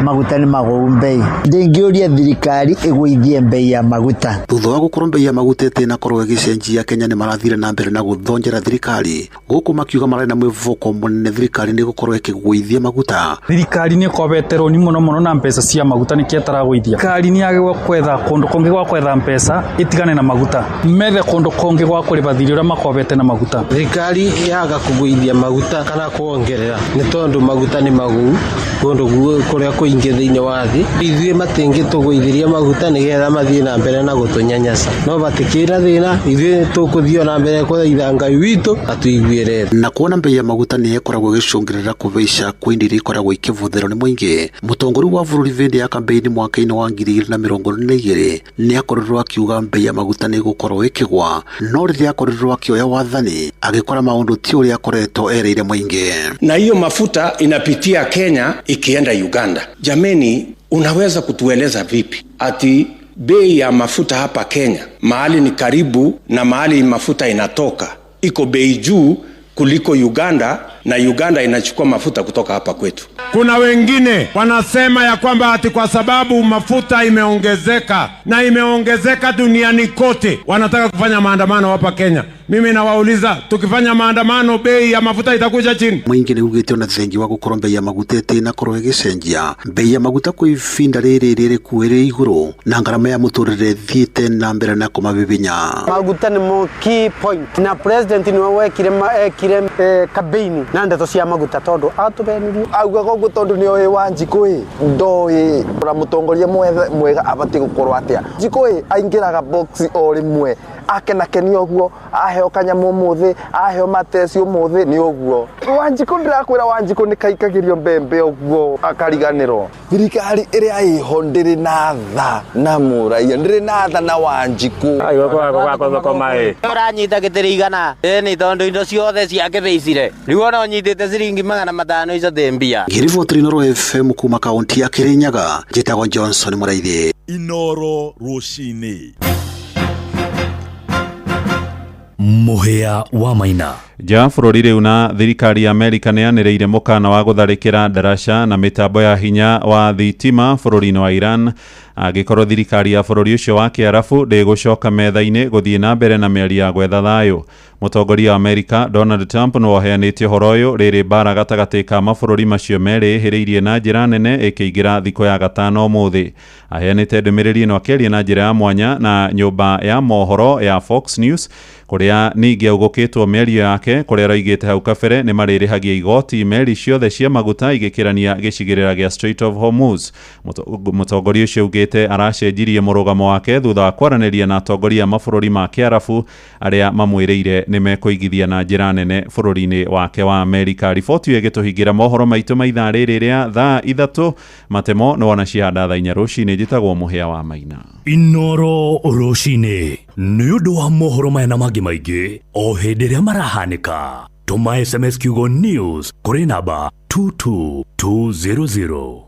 maguta nĩ magũu bei. Ndĩngĩũria thirikari ĩgũithie bei ya maguta. Thutha wa gũkorwo bei ya maguta ĩtinakorwo ĩgĩcenjia, Kenya nĩ marathire na mbere na gũthonjera thirikari. Gũkũ makiuga mararĩ na mwĩvoko mũnene thirikari nĩ gũkorwo ĩkĩgũithia maguta. Thirikari nĩ ĩkobeterwo ni mũno na mbeca cia maguta nĩ kĩetaragũithia. Thirikari nĩ yagĩrĩirwo kwetha kũndũ kũngĩ gwa kwetha mbeca ĩtigane na maguta. Methe kũndũ kũngĩ gwa kũrĩba thirĩ ũrĩa makobete na maguta. Thirikari yaga kũgũithia maguta kana kuongerera nĩ tondũ maguta nĩ magũu kũndũ kũrĩa kũingĩ thĩinĩ wa thĩ. Ithuĩ matingĩtũgũithiria maguta nĩgetha mathiĩ na mbere na gũtũnyanyaca, no batikĩra thĩna ithuĩ tũkũthiĩ na mbere kũthaitha Ngai witũ atuiguĩre. Na kuona bei ya maguta nĩ ĩkoragwo ĩgĩcũngĩrĩra kũbeica kwa indo iria ikoragwo ikĩbũthĩrwo nĩ mũingĩ. Mũtongoria wa bũrũri hĩndĩ ya kampeini mwaka-inĩ wa 2022 nĩ akorirwo akiuga bei ya maguta nĩ ĩgũkorwo ĩkĩgwa, no rĩrĩa akorirwo akĩoya wathani agĩkora maũndũ ti ũrĩa akoretwo ereire mũingĩ. Na hiyo mafuta inapitia Kenya ikienda Uganda. Jameni, unaweza kutueleza vipi ati bei ya mafuta hapa Kenya mahali ni karibu na mahali mafuta inatoka iko bei juu kuliko Uganda, na Uganda inachukua mafuta kutoka hapa kwetu? Kuna wengine wanasema ya kwamba ati kwa sababu mafuta imeongezeka na imeongezeka duniani kote wanataka kufanya maandamano hapa Kenya. Mimi nawauliza, tukifanya maandamano bei ya mafuta itakuja chini? Mwingi nĩ ugĩte ona thengi wa gũkorwo bei ya maguta ĩtinakorwo ĩgĩcenjia. Bei ya maguta kwa ifinda rĩrĩ kuĩrĩ igũrũ na ngarama ya mũtũrĩre thiĩte na mbere na kũmabibinya. Maguta nĩ mo key point na president nĩ wekire kabeini na ndeto cia maguta tondũ atubenirie augaga ũguo tondũ nĩ oĩ wa Njikũĩ ndoĩ mũtongoria mwega abatiĩ gũkorwo atĩa. Njikũĩ aingĩraga box o rĩmwe akena kenio guo aheo kanyamu muthi aheo matesi umuthi ni uguo Wanjiku ndirakwira Wanjiku ni kaikagirio mbembe uguo akariganiro thirikari iria iho ndiri na tha na muraia ndiri na tha na Wanjiku ai kwa mai uranyita gitirigana ni tondu indo ciothe ciake beicire riu ona unyitite ciringi 500 icio thembia Girivoti Inoro FM kuma kaunti ya Kirinyaga njitagwo Johnson Muraithi Inoro rucini Muhia wa Maina Ja bũrũri rĩu na thirikari ya Amerika nĩyanĩrĩire mũkana wa gũtharĩkĩra ndaraca na mĩtambo ya hinya wa thitima bũrũri-inĩ wa Iran angĩkorwo thirikari ya bũrũri ũcio wa Kiarabu ndĩgũcoka metha-inĩ gũthiĩ na mbere na mĩario ya gwetha thayũ. Mũtongoria wa Amerika Donald Trump nĩwoheanĩtie ũhoro ũyũ rĩrĩ mbara gatagatĩ ka mabũrũri macio merĩ ĩhĩrĩirie na njĩra nene ĩkĩingĩra thikũ ya gatano ũmũthĩ. Aheanĩte ndũmĩrĩri ĩno akĩaria na njĩra ya mwanya na nyũmba ya mohoro ya Fox News kũrĩa ningĩ augũkĩtwo mĩario yake kũrĩa roigĩte hau kabere nĩ marĩrĩhagia igoti meri ciothe cia maguta igĩkĩrania gĩcigĩrĩra gĩa Strait of Hormuz. Mũtongoria ũcio augĩte aracenjirie mũrũgamo wake thutha wa kwaranĩria na atongoria mabũrũri ma Kiarabu arĩa mamwĩrĩire nĩ mekũigithia na njĩra nene bũrũri-inĩ wake wa Amerika. Riboti ĩyo ĩgĩtũhingĩra mohoro maitũ ma ithaa rĩrĩ rĩa thaa 3 matemo no wana cihanda thaa 4 rũcinĩ njĩtagwo Muhia wa Maina. Inoro rucini nĩ ũndũ wa mohoro maya na mangĩ maingĩ o hĩndĩ ĩrĩa marahanĩka tũma SMS kiugo news kũrĩ namba 22200.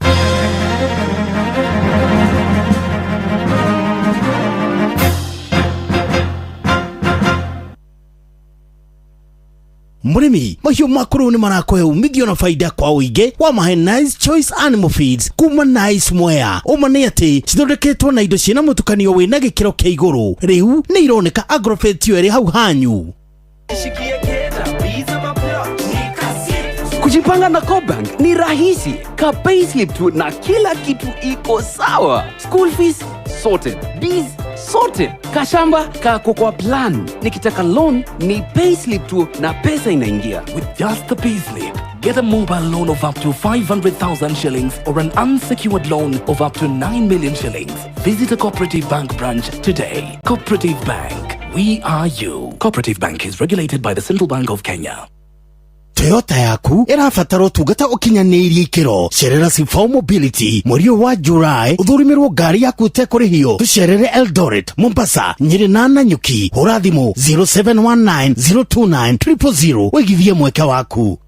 Murimi, mahiũ makũrũ nĩ marakũhe umithio na faida kwa ũingĩ wa mahe Nice Choice Animal Feeds kuma Nice Mwea. Ũma nĩ atĩ cithondeketwo na indo ciĩna mũtukanio wĩna gĩkĩro kĩa igũrũ. Rĩu nĩ ironeka Agrovet ĩrĩ hau hanyu. Kujipanga na Cobank ni rahisi. Ka payslip tu na kila kitu iko sawa. School fees sorted, bills sorted, kashamba kako kwa plan. Nikitaka loan ni payslip tu na pesa inaingia. With just the payslip, get a mobile loan of up to 500,000 shillings or an unsecured loan of up to 9 million shillings. Visit a Cooperative Bank branch today. Cooperative Bank, we are you. Cooperative Bank is regulated by the Central Bank of Kenya. Toyota yaku irabatara ũtungata ũkinyanĩirie ikĩro. Cerera Sifao Mobility mweri wa July ũthũrimirwo ngari yaku ũtekũrĩhio. Tucerere Eldoret, Mombasa, Nyeri na Nanyuki. Hũra thimũ 0719 029 000 wĩgithie mweke waku.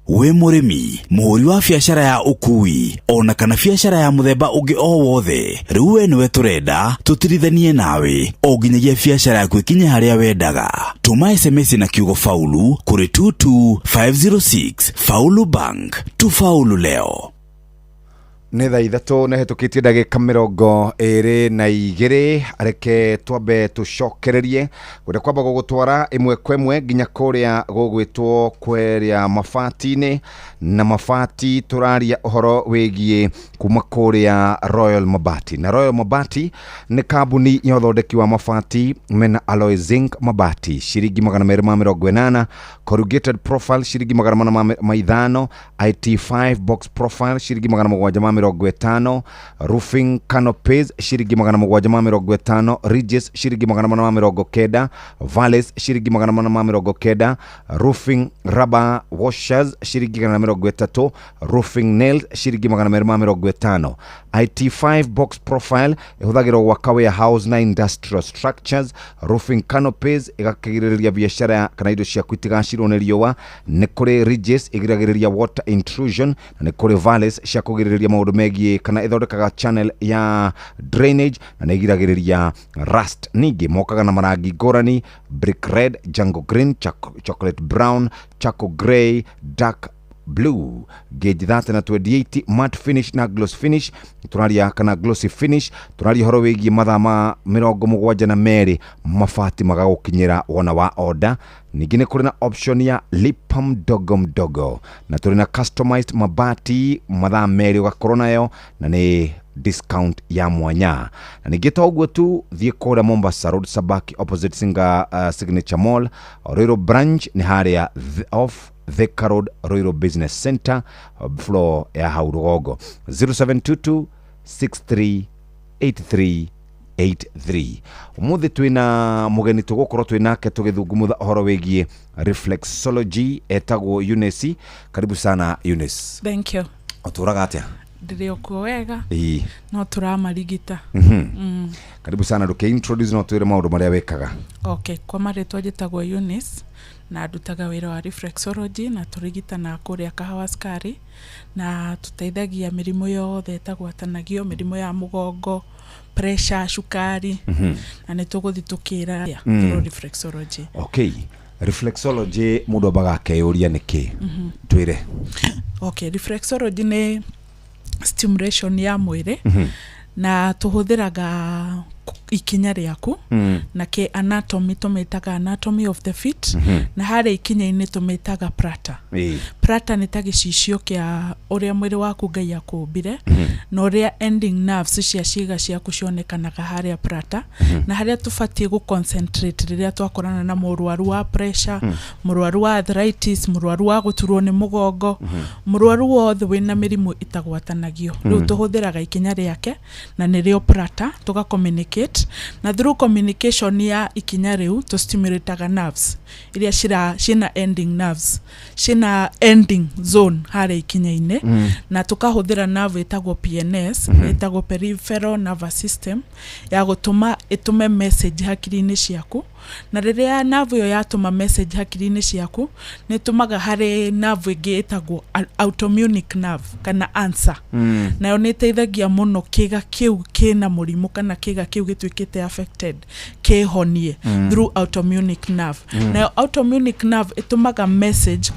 We mũrĩmi, mũhũri wa biacara ya ũkui, ona kana biacara ya mũthemba ũngĩ o wothe, rĩu we nĩwe tũrenda tũtirithanie nawe o nginyagia biacara yaku ĩkinye harĩa wendaga. Tũma SMS na kiugo faulu kũrĩ 22506. Faulu Bank, tufaulu leo. Nĩ thaa 3 na hetũkĩtie ndagĩka 22 areke twambe tũcokererie kũrĩa kwamba gũgũtwara ĩmwe kwa ĩmwe nginya kũrĩa gũgwĩtwo kweria mabati-inĩ na mabati tũraria ũhoro wĩgiĩ kuma kũrĩa Royal Mabati. Na Royal Mabati nĩ kambuni ya ũthondeki wa mabati mena alloy zinc mabati ciringi 280, corrugated profile ciringi 500, IT5 box profile ciringi 750, roofing canopies shiringi 750, ridges shiringi 890, valleys shiringi 890, roofing rubber washers shiringi 830, roofing nails shiringi 850. IT5 box profile ihũthagĩrwo gwaka warehouse na industrial structures. Roofing canopies igakĩgirĩrĩria biashara kana indo cia kwitigacirwo nĩ riũa. Nĩ kũrĩ ridges igiragĩrĩria water intrusion, na nĩ kũrĩ valleys cia kũgirĩrĩria maũndũ megiĩ kana ithondekaga channel ya drainage na nĩ igiragĩrĩria rust. Ningĩ mokaga na marangi ngũrani: brick red, jungle green, chocolate brown, charcoal grey, dark blue, gauge 30 na 28, matte finish na gloss finish. Tũraria kana glossy finish. Tũraria horo wĩgiĩ mathaa ma 72 mabati magagũkinyĩra wona wa order. Ningĩ nĩ kũrĩ na option ya lipa mdogo mdogo, na tũrĩ na customized mabati mathaa merĩ ũgakorwo nayo na nĩ discount ya mwanya. Na ningĩ ta ũguo tu thiĩ kũrĩa Mombasa Road Sabaki opposite Signature Mall. Royal branch nĩ harĩa off Thika Road Royal Business Center floor ya hau Rũgongo. 0722 6383 83. Umuthi twina mugeni tugukorwo twinake tugithungumutha uhoro wigie reflexology etagwo Eunice. Karibu sana Eunice. Thank you. Oturaga atia? Ndirio kuwega. Ii. No turamarigita. Karibu sana nduke introduce no twire maundu maria wekaga. Okay, kwa maritwa njitagwo Eunice na ndutaga wira wa reflexology na turigitana kuria Kahawa Skari na tuteithagia mirimu yothe etagwatanagio mirimu ya mugongo, pressure, shukari na nituguthitũkĩra reflexology. Okay. Reflexology mundu abaga akeyuria niki twire. Okay, reflexology ni stimulation ya mwiri na tuhuthiraga ikinya riaku na ke anatomy tumetaga anatomy of the feet na hare ikinya-ini tumetaga prata. Prata ni ta gicicio kia uria mwiri waku Ngai akumbire na uria ending nerves cia ciĩga ciaku cionekanaga haria prata na haria tubatie gu concentrate riria twakorana na murwaru wa pressure, murwaru wa arthritis, murwaru wa guturwo ni mugongo, murwaru wothe wina mirimu itagwatanagio. Riu tuhuthiraga ikinya riake na nirio prata tuga communicate na through communication ya ikinya riu to stimulate nerves iria cina ending nerves, cina ending zone hare ikinya-ini na tukahuthira nerve etagwo PNS etagwo peripheral nervous system ya gutuma itume message hakiri-ini ciaku na riria nerve yo yatuma message hakiri-ini ciaku ni tumaga hare nerve ingi etagwo autonomic nerve kana answer nayo ni teithagia muno kiga kiu kina murimu kana kiga kiu gitwikite affected kehonie through autonomic nerve. Nayo autonomic nerve itumaga message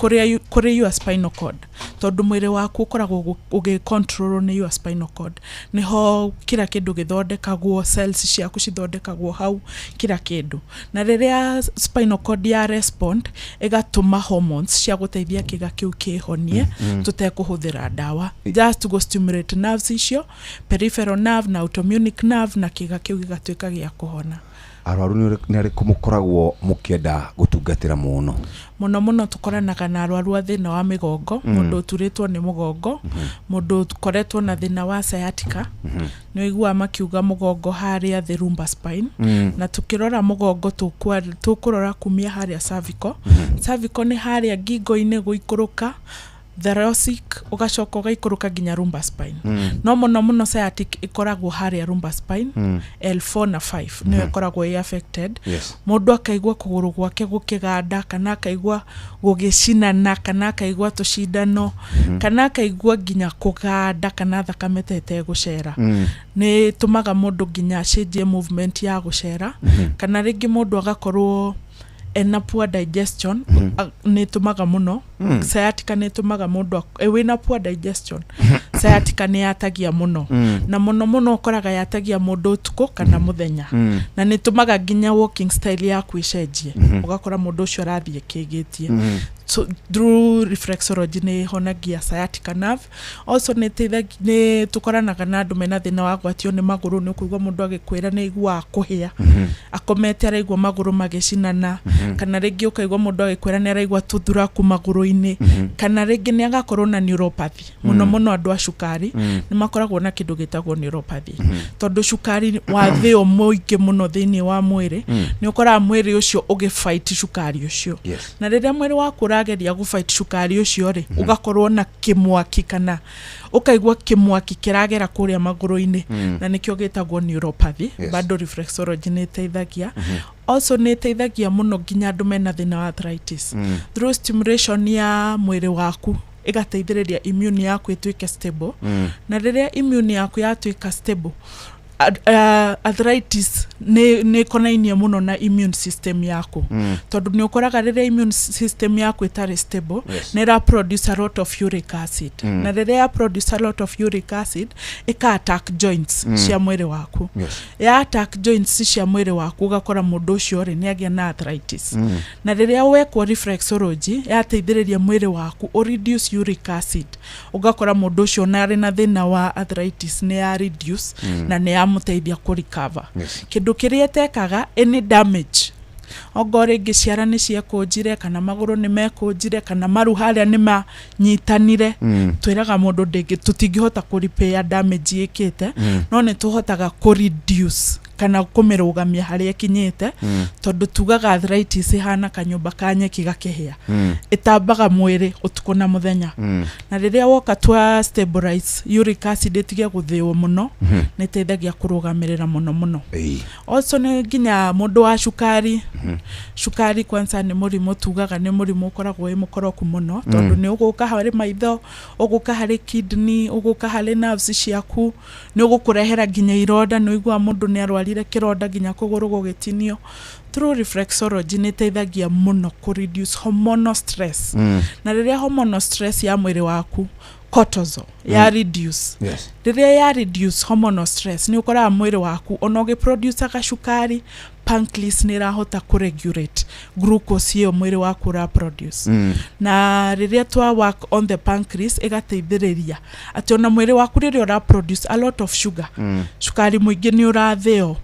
kuri your spinal cord tondu mwiri waku ukoragwo ugicontrol ni your spinal cord niho kira kindu githondekagwo, cells ciaku cithondekagwo hau kira kindu na riria spinal cord ya respond igatuma hormones cia guteithia kiga kiu kihonie tutekuhuthira dawa just to go stimulate nerves icio, peripheral nerve na autonomic nerve na kiga kiu gigatwika gia kuhona. Arwaru ni ari kumukoragwo mukienda gutungatira muno tukoranaga na arwaru thina wa migongo, mundu turitwo ni mugongo, mundu koretwo na thina wa sciatica, ni igua makiuga mugongo haria the lumbar spine na tukirora mugongo tukurora kumia haria cervical. Cervical ni haria ngingo-ini guikuruka thoracic ugacoka ugaikuruka ginya lumbar spine. No muno sciatic ikoragwo haria lumbar spine, L4 na 5 ni ikoragwo affected. Mundu akaigua kuguru gwake gukiganda kana akaigua gugicinana kana akaigua tucindano kana akaigua ginya kuganda kana thakame tete gucera. Ni tumaga mundu ginya change movement ya gucera kana ringi mundu agakorwo ena poor digestion ni tumaga muno sciatica ni tumaga mundu wina poor digestion sciatica ni yatagia muno na muno ukoraga yatagia mundu utuko kana muthenya na ni tumaga ginya walking style ya kwicenjie ugakora mundu ucio arathie kigitie. So through reflexology ni honagia sciatica nerve. Also ni tukoranaga na andu mena thina wa gwatio ni maguru, ni kuigua mundu agikwira ni igua kuhia akomete araigua maguru magicinana kana ringi ukaigua mundu agikwira ni araigua tuthuraku maguru-ini kana ringi ni agakorwo na neuropathy. Muno andu a shukari ni makoragwo na kindu gitagwo neuropathy tondu shukari wa thio muingi muno thiini wa mwiri ni ukora mwiri ucio ugifight shukari ucio na riria mwiri waku urageria gufight shukari ucio ri ugakorwo na kimwaki kana ukaigua kimwaki kiragera kuria maguru-ini na nikio gitagwo neuropathy. Bado reflexology ni teithagia. Also ni teithagia muno ginya andu mena thina wa arthritis through stimulation ya mwiri waku igateithiriria immune yaku ituike stable na riria immune yaku yatuika stable arthritis ni konainia muno na immune system yako tondu ni ukoraga riria immune system yako itari stable ni ra produce a lot of uric acid na riria produce a lot of uric acid ika attack joints cia mwiri waku ya attack joints cia mwiri waku ugakora mundu ucio ri ni agia na arthritis na riria wekwo reflexology ya teithiriria mwiri waku o reduce uric acid ugakora mundu ucio nari na thina wa arthritis ni ya reduce na ni ya muteithia ku recover. Kindu kiria tekaga any damage ogore ngiciara ni cia kunjire kana maguru ni mekunjire kana maru haria ni manyitanire twiraga mundu ndingi tutingihota ku repair damage ikite no ni tuhotaga ku reduce kana kumirugamia haria kinyite tondu tugaga arthritis ihana kanyumba ka nyeki gakihia itambaga mwiri utuko na muthenya na riria woka twa stabilize uric acid itige guthiwa muno niteithagia kurugamirira muno also ne ginya mundu wa shukari shukari kwanza ni murimu tugaga ni murimu ukoragwo wi mukoroku muno tondu ni uguka hari maitho uguka hari kidney uguka hari nerves ciaku ni ugukurehera ginya ironda no igwa mundu ni arwarire kironda ginya kuguru gugitinio through reflexology niteithagia muno ku reduce hormonal stress na riria hormonal stress ya mwiri waku cortisol ya reduce riria ya reduce hormonal stress ni ukora mwiri waku onoge produce akashukari pancreas ni rahota ku regulate glucose yo mwiri waku ra produce na riria twa work on the pancreas igateithiriria ati ona mwiri waku riria ra produce a lot of sugar shukari mwingi ni uratheo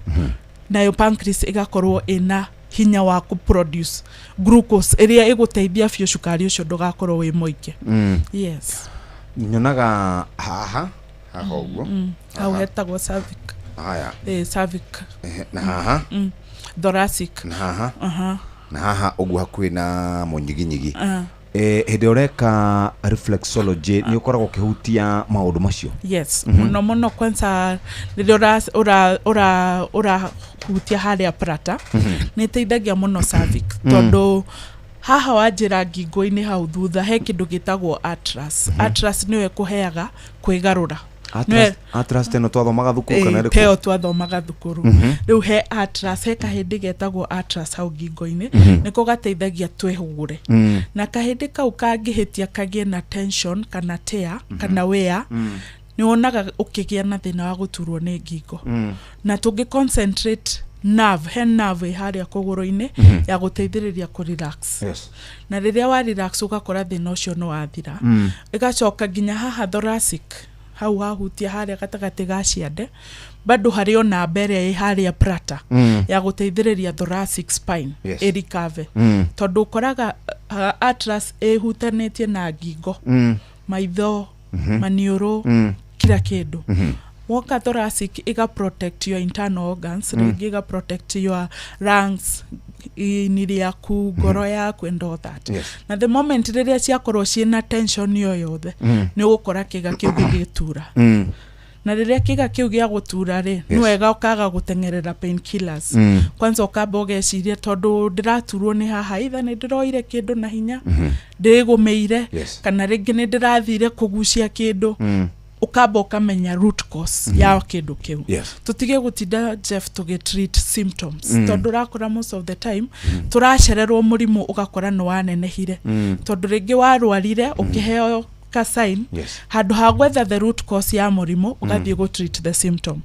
na yo pancreas igakorwo ina hinya wa ku produce glucose iria iguteithia fio shukari ucio ndugakorwo wi muingi yes nyonaga haha uguo au hetagwo cervic haya cervic na haha thoracic na haha na haha uguo hakuhi na munyiginyigi hĩndĩ ũreka reflexology ni ukoragwo kihutia maundu macio yes muno kwanza rĩrĩa ura hutia haria prata ni teithagia muno cervic tondu haha wanjira ngingo-ini hau thutha he kindu gitagwo atlas niwe kuheaga kwigarura atlas teno twathomaga thukuru kana rĩkũ teo twathomaga thukuru riu he atlas he kahindi getagwo atlas hau ngingo-ini niko gateithagia twehugure na kahindi kau kangihitia kagie na tension kana tear kana wear ni wonaga ukigia na thina wa guturwo ni ngingo na tungi concentrate nerve haria kuguru-ini ya guteithiriria ku relax na riria wa relax ugakora thina ucio no wathira igacoka ginya haha thoracic hau hahutia haria gatagati ga ciande bado hari ona mbere haria prata ya guteithiriria thoracic spine erikave tondu koraga atlas ehutanetie na ngingo maitho manioro kila kindu woka thoracic iga protect your internal organs iga protect your lungs iniri yaku ngoro yaku and all that na the moment riria ciakorwo ciina tension yoyothe ni ugukora kiga kiu gigitura na riria kiga kiu gia gutura ri ni wega ukaga gutengerera painkillers kwanza ukamba ugeciria tondu ndiraturwo ni haha itha ni ndiroire kindu na hinya ndigumeire kana ringi ni ndirathire kugucia kindu ukamba ukamenya root cause ya kindu kiu tutige gutinda Jeff treat symptoms tondu rakora most of the time turacererwo murimu ugakora no wanenehire tondu ringi warwarire ukiheo ka sign handu ha gwetha the root cause ya murimu ugathie go treat the symptom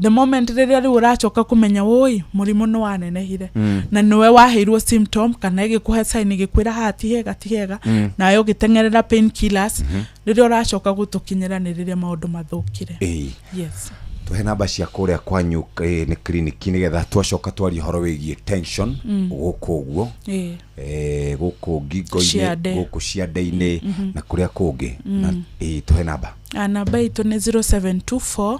the moment riria ri urachoka kumenya woi murimu no wanenehire na niwe waheirwo symptom kana igikuhe sign igikwira hatihega na yo gitengerera painkillers riria urachoka gutukinyira ni riria maundu mathukire yes tuhe namba cia kuria kwanyu ni kliniki nigetha twacoka twari horo wigie tension guku uguo guku ngingo-ini guku ciande-ini na kuria kungi na tuhe namba namba itu ni 0724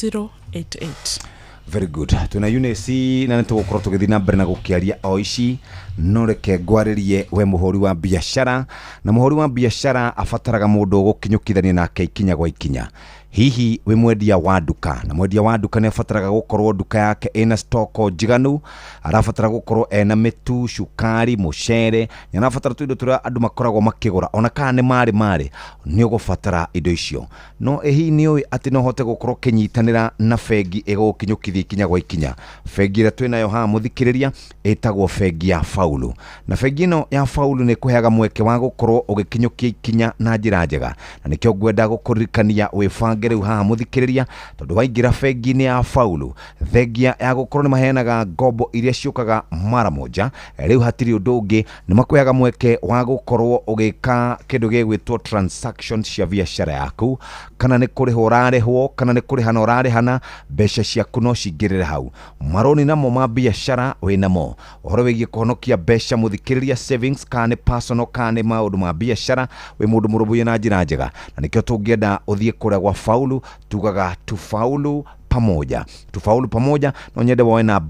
230088 very good tuna Eunice na nitugukorwo tugithii na mbere na gukiaria o ici no reke ngwaririe we muhuri wa biashara na muhuri wa biashara afataraga mundu gukinyukithania nake ikinya gwa ikinya hihi we mwendia wa duka na mwendia wa duka ni afataraga gukorwo duka yake ina stock njiganu arafatara gukorwo ena mitu shukari mucere na afatara tuindo tura andu makoragwo makigura ona kana ni mari ni ugufatara indo icio no hihi ni oi ati no hote gukorwo kinyitanira na fegi egukinyukithia ikinya gwa ikinya fegi ira twinayo ha muthikiriria etagwo fegi ya faulu na fegi no ya faulu ni kuheaga mweke wa gukorwo ugikinyukia ikinya na njira njega na nikyo ngwenda gukuririkania wifanga riu haha muthikiriria tondu waingira fegi-ini ya faulu thegia ya gukorwo ni maheanaga ngombo iria ciukaga mara moja riu hatiri undu ungi ni makuheaga mweke wa gukorwo ugika kindu gigwitwo transactions cia biashara yaku kana ni kuriho urarihwo kana ni kurihana urarihana mbeca ciaku no cingirire hau maroni namo ma biashara winamo uhoro wigie kuhonokia mbeca muthikiriria savings kana personal kana maundu ma biashara we mundu murubuye na njira njega na nikyo tungienda uthie kuria gwa faulu tugaga tufaulu pamoja. Tufaulu pamoja no nyende wawe na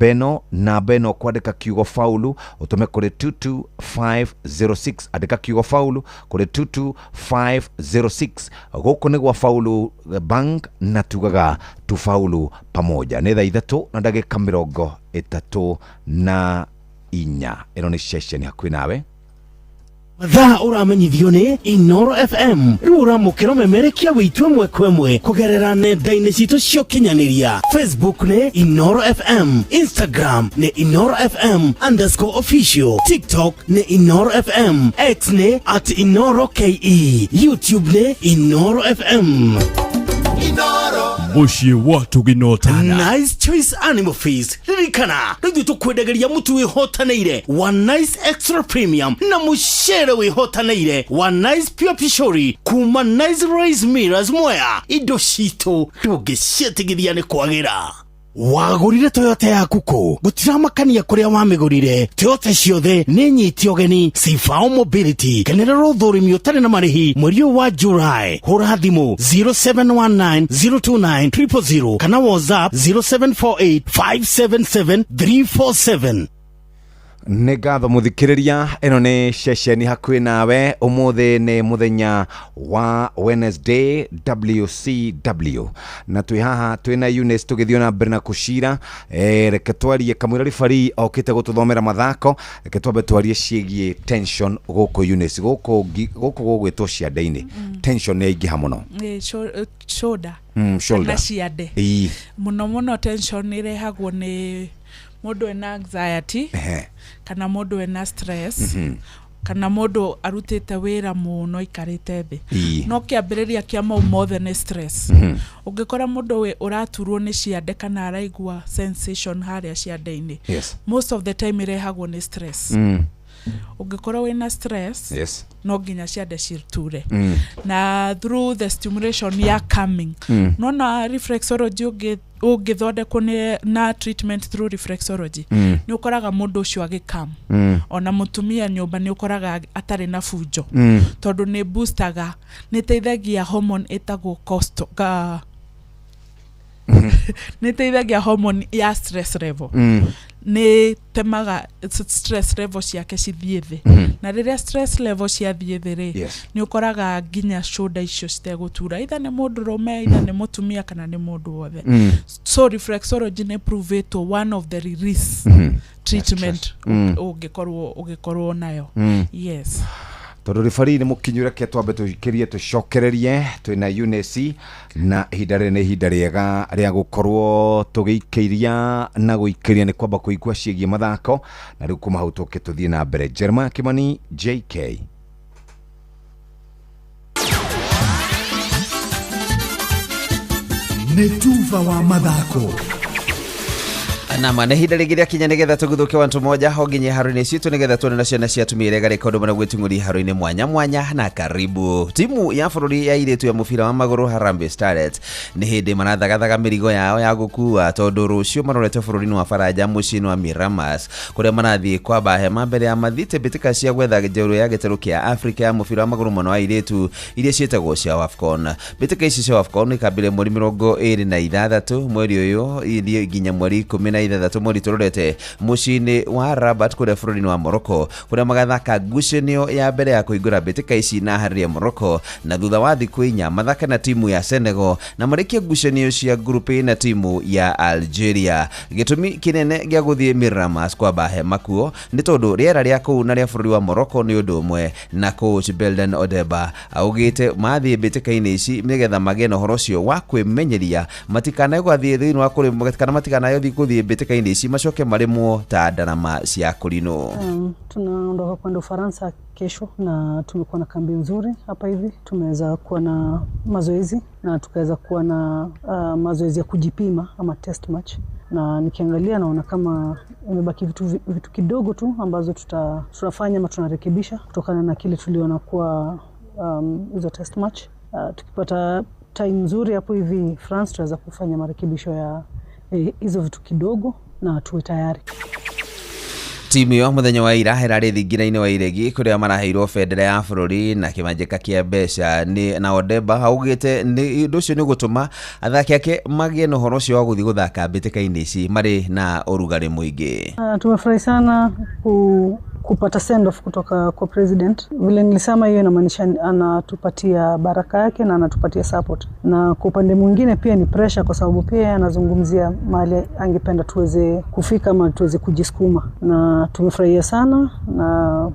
beno kwandika kiugo faulu utume kuri 22506 andika kiugo faulu kuri 22506 guku ni gwa faulu bank na tugaga tufaulu pamoja. Nĩ thaa 3 na ndagĩka 34 ĩno nĩ session hakuhĩ nawe. Mathaa uramenyithio ni Inoro FM. Rĩu ũramũkĩra ũmemerekia wĩitũ ĩmwe kwa ĩmwe kũgerera nenda-inĩ citũ cia ũkinyanĩria. Facebook ni Inoro FM, Instagram ni Inoro FM _official, TikTok ni Inoro FM, X ni @InoroKE, YouTube ni Inoro FM. Mushie watu ginotana Nice Choice Animal Feeds. Ririkana rĩu tũkwendageria mũtu wĩhotanĩire wa Nice Extra Premium na mũcere wĩhotanĩire wa Nice Pure Pishori kuma Nice Rice Millers Mwea. Indo citũ ndũngĩciĩtigithia nĩ kwagĩra. Wagurire Toyota yaku kũ? Gũtiramakania kũrĩa wamĩgũrire. Toyota ciothe nĩ nyiti ũgeni. Sifao Mobility kenera ũthũrimi ũtarĩ na marĩhi mweri wa July. Hũra thimũ 0719029000 kana WhatsApp 0748577347. Nĩ ngatho mũthikĩrĩria, ĩno nĩ session hakuhĩ nawe. Ũmũthĩ nĩ mũthenya wa Wednesday WCW na twĩ haha twĩna Eunice tũgĩthiĩ na mbere na kũcira. Reke twarie kamwĩra ribari okĩte gũtũthomera mathako. Reke twambe twarie ciĩgiĩ tension gũkũ Eunice, gũkũ gũgwĩtwo ciande-inĩ. Tension nĩ ingĩha mũno. Shoulder. Shoulder. Ciande. Mũno tension nĩ rehagwo nĩ mũndũ ena anxiety kana mũndũ ena stress kana mũndũ arutĩte wĩra mũno ikarĩte thĩ. No kĩambĩrĩria kĩa mau mothe nĩ stress. Ũngĩkora mũndũ ũraturwo nĩ ciande kana araigua sensation harĩa ciande-inĩ, most of the time irehagwo nĩ stress. Ũngĩkora wĩna stress, no nginya ciande citure. Na through the stimulation ya calming, nona reflexology ũngĩthondekwo na treatment through reflexology, nĩ ũkoraga mũndũ ũcio agĩcalm. Ona mũtumia nyũmba nĩ ũkoraga atarĩ na fujo, tondũ nĩ boostaga, nĩ teithagia hormone ĩtagwo nĩ teithagia hormone ya stress level. Nĩ temaga stress level ciake cithiĩ thĩ. Na rĩrĩa stress level ciathiĩ thĩ rĩ, nĩ ũkoraga nginya shoulder icio citegũtura. Either nĩ mũndũ rũme, either nĩ mũtumia kana nĩ mũndũ wothe. So reflexology nĩ provetwo one of the release treatment ũngĩkorwo nayo. Yes. Tondũ ribari nĩ mũkinyũre ke twambe tũikĩrie tũcokererie twĩna Eunice na ihinda rĩrĩ nĩ ihinda rĩega rĩa gũkorwo tũgĩikĩria na gũikĩria nĩ kwamba kũigua ciĩgiĩ mathako na rĩu kuma hau tũke tũthiĩ na mbere. Jeremiah Kimani, JK. Nĩ tuva wa mathako. Na maana hida ligiria kinya nigetha tuguthuke wantu moja hoginye haruini citu nigetha tuone na ciana cia tumire gari kondo mana gwetunguri haruini mwanya na karibu. Timu ya bururi ya iretu ya mubira wa maguru Harambee Starlets ni hindi manathagathaga mirigo yao ya gukua tondu rucio marorete bururi wa Faraja mucini wa Miramas kuria manathie kwamba hema mbere ya mathite bitika cia gwetha njeru ya gitero kia Africa ya mubira wa maguru mwana wa iretu iria cietagwo cia AFCON. Bitika ici cia AFCON ikambire mweri 26 mweri uyu irie ginya mweri 10 mweri turorete mucini wa Rabat kuria bururi wa Morocco kuria magathaka ngucanio ya mbere ya kuingura bitika ici na harĩa Morocco na thutha wa thikũ 4 mathaka na timu ya Senegal na marikia ngucanio cia group na timu ya Algeria. Gĩtũmi kinene gĩa gũthie Miramas kwamba hema kuo nĩ tondũ rĩera rĩa kũu na rĩa bururi wa Morocco nĩ ũndũ ũmwe na coach Belden Odeba augĩte mathie bitika-inĩ ici nĩgetha magĩe na ũhoro ũcio wa kwĩmenyeria matikanae gwathie thĩinĩ wa kũrĩ kana matikanae gũthie bitika isi macoke marimo ta ndarama cia kulino. Tunaondoka kwenda Ufaransa kesho na tumekuwa na kambi nzuri hapa hivi. Tumeweza kuwa na mazoezi na tukaweza kuwa na mazoezi ya kujipima ama test match, na nikiangalia naona kama imebaki vitu kidogo tu ambazo tutafanya ama tunarekebisha kutokana na kile tuliona kwa hizo test match. Tukipata time nzuri hapo hivi France tutaweza kufanya marekebisho ya hizo vitu kidogo na tuwe tayari. timu yo muthenya wa ira herari thingina-ini wa iregi kuria maraheirwo bendera ya bururi na kimanjika kia mbeca ni na Odemba augite ni nducio ni gutuma athaki ake magie no horo cio guthi guthaka mbitikaini ici mari na urugari muingi. Tumefurahi sana kupata send off kutoka kwa president. Vile nilisema, hiyo inamaanisha anatupatia baraka yake na anatupatia support, na kwa upande mwingine pia ni pressure, kwa sababu pia anazungumzia mahali angependa tuweze kufika ama tuweze kujisukuma, na tumefurahia sana na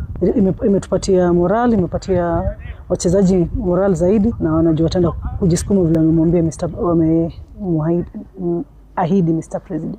imetupatia moral, imepatia wachezaji moral zaidi, na wanajua wataenda kujisukuma vile wamemwambia ahidi Mr. President.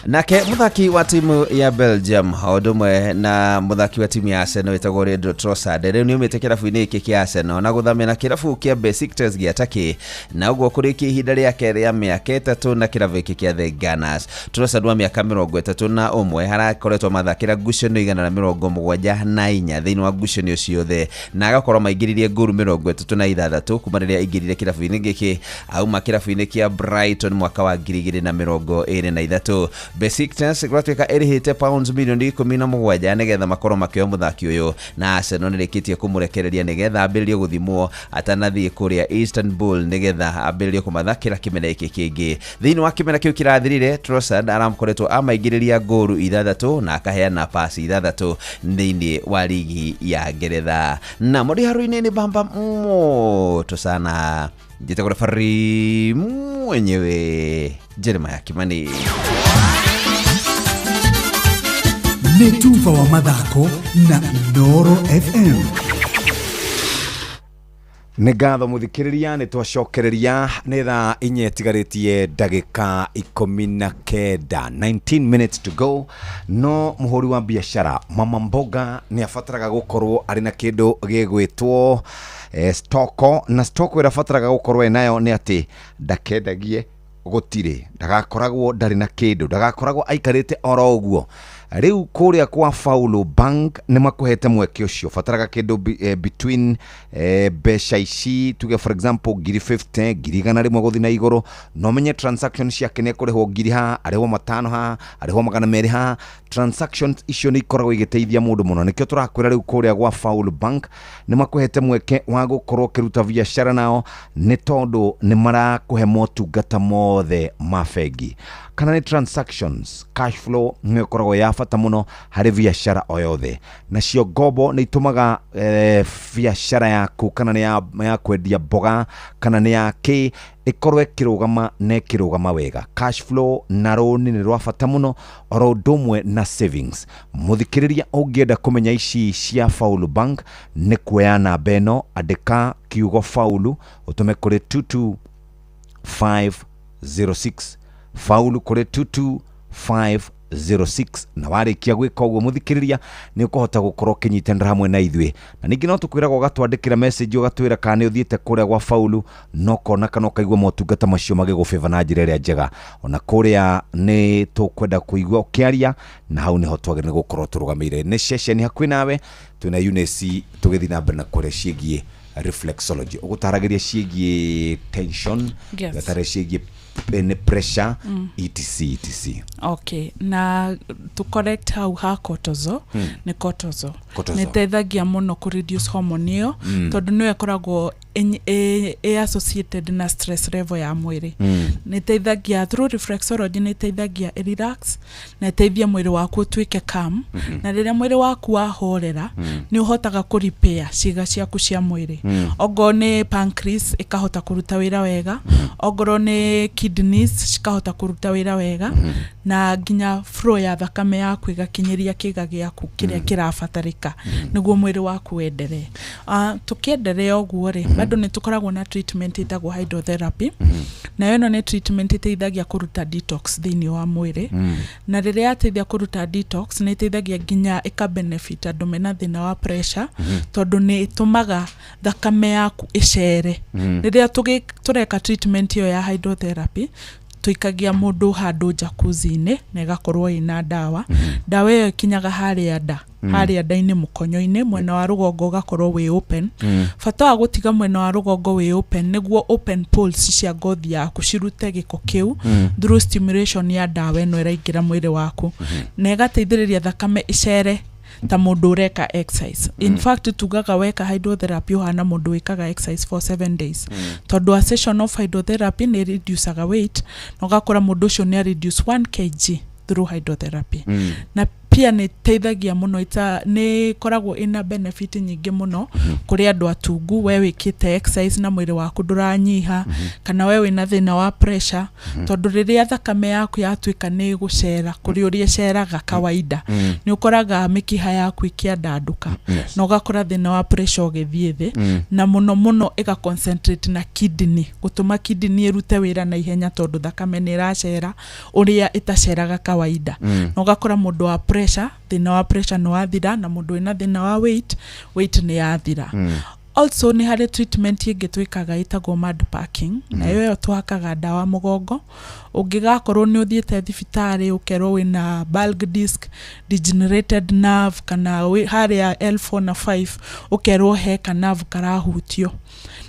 Nake muthaki wa timu ya Belgium Odumwe na muthaki wa timu ya Arsenal wetagwo Leandro Trossard rĩu nĩ umĩte kĩrabu-inĩ gĩkĩ kĩa Arsenal na gũthamia na kĩrabu kĩa Besiktas gĩa Turkey, na ũguo kũrĩkia ihinda rĩake rĩa mĩaka 3 na kĩrabu gĩkĩ kĩa The Gunners. Trossard wa mĩaka 31 harakoretwo mathakĩra ngucanio 174 thĩinĩ wa ngucanio ciothe, na agakorwo maingĩririe ngolu 36 kuma rĩrĩa aingĩrire kĩrabu-inĩ gĩkĩ auma kĩrabu-inĩ kĩa Brighton mwaka wa 2023. Besiktas gwatuika ĩrĩhĩte pounds milioni 17 nigetha makorwo makĩoya muthaki ũyũ, na Arsenal nĩrĩkĩtie kũmũrekereria nigetha ambĩrĩrie gũthimwo atanathiĩ kũrĩa Istanbul nigetha ambĩrĩrie kũmathakĩra kĩmera gĩkĩ kĩngĩ. Thĩinĩ wa kĩmera kĩu kĩrathirire, Trossard arakoretwo amaingĩrĩria ngolu 6 na akaheana pasi 6 thĩinĩ wa ligi ya Ngeretha. Na mũriharu-inĩ ni bamba moto sana, jitagwo fari mwenyewe Jeremiah Kimani. Netuva wa mathako na Noro FM. Nĩ ngatho mũthikĩrĩria, nĩ twacokereria nĩ thaa 4 ĩtigarĩtie ndagĩka 19, 19 minutes to go. No mũhũri wa biashara Mama Mboga nĩ abataraga gũkorwo arĩ na kĩndũ gĩgwĩtwo stoko, na stoko ĩrabataraga gũkorwo enayo nĩ atĩ ndakendagie gutire, ndagakoragwo ndari na kindu, ndagakoragwo aikarite oro uguo. Riu kuria kwa Faulu Bank ni makuhete mweke ucio, fataraga kindu between besha ici tuge for example 50 100 rimwe guthi na iguru, no menye transaction ciake ne kurihwo 1000 ha, arihwo 500 ha, arihwo 200 ha. Transactions icio ni ikoragwo igiteithia mundu muno, nikio turakwira riu kuria kwa Faulu Bank ni makuhete mweke wa gukorwo kiruta biashara nao, ni tondu ni marakuhe motungata mothe mafegi kana ni transactions, cash flow ni ikoragwo ya fata muno hari biashara o yothe. Na cio ngombo ni itumaga biashara yaku kana ni ya kwendia mboga kana ni ya ki ikorwe kirugama ne kirugama wega. Cash flow na loan ni rwa fata muno oro domwe na savings. Muthikiriria ungienda kumenya ici cia Faulu Bank ni kuoya namba eno, andika kiugo Faulu utume kuri 22506 Faulu kuri 22506, na warikia gwika uguo muthikiriria ni ukuhota gukorwo kinyitanira hamwe na ithwe. Na ningi no tukwiraga ugatwandikira message ugatwira kana ni uthiete kuria gwa Faulu no kona kana ukaigwa motungata macio magigufeva na njira iria njega. Ona kuria ni tukwenda kuigwa ukiaria, na hau niho twagire gukorwo turugamire ni session hakuhi nawe. Tuna UNC tugithi na mbere na kuria ciĩgie reflexology, ugutaragiria ciĩgie tension, gatare ciĩgie pressure, etc. Okay, na to correct hau ha cortisol, ni cortisol. Ni teithagia muno ku reduce hormone iyo, tondu no ekoragwo associated na stress level ya mwiri. Ni teithagia through reflexology, ni teithagia relax, na teithia mwiri waku tuike calm, na riria mwiri waku wahorera ni uhotaga ku repair ciĩga ciaku cia mwiri. Ogo ni pancreas ikahota kuruta wira wega, ogoro ni kidneys cikahota kuruta wira wega, na nginya flow ya thakame yaku igakinyiria kiga giaku kiria kirabatarika niguo mwiri waku wendere. Tukiendelea oguo ri bado ni tukoragwo na treatment itagwo hydrotherapy, na ĩno ni treatment iteithagia kuruta detox thiini wa mwiri, na riria ateithia kuruta detox ni iteithagia nginya ika benefit andu mena thina wa pressure, tondu ni itumaga thakame yaku icere. Riria tureka treatment iyo ya hydrotherapy tuikagia mundu handu jacuzzi-ini na igakorwo ina dawa. Dawa iyo kinyaga haria nda haria ndaini mukonyo-ini mwena wa rugongo gakorwo wi open fata wa gutiga mwena wa rugongo wi open niguo open pulse cia ngothi yaku cirute giko kiu through stimulation ya dawa ino iraingira mwiri waku na igateithiriria thakame icere ta mundu ureka exercise. In fact tugaga weka hydrotherapy hana mundu wikaga exercise for 7 days tondu a session of hydrotherapy ni reduceaga weight no gakora mundu ucio ni reduce 1 kg through hydrotherapy na pia ni teithagia muno ni koragwo ina benefit nyingi muno kuri andu atungu we wikite exercise na mwiri waku nduranyiha kana we wina thina wa pressure tondu riria thakame yaku yatuika ni gucera kuri uria ceraga kawaida ni ukoraga mikiha yaku ikiandanduka no ugakora thina wa pressure ugithie thi na muno ega concentrate na kidney gutuma kidney irute wira na ihenya tondu thakame ni iracera uria itaceraga kawaida no ugakora mundu wa pressure thina wa pressure no athira na mundu wina thina wa weight ni athira also ni hari treatment ingi twikaga itagwo mud packing na yo twakaga dawa mugongo ungigakorwo ni uthiete thibitari ukerwo wina bulg disc degenerated nerve kana hari ya L4 na 5 ukerwo heka nerve karahutio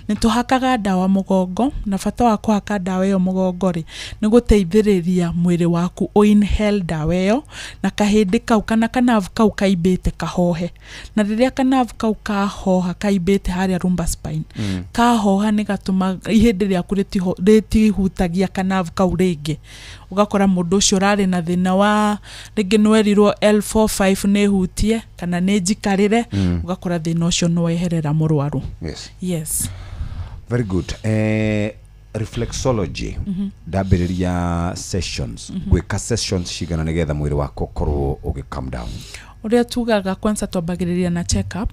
nituhakaga dawa mugongo na fata wa kuhaka dawa yo mugongo ri ni guteithiriria mwiri waku o inhale dawa yo na kahindi kau kana kanavu kau kaibite kahohe na riria kanavu kau kahoha kaibite haria lumbar spine kahoha ni gatuma ihindi riaku ritihutagia kanavu kau ringi ugakora mundu ucio urari na thina wa ringi nwerirwo L45 ni hutie kana ni njikarire ugakora thina ucio no weherera murwaru. Yes. Very good. Reflexology ndambiriria sessions gwika sessions cigana nigetha mwiri wako korwo ugi calm down. Uria tugaga kwanza twambagiriria na check up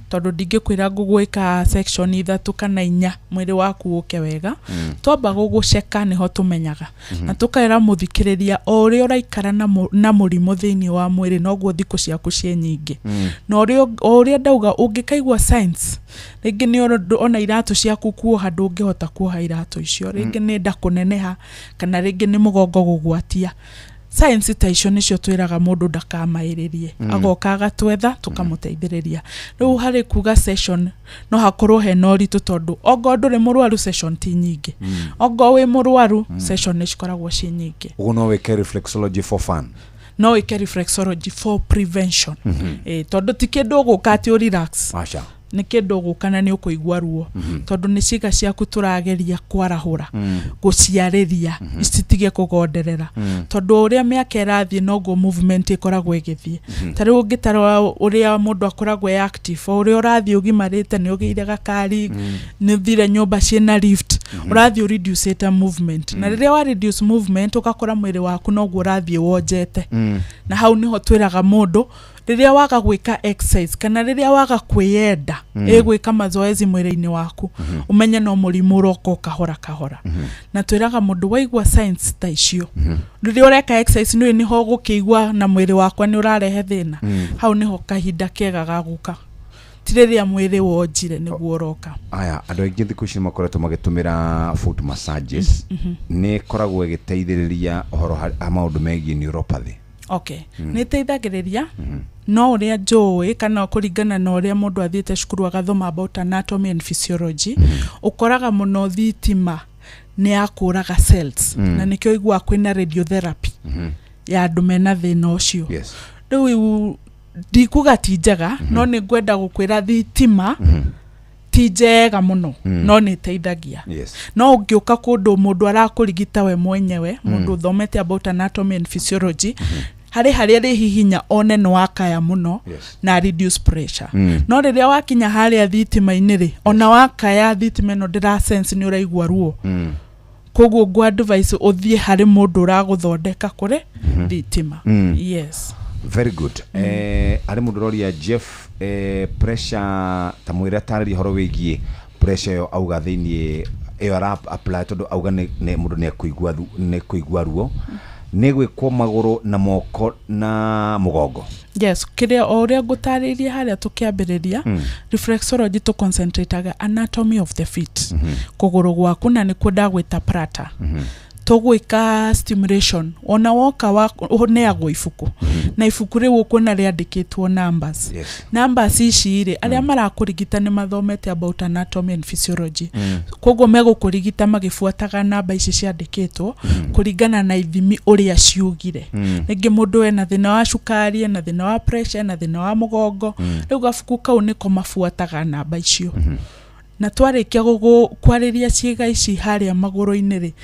tondu ndingikwira ngugwika section ithatu kana 4 mwiri waku uke wega twamba guguceka niho tumenyaga na tukaira muthikiriria o uri uraikara na murimo thiini wa mwiri noguo thiku ciaku cie nyingi na uri ndauga ungikaigwa signs ringi ni ona iratu ciaku kuoha ndungihota kuoha iratu icio ringi ni nda kuneneha kana ringi ni mugongo gugwatia science icio nicio twiraga mundu ndakamairirie agoka agatwetha tukamuteithiriria riu hari kuga session no hakorwo he no ritu tondu ogo nduri murwaru session ti nyingi ogo wi murwaru session ni cikoragwo ci nyingi ugo no wike reflexology for fun no wike reflexology for prevention tondu ti kindu guka ati relax ni kindu gukana ni ukuigwa ruo tondu ni ciga ciaku turageria kwarahura guciariria icitige kugonderera tondu uria miaka irathie noguo movement ikoragwo igithie tari ungitara uria mundu akoragwo active uria urathie ugimarite ni ugiire gakari ni thire nyumba ciena lift urathie reduce movement na riria wa reduce movement ukakora mwiri waku noguo urathie wonjete na hau niho twiraga mundu riria waga gwika exercise kana riria waga kwiyenda gwika mazoezi mwiri-ini waku umenye no murimu uroko kahora na twiraga mundu waigwa signs ta icio riria ureka exercise ni ho gukigwa na mwiri wakwa ni urarehe thina hau niho kahinda kega gaguka tiriria mwiri wonjire niguo uroka aya andu aingi thiku ici makoretwo magitumira foot massages ni koragwo igiteithiriria uhoro ha maundu megie neuropathy. Okay. Ni teithagiriria no uria njui kana kuringana na uria mundu athiete cukuru agathoma about anatomy and physiology ukoraga muno thitima ni akuraga cells na nikio igwa kwina radiotherapy ya andu mena thina ucio riu ndikuga ti njega no ni ngwenda gukwira thitima ti njega muno no ni teithagia no ungiuka kundu mundu arakurigita we mwenyewe mundu thomete about anatomy and physiology hari ri hihinya one no wakaya muno na reduce pressure no riria wakinya hari thitima-ini ri ona wakaya thitima no ndira sense ni uraigwa ruo koguo ngwa advice uthie hari mundu uraguthondeka kure thitima. Yes. Very good. Ari mundu roria Jeff pressure ta mwira tarari horo wigie pressure yo auga thiini iyo ara apply tondu auga ne mundu ne kuigwa ruo ne gwikwo maguru na moko na mugongo. Yes, kiria oria gutariria haria tukiambiriria reflexology to concentrate aga anatomy of the feet kuguru gwaku na ni kwenda gwita prata tugwika stimulation ona woka neagwo ibuku na ibuku riu ukuna riandikitwo numbers numbers ici ri aria marakurigita ni mathomete about anatomy and physiology koguo megukurigita magifuataga namba ici ciandikitwo kuringana na ithimi uria ciugire ringi mundu ena thina wa cukari na thina wa pressure na thina wa mugongo riu gabuku kau niko mafuataga namba icio na twarikia kwariria ciega ici haria maguru-ini ri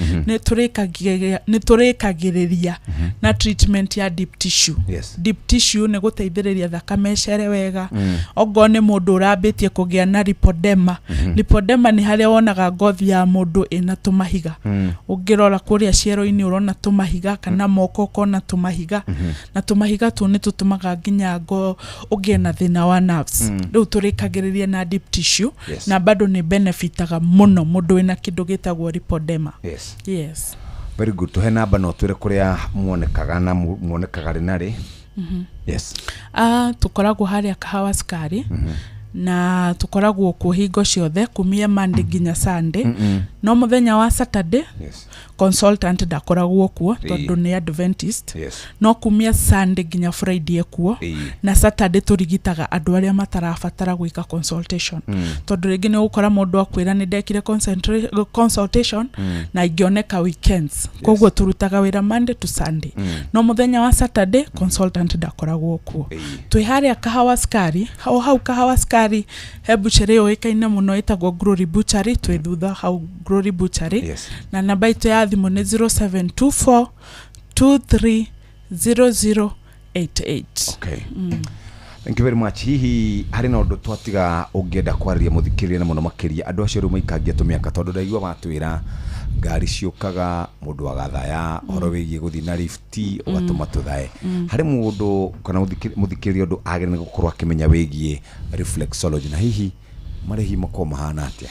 ni turikagiriria na treatment ya deep tissue deep tissue ni guteithiriria thakame cere wega ogo ni mundu urambitie kugia na lipodema lipodema ni haria wonaga ngothi ya mundu ina tumahiga ungirora kuria ciero-ini urona tumahiga kana moko kona tumahiga na tumahiga tu ni tutumaga nginya ugie na thina wa nerves riu turikagiriria na deep tissue na bado ni benefitaga muno mundu ina kindu gitagwo lipodema. Yes. Very good. Tuhe namba no twire kuria muonekaga na muonekaga rinari. Yes. Tukoragwo haria Kahawa Sukari na tukoragwo ku hingo ciothe kumia Monday nginya Sunday no muthenya wa Saturday consultant ndakoragwo kuo tondu ni Adventist no kumia Sunday nginya Friday kuo na Saturday turigitaga andu aria matarabatara gwika consultation tondu ringi ni gukora mundu akwira ni ndekire consultation na igioneka weekends koguo turutaga wira Monday to Sunday no muthenya wa Saturday consultant ndakoragwo kuo twi haria Kahawa Sukari hau Kahawa Sukari buchari yoikaine muno itagwo Glory Butchery twi thutha hau Glory Butchery na namba itu ya thimu ni 0724 230088. Okay. Thank you very much. Hihi hari na undu twatiga ungienda kwariria muthikiria na muno makiria andu acio ru maikangia tumiaka tondu ndaigua batwira ngari ciukaga mundu agathaya horo wigie guthi na lift ugatuma tuthae hari mundu kana muthikiria undu agire ni gukorwa akimenya wigie reflexology na hihi marehi mako mahana atia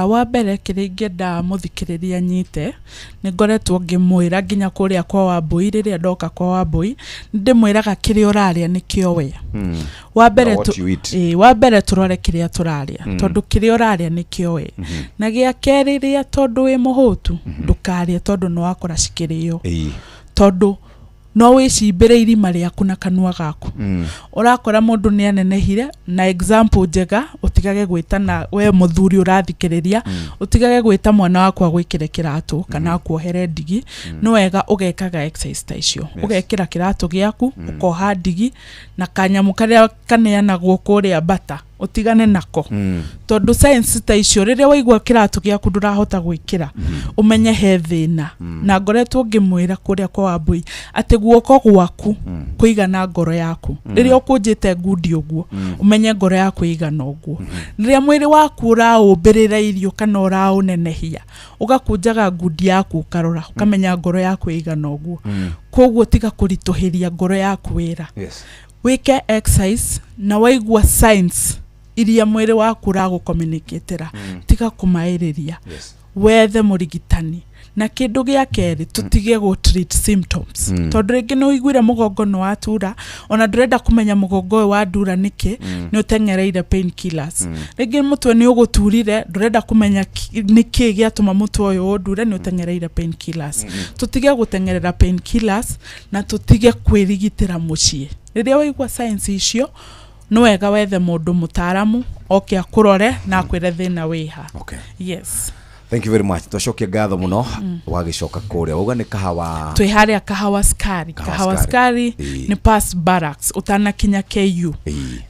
wa mbere kiringenda muthikiriria nyite ni ngoretwo ngimwira nginya kuria kwa Wambui riria ndoka kwa Wambui ndimwiraga kiria uraria nikio we wa mbere turore kiria turaria tondu kiria uraria nikio we na gia keriria tondu wi muhutu ndukaria tondu no akora cikirio tondu no wicimbire irima riaku na kanua gaku urakora mundu ni anenehire na example njega utigage gwitana we muthuri urathikiriria utigage gwita mwana waku agwikire kiratu kana kuohere ndigi no wega ugekaga exercise ta icio ugekira kiratu giaku ukoha ndigi na kanyamu karia kaneanagwo kuria bata utigane nako tondu science ta icio riria waigua kiratu giaku ndurahota gwikira umenye he thina na ngoretwo ngimwira kuria kwa Wambui ati guoko gwaku kuigana ngoro yaku riria ukunjite ngudi uguo umenye ngoro yaku igana uguo riria mwiri waku uraumbirira irio kana uraunenehia ugakunjaga ngudi yaku ukarora ukamenya ngoro yaku igana uguo koguo tiga kurituhiria ngoro yaku wira wike exercise na waigua science iria mwiri waku uragucommunicatera tiga kumairiria wethe murigitani na kindu gia keri tutige go treat symptoms tondu ringi no igwire mugongo no atura ona ndurenda kumenya mugongo wa ndura niki ni utengereire pain killers ringi mutwe ni uguturire ndurenda kumenya niki giatuma mutwe uyu ndure ni utengereire pain killers tutige gutengerera pain killers na tutige kwirigitira mucii riria waigua science icio no wega wethe mundu mutaramu oke akurore na akwire thina wiha. Yes. Thank you very much. Toshoke gatho muno wagicoka kuria uga ni Kahawa twi haria Kahawa Sukari. Kahawa Sukari ni past barracks utana kinya KU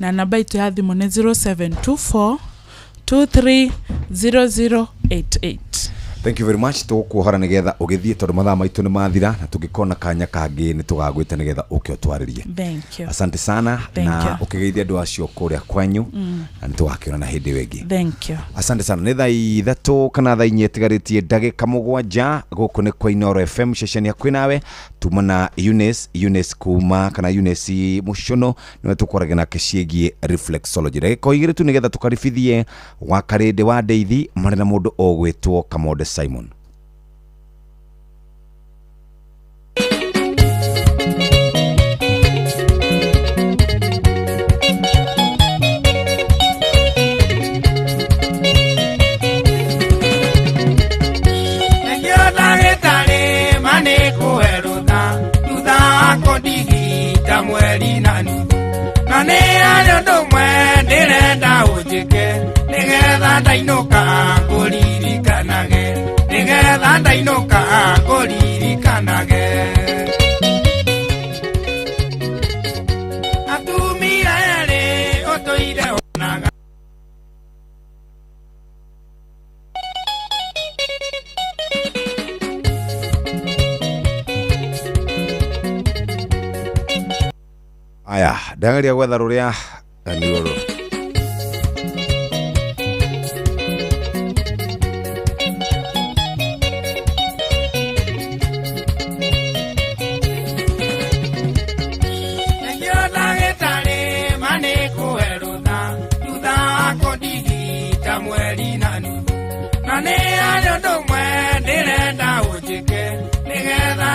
na namba itu ya thimu ni 0724 230088. Thank you very much. Tukuhora nigetha ugithie tondu mathaa maitu ni mathira na tungikona kanya kangi ni tugagwite nigetha uke utwaririe. Thank you. Asante sana na ukigeithia andu acio kuria kwanyu na ni tugakiona na hindi wengi. Thank you. Asante sana. Ni thaa ithatu kana thaa inya tigaritie ndagika mugwanja guku ni kwa Inooro FM shesheni ya kwinawe tumana Eunice kuma kana Eunice Mushono niwe tukorage na kicigie reflexology. Ndagika igiri tu nigetha tukaribithie wa karinde wa ndeithi mari na mundu ogwitwo Kamode Simon. mweri na nuthu na nĩ arĩ ũndũ ũmwe ndĩrenda ũnjĩke nĩgetha ndainũka ngũririkanage nĩgetha ndainũka ngũririkanage atumia erĩ ũtũire onaga aya ndangaria gwetha rũrĩa nĩ rũrũ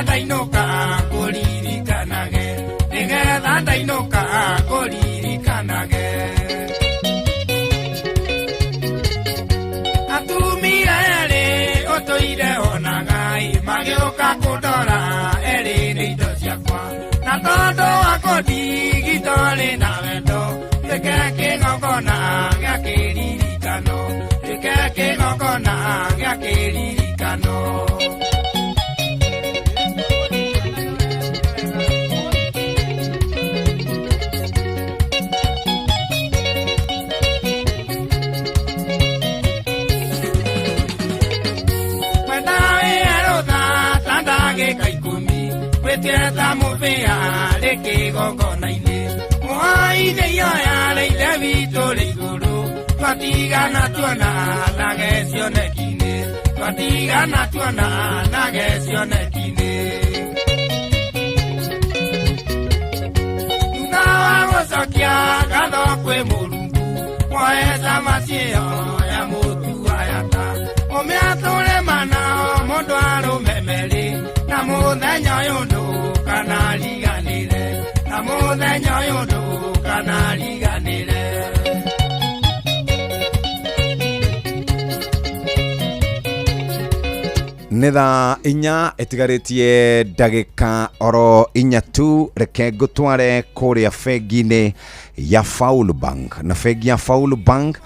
ndainũka ngũririkanage nĩgetha ndainũka ngũririkanage atumia erĩ ũtũire onaga magĩũka kũndora erĩ nĩ indo ciakwa na tondũ wako ndigitolĩ na wendo reke kĩgongona gĩa kĩririkano reke kĩgongona gĩa kĩririkano Weteta muvea reke gongona-inĩ mũhai-inĩ ihoya rĩithe witũ rĩ igũrũ twatigana tuona nage cioneki-inĩ twatigana tuona nage cioneki-inĩ thutha wa gũcokia ngatho kwĩ Mũrungu mwoeca maciĩo ya mũtuayata ũmĩatũre mana mũndũ arũmemeri na mũthenya ũyũ ndũkanariganĩre na mũthenya ũyũ ndũkanariganĩre nĩ thaa inya ĩtigarĩtie ndagĩka oro inya tu reke ngũtware kũrĩa bengi-inĩ ya Faulu Bank na bengi ya Faulu Bank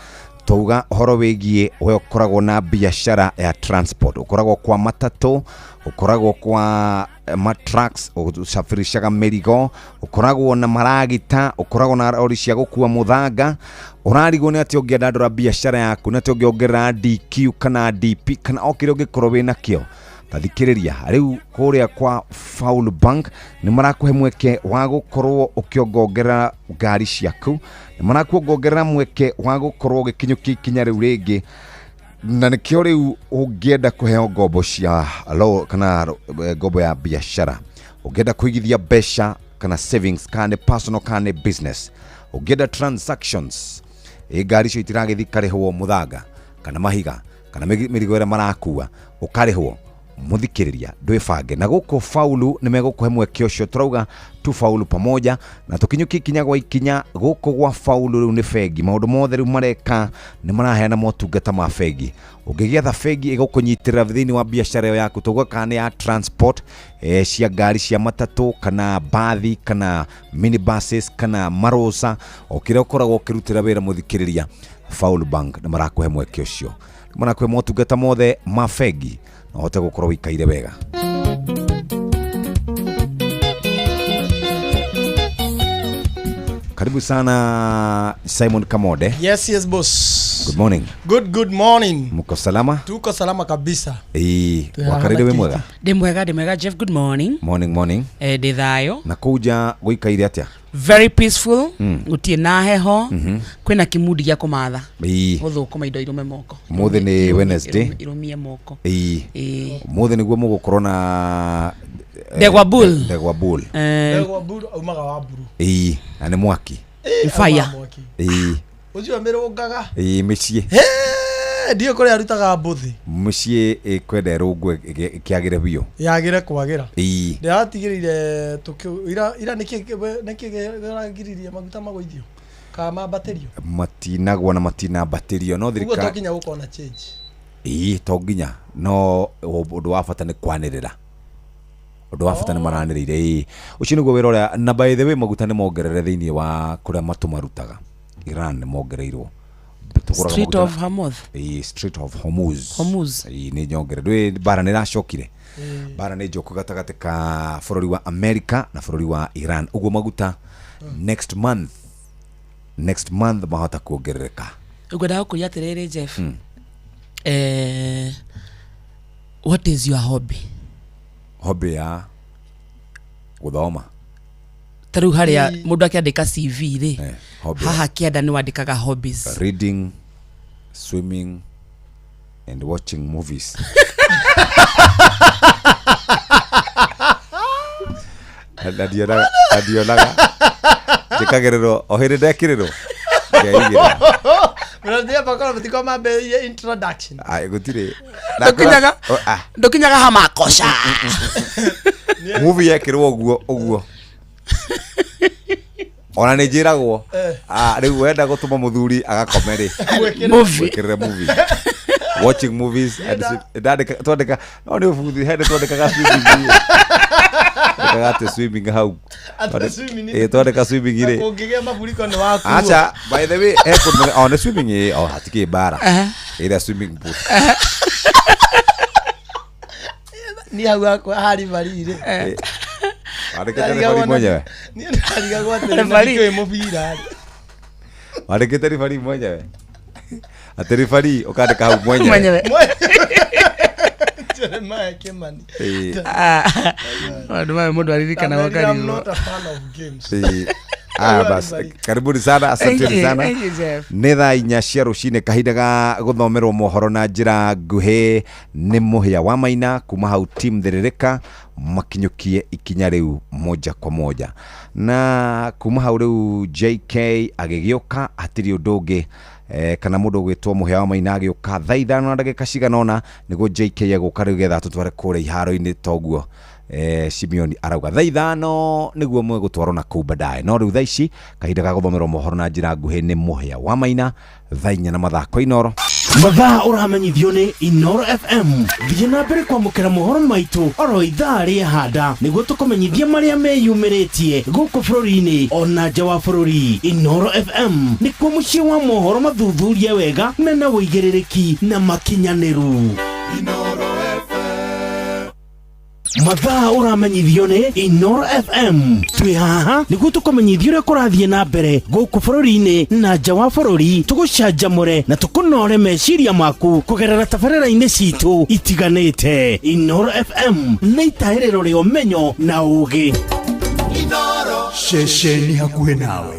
twauga ũhoro wĩgiĩ we ũkoragwo na biacara ya transport ũkoragwo kwa matatũ ũkoragwo kwa matrax ũsafirishaga mĩrigo ũkoragwo na maragita ũkoragwo na lori cia gũkua mũthanga ũrarigwo nĩ atĩ ũngĩenda ndora biacara yaku nĩ atĩ ũngĩongerera DQ kana DP kana o kĩrĩa ũngĩkorwo wĩnakĩo tathikĩrĩria rĩu kũrĩa kwa Faulu Bank nĩ marakũhe mweke wa gũkorwo ũkĩongerera ngari ciaku nĩ marakuongerera mweke wa gũkorwo ũgĩkinyũkia ikinya rĩu rĩngĩ na nĩkĩo rĩu ũngĩenda kũheo ngombo cia kana ngombo ya biacara ũngĩenda kũigithia mbeca kana savings kana personal kana business ũngĩenda transactions ngari icio itiragĩthi karĩhwo mũthanga kana mahiga kana mĩrigo ĩrĩa marakua ũkarĩhwo muthikiriria ndwibange na guko Faulu nimegũkũhe mweke ũcio turauga tu Faulu pamoja na tukinyuki ikinya gwa ikinya guko gwa Faulu riu ni bengi maundu mothe riu mareka ni maraheana motungata ma bengi ũngĩgetha bengi ĩgũkũnyitĩrĩra thĩinĩ wa biacara yaku tuga kana ya transport cia ngari cia matatũ kana bathi kana minibuses kana marosa okĩrĩa ũkoragwo ũkĩrutĩra wĩra muthikiriria Faulu Bank ni marakũhe mweke ũcio ni marakũhe motungata mothe ma bengi na hote gũkorwo wikaire wega karibu sana Simon Kamode. Yes boss. Good morning. Good morning. Muko salama? Tuko salama kabisa. Wakarire we mwega? Ndi mwega Jeff, good morning. Morning. Ndi thayo. Na kuja guikaire atia? Very peaceful. Utie na heho. Kwina kimudi gya kumatha. Uthukuma indo irume moko. Mothe ni Wednesday. Irumie moko. Mothe niguo mugukorwo na Degwa bull umaga wa buru. Ane mwaki. Fire. Ujua mbere ungaga. Mĩciĩ. Ndio kore arutaga mbuthi. Mĩciĩ kwenda rũngwe kiagire biyo. Yagire kwagira. Ndiratigirire ira nikigiragiririe maguta magũithio. Kama baterio. Matinagwa na matina baterio no thirika. Ugo tokinya uko na change. Toginya no ũndũ wa bata nĩ kwanĩrĩra undu wa bata ni maraniriire ucio niguo wira uria na by the way maguta ni mongerere thiini wa kuria matu marutaga Iran ni mongereirwo Street of Hormuz. Street of Hormuz. Ni nyongere ndwe bara ni racokire. Bara ni joko gatagate ka bururi wa America na bururi wa Iran. Uguo maguta next month mahota kuongerereka. Ugwenda kuria atiriri Jeff. What is your hobby? Hobby ya guthoma. Taru haria mundu akiandika CV ri haha kienda ni wandikaga hobbies. Reading, swimming and watching movies. Adionaga jikagerero ohire ndekiriro ngeigira Mnadia bakora mtiko mabe introduction. Gutire ndokinyaga hamakosha movie yekirwo uguo ona ni njiragwo riu wenda gutuma muthuri agakomeri movie watching movies twandika no ni futhi hende twandikaga swimming twandikaga swimming hau twandika swimming ire kungigia mafuriko ni waku acha by the way on swimming hatiki bara ira swimming pool ni hau ako hari barire Arekete fari mwenyewe. Ni aliga kwa tele mubira. Arekete fari mwenyewe. Ateri fari ukandika hau mwenyewe. Jeremiah Kimani. Mundu alirikana wakati. I'm not a fan of games. Bas karibuni sana, asante sana. Nĩ thaa 4 cia rũcinĩ, kahinda ga gũthomerwo mohoro na njĩra nguhĩ nĩ Mũhĩa wa Maina kuma hau team Thĩrĩrĩka makinyũkie ikinya rĩu moja kwa moja, na kuma hau rĩu JK agĩgĩũka hatirĩ ũndũ ũngĩ kana mũndũ gwĩtwo Mũhĩa wa Maina agĩũka thaa 5 na ndagĩka cigana ũna nĩguo JK agũka rĩu getha tũtware kũrĩa iharo-inĩ toguo Simeon arauga thaa 5 nĩguo mwe gũtwarwo na kũu baadaye, no rĩu thaa ici kahinda ga gũthomerwo mohoro na njĩra nguhĩ nĩ Mũhĩa wa Maina thaa 4 na mathako Inoro. Mathaa ũramenyithio nĩ Inoro FM. Thiĩ na mbere kwamũkĩra mohoro maitũ oro ithaa rĩa handa nĩguo tũkũmenyithia marĩa meyumĩrĩtie gũkũ bũrũri-inĩ ona nja wa bũrũri. Inoro FM nĩkuo mũciĩ wa mohoro mathuthurie wega mena wũigĩrĩrĩki na makinyanĩru. Inoro mathaa ũramenyithio nĩ Inoro FM. Twĩ haha nĩguo tũkũmenyithia ũrĩa kũrathiĩ na mbere gũkũ bũrũri-inĩ na nja wa bũrũri, tũgũcanjamũre na tũkũnore meciria maku kũgerera tabarĩra-inĩ citũ itiganĩte. Inoro FM nĩ itaĩrĩro rĩa ũmenyo na ũũgĩ. Inoro ceceni hakuhĩ nawe.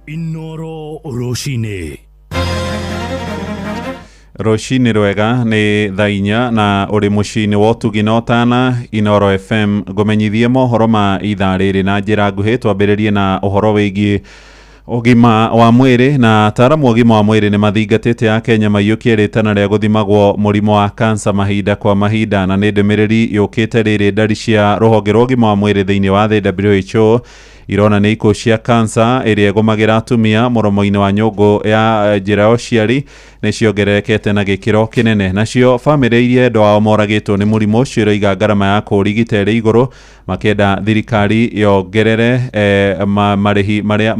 Inoro rũcinĩ. Rũcinĩ rwega nĩ thaa 4 na ũrĩ mũciĩ-inĩ wa ũtugi na ũtana. Inoro FM ngũmenyithie mohoro ma ithaa rĩrĩ na njĩra nguhĩ. Twambĩrĩrie na ũhoro wĩgiĩ ũgima wa mwĩrĩ, na ataaramu ũgima wa mwĩrĩ nĩ mathingatĩte a Kenya maiyũkie rĩtana rĩa gũthimagwo mũrimũ wa kansa mahinda kwa mahinda, na nĩ ndũmĩrĩri yũkĩte rĩrĩ ndari cia rũhonge rwa ũgima wa mwĩrĩ thĩinĩ wa thĩ WHO irona nĩ ikuũ cia kansa ĩrĩa ĩgũmagĩra atumia mũromo-inĩ wa nyũngũ ya njĩra ya ũciari nĩ ciongererekete na gĩkĩro kĩnene. Nacio bamĩrĩ iria endwa ao moragĩtwo nĩ mũrimũ ũcio iroiga ngarama ya kũũrigita ĩrĩ igũrũ, makĩenda thirikari yongerere marĩhi marĩa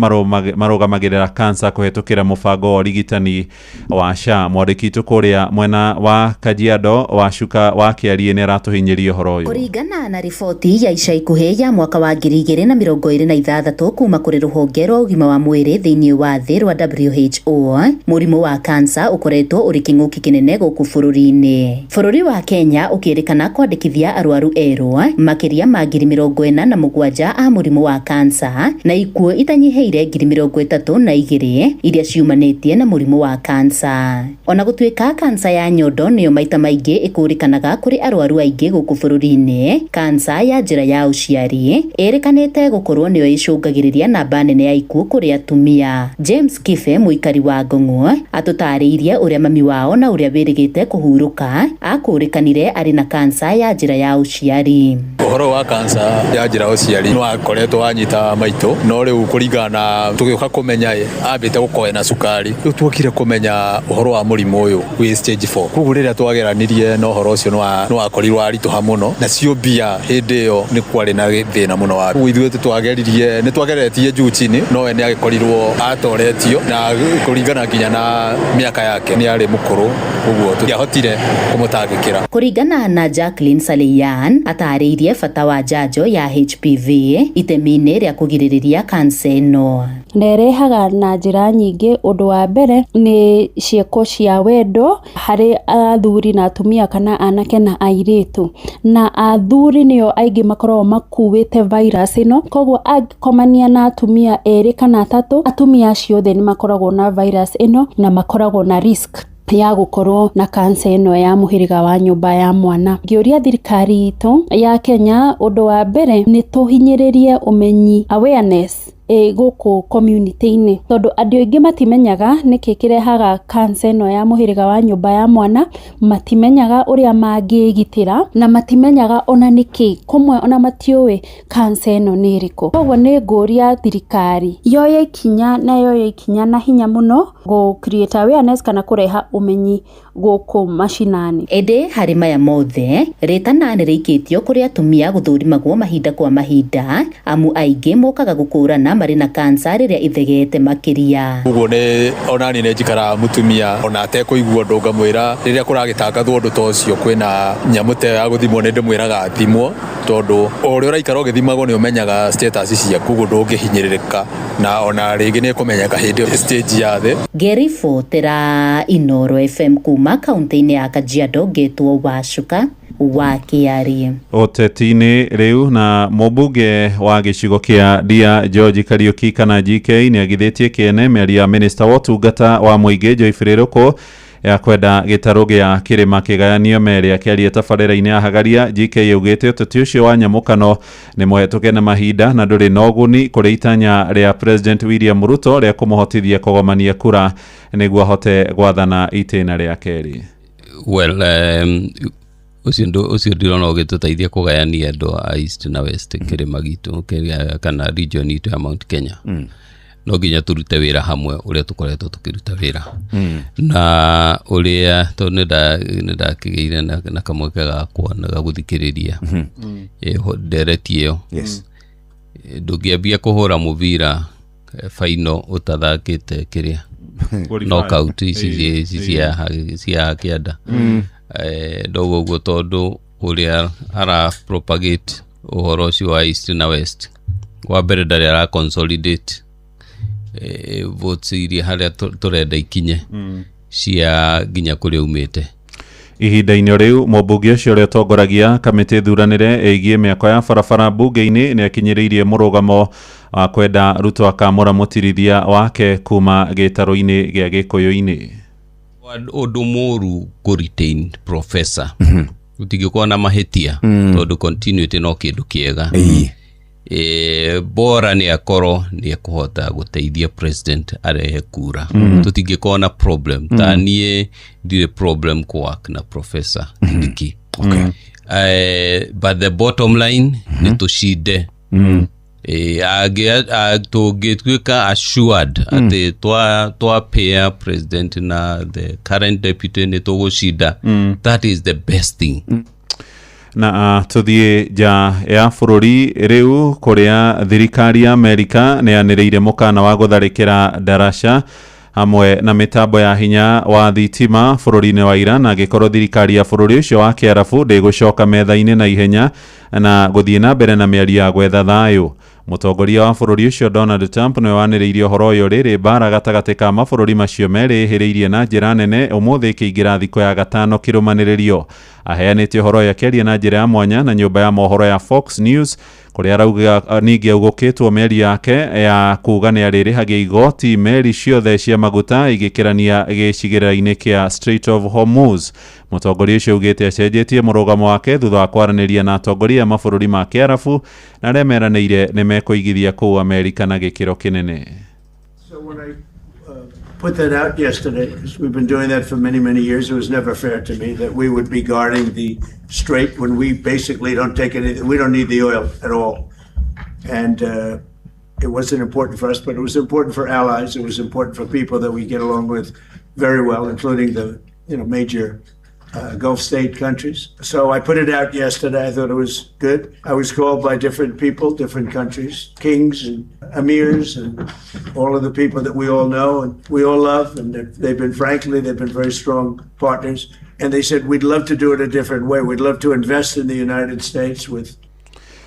marũgamagĩrĩra kansa kũhetũkĩra mũbango wa ũrigitani wa SHA. Mwandĩki witũ kũrĩa mwena wa Kajiado Wacuka wa Kĩarie nĩ aratũhinyĩria ũhoro ũyũ. Kũringana na riboti ya ica ikuhĩ ya mwaka wa 2026 kuma kũrĩ rũhonge rwa ũgima wa mwĩrĩ thĩinĩ wa thĩ rwa WHO, mũrimũ wa kansa ũkoretwo ũrĩ kĩng'ũki kĩnene gũkũ bũrũri-inĩ. Bũrũri wa Kenya ũkĩrĩkana kwandĩkithia arwaru erũ makĩria ma 47,000 a mũrimũ wa kansa, na ikuũ itanyiheire 32,000 iria ciumanĩtie na mũrimũ wa kansa. Ona gũtuĩka kansa ya nyondo nĩyo maita maingĩ ĩkũrĩkanaga kũrĩ arwaru aingĩ gũkũ bũrũri-inĩ, kansa ya njĩra ya ũciari ĩrĩkanĩte gũkorwo nĩyo nĩyo ĩcũngagĩrĩria namba nene ya ikuũ kũrĩ atumia. James Kife, mũikari wa Ngong'o, atũtarĩirie ũrĩa mami wao na ũrĩa wĩrĩgĩte kũhurũka akũrĩkanire arĩ na kansa ya njĩra ya ũciari. Ũhoro wa kansa ya njĩra ya ũciari nĩ wakoretwo wanyita maitũ, no rĩu kũringana na tũgĩũka kũmenya ambĩte gũkoya na cukari, rĩu tuokire kũmenya ũhoro wa mũrimũ ũyũ wĩ stage 4. Koguo rĩrĩa twageranirie na ũhoro ũcio nĩ wakorirwo aritũha mũno, na cio mbia hĩndĩ ĩyo nĩ kwarĩ na thĩna mũno wa ithuĩ nĩ twageretie njuci-inĩ, no we nĩ agĩkorirwo atoretio, na kũringana nginya na mĩaka yake nĩ arĩ mũkũrũ, ũguo tũtiahotire kũmũtangĩkĩra. Kũringana na Jacqueline Saleyan, atarĩirie bata wa njanjo ya HPV itemi-inĩ rĩa kũgirĩrĩria kansa ĩno. Nerehaga na njĩra nyingĩ. Ũndũ wa mbere nĩ ciĩko cia wendo harĩ athuri na atumia kana anake na airĩtu, na athuri nĩo aingĩ makoragwo makuĩte virus ĩno, koguo angĩkomania na atumia erĩ kana atatũ, atumia acio othe nĩ makoragwo na virus ĩno na makoragwo na risk ya gũkorwo na kansa ĩno ya mũhĩrĩga wa nyũmba ya mwana. Ngĩũria thirikari itũ ya Kenya, ũndũ wa mbere nĩ tũhinyĩrĩrie ũmenyi, awareness gũkũ community-inĩ, tondũ andũ aingĩ matimenyaga nĩkĩ kĩrehaga kansa ĩno ya mũhĩrĩga wa nyũmba ya mwana, matimenyaga ũrĩa mangĩgitĩra, na matimenyaga ona nĩkĩ, kumwe ona matiũĩ kansa ĩno nĩ ĩrĩkũ. Koguo nĩ ngũria thirikari yoye ikinya na hinya mũno go create awareness kana kũreha ũmenyi gũkũ mashinani. Ĩndĩ harĩ maya mothe, rĩtana nĩ rĩikĩtio kũrĩ atumia gũthũrimagwo mahinda kwa mahinda, amu aingĩ mokaga gũkũrana marĩ na kansa rĩrĩa ithegete makĩria. Ũguo nĩ onani nĩ njikara mutumia ona atekũigua ũndũ ngamwĩra rĩrĩa kũragĩtangathwo ũndũ ta ũcio kwĩna nyamũ ta ya gũthimwo nĩ ndĩmwĩraga thimwo, tondũ o ũrĩa ũraikara ũgĩthimagwo nĩ ũmenyaga status ciaku, ũguo ndũngĩhinyĩrĩrĩka, na ona rĩngĩ nĩ kũmenyeka hĩndĩ stage ya thĩ. Geri Fotera, Inooro FM kuma kaunti-inĩ ya Kajiado, Getwo Wacuka wa Kiari. Ũteti-inĩ rĩu na mũmbunge wa gĩcigo kĩa Dia George Kariuki kana GK nĩ agithĩtie kĩene mĩario ya minista wa ũtungata wa mũingĩ Joyce Rũkũ ya kwenda gĩtarũ gĩa kĩrĩma kĩgayanio merĩ akĩaria tabarĩra-inĩ ya Hagaria. GK yaugĩte ũteti ũcio wa nyamũkano nĩ mũhetũke na mahinda na ndũrĩ na ũguni kũrĩ itanya rĩa President William Ruto rĩa kũmũhotithia kũgomania kura nĩguo ahote gwathana itĩna rĩa kerĩ. Ucio ndirona ũgĩtũteithia kũgayania andũ a East na West kĩrĩma gitũ kana region itũ ya Mount Kenya. No nginya turute wĩra hamwe ũrĩa tũkoretwo tũkĩruta wĩra. Na ũrĩa nĩndakĩgĩire na kamweke gakwa na gagũthikĩrĩria ndereti ĩyo. Ndũngĩambia kũhũra mũbira final ũtathakĩte kĩrĩa knockout ici cia kĩanda. Ndogo ũguo tondũ ũrĩa ara propagate ũhoro ũcio wa East na West, wa mbere ndarĩ ara consolidate votes iria harĩa tũrenda ikinye cia nginya kũrĩa umĩte. Ihinda-inĩ rĩu mũmbunge ũcio ũrĩa ũtongoragia kamĩtĩ thuranĩre ĩgiĩ mĩako ya barabara mbunge-inĩ nĩ akinyĩrĩirie mũrũgamo wa kwenda Ruto akamũra mũtirithia wake kuma gĩtarũ-inĩ gĩa Gĩkũyũ-inĩ. Ũndũ mũru kũ-retain professor gũtingĩkorwo na mahĩtia tondũ continuity no kĩndũ kĩega. Bora nĩ akorwo nĩ ekũhota gũteithia president arehe kura. Tũtingĩkorwo na problem. Ta niĩ ndirĩ problem kũwork na professor Kindiki. But the bottom line nĩ tũcinde. Tũngĩtuĩka assured atĩ twapea president na the current deputy nĩ tũgũcinda, that is the best thing. Na tuthiĩ nja ya bũrũri rĩu kũrĩa thirikari ya Amerika nĩ yanĩrĩire mũkana wa gũtharĩkĩra ndaraca hamwe na mĩtambo ya hinya wa thitima bũrũri-inĩ wa Iran, angĩkorwo thirikari ya bũrũri ũcio wa Kĩarabu ndĩgũcoka metha-inĩ na ihenya na gũthiĩ na mbere na mĩario ya gwetha thayũ. Mũtongoria wa bũrũri ũcio Donald Trump nĩ wanĩrĩirie ũhoro ũyũ rĩrĩ mbara gatagatĩ ka mabũrũri macio merĩ ĩhĩrĩirie na njĩra nene ũmũthĩ ĩkĩingĩra thikũ ya gatano kĩrũmanĩrĩrio. Aheanĩte ũhoro ũyũ akĩaria na njĩra ya mwanya na nyũmba ya mohoro ya Fox News kuria arauga ningi augukitwo meri yake ya kuga ni aririhagia igoti meri ciothe cia maguta igikirania gicigirira-ini kia Strait of Hormuz. Mutongoria ucio ugite acenjetie murugamo wake thutha wa kwaraniria na atongoria mabũrũri ma Kiarabu na aria meranĩire nĩ mekũigithia kũu Amerika na gĩkĩro kĩnene. Put that out yesterday because we've been doing that for many years. It was never fair to me that we would be guarding the strait when we basically don't take anything. We don't need the oil at all, and it wasn't important for us, but it was important for allies. It was important for people that we get along with very well, including the major Gulf state countries. So I put it out yesterday. I thought it was good. I was called by different people, different countries, kings and emirs and all of the people that we all know and we all love. And they've been very strong partners. And they said, we'd love to do it a different way. We'd love to invest in the United States with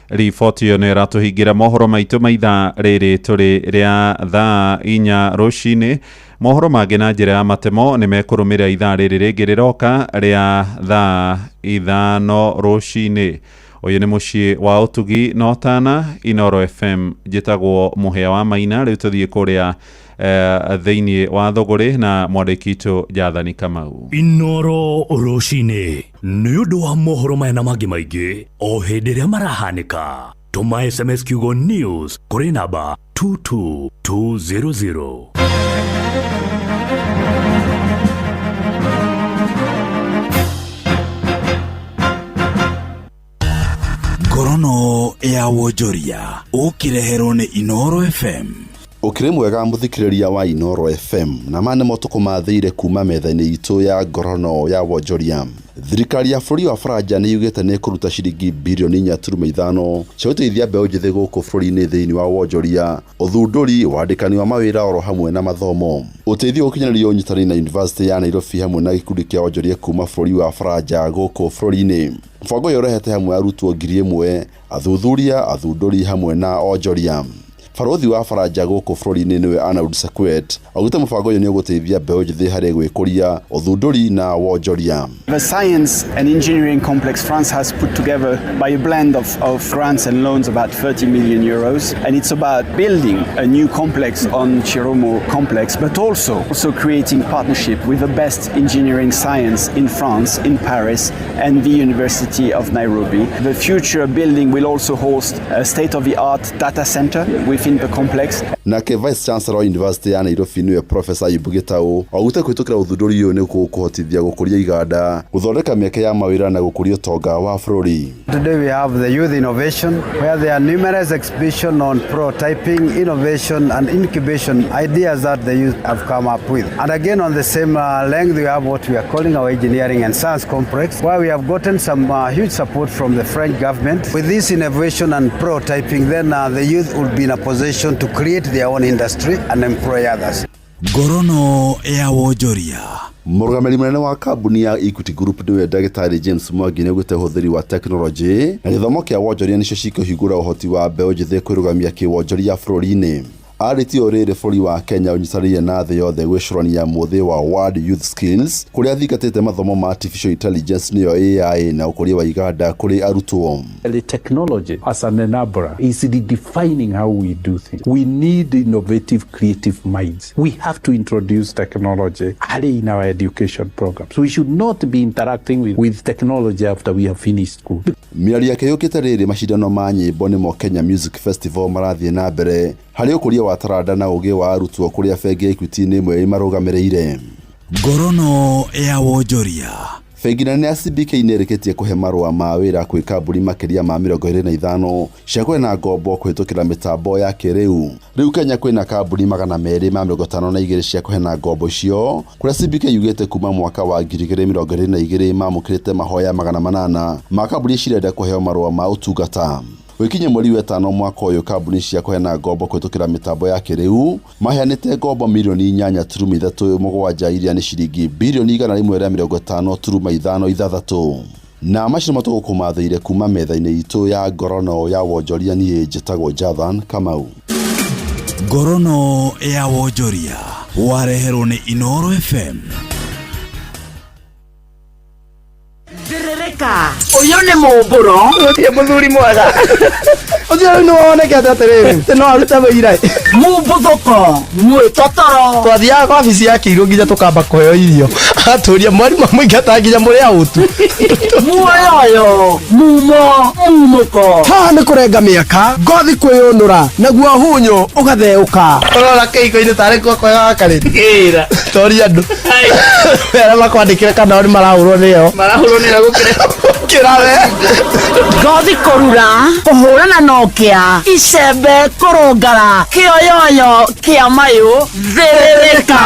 Riboti yo nä ratåhingira mohoro maitå ma ithaa rĩrĩ tũrĩ rĩa thaa 4 rũcinĩ. Mohoro mangĩ na njĩra ya matemo nĩ mekũrũmĩrĩra ithaa rĩrĩ rĩngĩ rĩroka rĩa thaa 5 rũcinĩ. Ũyũ nĩ mũciĩ wa ũtugi na Otana, Inoro FM. Njĩtagwo Mũhĩa wa Maina. Rĩu tũthiĩ kũrĩa thĩinĩ wa thũgũrĩ na mwandĩki witũ Jathani Kamau. Inoro rũcinĩ nĩ ũndũ wa mohoro maya na mangĩ maingĩ o hĩndĩ ĩrĩa marahanĩka. Tũma SMS kiugo news kũrĩ namba 22200. Ngorono ya wonjoria ũkĩreherwo nĩ Inoro FM. Ukire mwega muthikiriria wa Inoro FM na mane motuko mathire kuma metha-inĩ itu ya ngorono ya wonjoria. Thirikari ya bũrũri wa Faranja nĩ yugĩte nĩ kũruta ciringi bilioni 4.5 cia gũteithia mbeũ njĩthĩ gũkũ bũrũri-inĩ thĩinĩ wa wonjoria, ũthundũri, wandĩkani wa mawĩra oro hamwe na mathomo. Ũteithio ũkinyanĩrio ũnyitanĩri na University ya Nairobi hamwe na gĩkundi kĩa wonjoria kuma bũrũri wa Faranja gũkũ bũrũri-inĩ. Mũbango ũyũ ũrehete hamwe arutwo 1,000, athuthuria, athundũri hamwe na onjoria. Farodhi wa Faranja gũkũ bũrũri-inĩ nĩwe Arnaud Sakwet augĩte mũbango ũyũ nĩ ũgũteithia mbeũ njĩthĩ harĩ gwĩkũria, ũthundũri na wonjoria. The science and engineering complex France has put together by a blend of grants and loans about 30 million euros, and it's about building a new complex on Chiromo complex, but also creating partnership with the best engineering science in France, in Paris, and the University of Nairobi. The future building will also host a state-of-the-art data center within the complex. Nake Vice Chancellor University ya Nairobi niwe Professor Ayubu Gitau augĩte kwĩtũkĩra ũthundũri ũyũ nĩ kũhotithia gũkũria iganda, gũthondeka mĩeke ya mawĩra na gũkũria ũtonga wa bũrũri. Today we have the youth innovation where there are numerous exhibitions on prototyping, innovation and incubation ideas that the youth have come up with. And again on the same length we have what we are calling our engineering and science complex where we have gotten some huge support from the French government. With this innovation and prototyping then the youth will be in a position to create their own industry and employ others. Ngorono ya wonjoria. Mũrũgamĩrĩri mũnene wa kambuni ya Equity Group nĩwe Ndagĩtarĩ James Mwangi nĩ augĩte ũhũthĩri wa teknolojĩ na gĩthomo kĩa wonjoria nĩcio cikũhingũra ũhoti wa mbeũ njĩthĩ kwĩrũgamia kĩwonjoria bũrũri-inĩ. Arĩtio rĩrĩ bũrũri wa Kenya ũnyitanĩire na thĩ yothe gwĩcũrania mũthĩ wa World Youth Skills kũrĩa athingatĩte mathomo ma Artificial Intelligence nĩyo AI na ũkũria wa iganda kũrĩ arutwo. The technology as an enabler is redefining how we do things. We need innovative, creative minds. We have to introduce technology early in our education programs. We should not be interacting with technology after we have finished school. Mĩario yake yũkĩte rĩrĩ macindano ma nyĩmbo nĩmo Kenya Music Festival marathiĩ na mbere harĩ ũkũria wa taranda na ũgĩ wa arutwo kũrĩa bengi ya Equity nĩ ĩmwe ĩmarũgamĩrĩire. Ngorono ya wonjoria. Bengi nene ya CBK nĩĩrĩkĩtie kũhe marũa ma wĩra kwĩ kambuni makĩria ma 25 cia kwĩna ngombo kũhĩtũkĩra mĩtambo ya kĩrĩu. Rĩu Kenya kwĩna kambuni 252 cia kũhena ngombo icio, kũrĩa CBK yugĩte kuma mwaka wa 2022 mamũkĩrĩte mahoya 800 ma kambuni cirenda kũheo marũa ma ũtungata. Wikinye mweri wa 5 mwaka ũyũ kambuni cia kũhena ngombo kũhĩtũkĩra mĩtambo ya kĩrĩu maheanĩte ngombo milioni 8.37 iria nĩ ciringi bilioni 150.56 na macini matũgũkũmathĩire kuma metha-inĩ itũ ya ngorono ya wonjoria niĩ njĩtagwo Jathan Kamau. Ngorono ya wonjoria wareherwo nĩ Inoro FM. Uyu ni mumburo utie muthuri mwega Othio no woneke atiriri no arute wira Mumbuthoko mwitotoro twathiaga kwa ofisi ya Kiiru nginya tukamba kuheo irio aturia mwarimu muingata nginya muria utu muoyo mumuko ha ni kurenga miaka ngothi kwiyunura naguo hunyo ugatheuka urora keiko-ini tari kwa kariri gira tori andu era makwandikire kana ori marahurwo nio kirawe ngothi kurura kuhurana nokia icembe kurungara kioyoyo kia mayu thiririka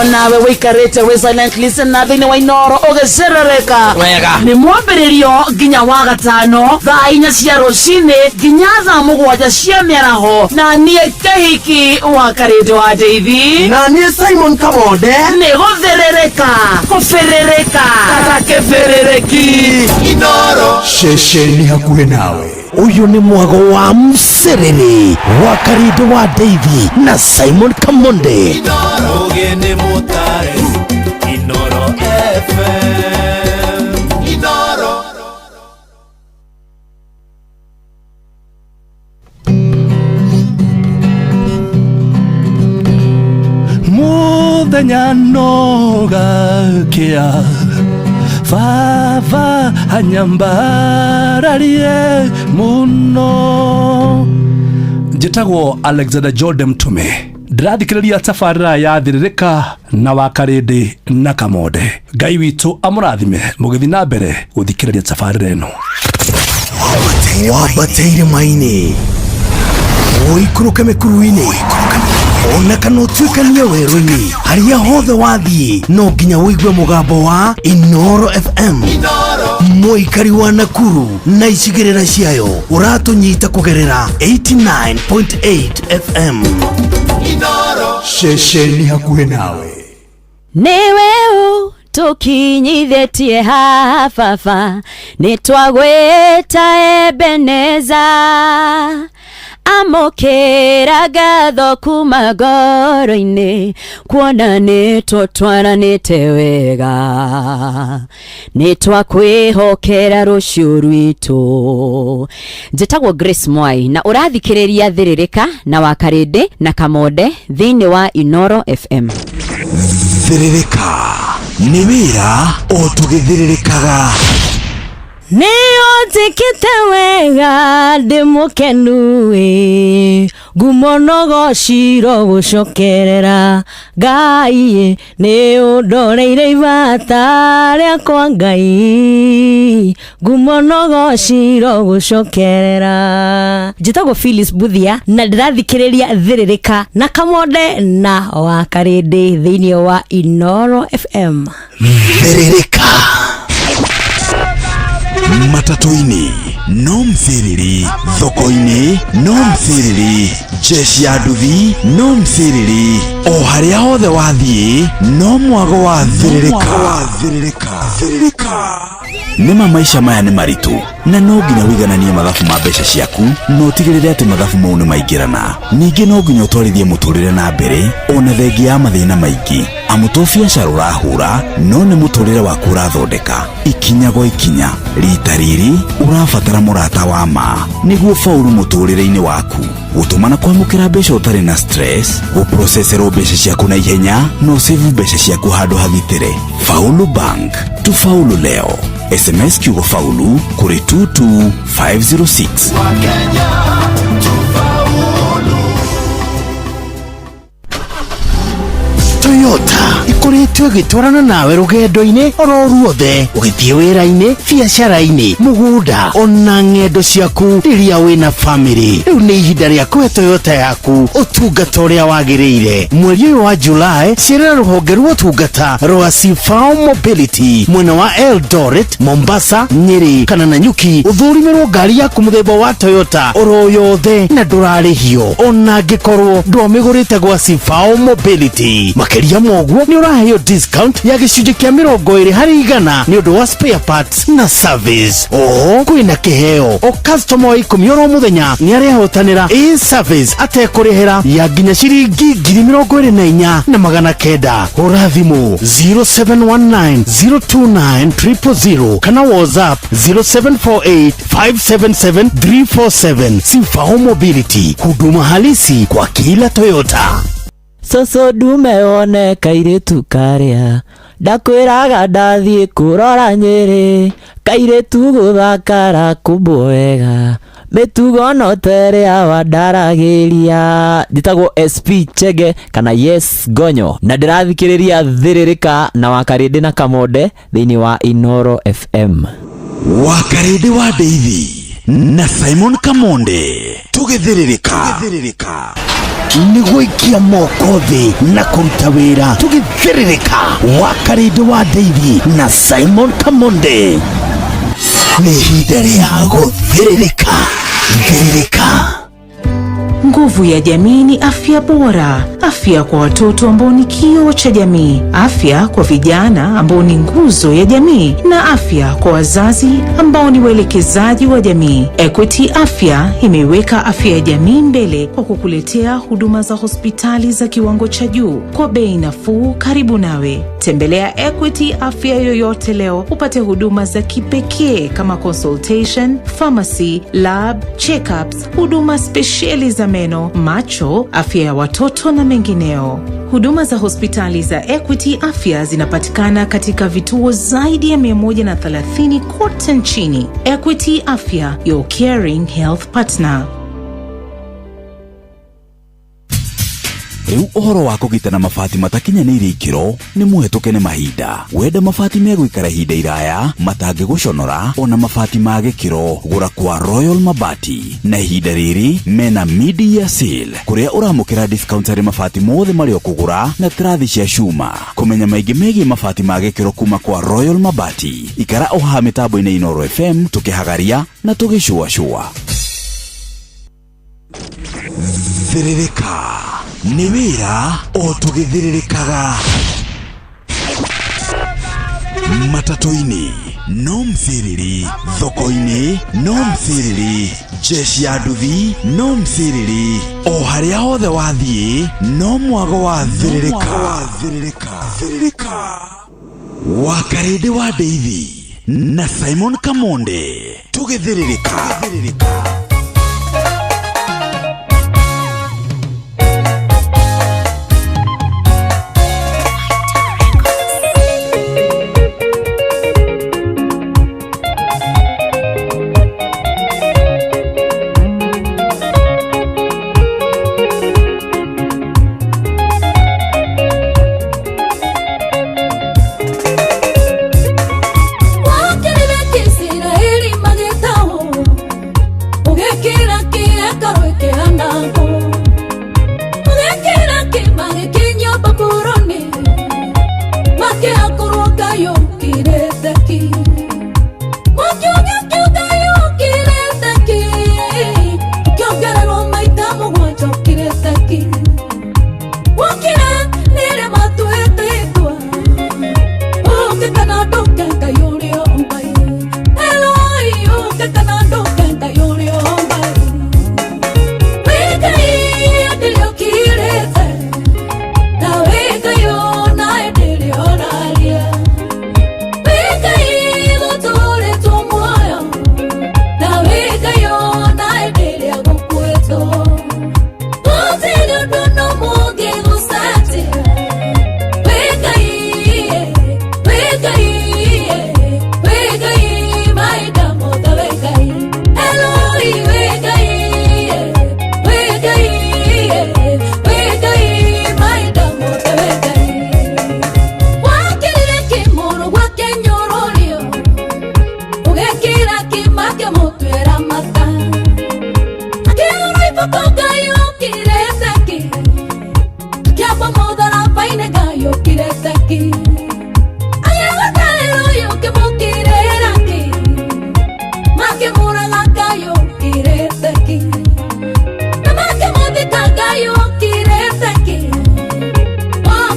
onawe wikarite wi silent listener thiini wa Inoro ugicerereka wega ni mwambiririo nginya wa gatano thaa 4 cia rucini nginya thaa 7 cia miaraho na nie Kehiki wa Karete wa Deithi na nie Simon Kabonde ni guthiririka kufiririka karakeferereki Inoro Shesheni hakuhe nawe. Uyu ni mwago wa Mserere wa Karete wa Deithi na Simon Kamonde. Inoro gene motare Inoro FM Inoro Muthenya nogakia Vava anyambararie muno. Njĩtagwo Alexander Jordan Mtume, ndĩrathikĩrĩria tabarĩra ya Thiririka na wa Karĩndĩ na Kamonde. Ngai witũ amũrathime mũgĩthiĩ na mbere gũthikĩrĩria tabarĩra ĩno. Wambateire maini ũikũrũke mĩkuru-inĩ ona kana ũtuĩkanie werũ-inĩ harĩa hothe wathiĩ no nginya wĩigue mũgambo wa Inoro FM. Mũikari wa Nakuru na icigĩrĩra ciayo ũratũnyita kũgerera 89.8 FM. Ceceni hakuhĩ nawe. Nĩwe tukinyithĩtie hafafa nĩtwagwĩta Ebeneza amũkĩra ngatho kuma ngoro-inĩ kuona nĩtũtwaranĩte wega nĩtwakwĩhokera rũciũ rwitũ. Njĩtagwo Grace Mwai na ũrathikĩrĩria Thiririka na wa Karĩndĩ na Kamonde thĩinĩ wa Inoro FM. Thiririka nĩ wĩra o tũgĩthiririkaga. Nĩũnjĩkĩte wega ndĩmũkenu ngumo nogociro gũcokerera Ngai nĩũndoreire ibata rĩakwa Ngai ngumo nogociro gũcokerera. Njĩtagwo Phyllis Buthia na ndĩrathikĩrĩria Thiririka na Kamonde na wa Karĩndĩ thĩinĩ wa Inoro FM. Thiririka matatu-ini no mthiriri, thoko-ini no mthiriri, jeshi ya nduthi no mthiriri, o harĩa hothe wathiĩ no mwago wa Thiririka. Nĩma maisha maya nĩ maritũ na no nginya wĩigananie mathabu ma mbeca ciaku no tigĩrĩre atĩ mathabu mau nĩ maingĩrana. Ningĩ no nginya ũtwarithie mũtũrĩre na mbere ona thengia ya mathĩna maingĩ amu to biacara ũrahũra no nĩ mũtũrĩre waku ũrathondeka. Ikinya gwa ikinya rita rĩrĩ ũrabatara mũrata wa ma nĩguo faulu mũtũrĩre-inĩ waku. Gũtũmana kwamũkĩra mbeca ũtarĩ na stress, gũproceserwo mbeca ciaku na ihenya no save mbeca ciaku handũ hagitĩre. Faulu Bank, tufaulu leo. SMS kiugo faulu kuri 22506. Toyota ikoretwo gĩtwarana nawe rũgendo-inĩ oro ruothe ũgĩthiĩ wĩra-inĩ, biacara-inĩ, mũgũnda ona ng'endo ciaku rĩrĩa wĩna family. Rĩu nĩ ihinda rĩa kũhe Toyota yaku ũtungata ũrĩa wagĩrĩire. Mweri ũyũ wa July cerera rũhonge rwa ũtungata rwa Sifao Mobility mwena wa Eldoret, Mombasa, Nyeri kana Nanyuki ũthũrimĩrwo ngari yaku mũthemba wa Toyota oro yothe na ndũrarĩhio ona angĩkorwo ndwamĩgũrĩte gwa Sifao Mobility. Makĩria makia moguo ni uraheo discount ya gicunjĩ kĩa 20 harĩ igana ni ũndũ wa spare parts na service. Oho kwĩna kĩheo o customer wa 10 oro mũthenya ni arehotanĩra in-service atekũrĩhĩra ya nginya ciringi 24,900 na magana kenda. Hũra thimũ 0719029000 kana WhatsApp 0748577347. Sifaho Mobility, huduma halisi kwa kila Toyota. Soso dume one kairetu karia ndakwiraga ndathie kurora Nyeri kairetu guthakara kuboega mitugo no tere awandaragiria. Njitagwo SP Chege kana Yes Gonyo na ndirathikiriria thiririka na Wakarindi na Kamonde thiini wa Inoro FM. Wakarindi wa Deithi na Simon Kamonde tugithiririka ni gũikia moko thĩ na kũruta wĩra tũgĩthirirĩka. Wakarindi wa Deithi na Simon Kamonde nĩ ihinda rĩa gũthirirĩka. Nguvu ya jamii ni afya bora. Afya kwa watoto ambao ni kioo cha jamii, afya kwa vijana ambao ni nguzo ya jamii, na afya kwa wazazi ambao ni waelekezaji wa jamii. Equity Afya imeweka afya ya jamii mbele kwa kukuletea huduma za hospitali za kiwango cha juu kwa bei nafuu karibu nawe. Tembelea Equity Afya yoyote leo upate huduma za kipekee kama consultation, pharmacy, lab, check-ups, huduma spesheli za meno, macho, afya ya watoto na mengineo. Huduma za hospitali za Equity Afya zinapatikana katika vituo zaidi ya 130 kote nchini. Equity Afya, your caring health partner. Riu uhoro wa kugitana mabati matakinyanĩire ikĩro nĩ mũhetũke nĩ mahinda. Wenda mabati megũikara ihinda iraya matangĩgũconora ona mabati ma gĩkĩro, gũra kwa Royal Mabati. Na ihinda rĩrĩ mena mid-year sale kũrĩa ũramũkĩra discount harĩ mabati mothe marĩa ũkũgũra na tirathi cia cuma. Kũmenya maingĩ megiĩ mabati ma gĩkĩro kuma kwa Royal Mabati, ikara o haha mĩtambo-inĩ Inoro FM tũkĩhagaria na tũgĩcũacũa. Thiririka nĩ wĩra o tũgĩthirirĩkaga. Matatũ-inĩ no mthiriri, thoko-inĩ no mthiriri, jeshi ya nduthi no mthiriri, o harĩa hothe wathiĩ no mwago wa thiririka. Wakarindi wa Deithi na Simon Kamonde tũgĩthirirĩka.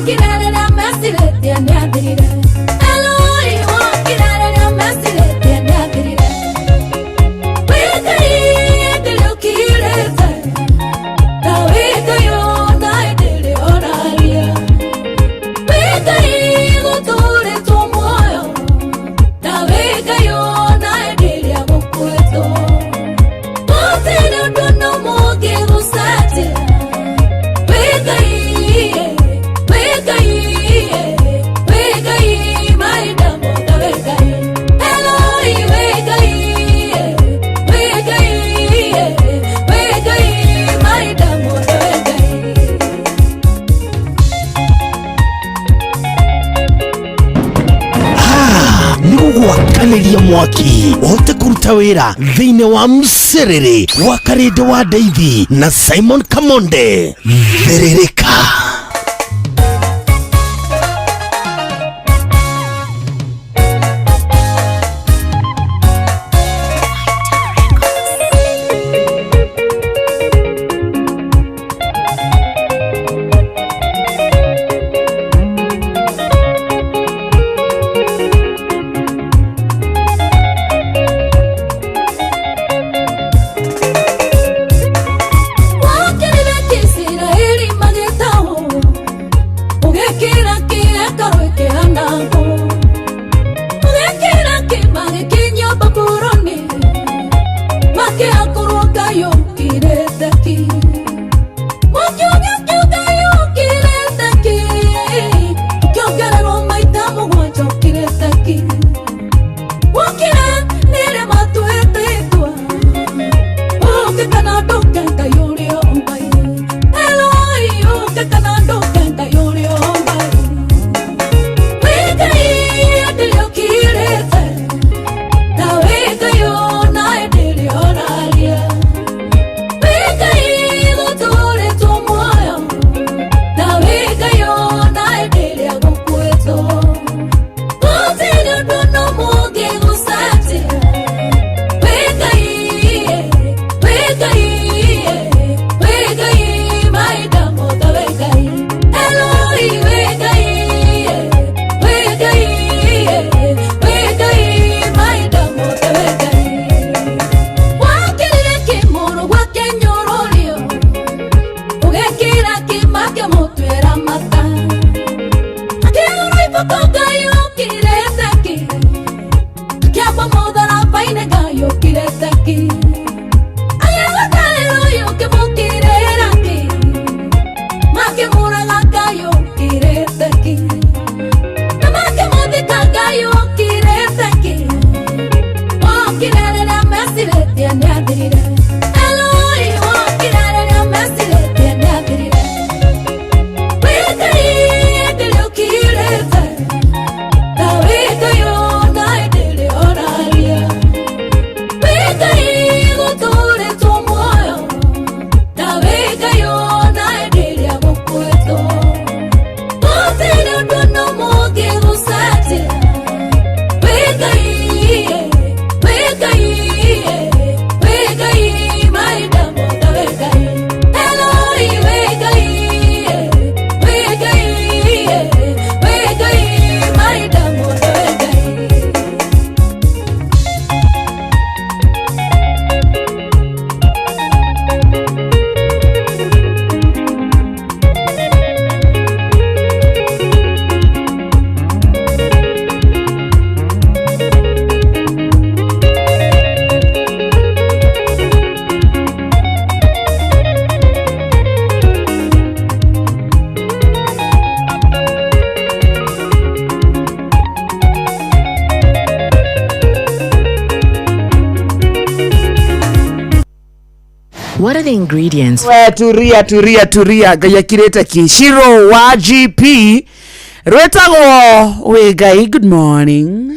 Get mwaki uhote kuruta wĩra thĩinĩ wa mcerere wa Karĩndĩ wa Ndeithi na Simon Kamonde. Therereka. What are the ingredients? Turia gayakireta kishiro wa GP rwetago we guy. Good morning.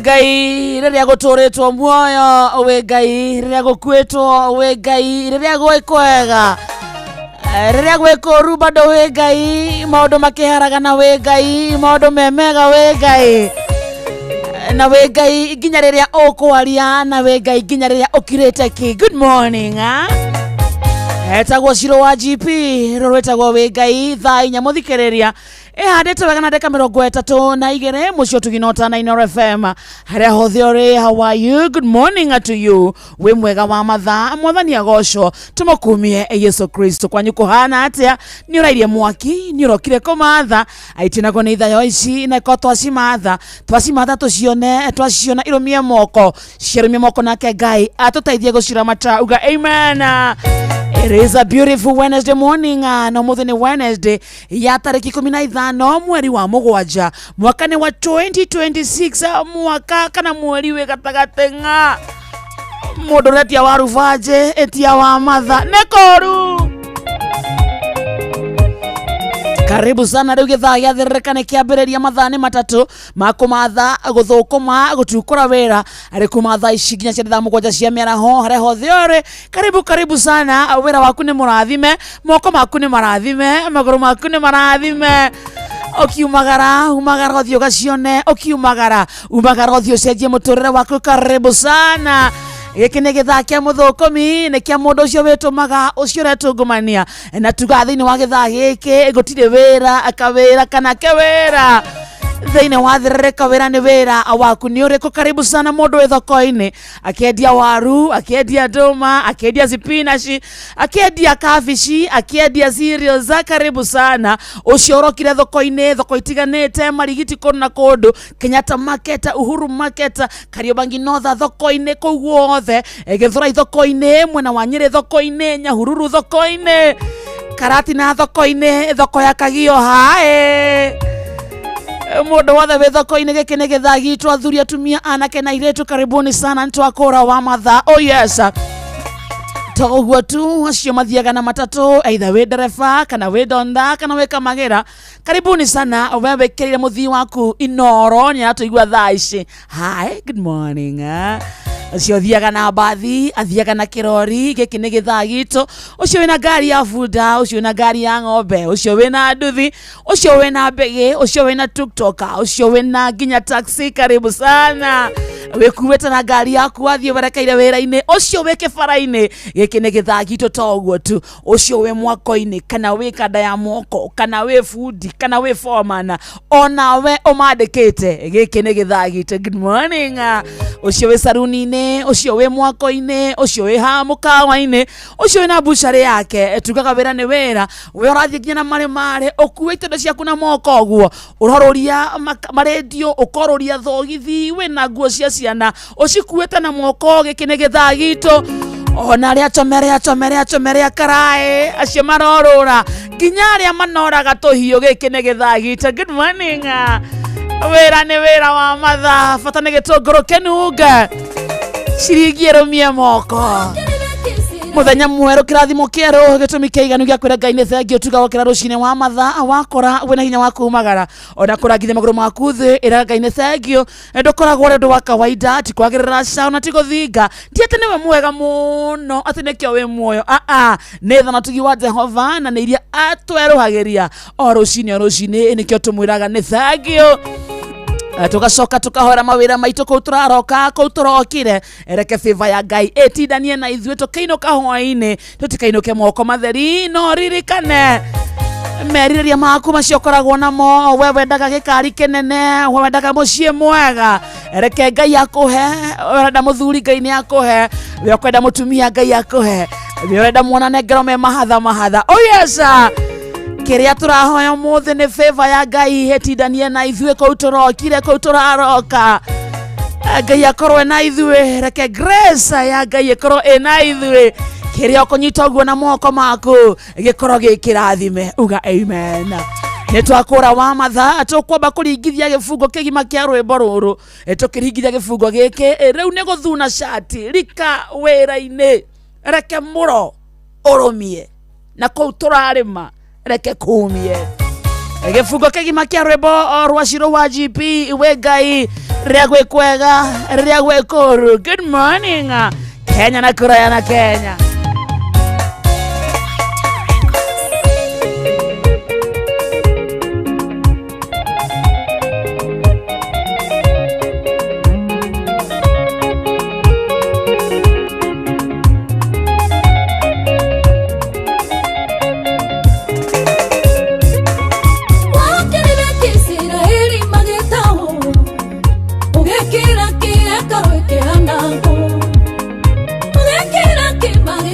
Ngai riria guturitwo muoyo we Ngai riria gukwitwo we Ngai riria gwikwega riria gwikoru bado we Ngai maundu makiharagana we Ngai maundu memega we Ngai na we Ngai nginya riria ukwaria na we Ngai nginya riria ukirite ki. Good morning etagwo Ciro wa GP rwetagwo we Ngai thaa inya muthikiriria handete wega na deka 32 mucio tuginota na Inoro FM haria hothe uri. How are you? Good morning to you. We mwega wa mathaa mwathani agocwo tumukumie Yesu Kristo kwanyu kuhana atia ni urairie mwaki ni urokire kumatha aitina ko ni ithayo ici na ko twasimatha twasiona irumie moko nake Ngai atutaithie gucira mata uga amen. It is a beautiful Wednesday morning no more than Wednesday ya tariki 15 mweri wa mugwanja mwaka ni wa 2026 mwaka kana mweri we gatagatenga mundu retia wa ruvaje etia wa matha nekoru. Karibu sana rĩu gĩthaa gĩathĩrĩrĩkane kĩambĩrĩria mathani matatu makumatha guthukuma gutukura wĩra arĩ kumatha ici nginya cia thaa mũgwanja cia mĩaraho harĩa hothe ũrĩ. Karibu sana wĩra waku nĩ mũrathime moko maku nĩ marathime magũrũ maku nĩ marathime ukiumagara uthio gacione ukiumagara uthio cenjie mũtũrĩre waku. Karibu sana gĩkĩ nĩ gĩthaa kĩa mũthũkũmi nĩ kĩa mũndũ ũcio wĩtũmaga ũcio ũretungumania na tuga thĩinĩ wa gĩthaa gĩkĩ gũtirĩ wĩra akawĩra kana kewĩra Thĩinĩ wa Thĩrĩrĩka wĩra nĩ wĩra waku nĩ ũrĩkũ? Karibu sana mũndũ wĩ thoko-inĩ akĩendia waru, akĩendia ndũma, akĩendia spinach, akĩendia kabici, akĩendia cereals. Karibu sana ũcio ũrokire thoko-inĩ, thoko itiganĩte, Marigiti kũndũ na kũndũ, Kenyatta Market, Uhuru Market, Kariobangi North thoko-inĩ, kũu guothe, Gĩthũrai thoko-inĩ, mwena wa Nyĩrĩ thoko-inĩ, Nyahururu thoko-inĩ, Karatina thoko-inĩ, thoko ya Kagio hae. Mũndũ wothe wĩ thoko-inĩ, gĩkĩ nĩ gĩthaa gitũ, athuri atumia anake na airĩtu, karibuni sana ntwakũra wa mathaa. Oh yes, toguo tu acio mathiaga na matatũ, either wĩ ndereba kana wĩ donda kana wĩ kamagĩra, karibuni sana we wĩkĩrĩire mũthii waku Inoro nĩ aratũigua thaa ici. Hi, good morning. Ucio thiaga na bathi, athiaga na kirori, gĩkĩ nĩ gĩthaa gitũ. Ucio wĩna ngari ya bunda, ucio wĩna ngari ya ng'ombe, ucio wĩna nduthi, ucio wĩna mbegi, ucio wĩna tuktok, ucio wĩna nginya taxi, karibu sana. Wĩkuĩte na ngari yaku wathiĩ werekeire wĩra-inĩ, ucio wĩ kĩbara-inĩ, gĩkĩ nĩ gĩthaa gitũ toguo tu. Ucio wĩ mwako-inĩ, kana wĩ kanda ya moko, kana wĩ fundi, kana wĩ foreman, ona we ũmandĩkĩte, gĩkĩ nĩ gĩthaa gitũ. Good morning. Ucio wĩ saruni-inĩ, ucio wĩ mwako-inĩ, ucio wĩ ha mũkawa-inĩ, ucio wĩ na bucharĩ yake, tugaga wĩra nĩ wĩra, we ũrathiĩ nginya na marĩ ũkuĩte indo ciaku na moko ũguo, ũrorũria marendio, ũkorũria thogithi, wĩna nguo cia ciana ũcikuĩte na moko, gĩkĩ nĩ gĩthaa gitũ. Ona arĩa atomere akaraĩ acio marorũra, nginya arĩa manoraga tũhiũ, gĩkĩ nĩ gĩthaa gitũ. Good morning. Wĩra nĩ wĩra wa mathaa, bata nĩ gĩtũngũrũ kĩnunga, ciringi ĩrũmie moko. Muthenya mwerũ, kĩrathimo kĩerũ, gĩtũmi kĩiganu gĩa kwĩra Ngai nĩ thengio, tugagũkĩra rũcinĩ wa mathaa, wakora wĩna hinya wa kumagara, ona kũrangithia magũrũ maku thĩ, ĩra Ngai nĩ thengio. Ndũkoragwo ũrĩ ũndũ wa kawaida, ti kwagĩrĩra caũ na ti gũthinga, ti atĩ nĩwe mwega mũno atĩ nĩkĩo wĩ muoyo. Nĩ tha na tugi wa Jehova, na nĩ iria atwerũhagĩria o rũcinĩ nĩkĩo tũmwĩraga nĩ thengio. Tugacoka tukahora mawĩra maitũ kũu tũraroka, kũu tũrokire, reke favor ya Ngai ĩtindanie na ithuĩ, tũkĩinũka hwaĩ-inĩ, tũtikainũke moko matheri. No ririkane merirĩria maku macio ũkoragwo namo, we wendaga gĩkari kĩnene, we wendaga mũciĩ mwega, reke Ngai akũhe. Wenda mũthuri, Ngai nĩ akũhe. We ũkwenda mũtumia, Ngai akũhe. We wenda mwanane ngero me mahatha. Oh yes, kĩrĩa tũrahoya mũthĩ nĩ favor ya Ngai ĩtindanie na ithuĩ, kũu tũrokire, kũu tũraroka. Ngai akorwo na ithuĩ, reke grace ya Ngai ĩkorwo ĩna ithuĩ. Kĩrĩa ũkũnyita ũguo na moko maku gĩkorwo gĩkĩrathime, uga amen. Nĩ twakũra wa mathaa, tũkwamba kũringithia gĩbungo kĩgima kĩa rwĩmbo rũrũ. Tũkĩringithia gĩbungo gĩkĩ, rĩu nĩ gũthuna shati, rika wĩra-inĩ, reke mũro ũrũmie, na kũu tũrarĩma reke kumie. Gĩbungo kĩgima kĩa rwĩmbo rwa Shiro wa GP, we Ngai, rĩrĩa gwĩ kwega, rĩrĩa gwĩ kũru. Good morning Kenya na kuraya na Kenya. Ugekira kĩrĩa karũĩ kĩhanagwo, ugekira kĩmagĩ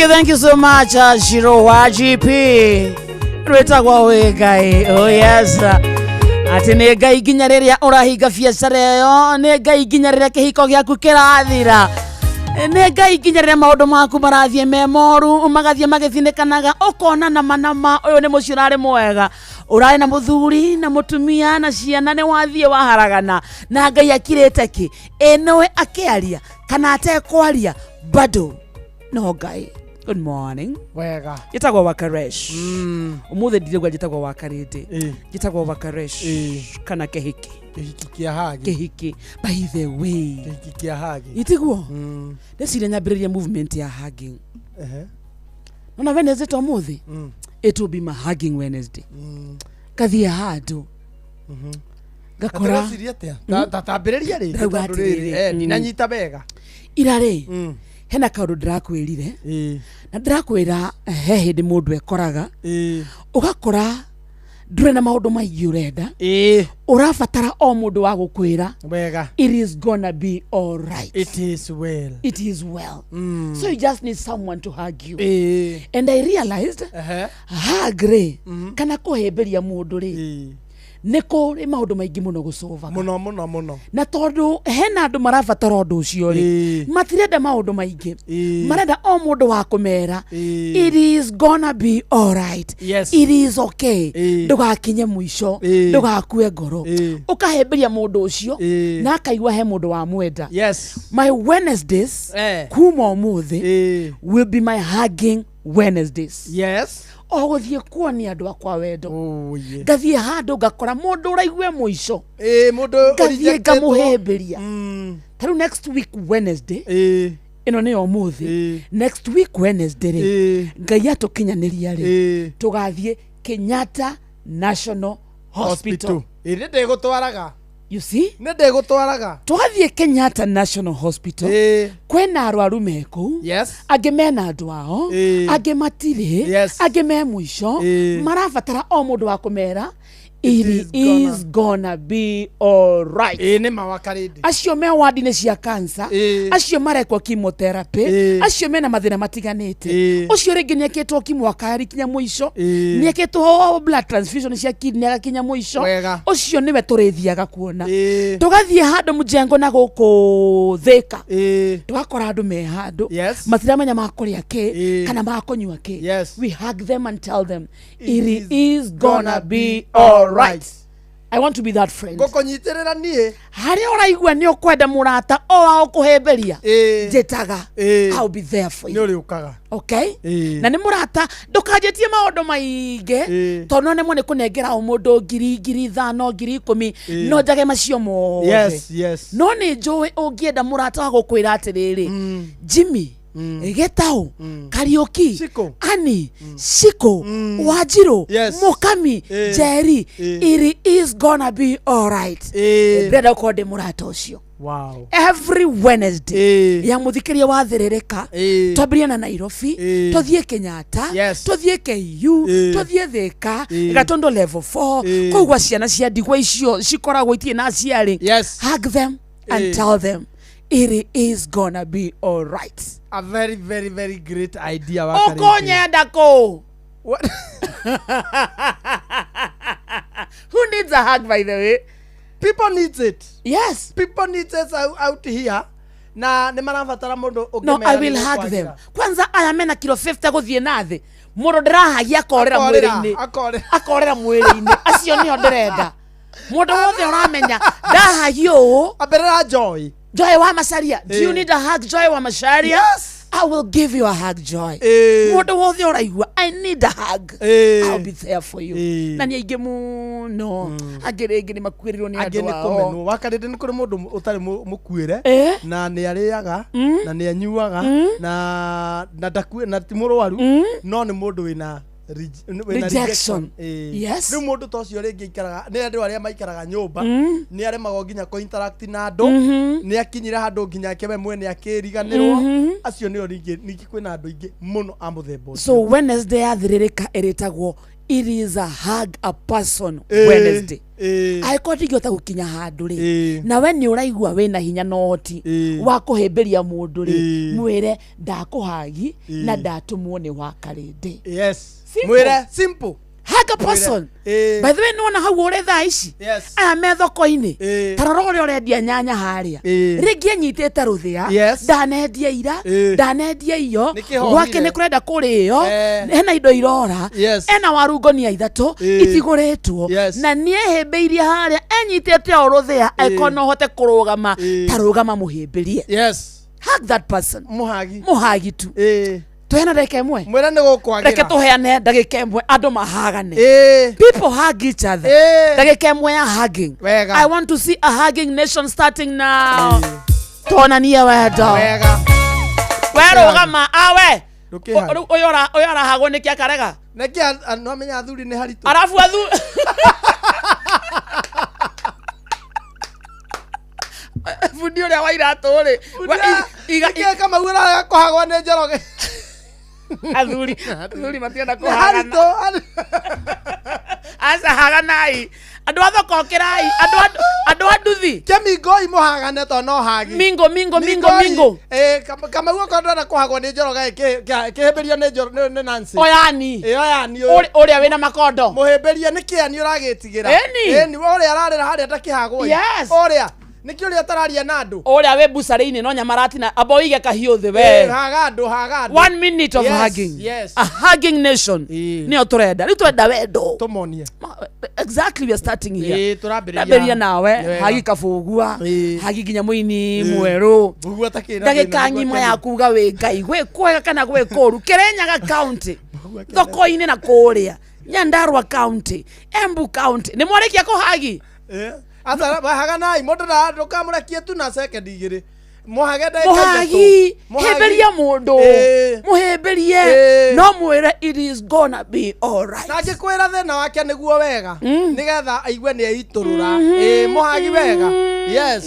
Thank you so much, Shiro wa GP. Rwetagwa we Ngai. Oh yes. Ati nĩ Ngai nginya rĩrĩa ũrahinga biacara ĩyo, nĩ Ngai nginya rĩrĩa kĩhiko gĩaku kĩrathira, nĩ Ngai nginya rĩrĩa maũndũ maku marathiĩ me moru, magathiĩ magĩthinĩkanaga, ũkona nama ũyũ nĩ mũciĩ ũrarĩ mwega, ũrarĩ na mũthuri na mũtumia na ciana, nĩ wathiĩ waharagana na Ngai akirĩte ki ĩnowe akĩaria kana atekwaria bado no Ngai. Good morning. Wega. Gitagwo Wakaresh. Umuthi ndirigwa gitagwo Wakarete. Gitagwo Wakaresh. Kana kehiki. Kehiki kia hagi. Kehiki. By the way. Kehiki kia hagi. Itigwo. Ndecire nyambĩrĩria movement ya hugging. Nona Wednesday to umuthi. It will be my hugging Wednesday. Kathie handu. Gakora. Tatambĩrĩria rĩ. Ninanyita bega. Irare. Hena kaundu ndirakwirire na ndirakwira he hindi mundu ekoraga ugakora ndure na maundu maingĩ urenda urabatara o mundu wa gukwira wega it is gonna be all right, it is well so you just need someone to hug you and I realized hug kana kuhemberia mundu ri niko ri maundu maingi muno gucova muno na tondu hena andu marabatara undu ucio ri matirenda maundu maingi marenda o mundu wa kumera it is gonna be all right, yes. It is okay, ndugakinye mwisho ndugakue ngoro ukahemberia mundu ucio na akaigua he mundu wa mwenda. Yes, my Wednesdays kuma umuthi will be my hugging Wednesdays. Yes, o guthie kuonia andu akwa wendo ngathie handu ngakora mundu uraigue mwisho mundu ngathie ngamuhemberia taru next week Wednesday ino ni umuthi next week Wednesday ri Ngai atukinyaniria ri tugathie Kenyatta National Hospital iri ndigutwaraga. You see? Nende gutwaraga. Tugathie Kenyatta National Hospital. Kwena arwaru meku. Yes. Age mena andu ao. Age matire. Yes. Age me mwisho. Marabatara o mundu wa kumera. It is gonna be all right. Ni mawakaridi. Acio me wadi-inĩ cia cancer. Acio marekwo chemotherapy. Acio mena mathina matiganĩte. Ucio ringi nieketwo kimwakari kinya mwisho. Nieketwo blood transfusion cia kidney agakinya mwisho. Ucio niwe turithiaga kuona. Tugathie handu mujengo na guku Thika. Tugakora andu me handu. Matiramenya makuria ki kana makunywa ki. We hug them and tell them it is gonna be all right. I want to be that friend. Gukunyitirira nie. Hari uraigua ni ukwenda murata o wa kuhemberia. Jetaga. I'll be there for you. Ni uriukaga. Okay? Na ni murata ndukajetie maundu mainge. Tono ne mone kunengera umundu ngiri 5 ngiri 10 no njage macio mo. Yes. No ni njowe ungienda murata wa gukwira atiriri. Jimmy Getao, Karaoke, Ani, Siko, Wajiro, Mokami, Jerry, it is gonna be all right. Brother called the Muratosio. Wow. Every Wednesday, ya muthikiria wa thirereka, twambĩrĩria na Nairobi, tuthie Kenyatta, tuthie KU, tuthie Thika, gatondo level 4, kogwa ciana cia ndigwa icio cikoragwo itie na aciari. Hug them and tell them it is gonna be all right. A very, very, very great idea. Okonyenda ko. What? Who needs a hug, by the way? People need it. Yes. People need it out here. Na ne marabatara mundu ukimera. No, I will hug them. Kwanza aya mena kilo 50 guthie nathi. Mundu ndirahagia akorera mwiri-ini. Akorera mwiri-ini. Acio niho ndirenda. Mundu wothe uramenya ndahagio. Aberera Joy. Joy wa Macharia. Do you need a hug, Joy wa Macharia? Yes. I will give you a hug, Joy. Mundu wothe uraigua, I need a hug. I'll be there for you. Na ni aingi muno. Agirenge ni makwirirwo ni andu ao. Kumenwo wakarinde ni kuri mundu utari mukwire na ni ariaga na ni anyuaga na ndakue na timurwaru no ni mundu wina rejection. Yes. Ni mundu tocio ringi ikaraga ni andu aria maikaraga nyumba ni are magoginya ko interact na andu ni akinyira handu nginya kebe mwene akiriganirwo acio ni ringi kwina andu ingi muno amuthembo. So Wednesday athiririka eretagwo it is a hug a person Wednesday aiko ndigota gukinya handu ri na we ni uraigua wina hinya no hoti wa kuhimbiria mundu ri mwire ndakuhagi na ndatumwo ni wakarinde. Yes, mwire simple hug a person. By the way, nona hau ore thaa ici aya me thoko-ini tarora uria urendia nyanya haria ringi anyitite ruthia ndanendia ira ndanendia iyo gwake ni kurenda kurio hena indo irora ena warugonia ithatu itiguritwo na nie himbiirie haria anyitite o ruthia ekono hote kurugama tarugama muhimbirie. Hug that person. Muhagi tu tuhena ndagika imwe mwira ni gukwagira reke tuheane ndagika imwe andu mahagane. People hug each other. Ndagika imwe ya hugging. I want to see a hugging nation starting now. Tonania wendo werugama awe oyora hago ni kia karega neki anu amenya athuri ni haritu arafu athuri fundi uria wa iratu ri iga kama wira kuhagwa ni njoroge athuri matienda kuhagana asa haganai andu athoko kirai andu anduthi kemingo imuhagane to no hagi mingo kama uko ndana kuhagwa ni njoroge kihimbirio ni njoro ni Nancy oyani uria wina makondo muhimbirie ni kiani uragitigira eni uria ararira haria ndakihagwa uria niki uria tararia na andu uria we busare-ini no nyamarati na abo ige kahio the we haga andu 1 minute of hugging. A hugging nation ni turenda ni turenda wendo tumonie exactly. We are starting here turaberia nawe hagi kabugua hagi ginya muini mweru ndagika nyima ya kuga we ngai gwe kwega kana gwe koru Kirinyaga county thoko-ini na kuria Nyandarua county Embu county ni mwarekia ko hagi ata bahaganai mundu na ndukamurakie tu na second igiri muhagi heberia mundu muheberie no mwire it is gonna be all right na ngikwira thina wake niguo wega nigetha aigwe ni eiturura muhagi wega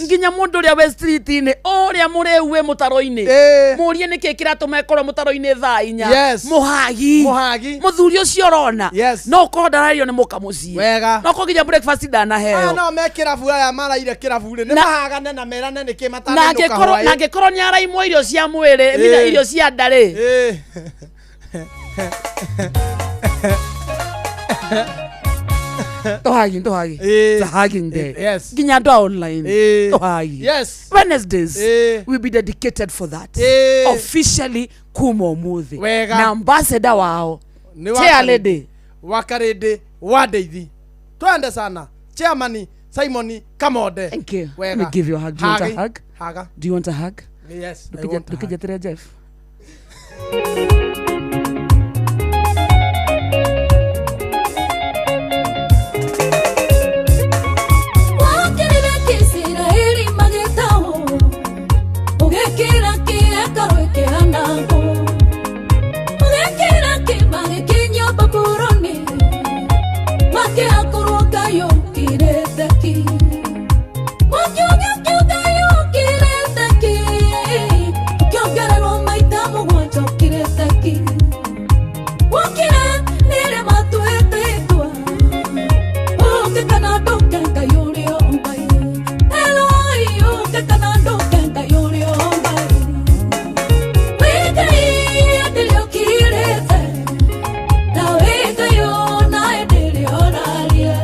nginya mundu uria we street-ini uria murewe mutaro-ini murie niki kiratuma ekoro mutaro-ini thaa 4 muhagi muthuri ucio rona no ukorwo ndarario ni mukamucie no ko nginya breakfast ndanaheo no mekira bura ya maraire kirabu-ri ni mahagane na merane niki matane na ngikoro ni araimwo irio cia mwiri mina irio cia ndari tohagi it's a hugging day ginya ndo online tohagi Wednesdays will be dedicated for that officially Kumo Muthi na ambassador wao Chair Lady Wakarede Wadeithi twende sana Chairman Simon Kamode. Thank you. Let me give you a hug. Do you want a hug? Haga. Do you want a hug? Yes. Look at Jeff. Yeah.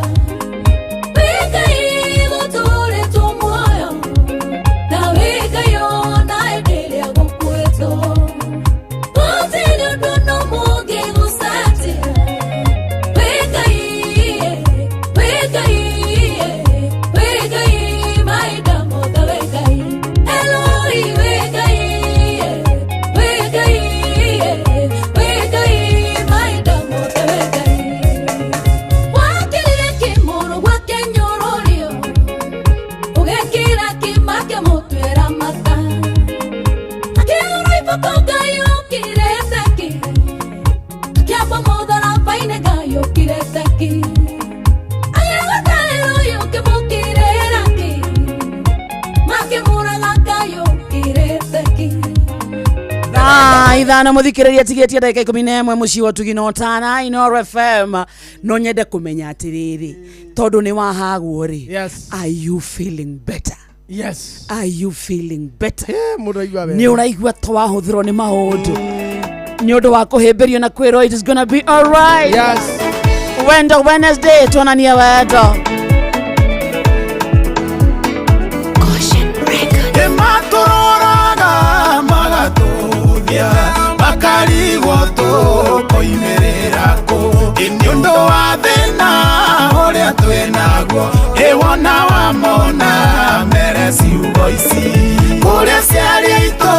ithano muthikiriria tigetie ndagika 11 muci wa tuginotana Inoro FM no nyende kumenya atiriri tondu ni wahagwo ri. Yes. Are you feeling better? Yes. Are you feeling better? Muraigwa ni uraigwa twahuthirwo ni maundu ni undu wa kuhimbirio na kwiro it is gonna be all right. Yes. Wednesday tuonania wendo. Ematorora magatuthia makarigwo tukoimerera ku inyondo wa thina uria twinaguo ewona wa mona mere ciugo ici kuria ciaria itu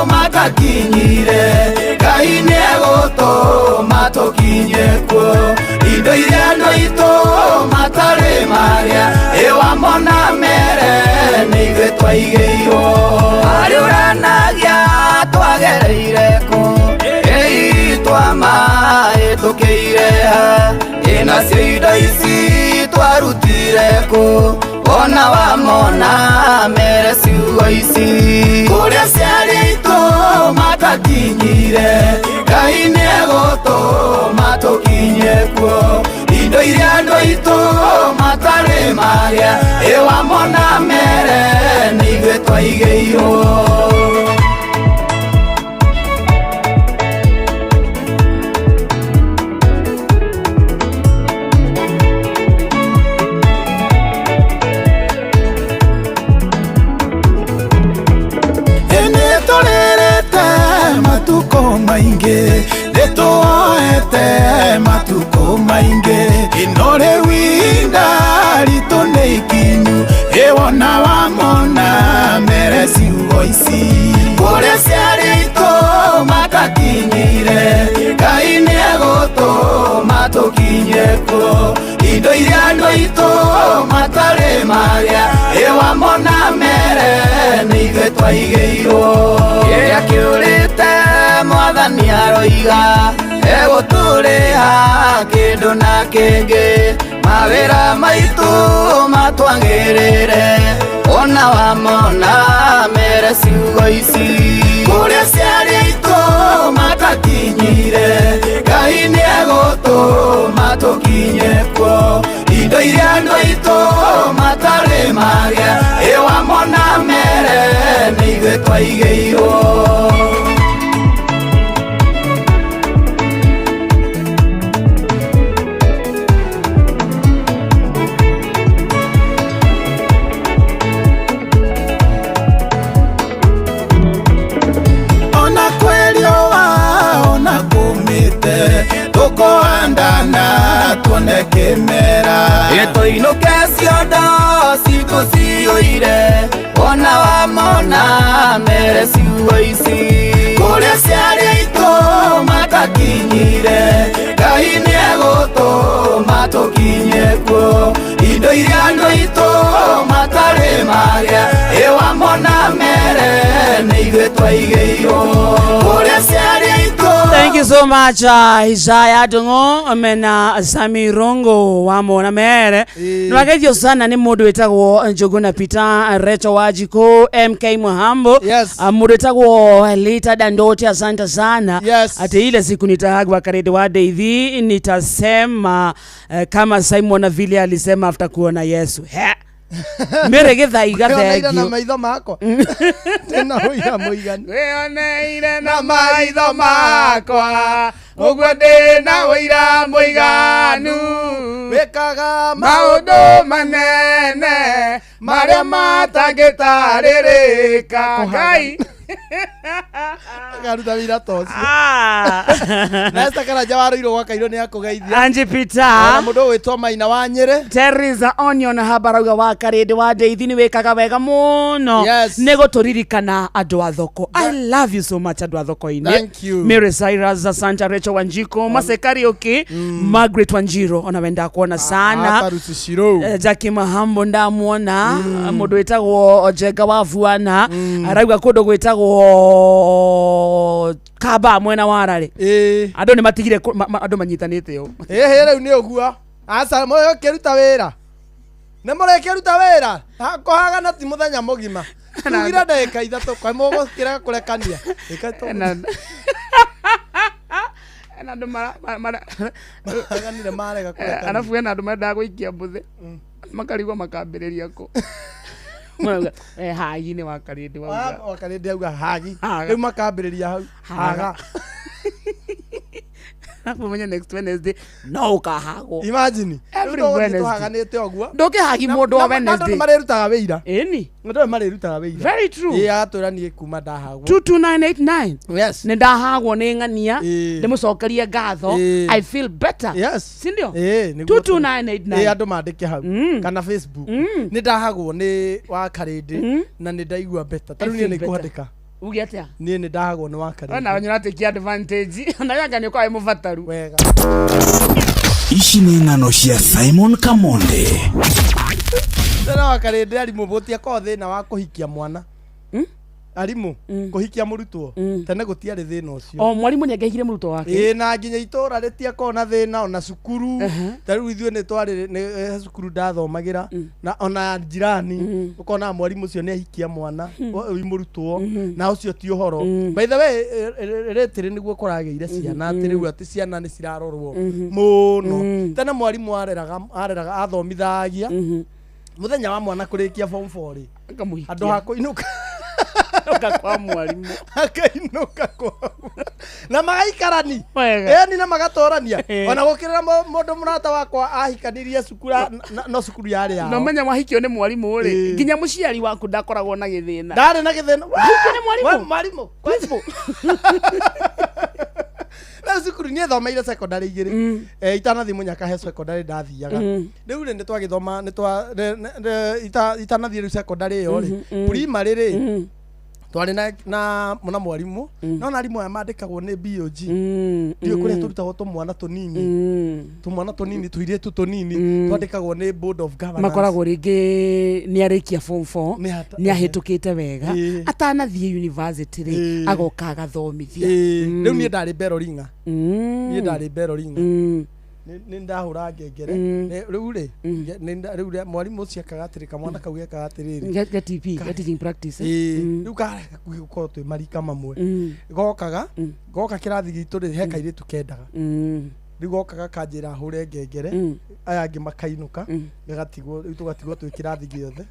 matakinyire Ngai niegutuma tukinye kuo indo iria no itu matari maria ewa mona mere ni ithuĩ twaigeirwo harĩ ũranagia twagereire kũ twa maĩ tũkĩire ha nacio indo ici twarutire kũ wona wamona mere ciugo ici kũrĩa ciarĩ itũ matakinyire Ngai nĩegũtũma tũkinye kuo indo iria andũ aitũ matarĩ magĩa ĩwamona mere nĩ ithuĩ twaigĩirwo. Matuko maingi nituoete matuko maingi inore winda rito neikinyu ewona wamona mere ciugo ici kuria ciarĩ itũ matakinyire Ngai nĩegũtũma tũkinye kuo indo iria andũ aitũ matarĩ magĩa ĩwamona mere nĩ ithuĩ twaigĩirwo kĩrĩa kĩũrĩte mwathani aroiga egũtũrĩha kĩndũ na kĩngĩ mawĩra maitũ matwagĩrĩre ona wamona mere ciugo ici kũrĩa ciarĩ itũ matakinyire Ngai nĩegũtũma tũkinye kuo indo iria andũ aitũ matarĩ magĩa ĩwamona mere nĩ ithuĩ twaigĩirwo. Tuone kĩmera gĩtũinũke ciondo citũ ciyũire ona wamona mere ciugo ici kũrĩa ciarĩ itũ matakinyire Ngai nĩegũtũma tũkinye kuo indo iria andũ aitũ matarĩ magĩa ĩwamona mere nĩ ithuĩ twaigĩirwo kũrĩa ciarĩ itũ. Thank you so much Isaiah Dungo mena Samirongo wamona mere nwageithio sana ni mundu wetagwo Njuguna Peter Recho Wajiko MK Muhambo mundu wetagwo Lita Dandote asante sana ati ile siku nitahagwa karede wa Deithi nitasema kama Simon vile alisema after kuona Yesu mere githaiga thengio na maitho makwa tena uya muigani weoneire na maitho makwa ũguo ndĩ na ũira mũiganu wĩkaga maũndũ manene marĩa matangĩtarĩrĩka Ngai garuta wira tosi nesta kana jawariro wakairo ni akugeithia Anji Peter na mundu witwa Maina wa Nyeri Teresa Onion habarauga wa karede wa Deithi ni wekaga wega muno nego turirikana andu a thoko. I love you so much andu a thoko ini. Thank you. Mary Cyrus Santa Rachel Wanjiko Masekarioki Margaret Wanjiro ona wenda kuona sana Jackie Mahambo ndamuona mundu wetagwo Ojega wa Vuana arauga kundu gwetagwo Kaba mwena warare andu ni matigire andu manyitanite yo riu ni ogua asa moyo kiruta wira ne more kiruta wira hakohaga na ti muthenya mugima tugira ndagika ithatu kwa mugo kira kurekania ikato na ndo mara aganire marega kũreka alafu ena ndo mara gũikia mbuthi makarigwo makambĩrĩria kũ hagi nĩ wakarĩndĩ wakarĩndĩ auga hagi rĩu makambĩrĩria hau haga hapo mwenye next Wednesday no ukahagwo imagine every Wednesday tuhaganĩte ũguo ndũkĩhagi mũndũ wa Wednesday nĩ marĩrutaga wĩira ĩni ndio marĩrutaga wĩira very true atũranie kuma ndahagwo 22989 yes nĩ ndahagwo nĩ ng'ania ndĩmũcokerie ngatho I feel better yes si ndio 22989 andũ mandĩke hau kana Facebook nĩ ndahagwo nĩ wakarĩndĩ na nĩ ndaigua better tarĩu niĩ nĩ kũhandĩka ugi atia niĩ nĩ ndahagwo nĩ wakarĩndĩ ona wenye ũratekia advantage ona yanga nĩ kwa mũbataru wega ici nĩ ng'ano cia Simon Kamonde tena wakarĩndĩ arimũ bũtia ko thĩna wa kũhikia mwana arimũ kũhikia mũrutwo tene gũtiarĩ thĩna ũcio o mwarimũ nĩ angehire mũrutwo wake na nginya itũra rĩtia kona thĩna ona cukuru tarĩu ithuĩ nĩ twarĩ cukuru ndathomagĩra na ona njirani ũkona mwarimũ ũcio nĩ ahikia mwana ũyũ mũrutwo na ũcio ti ũhoro by the way rĩtĩrĩ nĩguo kũragĩire ciana atĩ rĩu atĩ ciana nĩ cirarorwo mũno tene mwarimũ areraga athomithagia muthenya wa mwana kũrĩkia form 4 andũ ha kũinũka kwa mwalimu akainuka kwa na magaikarani eni na magatorania ona gukirira mundu murata wakwa ahikanirie cukura no cukuru yari yao no menya wahikio ni mwalimu ri nginya muciari waku ndakoragwo na githina ndari na githina ni mwalimu principal na cukuru ni thomeire secondary igiri itanathi munyaka he secondary ndathiaga riu ri nitwagithoma itanathi riu secondary yo ri primary ri twari na mwarimu no na arimu aya mandikagwo ni BOG ndio kuria turutagwo tumwana tunini tuiretu tunini twandikagwo ni board of governors makoragwo ringi ni arikia form 4 ni ahitukite wega atanathie university ri agoka agathomithia riu ni ndari Beroringa ni ndari Beroringa ni ndahura ngengere riu ri riu mwarimu ucio akagatirika mwana kau gekatiriri get TP teaching practice riu kareka gukorwo twi marika mamwe goka kirathi gitu ri heka iritu kendaga riu gokaga kanjira hure ngengere aya angi makainuka gagatigwo riu tugatigwo twi kirathi giothe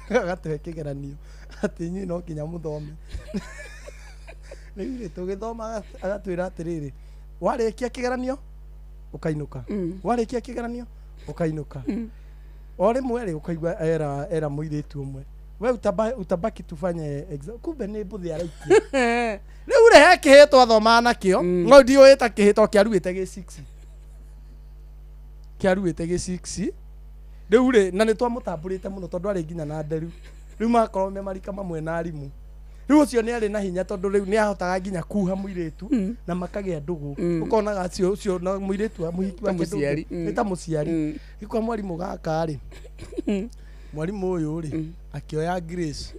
gagatuhe kigeranio ati nyi no kinya muthome riu tugithoma agatwira atiriri warikia kigeranio ukainuka warikia kigeranio ukainuka o rimwe ri ukaigua era muiretu umwe we utabaki tufanye exam kumbe ni mbuthi araikia riu ri he kihito athoma nakio no ndiuita kihito kiaruite gi 6 riu ri na ni twamutamburite muno tondu ari nginya na nderu riu makorwo me marika mamwe na arimu riu ucio ni ari na hinya tondu riu ni ahotaga nginya kuha muiretu na makagia ndugu ukonaga ucio na muiretu amuhiki wake ndugu ni ta muciari ikwa mwarimu gaka ri mwarimu uyu ri akioya Grace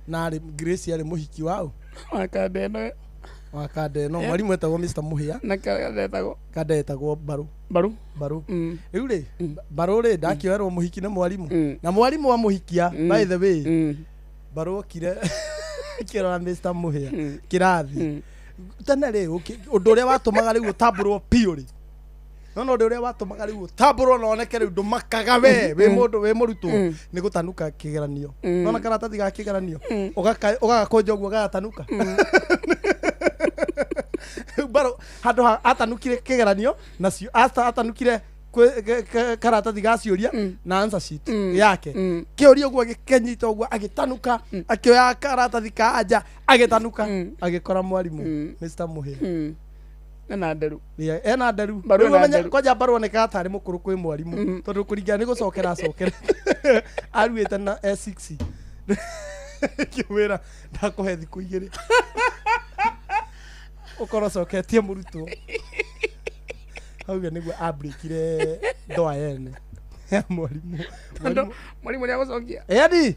na ari Grace ari muhiki wao wakadeno mwarimu etagwo Mr Muhia na kadetagwo Baru riu ri Baru ri ndakioerwo muhiki na mwarimu na mwarimu wa muhikia by the way Baru kire kirora Mr Muhia kirathi tena riu undu uria watumaga riu utamburwo piuri no undu uria watumaga riu utamburwo no oneke riu ndumakaga we mundu we murutu ni gutanuka kigeranio no na karatathi ga kigeranio ugagakonja uguo gagatanuka Baru handu atanukire kigeranio nacio atanukire karatathi gaciuria na answer sheet yake kiuria uguo agikenyita uguo agitanuka akioya karatathi ka anja agitanuka agikora mwarimu Mr Muhia ena nderu ena nderu kwaja Baru oneka tari mukuru kwi mwarimu tondu kuringana ni gucokera aruite na S6 kiwira ndakuhe thiku igiri ukoro coketie murutwo auga niguo abrikire ndoa yene mwarimu ni agucokia edi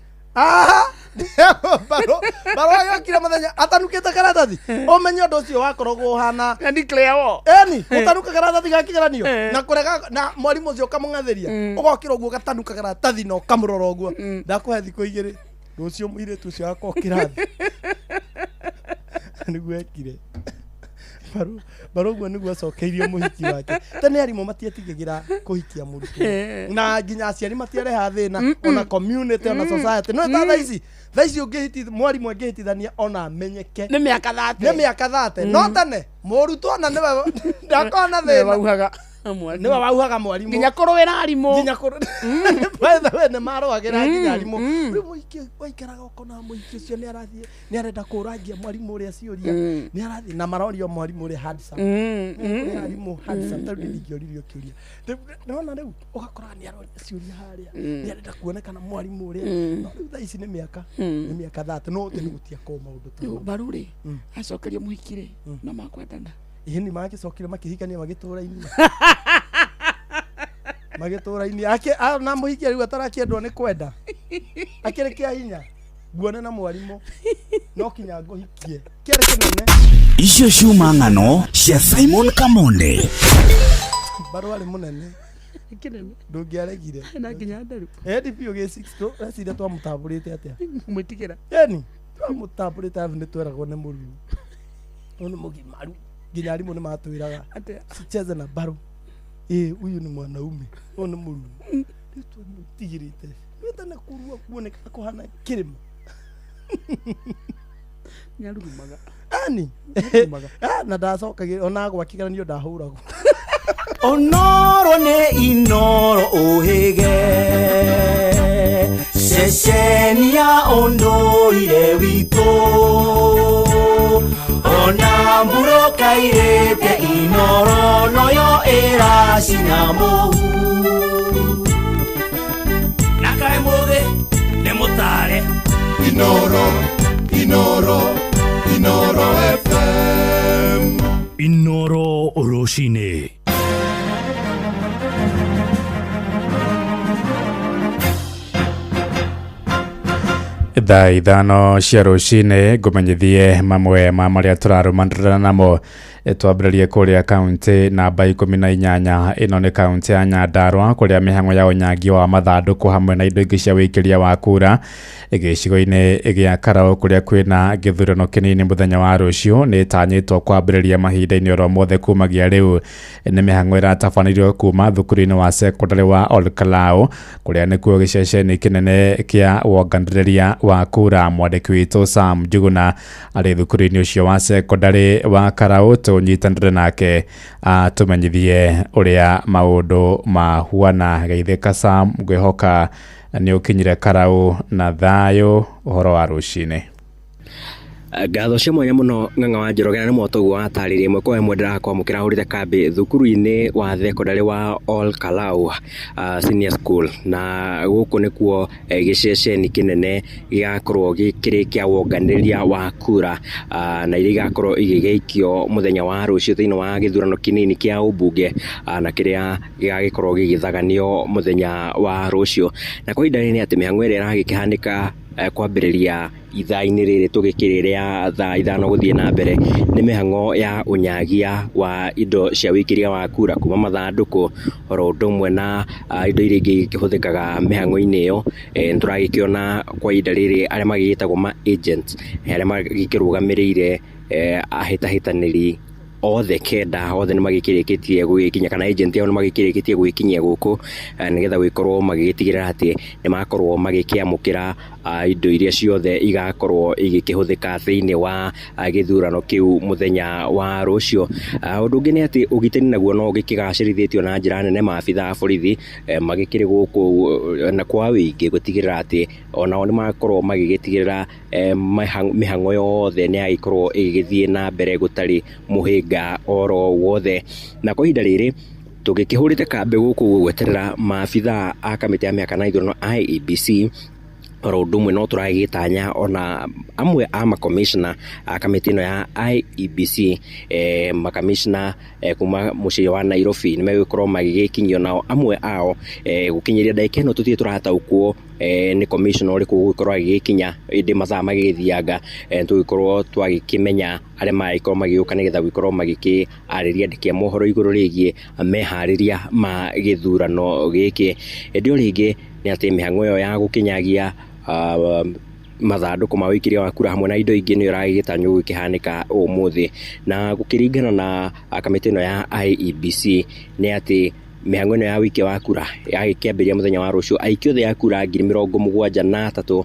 Baru agokire muthenya atanukite karatathi umenye undu ucio wakoragwo hana na declare wo eni utanuka karatathi ga kigeranio na kurega na mwarimu ucio kamungatheria ugokira uguo gatanuka karatathi no kamurora uguo ndakuhe thiku igiri rucio muiretu ucio akokirathi niguo ekire Baru gwa niguo acokeirio muhiki wake tene arimũ matietigagira kuhikia mũrutwo na nginya aciari matiareha thĩna ona community ona society no ta thaa ici ũngĩhiti mwarimũ angĩhitithania ona amenyeke nĩ mĩaka 30 no tene mũrutwo na nĩwe ndakona thĩna nĩwe wauhaga mwarimũ nginya kũrũĩra arimũ nginya kũrũĩra nĩ marũagĩra nginya arimũ rĩu mũhiki waikaraga ũkona mũhiki ũcio nĩ arenda kũrangia mwarimũ ũrĩa ciũria nĩ arathiĩ na marorio mwarimũ ũrĩa handsome mwarimũ handsome tondũ ndingĩoririo kĩũria nĩwona rĩu ũgakora nĩ aroria ciũria harĩa nĩ arenda kuonekana mwarimũ ũrĩa no rĩu thaa ici nĩ mĩaka 30 no tene gũtiakorwo maũndũ ta Baru-rĩ acokerio mũhiki-rĩ no makwendana ihini magĩcokire makĩhikania magĩtũra-inĩ na mũhiki rĩu atarakĩendwo nĩ kwenda akĩrĩ kĩa hinya guone na mwarimũ no kinya ngũhikie kĩarĩ kĩnene icio ciuma ng'ano cia Simon Kamonde Baru arĩ mũnene kĩnene ndũngĩaregire na nginya nderu DP G6 reciria twamũtambũrĩte atĩa mwĩtigĩra yani twamũtambũrĩte nĩ tweragwo nĩ mũruru nĩ mũgimaru nginya arimũ nĩ matwĩraga sicheze na Baru huyu ni mwanaume ona mũruru rĩu twamũtigĩrĩte nĩtana kurua kuoneka kũhana kĩrĩma nyarumaga ani na ndacokagira ona gwakĩgeranio ndahũragwo onoro nĩ inoro ũhĩge ceceni ya ũndũire witũ ona mburo kairĩte inoro noyo ĩracina mũhu na kaĩ mũthĩ nĩ mũtare Inoro FM Inoro Oroshine. Thaa ithano cia rũcinĩ ngũmenyithie mamwe ma marĩa tũrarũmanĩrĩra namo twambĩrĩrie kũrĩa kaunti namba 18 ĩno nĩ kaunti ya Nyandarua kũrĩa mĩhang'o ya ũnyangia wa mathandũkũ hamwe na indo ingĩ cia wĩkĩria wa kura gĩcigo-inĩ gĩa Karau kũrĩa kwĩna gĩthurano kĩnini mũthenya wa rũciũ nĩ ĩtanyĩtwo kwambĩrĩria mahinda-inĩ oro mothe kumagia rĩu nĩ mĩhang'o ĩratabanĩrio kuma thukuru-inĩ wa secondary wa Olkalau kũrĩa nĩkuo gĩceceni kĩnene kĩa wonganĩrĩria wa kura mwandĩki witũ Sam Njuguna arĩ thukuru-inĩ ũcio wa secondary wa Karau tũnyitanĩre nake tũmenyithie ũrĩa maũndũ mahuana geithĩka Sam ngwĩhoka nĩ ũkinyire Karau na thayũ ũhoro wa rũcinĩ Ngatho cia mwanya muno Ng'ang'a wa Njoroge nĩ mũtogu wa tarĩria ĩmwe kwa ĩmwe ndĩrakwamũkĩra hũrĩte kambĩ thukuru-inĩ wa thekondarĩ wa Olkalau Senior School na gũkũ nĩkuo gĩceceni kĩnene gĩgakorwo gĩkĩrĩ kĩa wonganĩrĩria wa kura na iria igakorwo igĩgĩikio mũthenya wa rũciũ thĩinĩ wa gĩthurano kĩnini kĩa ũmbunge na kĩrĩa gĩgagĩkorwo gĩgĩthaganio mũthenya wa rũciũ na kwa ihinda nĩ atĩ mĩhang'o ĩrĩa ĩragĩkĩhanĩka kwambĩrĩria ithaa-inĩ rĩrĩ tũgĩkĩrĩrĩa thaa ithano gũthiĩ na mbere nĩ mĩhang'o ya ũnyagia wa indo cia wĩkĩria wa kura kuma mathandũkũ oro ũndũ ũmwe na indo iria ingĩ ikĩhũthĩkaga mĩhang'o-inĩ ĩyo nĩtũragĩkĩona kwa ihinda rĩrĩ arĩa magĩgĩtagwo ma agents arĩa magĩkĩrũgamĩrĩire ahĩtahĩtanĩri othe kenda othe nĩ magĩkĩrĩkĩtie gwĩkinya kana agent yao nĩ magĩkĩrĩkĩtie gwĩkinyia gũkũ nĩgetha gwĩkorwo magĩgĩtigĩrĩra atĩ nĩ makorwo magĩkĩamũkĩra indo iria ciothe igakorwo igĩkĩhũthĩka thĩinĩ wa gĩthurano kĩu mũthenya wa rũciũ ũndũ ũngĩ nĩ atĩ ũgitĩri naguo no gĩkĩgacĩrithĩtio na njĩra nene maabitha a borithi magĩkĩrĩ gũkũ na kwa wĩingĩ gũtigĩrĩra atĩ onao nĩ makorwo magĩgĩtigĩrĩra mĩhang'o yothe nĩ yagĩkorwo ĩgĩgĩthiĩ na mbere gũtarĩ mũhĩnga oro wothe na kwa ihinda rĩrĩ tũgĩkĩhũrĩte kambĩ gũkũ gweterera maabitha a kamĩtĩ ya mĩhaka na ithurano IEBC oro ũndũ ũmwe no tũragĩtanya ona amwe a makomishona a kamĩtĩ ĩno ya IEBC makomishona kuma mũciĩ wa Nairobi nĩ megũkorwo magĩgĩkinyio nao amwe ao gũkinyĩria ndagĩka ĩno tũtirĩ tũrataũkwo nĩ komishona ũrĩkũ gũgĩkorwo agĩgĩkinya ĩndĩ mathaa magĩgĩthianga tũgĩkorwo twagĩkĩmenya arĩa magĩkorwo magĩũka nĩgetha gũgĩkorwo magĩkĩarĩria andĩki a mohoro igũrũ rĩgiĩ meharĩria ma gĩthurano gĩkĩ ĩndĩ o rĩngĩ nĩ atĩ mĩhang'o ĩyo ya gũkinyagia mathanduku ma wikiria wa kura hamwe na indo ingĩ nĩ ũragĩtanywo gũkĩhanĩka ũmũthĩ, na gũkĩringana na kamĩtĩ ĩno ya IEBC nĩ atĩ mĩhang'o ĩno ya wikia wa kura yagĩkĩambĩrĩria mũthenya wa rũciũ, aikia othe a kura 73,000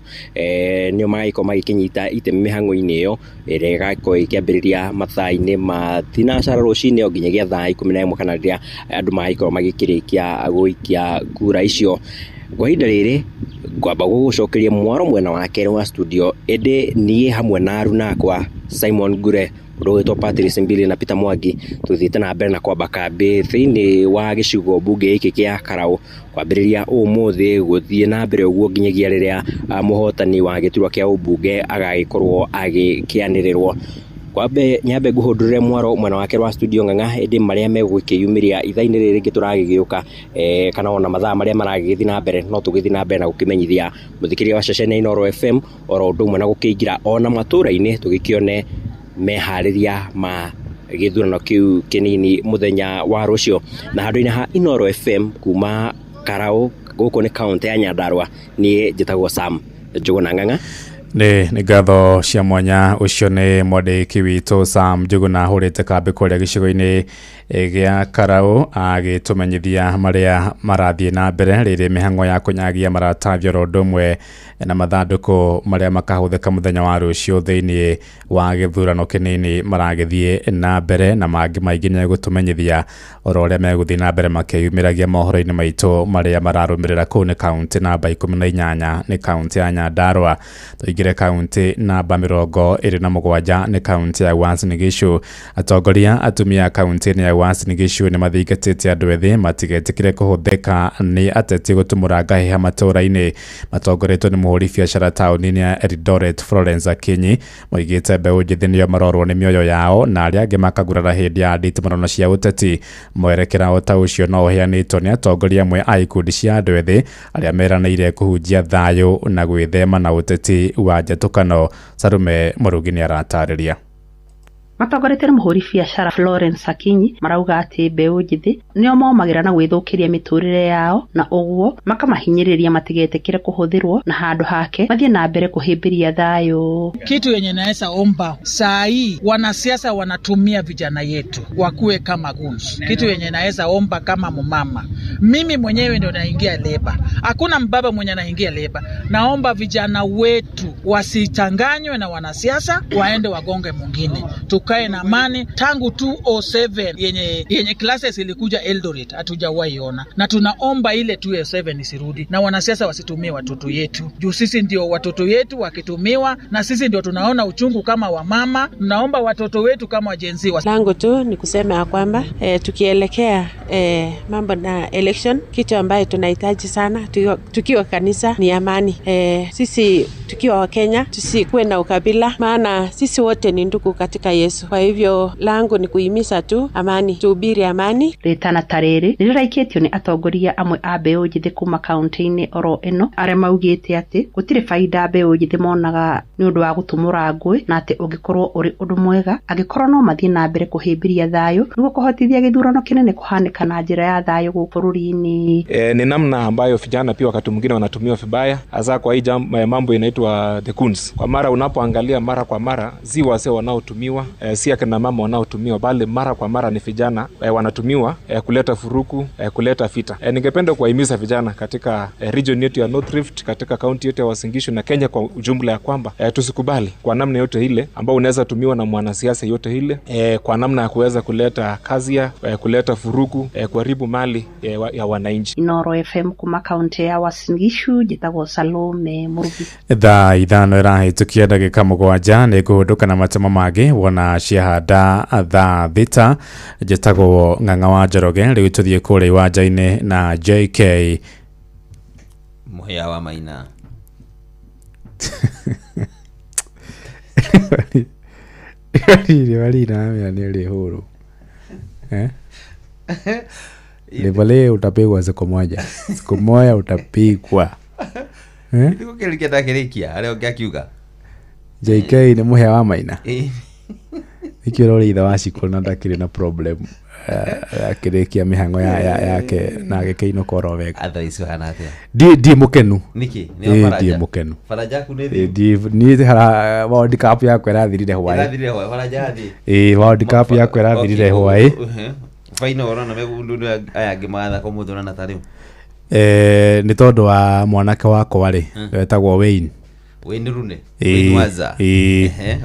nĩo magagĩkorwo magĩkĩnyita itemi mĩhang'o-inĩ ĩyo ĩrĩa ĩgagĩkorwo ĩkĩambĩrĩria mathaa-inĩ ma thinacara rũcinĩ o nginyagia thaa 11 kana rĩrĩa andũ magagĩkorwo magĩkĩrĩkia gũikia kura icio. Kwa ihinda rĩrĩ ngwamba gũgũcokeria mwaro mwena wa kerĩ wa studio, ĩndĩ niĩ hamwe na aruna akwa Simon Gure, Rogeto Patrice Mbili na Peter Mwangi tuthiĩte na mbere na kwamba kambĩ thĩinĩ wa gĩcigo mbunge gĩkĩ kĩa Karau kwambĩrĩria ũmũthĩ gũthiĩ na mbere ũguo nginyagia rĩrĩa mũhotani wa gĩturwa kĩa ũmbunge agagĩkorwo agĩkĩanĩrĩrwo. Kwambe nyambe ngũhũndũrĩre mwaro mwena wake wa studio Ng'ang'a, ĩndĩ marĩa megũkĩyumĩria ithaa-inĩ rĩrĩ rĩngĩ tũragĩgĩũka kana ona mathaa marĩa maragĩthiĩ na mbere, no tũgĩthiĩ na mbere na gũkĩmenyithia mũthikĩria wa ceceni ya Inooro FM oro ũndũ ũmwe na gũkĩingĩra ona matũũra-inĩ tũgĩkĩone meharĩria ma gĩthurano kĩu kĩnini mũthenya wa rũciũ. Na handũ-inĩ ha Inooro FM kuma Karau gũkũ nĩ kaunti ya Nyandarua, niĩ njĩtagwo Sam Njũgũna Ng'ang'a. Nĩ ngatho cia mwanya ũcio nĩ mwandĩki witũ Sam Njũgũna hũrĩte kambĩ kũrĩa gĩcigo-inĩ gĩa Karau agĩtũmenyithia marĩa marathiĩ na mbere rĩrĩ mĩhang'o ya kũnyagia maratathi oro ũndũ ũmwe na mathandũkũ marĩa makahũthĩka mũthenya wa rũciũ thĩinĩ wa gĩthurano kĩnini maragĩthiĩ na mbere, na mangĩ maingĩ nĩ gũtũmenyithia oro ũrĩa megũthiĩ na mbere makĩyumĩragia mohoro-inĩ maitũ marĩa mararũmĩrĩra kũu nĩ kaunti namba 18 nĩ kaunti ya Nyandarua. Tũingĩre kaunti namba 27 nĩ kaunti ya Uasin Gishu. Atongoria atumia kaunti-inĩ ya Uasin Gishu nĩ mathingatĩte andũ ethĩ matigetĩkĩre kũhũthĩka nĩ ateti gũtumũra ngahĩha matũũra-inĩ. Matongoretwo nĩ mũhũri biacara taũni-inĩ ya Eldoret Florence Akinyi, moigĩte mbeũ njĩthĩ nĩo marorwo nĩ mĩoyo yao na arĩa angĩ makagurara hĩndĩ ya nditimũrano cia ũteti. Mwerekera o ta ũcio no ũheanĩtwo nĩ atongoria amwe a ikundi cia andũ ethĩ arĩa meranĩire kũhunjia thayũ na gwĩthema na ũteti wa njatũkano. Sarume Mũrugi nĩ aratarĩria. Matongoretio nĩ mũhũri biacara Florence Akinyi marauga atĩ mbeũ njĩthĩ nĩo maumagĩra na gwĩthũkĩria mĩtũrĩre yao, na ũguo makamahinyĩrĩria matigetĩkĩre kũhũthĩrwo na handũ hake mathiĩ na mbere kuhĩmbĩria thayũ. Kitu yenye naweza omba saa hii wanasiasa wanatumia vijana yetu wakuwe kama guns. Kitu yenye naweza omba kama mumama, mimi mwenyewe ndio naingia leba, hakuna mbaba mwenye anaingia leba. Naomba vijana wetu wasichanganywe na wanasiasa waende wagonge mwingine. Tukae na amani. Tangu 207 yenye classes ilikuja Eldoret hatujawahi ona, na tunaomba ile 207 isirudi, na wanasiasa wasitumie watoto yetu juu sisi ndio watoto yetu wakitumiwa, na sisi ndio tunaona uchungu kama wamama. Naomba watoto wetu kama wajenzi langu tu ni kusema ya kwamba tukielekea mambo na election, kitu ambayo tunahitaji sana tukiwa kanisa ni amani. Sisi tukiwa wa Kenya tusikuwe na ukabila, maana sisi wote ni ndugu katika Yesu. Kwa hivyo langu ni kuhimiza tu amani, tuhubiri amani. Ritana tarĩrĩ nĩrĩraikĩtio nĩ atongoria amwe a mbeũ njĩthĩ kuma kaunti-inĩ oro ĩno, arĩa maugĩte atĩ gũtirĩ baida mbeũ njĩthĩ monaga nĩ ũndũ wa gũtumũra ngũĩ, na atĩ ũngĩkorwo ũrĩ ũndũ mwega angĩkorwo no mathiĩ na mbere kũhĩmbĩria thayũ nĩguo kũhotithia gĩthurano kĩnene kũhanĩka na njĩra ya thayũ gũkũ bũrũri-inĩ. Ni namna ambayo vijana pia wakati mwingine wanatumiwa vibaya, hasa kwa hii mambo inaitwa the goons. Kwa mara unapoangalia mara kwa mara si wazee wanaotumiwa, si akina mama wanaotumiwa, bali mara kwa mara ni vijana wanatumiwa kuleta furuku, kuleta vita. Ningependa kuwahimiza vijana katika region yetu ya North Rift, katika kaunti yetu ya Uasin Gishu na Kenya kwa ujumla ya kwamba tusikubali kwa namna yote ile ambao unaweza tumiwa na mwanasiasa yote ile kwa namna ya kuweza kuleta kazia, kuleta furuku, kuharibu mali ya wananchi. Inooro FM kuma kaunti ya Uasin Gishu, njĩtagwo Salome Mũrugi. Thaa ithano ĩrahĩtũkia ndagĩka 7 nĩ kũhũndũka na matemo mangĩ wona ciahanda thaa thita. Njĩtagwo Ng'ang'a wa Njoroge, rĩu tũthiĩ kũrĩa iwanja-inĩ na JK Mũhĩa wa Maina. Wali na nĩ rĩ huru Levale utapigwa siku moja utapigwa. Ndiko kiliketa kirikia ale ogakiuga. JK ni Mũhĩa wa Maina. Ikiro ri itha wa cikuru na ndakire na problem. akirikia mihango yake na agĩkĩinũka oro wega. Athaici hana atia. Ndiĩ mũkenu. Niki ni Faraja. Ndiĩ mũkenu. Faraja kunĩthi. Ni hara World Cup yakwa ĩrathirire hwaĩ. Ĩrathirire hwaĩ Faraja thi. World Cup yakwa ĩrathirire hwaĩ. Faina orana megundu aya ngĩmatha kũmũthũra na tarĩu. Nĩ tondũ wa mwanake wakwa rĩ wetagwo Wayne. Wayne Rooney. Wayne Waza.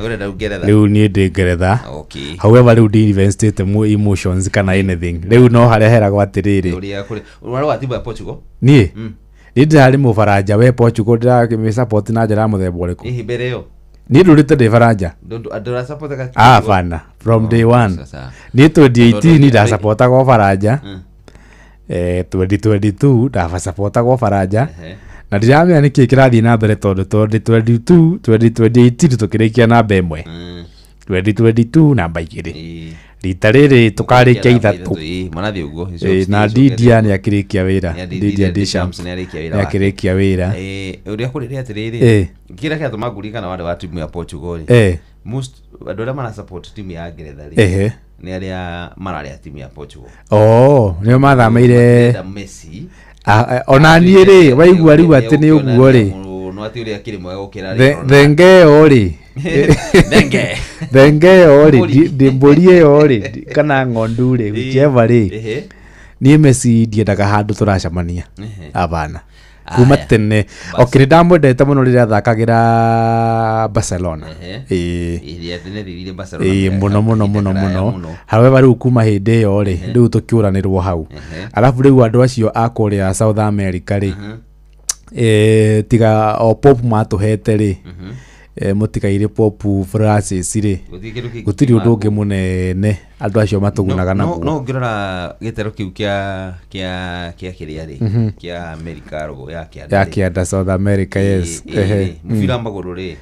Urenda Ngeretha. Rĩu niĩ ndĩ Ngeretha. Okay. However rĩu ndi invested mu emotions kana anything. Rĩu no hareheragwo atĩrĩrĩ. Ũrĩa kũrĩ. Ũrĩa wa timu ya Portugal. Niĩ. Niĩ ndarĩ Mũfaranja we Portugal ndĩrakĩmĩ support na njĩra mũthemba ũrĩkũ. Hihi mbere ĩyo. Niĩ ndũrĩte ndĩ Faranja. Ndũra support ka. Bana from day one. Niĩ 2018 ndasupportaga Faranja. 2022 ndabasupportaga Faranja. Na ndiramenya nĩkĩ kĩrathiĩ na mbere tondũ 2018 tũkĩrĩkia namba 1. 2022 namba 2. Rita rĩrĩ tũkarĩkia 3. Manathi ũguo. Na Didia nĩ akĩrĩkia wĩra. Didia Deschamps nĩ akĩrĩkia wĩra. Ũrĩa kũrĩ atĩrĩrĩ. Kĩrĩa kĩatũma ngũririkana wale wa timu ya Portugal. Most andũ arĩa mana support timu ya Ngeretha rĩ. Nĩ arĩa mararĩa timu ya Portugal. Nĩo mathameire Messi. Ona niĩ rĩ waigua rĩu atĩ nĩ ũguo rĩ. No atĩ ũrĩa kĩrĩ mwega gũkĩra rĩ. Thengeo rĩ. Thengeo rĩ ndĩmbũrie yo rĩ kana ng'ondu rĩ whichever rĩ. Niĩ Messi ndiendaga handũ tũracemania. Abana. Kuma tene okĩrĩ ndamwendete mũno rĩrĩa athakagĩra Barcelona. Mũno. However rĩu kuma hĩndĩ ĩyo rĩ rĩu tũkĩũranĩrwo hau. Alafu rĩu andũ acio a kũrĩa South America rĩ tiga o pop matũhete rĩ mũtigaire Pop Francis rĩ gũtirĩ ũndũ ũngĩ mũnene andũ acio matũgunaga naguo. No ngĩrora gĩtero kĩu kĩa kĩrĩa rĩ kĩa America rogo ya kĩanda South America. Yes. Mũbira magũrũ rĩ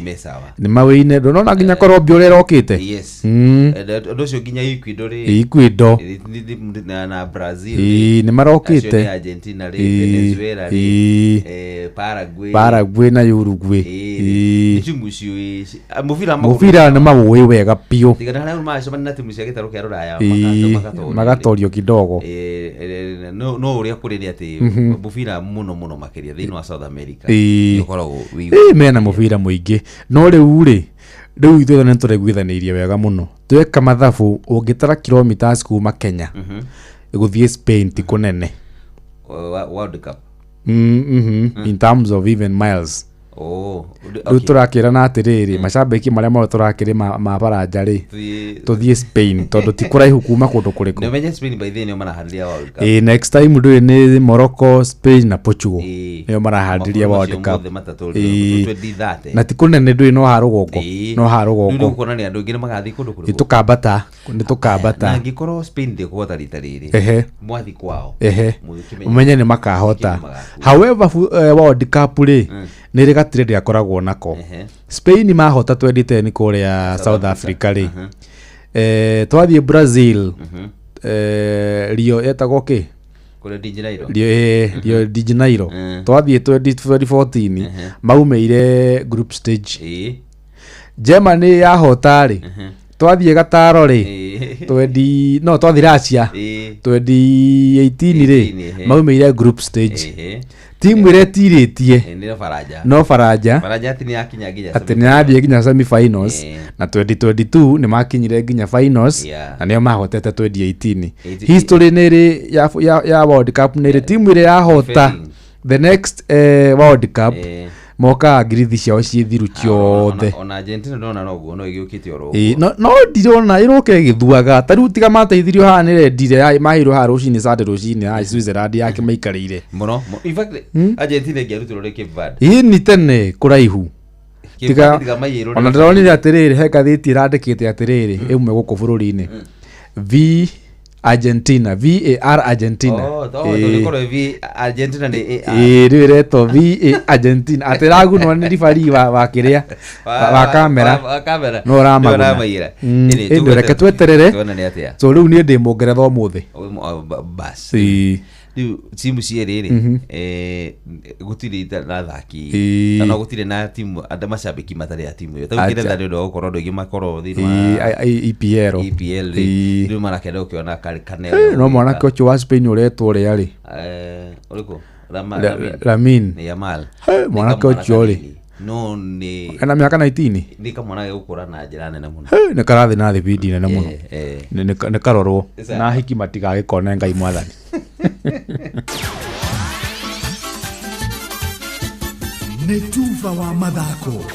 me sawa. Nĩ mawĩine ndona nginya Colombia ũrĩa ĩrokĩte. Yes. Ũndũ ũcio nginya Ecuador rĩ na Brazil nĩ marokĩte. Argentina rĩ Venezuela rĩ Paraguay na Uruguay. Mũbira nĩ mawũĩ wega biũ. Cia gĩtaro kĩa Rũraya magatorio kidogo. No ũrĩa kũrĩ nĩ atĩ mũbira mũno makĩria thĩinĩ wa South America ũkoragwo mena mũbira mũingĩ. No rĩu ithuothe nĩ tũraiguithanĩirie wega mũno. Tweka mathabu ũngĩtara kilometers kuma Kenya gũthiĩ Spain ti kũnene. World Cup. In terms of even miles. Rĩu tũrakĩrana atĩrĩrĩ macambĩki marĩa mothe tũrakĩrĩ ma Faranja rĩ tũthiĩ Spain tondũ ti kũraihu kuma kũndũ kũrĩkũ. Nĩmenye Spain by the way nĩo maraharĩria World Cup. Next time ndũĩ nĩ Morocco, Spain na Portugal nĩo maraharĩria World Cup. Na ti kũnene ndũĩ no ha rũgongo. Rĩu kuonania andũ aingĩ nĩ magathiĩ kũndũ kũrĩkũ. Nĩ tũkambata. Na angĩkorwo Spain ndĩkũhota rita rĩrĩ mwathi kwao ũmenye nĩ makahota. However World Cup rĩ nĩ rĩ gatirĩ ndĩakoragwo nako. Spain mahota 2010 kũrĩa South Africa rĩ twathiĩ Brazil Rio etagwo kĩ Rio de Janeiro twathiĩ 2014 maumĩire group stage. Germany yahota rĩ twathiĩ gataro rĩ twathiĩ Russia 2018 rĩ maumĩire group stage. Timu ĩrĩa tirĩtie no Faranja atĩ nĩ yathiĩ nginya semi finals na 2022 nĩ makinyire nginya finals na nĩo mahotete 2018. History nĩ ĩrĩ ya World Cup nĩ ĩrĩ timu ĩrĩa yahota the next World Cup moka ngirithi ciao ciĩ thiru ciothe. Ona Argentina ndona noguo no ĩgĩũkĩte oro no ndirona ĩroka ĩgĩthuaga ta rĩu tiga mateithirio haha nĩ rendire mahirwo haha rũcinĩ Sunday rũcinĩ haha Switzerland yake maikarĩire mũno. In fact Argentina ĩngĩarutirwo rĩ Cape Verde ni tene kũraihu tiga ona ndĩronire atĩrĩrĩ he ngathĩti ĩrandĩkĩte atĩrĩrĩ ĩmwe gũkũ bũrũri-inĩ Argentina VAR Argentina Argentina rĩu ĩretwo VAR Argentina atĩ ragunwo nĩ ribari wa kĩrĩa wa kamera no ũramaguna reke tweterere so rĩu niĩ ndĩ Mũngeretha ũmũthĩ basi riu timu cieriri gutiri na thaki na gutire na timu anda macambiki matari ya timu yo tawikire ndio ndo gukoro ndogi makoro thini wa EPL riu marakenda ukiona Canelo no mwana kocho wa Spain uretwo ri ari uriko Lamin Yamal mwana kocho ri no ni ana miaka 19 ni kama mwana gukura na njira nene muno ni karathi na thibidi nene muno ni karorwo na hiki matiga gikone ngai mwathani nĩ tuva wa mathako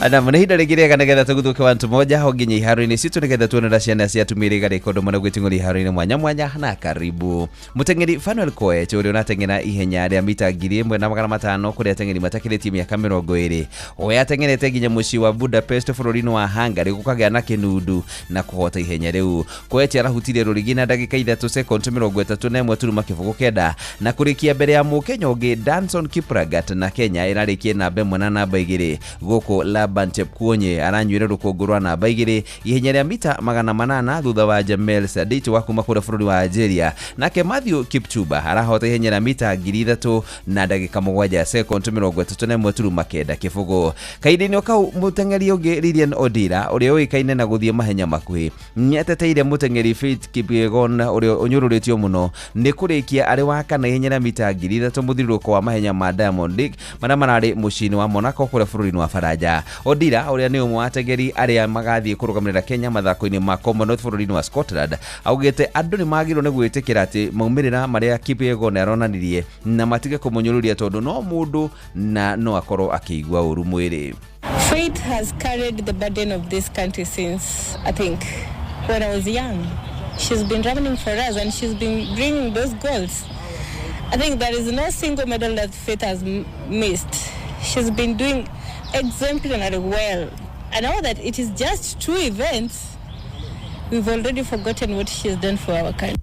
ana mwana hinda regiria kana getha tuguthuke wantu moja honginya iharo-ini citu nigetha tuonera ciana cia tumiri rekondo mana gwiting'ura iharo-ini mwanya na karibu muteng'eri Fanuel Koech uria unateng'era ihenya ria mita 1500 kuria ateng'eri matakiritie miaka 20 oya ateng'erete nginya mucii wa Budapest bururi-ini wa Hungary gukagĩa na kinundu na kuhota ihenya riu. Koech arahutirie rurigi na ndagika 3 sekondi 31 turuma kibugu kenda na kurikia mbere ya Mukenya ungi Danson Kiplagat na Kenya irarikie namba 1 na namba 2 guku Laban Chepkuonye aranyuire rukungu rwa namba 2 ihenya rĩa mita 800 thutha wa Jamel Sadich wa kuma kũrĩa bũrũri wa Algeria. Nake Matthew Kipchumba arahota ihenya rĩa mita 3000 na ndagika 7 sekondi 31 turuma kenda kibugu. Kahinda-inĩ kau muteng'eri ũngĩ Lilian Odira ũrĩa ũĩkaine na gũthiĩ mahenya makuhĩ nĩateteire muteng'eri Faith Kipyegon ũrĩa ũnyũrũrĩtio mũno nĩ kũrĩkia arĩ wa kana ihenya rĩa mita 3000 mũthiũrũrũko wa mahenya ma Diamond League marĩa mararĩ mũciĩ-inĩ wa Monaco kũrĩa bũrũri-inĩ wa Faranja. Odira uria ni umwe wa ateng'eri aria magathie kurugamirira Kenya mathako-ini ma Commonwealth bũrũri-inĩ wa Scotland augite andu ni magirwo ni gwitikira ati maumirira maria Kipyegon aronanirie na matige kumunyururia tondu no mundu na no akorwo akiigua uru mwiri. Faith has carried the burden of this country since I think when I was young. She's been running for us and she's been bringing those goals. I think there is no single medal that Faith has missed. She's been doing exemplary well. I know that it is just 2 events. We've already forgotten what she's done for our country.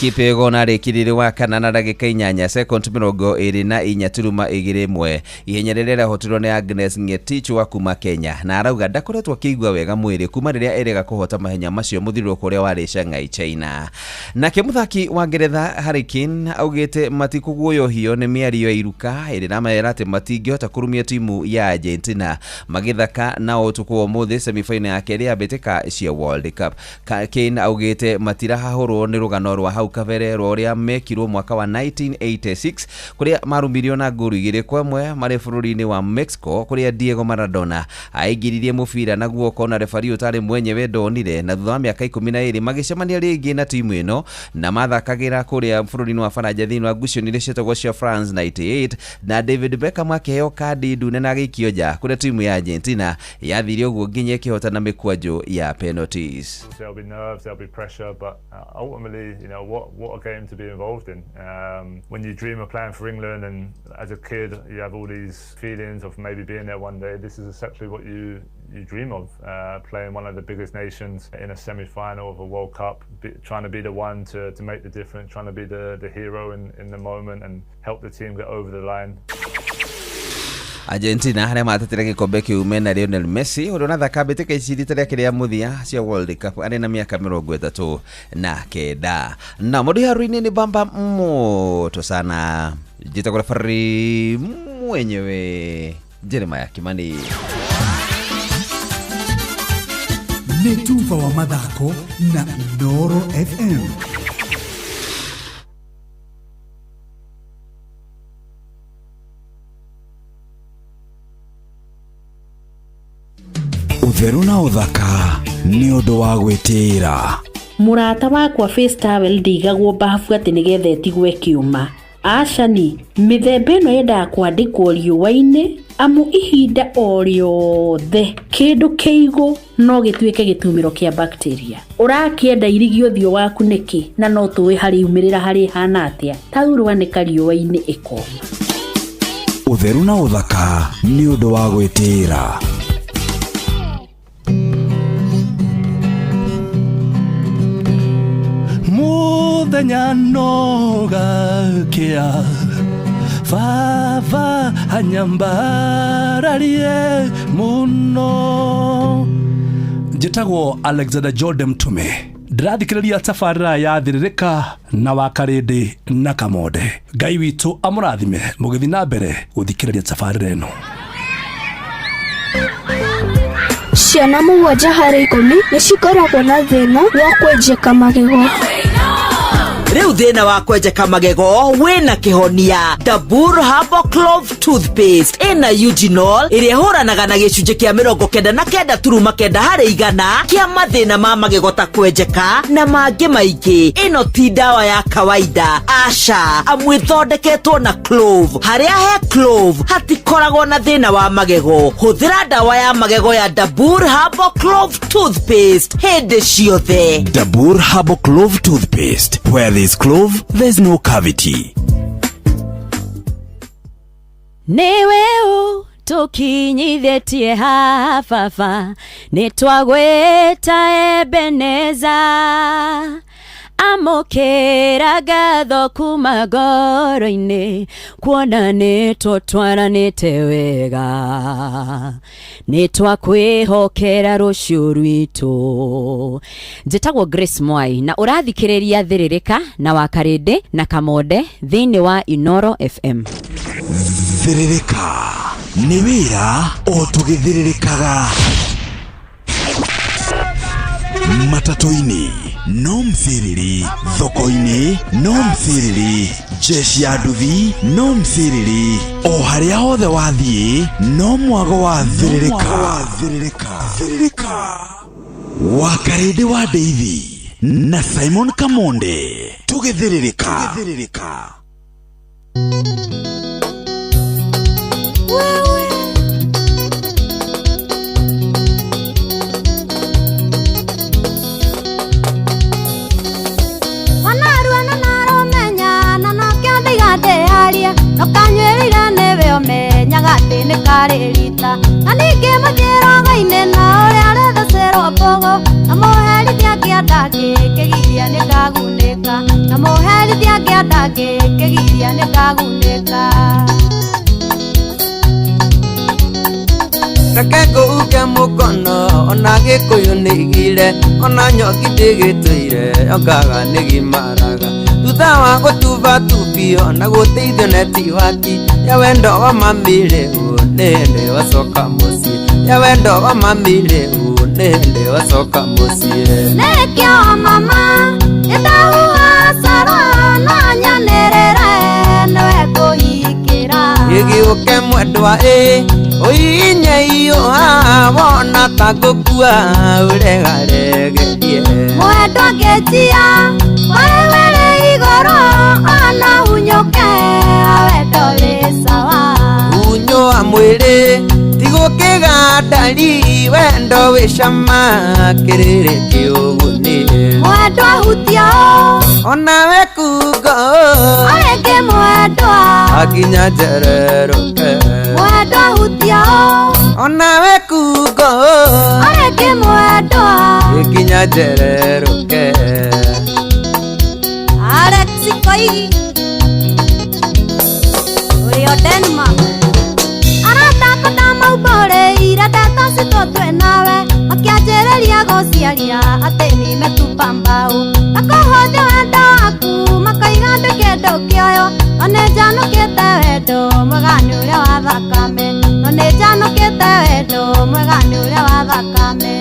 Kipyegon arĩkirire wa kana na ndagika 8 sekondi 24 turuma 21 ihenya rĩrĩa rĩahotirwo nĩ Agnes Ngetich wa kuma Kenya na arauga ndakoretwo akĩigua wega mwĩrĩ kuma rĩrĩa erega kũhota mahenya macio mũthiũrũrũko ũrĩa warĩ Shanghai China. Nake mũthaki wa Ngeretha Harry Kane augĩte matikũguoyohio nĩ mĩario ya iruka ĩrĩa ĩramera atĩ matingĩhota kũrumia timu ya Argentina magĩthaka na ũtukũ wa ũmũthĩ semi-final ya kerĩ ya mbĩtĩka cia World Cup. Kane augĩte matirahahũrwo nĩ rũgano rwa hau kabere rũrĩa mekirwo mwaka wa 1986 kuria marumirio na nguru 2-1 marĩ bũrũri-inĩ wa Mexico kuria Diego Maradona aingiririe mũbira na guoko na refari ũtarĩ mwenyewe ndonire na thutha wa mĩaka 12 magĩcemania rĩngĩ na timu ĩno na mathakagĩra kuria bũrũri-inĩ wa Faranja thĩinĩ wa ngucanio iria cietagwo cia France 98 na David Beckham akĩheo kadi ndune na gĩikio nja kuria timu ya Argentina yathire ũguo nginya ĩkĩhotana mĩkwanjũ ya penalties. There'll be nerves, there'll be pressure, but ultimately, you know, what a game to be involved in. When you dream of playing for England and as a kid you have all these feelings of maybe being there one day, this is essentially what you dream of, playing one of the biggest nations in a semi-final of a World Cup, trying to be the one to make the difference, trying to be the hero in the moment and help the team get over the line. Argentina harĩa matetire gĩkombe kĩu mena Lionel Messi ũrĩa unathaka mbĩtĩka ici rita rĩake rĩa mũthia cia World Cup arĩ na mĩaka 39 na mũndũ haruinĩ ni bamba moto sana jitagwo Fari mwenyewe Jeremiah Kimani. Nĩ tuva wa mathako na Noro FM. Utheru na uthaka ni undu wa gwitira. Murata wakwa Face Towel ndigagwo bafu ati nigetha etigwe kiuma. Ashani mithemba ĩno yendaga kwandĩkwo riũa-inĩ amu ihinda o rĩothe kĩndũ kĩigũ no gĩtuĩke gĩtumĩro kĩa bacteria. Ũrakĩenda irigio ũthiũ waku nĩkĩ na no tũĩ harĩ umĩrĩra harĩ hana atĩa taurwa nĩ kariũa-inĩ ĩkoma. Utheru na uthaka ni undu wa gwitira. Muthenya nogakia Vava hanyambararie muno. Njĩtagwo Alexander Jordan Mtume ndirathikiriria tabarĩra ya thiririka na wakarĩndĩ na kamode. Ngai witũ amũrathime mũgĩthi na mbere gũthikĩrĩria tabarĩra ĩno. Ciana mũgwanja harĩ 10 nĩcikoragwo na thĩna wa kwenjeka magego. Riu thina wa kwenjeka magego wina kihonia. Dabur Herbal Clove Toothpaste ina eugenol iria huranaga na gicunje kia 99.9 harĩ igana kia mathina ma magego ta kwenjeka na mangĩ maingĩ. Ino ti dawa ya kawaida, aca, amu ithondeketwo na clove. Haria he clove hatikoragwo na thina wa magego. Huthira dawa ya magego ya Dabur Herbal Clove Toothpaste hindi ciothe. Dabur Herbal Clove Toothpaste, where there's clove, there's no cavity. Neweo tukinyithetie hafafa nitwagweta Ebeneza amokera gatho kuma ngoro-inĩ kuona nĩtũtwaranĩte wega nĩtwakwĩhokera rũciũ rwitũ. Njĩtagwo Grace Mwai na ũrathikĩrĩria Thiririka na Wakarĩndĩ na Kamode thĩinĩ wa Inoro FM. Thiririka nĩ wĩra o tũgĩthiririkaga matatu-inĩ no mthiriri, thoko-inĩ no mthiriri, jeshi ya nduthi no mthiriri, o harĩa hothe wathiĩ no mwago wa Thiririka. Wakarĩndĩ wa Ndeithi na Simon Kamonde tũgĩthiririka. Nokanywerira nebe omenyaga atĩ nĩ karĩrita na ningĩ mũthĩroga-inĩ na ũrĩa arethacerwo mbogo na mũherithia ngĩenda ngĩkĩgiria nĩngagunĩka na mũherithia ngĩenda ngĩkĩgiria nĩngagunĩka. Reke ngũuke mũkono ona gĩkũyũ nĩigire ona nyoki ndĩgĩtũire okaga nĩgimaraga thutha wa gũtuba tubio na gũteithio neti waki ya wendo wa mamire nĩ hĩndĩ wacoka mũciĩ ya wendo wa mamire nĩ hĩndĩ wacoka mũciĩ. Nĩkĩo mama nĩndahua caro na nyanĩrĩre nĩwe ngũhingĩra gĩgĩũke mwendwa ũinye iũha wona ta ngũkua ũregaregerie mwendwa ngĩtia wewe rĩ igũrũ ona hunyũke wendo wĩ sawa unyũa mwĩrĩ tigũkĩgandari wendo wĩ cama kĩrĩrĩ kĩũguni mwendwa hutia onawe kungo arĩngĩ mwendwa akinya njererũke mwendwa hutia onawe kungo arĩngĩ mwendwa akinya njererũke. Alex Koigi ũrĩa Denmark aratakota maubore ira ndeto citotwe nawe makĩanjĩrĩria gũciaria atĩ nĩmetupa mbao makũhũthia wendo waku makaiga ndũ kĩndũ kĩoyo no nĩnjanũkĩte wendo mwega nĩ ũrĩa wa thakame no nĩnjanũkĩte wendo mwega nĩ ũrĩa wa thakame.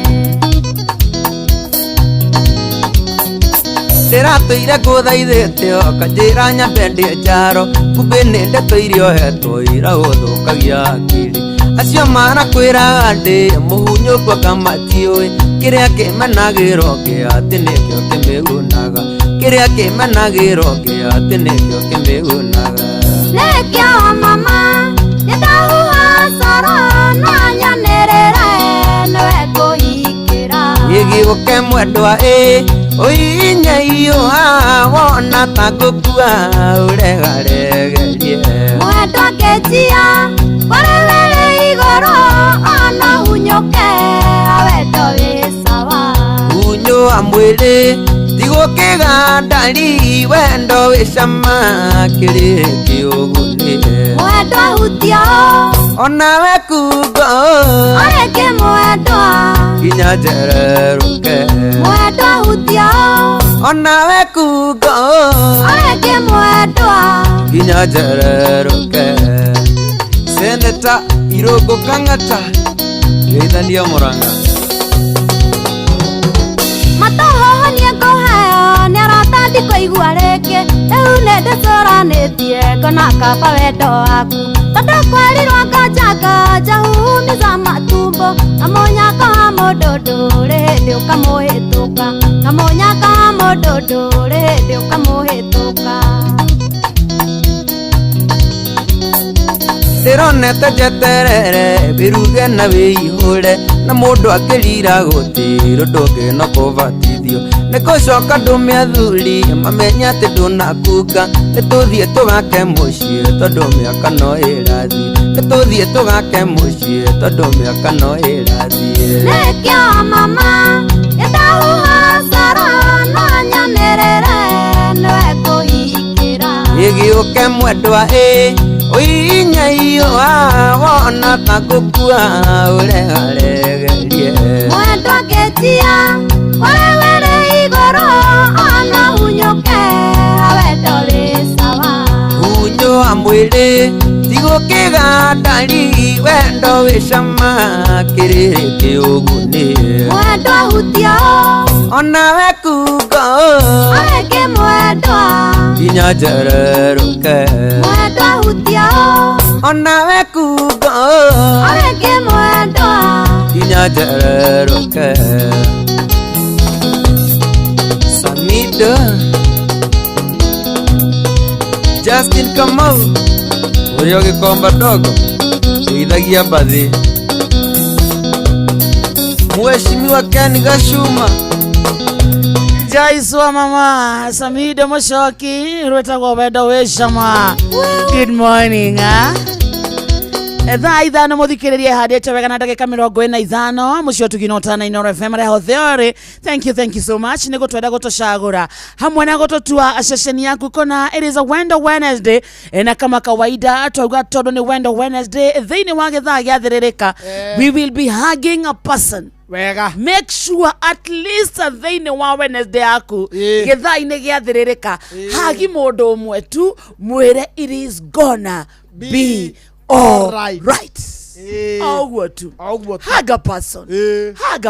Ndĩratũire ngũthaithĩte okanjĩra nyambe ndĩ njaro kumbe nĩ ndeto iria ohetwo ira gũthũkagia akiri acio marakwĩraga ndĩ mũhunyũku akamatiũĩ kĩrĩa kĩmenagĩrwo kĩa atĩ nĩkĩo kĩmĩgunaga kĩrĩa kĩmenagĩrwo kĩa atĩ nĩkĩo kĩmĩgunaga. Nĩkĩo mama nĩndahua coro na nyanĩrĩre nĩwe ngũhingĩra gĩgĩũke mwendwa ũinye iũha wona ta ngũkua ũregaregerie mwendwa ngĩtia wewe rĩ igũrũ ona hunyũke wendo wĩ sawa unyũa mwĩrĩ tigo kigandari wendo wicama kiri kiuguni mwendwa hutia onawe kugo areke mwendwa kinya njereruke mwendwa hutia onawe kugo areke mwendwa kinya njereruke seneta Irungu Kang'ata geithania Murang'a matohohonie ngũheo nĩaratandĩkwo igua rĩngĩ rĩu nĩndĩcũranĩtie ngona kaba wendo waku tondũ kwerirwo nganja humiza matumbo na mũnyaka wa mũndũ ndũrĩ hĩndĩ ũkamũhĩtũka na mũnyaka wa mũndũ ndũrĩ hĩndĩ ũkamũhĩtũka ndironete njeterere biruge na wĩihũre na mũndũ akĩrira gũtirũ ndũngĩno kũbatithio nĩkũcoka ndũme athuri mamenye atĩ ndũnakunga nĩtũthiĩ tũgake mũciĩ tondũ mĩaka no ĩrathiĩ nĩtũthiĩ tũgake mũciĩ tondũ mĩaka no ĩrathiĩ nĩkĩo mama nĩndahuha coro no nyanĩrĩre nĩwe kũhingĩra ĩgĩũke mwendwa Oinya iyo wona takukua uregaregerie mwendwa getia wale igoro ona hunyoke wendo wĩsawa hunyo wa mwĩrĩ tigo kĩgandari wendo wĩcama kĩrĩ kĩũguni mwendwa hutia onawe kugo areke mwendwa kinya njereruke mwendwa hutia onawe kugo areke mwendwa kinya njereruke Samido Justin Kamau ũrĩa ũgĩkomba ndogo ũithagia mbathi Mheshimiwa Ken Gashuma Jaiswa mama Samido Mushoki rwetagwo wendo wĩcama. Good morning thaa ithano mũthikĩrĩrie handĩte wega na ndagĩka 45 mũcio tuginotana Inooro FM reho theory. Thank you so much nĩ gũtwenda gũtũcagũra hamwe na gũtũtua ceceni yaku kona it is a Wendo Wednesday na kama kawaida twauga tondũ nĩ Wendo Wednesday thĩinĩ wa gĩthaa gĩathĩrĩrĩka we will be hugging a person wega make sure at least thĩinĩ wa Wednesday yaku gĩthaa-inĩ gĩathĩrĩrĩka hagi mũndũ ũmwe tu mwĩre it is gonna be all right. Ogwo tu. Haga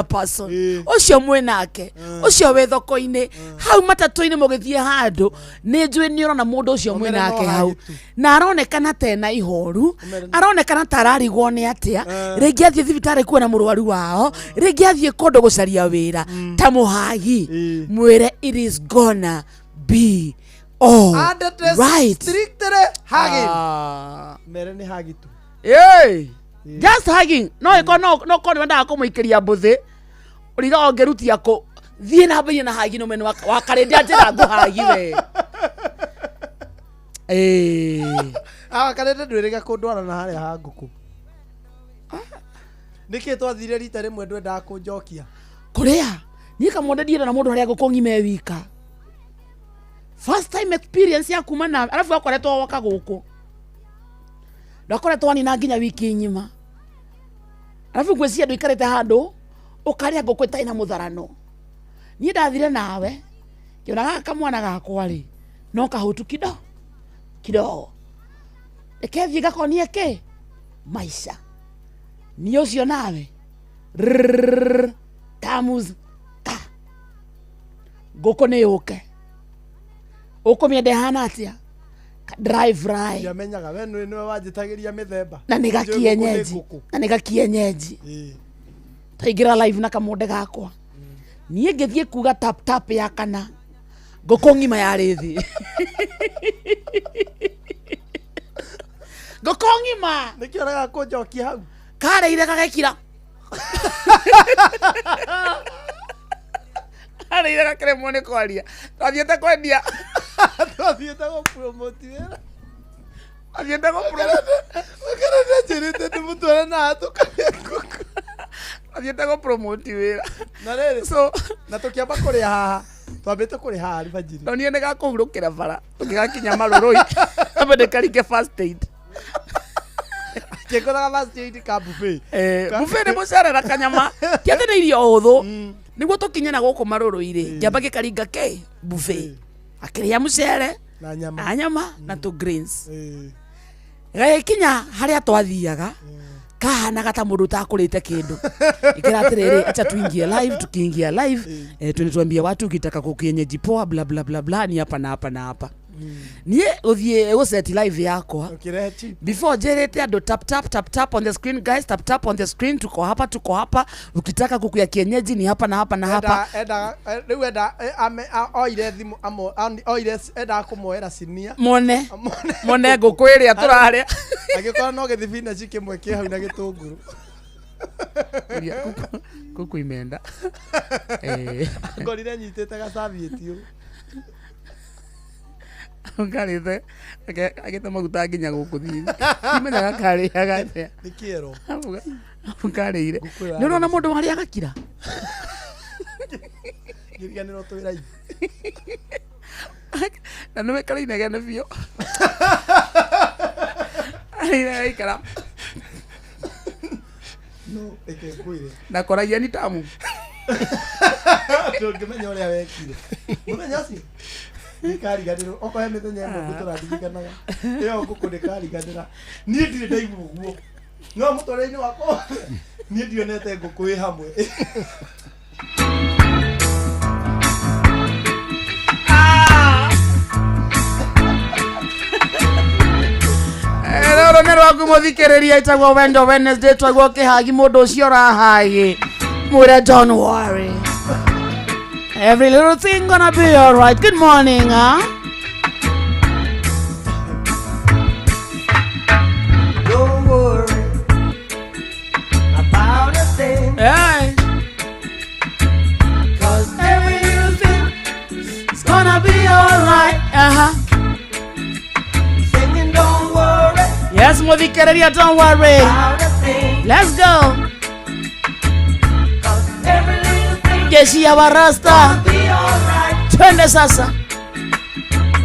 person. Ucio mwenake. Ucio wĩ thoko-inĩ. Hau matatu-inĩ mũgĩthiĩ handũ. Nĩ njũĩ nĩ ũrona mũndũ ũcio mwenake hau. Na aronekana tena ihoru. Aronekana tararigwo nĩ atĩa. Rĩngĩ athiĩ thibitarĩ kuona mũrwaru wao. Rĩngĩ athiĩ kũndũ gũcaria wĩra. Ta mũhagi. Mwĩre it is gonna be all right. Strictly hugging. Mere ni hagi tu. Hey. Just hugging. No iko no ko nenda kumuikiria mbuthi. Uriga ongerutia ko thie na mbere na hagi no menu wa karende atira nguhagi we. Karende ndwiriga kundwara na haria ha nguku. Niki twathire rita rimwe ndwenda kunjokia. Kuria? Ni kamonde ndienda na mundu haria nguku ngime wika. First time experience ya kumana alafu akoretwo waka guku. Ndakoretwo ni na nginya wiki nyima. Alafu ngwĩciria andũ ikarĩte handũ ũkarĩa ngũkũ ĩtarĩ na mũtharano. Niĩ ndathire nawe kĩona gaka kamwana gakwa rĩ no kahutu kidogo. Ekethiĩ gakonie kĩ maisha. Niĩ ũcio nawe tamus ka ngũkũ nĩ yũke. Ũkũmĩenda hana atĩa? Drive right. Yamenyaga we nĩwe wanjĩtagĩria mĩthemba. Na nĩ gakienyeji. Taingĩra live na kamonde gakwa. Niĩ ngĩthiĩ kuga tap ya kana. Ngũkũ ng'ima yarĩ thĩ. Ngũkũ ng'ima. Nĩkĩo rega kũnjokia hau. Kareire gagekira. Areire gakĩremwo nĩ kwaria. Twathiĩte kwendia. Twathiĩte gũpromote wĩra. Twathiĩte gũpromote. Makarende njĩrĩte ndĩmũtware na tukagĩa ngũkũ. Twathiĩte gũpromote wĩra. Na rĩrĩ. So na tũkĩamba kũrĩa haha. twambite kuri hari bajiri no nie nega kuhurukira bara tukigakinya marurui abende karike first aid kekora first aid ka buffet buffet ni mucerera kanyama kiathire irio uthu niguo tukinye na guku marurui-ri njamba gikaringa ke buffet akiria mucere na nyama na tu greens gakinya haria twathiaga kahanaga ta mundu takurite kindu ikira atiriri acha tuingie live tukiingia live tunituambia watu ukitaka kukienyeji poa bla bla bla bla ni hapa na hapa na hapa nie uthie uset live yakwa before jerete ando tap on the screen guys, tap on the screen, tuko hapa ukitaka kuku ya kienyeji ni hapa na hapa na hapa riu enda oire thimu amo oire enda kumoera sinia mone nguku iria turaria agikora no githibina cikimwe ki hau na gitunguru kuku imenda ngorire nyitete gacabieti u ngarite agite maguta nginya guku thiini imenyaga kariaga atia nikiero ngarire ni urona mundu wari agakira ngiriganiro twira na no mekara inegene biũ aikara no ekekwire na koragia ni tamu tungimenya uria wekire muthenya ucio nikariganirwo okohe mithenya ĩmwe ngũtũraririkanaga ĩyo ngũkũ ndĩkariganĩra niĩ ndirĩ ndaigua ũguo no mũtũrĩre-inĩ wakwa niĩ ndionete ngũkũ ĩ hamwe rũrũ nĩ rwaku mũthikĩrĩria ĩtagwo Wendo Wednesday twagwo kĩhagi mũndũ ũcio ũrahagi mwĩre don't worry. Every little thing gonna be alright. Good morning, huh? Don't worry about a thing. Hey. Cause every little thing is gonna be alright. Singing don't worry. Yes, Mudhikereria, don't worry. About a thing. Let's go. Cause every little thing Jeshi ya Warasta. Twende sasa.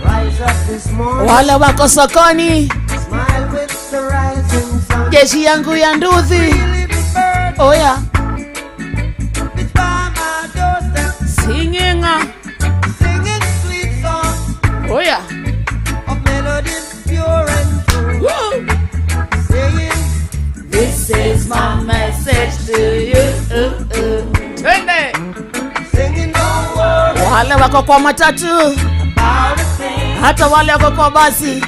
Rise up this morning. Wale wako sokoni. Smile with the rising sun. Jeshi yangu ya nduthi. Oh yeah. It's by my doorstep. Singing. Singing sweet songs. Oh yeah. Of melodies pure and true. Woo. Saying, this is my message to you. Twende. Singing don't worry. Wale wako kwa matatu. About a thing. Hata wale wako kwa basi.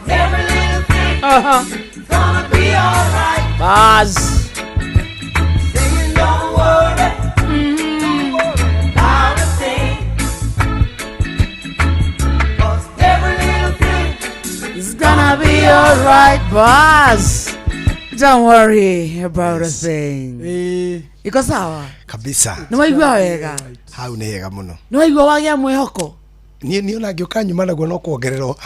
Every little thing gonna be alright. Buzz. Singing don't worry. Don't worry about a thing. Cause every little thing is gonna be alright. Buzz. Don't worry about a thing. Iko sawa? Kabisa. Niwaigua wega. Hau ni hega muno. Niwaigua wagia mwihoko. Ni ona ngioka nyuma naguo no kuongererwo.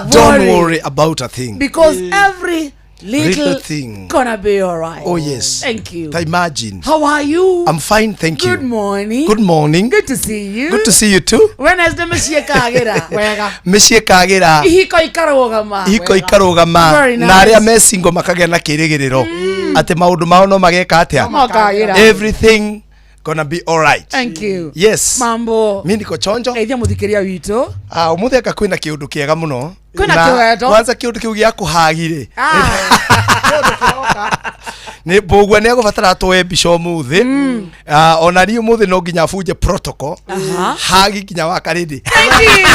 Don't worry about a thing. Because every little thing gonna be alright. Oh yes. Thank you. Imagine. How are you? I'm fine, thank you. Good morning. Good morning. Good to see you. Good to see you too. Wednesday mishie kagira. Wega. Mishie kagira. Ihiko ikarogama. Ihiko ikarogama. Na aria mesingo makagĩa na kĩrĩgĩrĩro ati maundu mao no mageka atia. Everything gonna be alright. Thank you. Yes. Mambo. Mimi niko chonjo. Geithia muthikiria wito. Umutheka kwĩna kĩũndũ kĩega mũno. Kwĩna kĩũndũ. Kwanza kĩũndũ kĩu gĩa kũhagire. Nĩ bogwa nĩ agũbatara twoe mbica ũmũthĩ. Ona niĩ ũmũthĩ no nginya bunje protocol. Hagi nginya wa karĩndĩ. Thank you.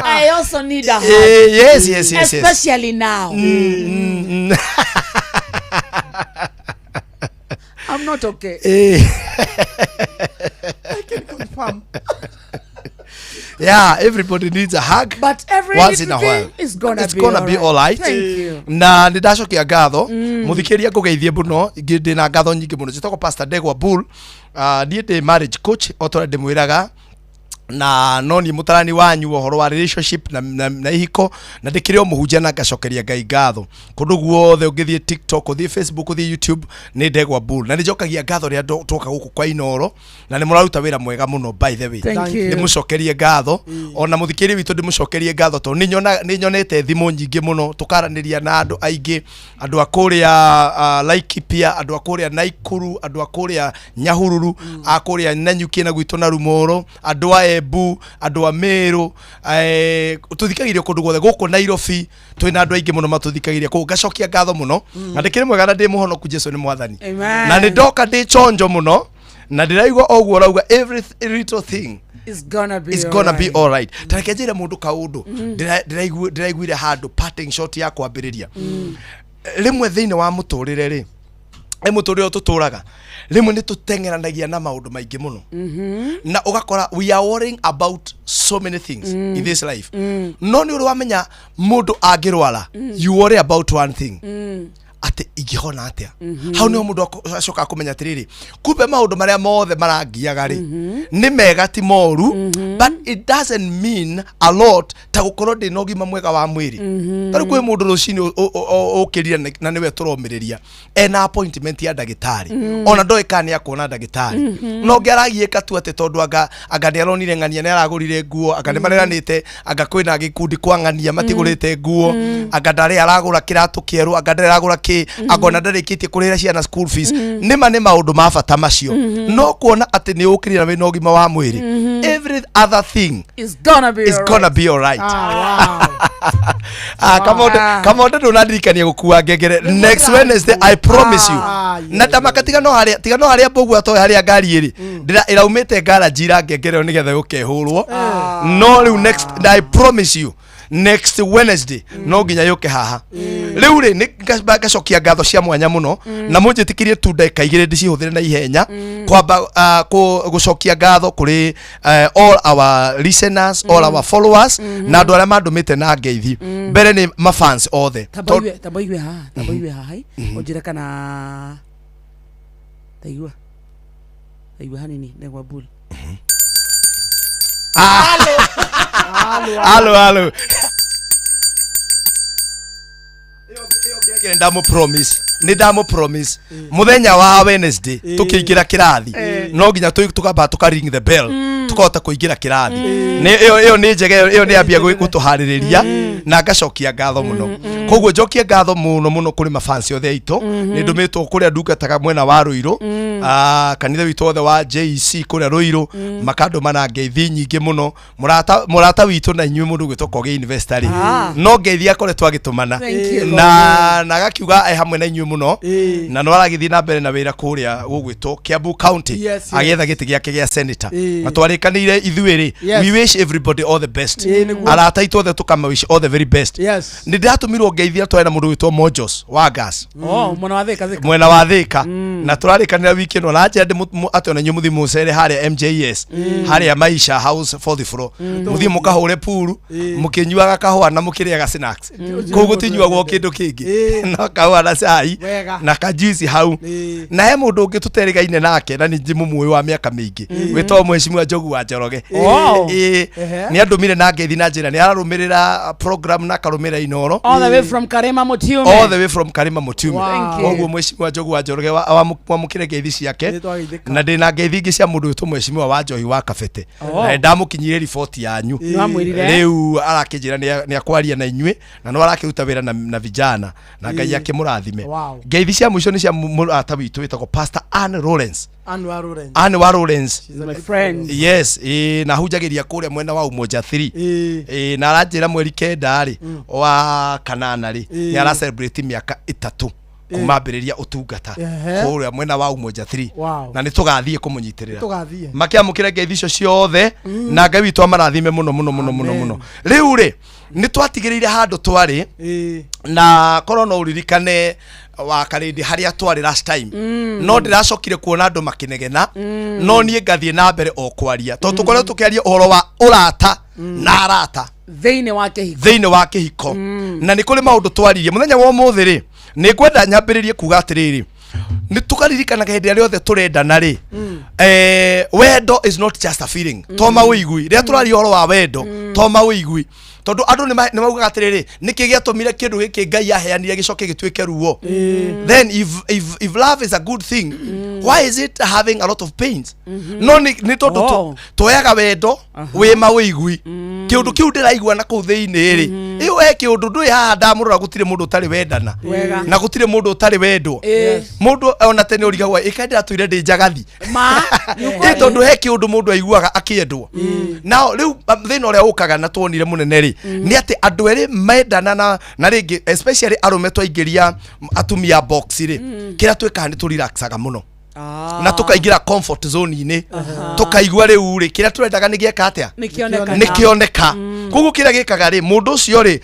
I also need a hug. Yes. Especially now. I'm not okay. I can confirm. Yeah, everybody needs a hug. But every once in a while. It's gonna be all right. Thank you. Na ndacokia ngatho muthikiria ngugeithie muno ndina ngatho nyingi muno citoko Pastor Degwa Bull. Niĩ ndĩ marriage coach o tore ndĩmwĩraga na noni mutarani wanyu ohoro wa relationship na ihiko na ndikire o muhunjia na ngacokeria Ngai ngatho kundu guothe ungithie TikTok uthie Facebook uthie YouTube ni Ndegwa Bull na nijokagia ngatho ria twoka guku kwa Inoro na ni muraruta wira mwega muno by the way ni mucokerie ngatho ona muthikiri witu ndimucokerie ngatho to ni nyonete thimu nyingi muno tukaraniria na andu aingi andu akuria Laikipia andu akuria Naikuru andu akuria Nyahururu akuria Nanyuki na gwitu na Rumoro andu Embu andu a Meru tuthikagirio kundu guothe guku Nairobi twina andu aingi muno matuthikagiria ku ngacokia ngatho muno na ndikire mwega na ndi muhonoku Jesu ni mwathani na ni ndoka ndi chonjo muno na ndiraigwa ogwo rauga every little thing is gonna be all right tarekenjira mundu kaundu ndiraiguire handu parting shot ya kwambiriria rimwe thiini wa muturire ri muturire tuturaga rimwe ni tutengeranagia na maundu maingi muno na ugakora we are worrying about so many things in this life no ni uri wamenya mundu angirwara you worry about one thing ate igihona atia hau ni mundu acoka kumenya atiriri kumbe maundu maria mothe marangiaga ri ni mega ti moru but it doesn't mean a lot ta gukorwo ndi nogima mwega wa mwiri tari kwe mundu rucini ukirira na niwe turomiriria ena appointment ya ndagitari ona ndoikani ya kuona ndagitari no ngeragieka tu ate tondu anga ni aronire ngania ni aragurire nguo anga ni mareranite anga kwina gikundi kwa ngania matigurite nguo anga ndari aragura kiratu kieru anga ndari aragura agona ndarikitie kurira ciana school fees nima ni maundu ma bata macio no kuona ati ni ukirira wina ugima wa mwiri every other thing is gonna be all right kama ndo nadirikania gukua ngengere next Wednesday I promise you na tamakatiga no haria bogu atoe haria ngari iri ndira iraumite garage ira ngengere nigetha ukehurwo no riu next I promise you next Wednesday no nginya yuke haha riu ri ni ngacokia ngatho cia mwanya muno na munjitikirie tu ndeka igire ndicihuthire na ihenya kwamba gucokia ngatho kuri all our listeners all our followers na andu aria mandumite na ngeithi mbere ni ma fans othe taboigwe haha onjire kana taigua hanini Ndegwa Bull Halo ndamu promise muthenya wa Wednesday tukiingira kirathi no nginya tukamba tukaring the bell tukahota kuingira kirathi iyo ni njega iyo ni ambia gutuhaririria na ngacokia ngatho muno koguo njokie ngatho muno kuri mafansi othe aitu ni ndumitwo kuria ndungataga mwena wa Ruiru kanitha witu othe wa JC kuria Ruiru makando mana ngeithi nyingi muno murata witu na inyuĩ mundu gwitwo ge investor no ngeithi akoretwo agitumana na gakiuga hamwe na inyuĩ muno na no aragithii na mbere na wira kuria gugwitwo Kiambu County agetha giti giake gia senator na twarikanire ithuĩri we wish everybody all the best arata itu othe tukama wish all the very best ni ndatumirwo ngeithi twena mundu gwitwo Mojos wa gas mwena wa Thika na turarikanira wiki no na njende atona nyu muthi mucere haria MJS haria Maisha House 44 muthi mukahure puru mukinyuaga kahua na mukiriaga snacks koguo tinyuagwo kindu kingi no kahua na cai na kajuici hau na he mundu ungi tuterigaine nake na ni mumwe wa miaka mingi witwa Mheshimiwa Njogu wa Njoroge ni andumire na ngeithi na njira ni ararumirira program na karumira Inoro all the way from Karima Mutume koguo Mheshimiwa Njogu wa Njoroge wa mukire ngeithi ciake na ndina ngeithi ingi cia mundu witwa Mheshimiwa wa Njohi wa Kabete na ndamukinyire report yanyu riu arakinjira ni akwaria na inyuĩ na no arakiruta wira na vijana na Ngai akimurathime ngeithi cia mwisho ni cia murata witu witagwo Pastor Anne Lawrence she's my friend yes na hujagiria kuria mwena wa Umoja 3 na aranjira mweri kenda ri wa kanana ri ni ara celebrate miaka 3 kumambiriria utungata kuria mwena wa Umoja 3 na ni tugathie kumunyitirira makiamukire ngeithi icio ciothe na Ngai witu amarathime muno riu ri ni twatigirire handu twari na korona uririkane wa karindi haria twari last time no ndiracokire kuona andu makinegena no nie ngathie na mbere o kwaria to tukore tukiaria uhoro wa urata na arata thiini wa kihiko na ni kuri maundu twaririe muthenya wa umuthi ri ni kwenda nyambiririe kuga atiriri ni tukaririkanaga hindi ria othe turendana ri wendo is not just a feeling to mawigui ria turari horo wa wendo to mawigui tondu andu ni maugaga atiriri niki giatumire kindu giki Ngai aheanire gicoke gituike ruo then if love is a good thing why is it having a lot of pains no ni tondu toyaga wendo wi mawigui kiundu kiu ndiraigua na ku thiini ri iyo kiundu ndui haha ndamurora gutire mundu tari wendana na gutire mundu utari wendwo mundu ona tene urigagwa ikandira tuire ndi njagathi tondu he kiundu mundu aiguaga akiendwo now riu thina uria ukaga na tuonire munene ri ni ati andu eri mendana na ringi especially arume twaingiria atumia box ri kira twikaga ni turelaxaga muno na tukaigira comfort zone ini tukaigua riu ri kira turendaga ni gieka atia ni kioneka kugu kira gikaga ri mundu ucio ri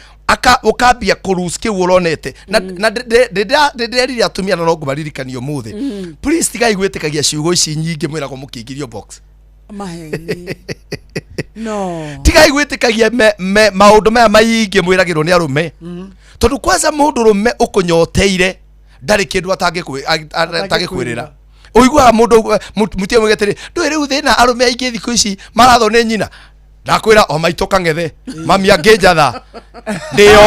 ukambia kurus kiu uronete na ndĩrerire atumia na no ngumaririkania muthi please tigai gwĩtĩkagia ciugo ici nyingĩ mwĩragwo mũkĩingĩrio box maheni no tigai gwĩtĩkagia maũndũ maya maingĩ mwĩragĩrwo nĩ arume tondu kwanza mũndũ rume ũkũnyoteire ndarĩ kĩndũ atangĩkwĩrĩra ũiguaga mũndũ mutie mwĩgetĩrĩ ndũĩ rĩu thĩna arume aingĩ thikũ ici marathwo nĩ nyina ndakwĩra o maitũ kang'ethe mami angĩnjatha ndio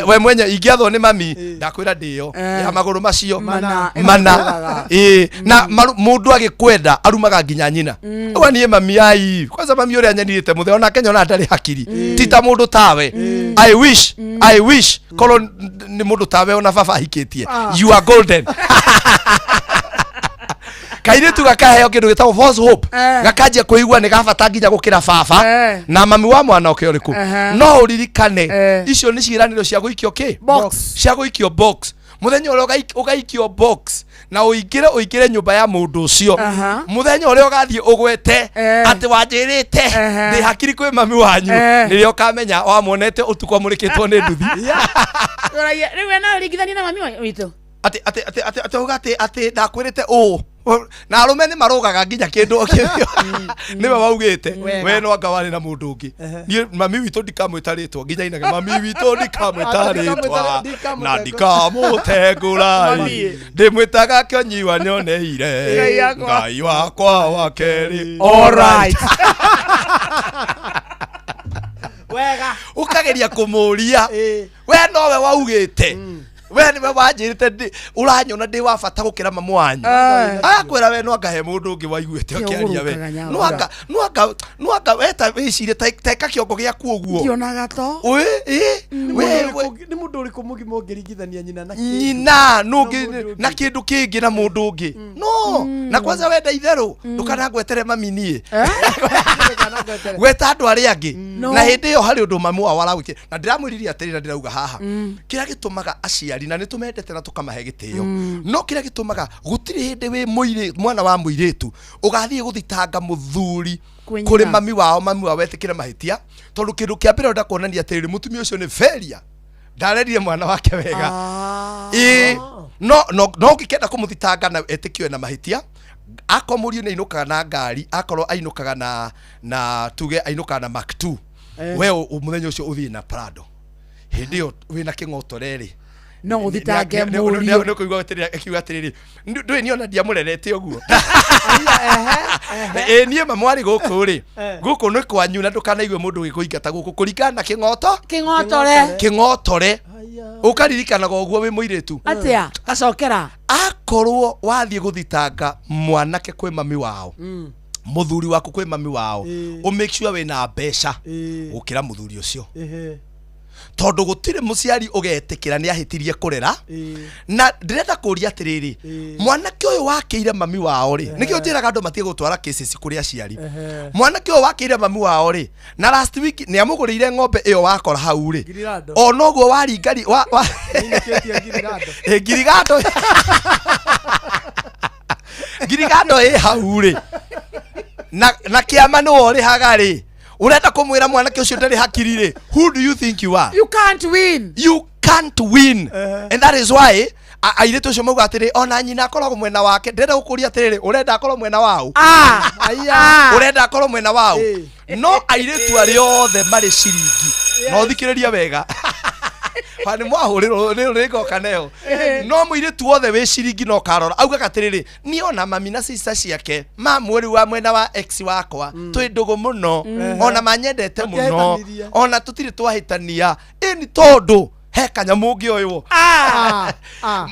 we mwenye ingĩathwo nĩ mami ndakwĩra ndio ya magũrũ macio mana na mũndũ agĩkwenda arumaga nginya nyina ũguo niĩ mami ai kwanza mami ũrĩa nyenirĩte mũthee ona Kenya ona ndarĩ hakiri ti ta mũndũ tawe I wish korwo nĩ mũndũ tawe ona baba ahikĩtie you are golden kairitu gakaheo kindu gitagwo false hope gakanjia kuigua ni gabata nginya gukira baba na mami wa mwana uke uriku no uririkane icio ni ciraniro cia guikio box cia guikio box muthenya uria ugaikio box na uingire nyumba ya mundu ucio muthenya uria ugathie ugwete ati wanjirite ndi hakiri kwi mami wanyu nirio ukamenya wamonete utukwa murikitwo ni nduthi riu na urigithania na mami witu ati ugate ati ndakwirite na arume ni marugaga nginya kindu ni baugite we no angawani na mundu ungi ni mami witu ndikamwitaritwo nginya inaga mami witu ndikamwitaritwa na ndikamutengura ndimwitaga kionyiwa nyoneire Ngai wakwa wa keri alright wega ukageria kumuria we nowe waugite we ni wanjirite uranyona ndi wa bata gukira mamu wanyu akwira we no ngahe mundu ungi waiguite akiaria we no anga weta wicire teka kiongo gia kuoguo kionaga to we ni mundu uriku mugi mongiringithania nyina na kindu kingi na mundu ungi no na kwanza wenda itheru ndukana gwetere mami nie gweta andu aria angi na hindi yo hari undu mamu wa warawike na ndiramwiriria atiri na ndirauga haha kira gitumaga aciari na nitumendete na tukamahe gitio no kira gitumaga gutiri hindi wi muire mwana wa muiretu ugathie guthitanga muthuri kuri mami wao wetikire mahitia tondu kindu kia mbere ndakuonania atiri mutumia ucio ni failure ndarerire mwana wake wega no ngikenda kumuthitanga na etikio na mahitia akomurio ni inukaga na ngari akorwo ainukaga na tuge ainukaga na Mark 2 we umuthenya ucio uthie na Prado hindi yo wina king'otoreri no uthitange murio no kuigwa akiuga atiriri ndui niona ndiamurerete uguo nie mamwari guku ri guku ni kwanyu na ndukanaigwe mundu gikuingata guku kuringana na king'otore ukaririkanaga uguo wi muiretu atia acokera akorwo wathie guthitanga mwanake kwi mami wao muthuri waku kwi mami wao make sure wina mbeca gukira muthuri ucio tondu gutire muciari ugetikira ni ahitirie kurera na ndirenda kuria atiriri mwanake uyu wakiire mami wao ri nikio njiraga andu matige gutwara cases kuri aciari mwanake uyu wakiire mami wao ri na last week ni amugurire ng'ombe iyo wakora hau ri ona uguo waringari girigado hau ri na kiama no ri hagari urenda kumwira mwanake ucio ndari hakirire who do you think you are you can't win and that is why airĩtu ucio mauga atĩrĩ ona nyina akoragwo mwena wake ndĩrenda gũkũria atĩrĩrĩ ũrenda akorwo mwena wao ũrenda akorwo mwena wao no airĩtu arĩa othe marĩ ciringi no thikĩrĩria wega Kwani mwahuriro riko kaneo. No muiritu wothe we ciringi no karora. Auga katiriri niona mami na sister ciake. Mamuri wa mwena wa ex wakwa. Twi ndugu muno. Ona manyendete muno. Ona tutiri twahitania. Ini tondu he kanyamungi uyu.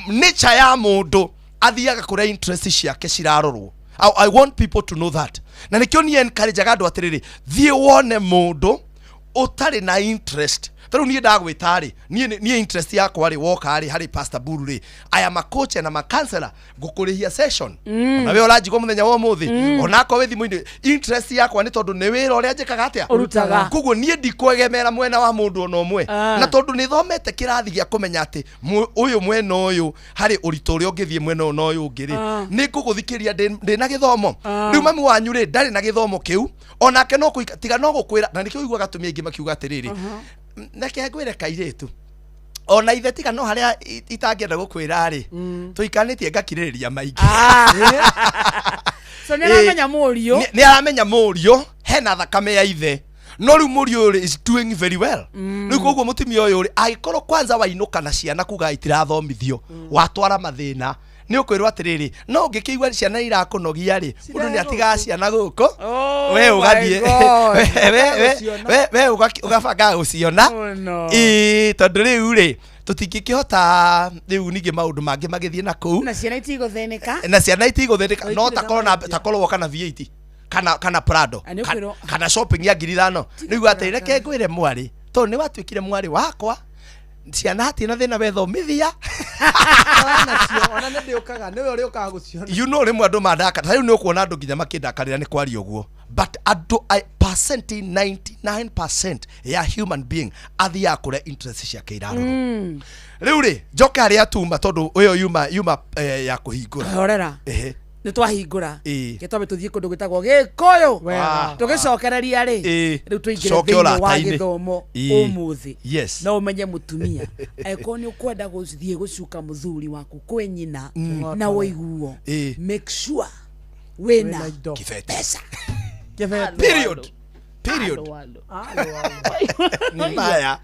Nature ya mundu athiaga kuria interest ciake cirarorwo. I want people to know that. Na nikio ni encourage andu atiriri thie wone mundu utari na interest. Tero nie ndagwita ri nie interest yakwa ri woka ri hari Pastor Buru ri I am a coach and a counselor gukurihia session na we oraji go muthenya wo muthi onako we thimu interest yakwa ni tondu ni wira uria njikaga atia urutaga kuguo nie ndikwegemera mwena wa mundu ono mwe na tondu ni thomete kirathi gia kumenya ati uyu mwena uyu hari urito uri ungithie mwena ono uyu ngiri ni nguguthikiria ndina githomo riu mami wanyu ri ndari na githomo kiu onake no tiga no gukwira na nikio igwa gatumia ingi makiuga atiriri nake ngwire kairetu ona ithe tiga no haria itangienda gukwira ri tuikanitie ngakiriria maingi so ni aramenya murio ni aramenya murio hena thakame ya ithe no riu murio is doing very well riu koguo mutumia uyu ri agikoro kwanza wainuka na ciana kuga itirathomithio watwara mathina ni ukwirwa atiriri no ngikigwa ciana irakunogia ri mundu ni atiga ciana guko we ugathie we ugabanga guciona tondu riu ri tutingikihota riu ningi maundu mangi magithie na kuu na ciana itigutheneka no takorwo kana V8 kana Prado kana shopping ya 5,000 riu atireke ngwire mwari tondu ni watwikire mwari wakwa ciana hatina thina wethomithia ona nende ukaga niwe uri ukaga guciona you know rimwe andu mandaka tariu ni ukuona andu nginya makindakarira ni kwari uguo but andu percent 99% ya human being athia kuria interest ciake irarorwo riu ri njoka ria tuma tondu uyo yuma ya kuhingura horera ni twahingura gitome tuthie kundu gwitagwo Gikuyu tugicokereria ri riu tuingire thiini wa githomo umuthi no umenye mutumia eko ni ukwenda guthie gucuka muthuri waku kwe nyina na woiguo make sure wena pesa period mbaya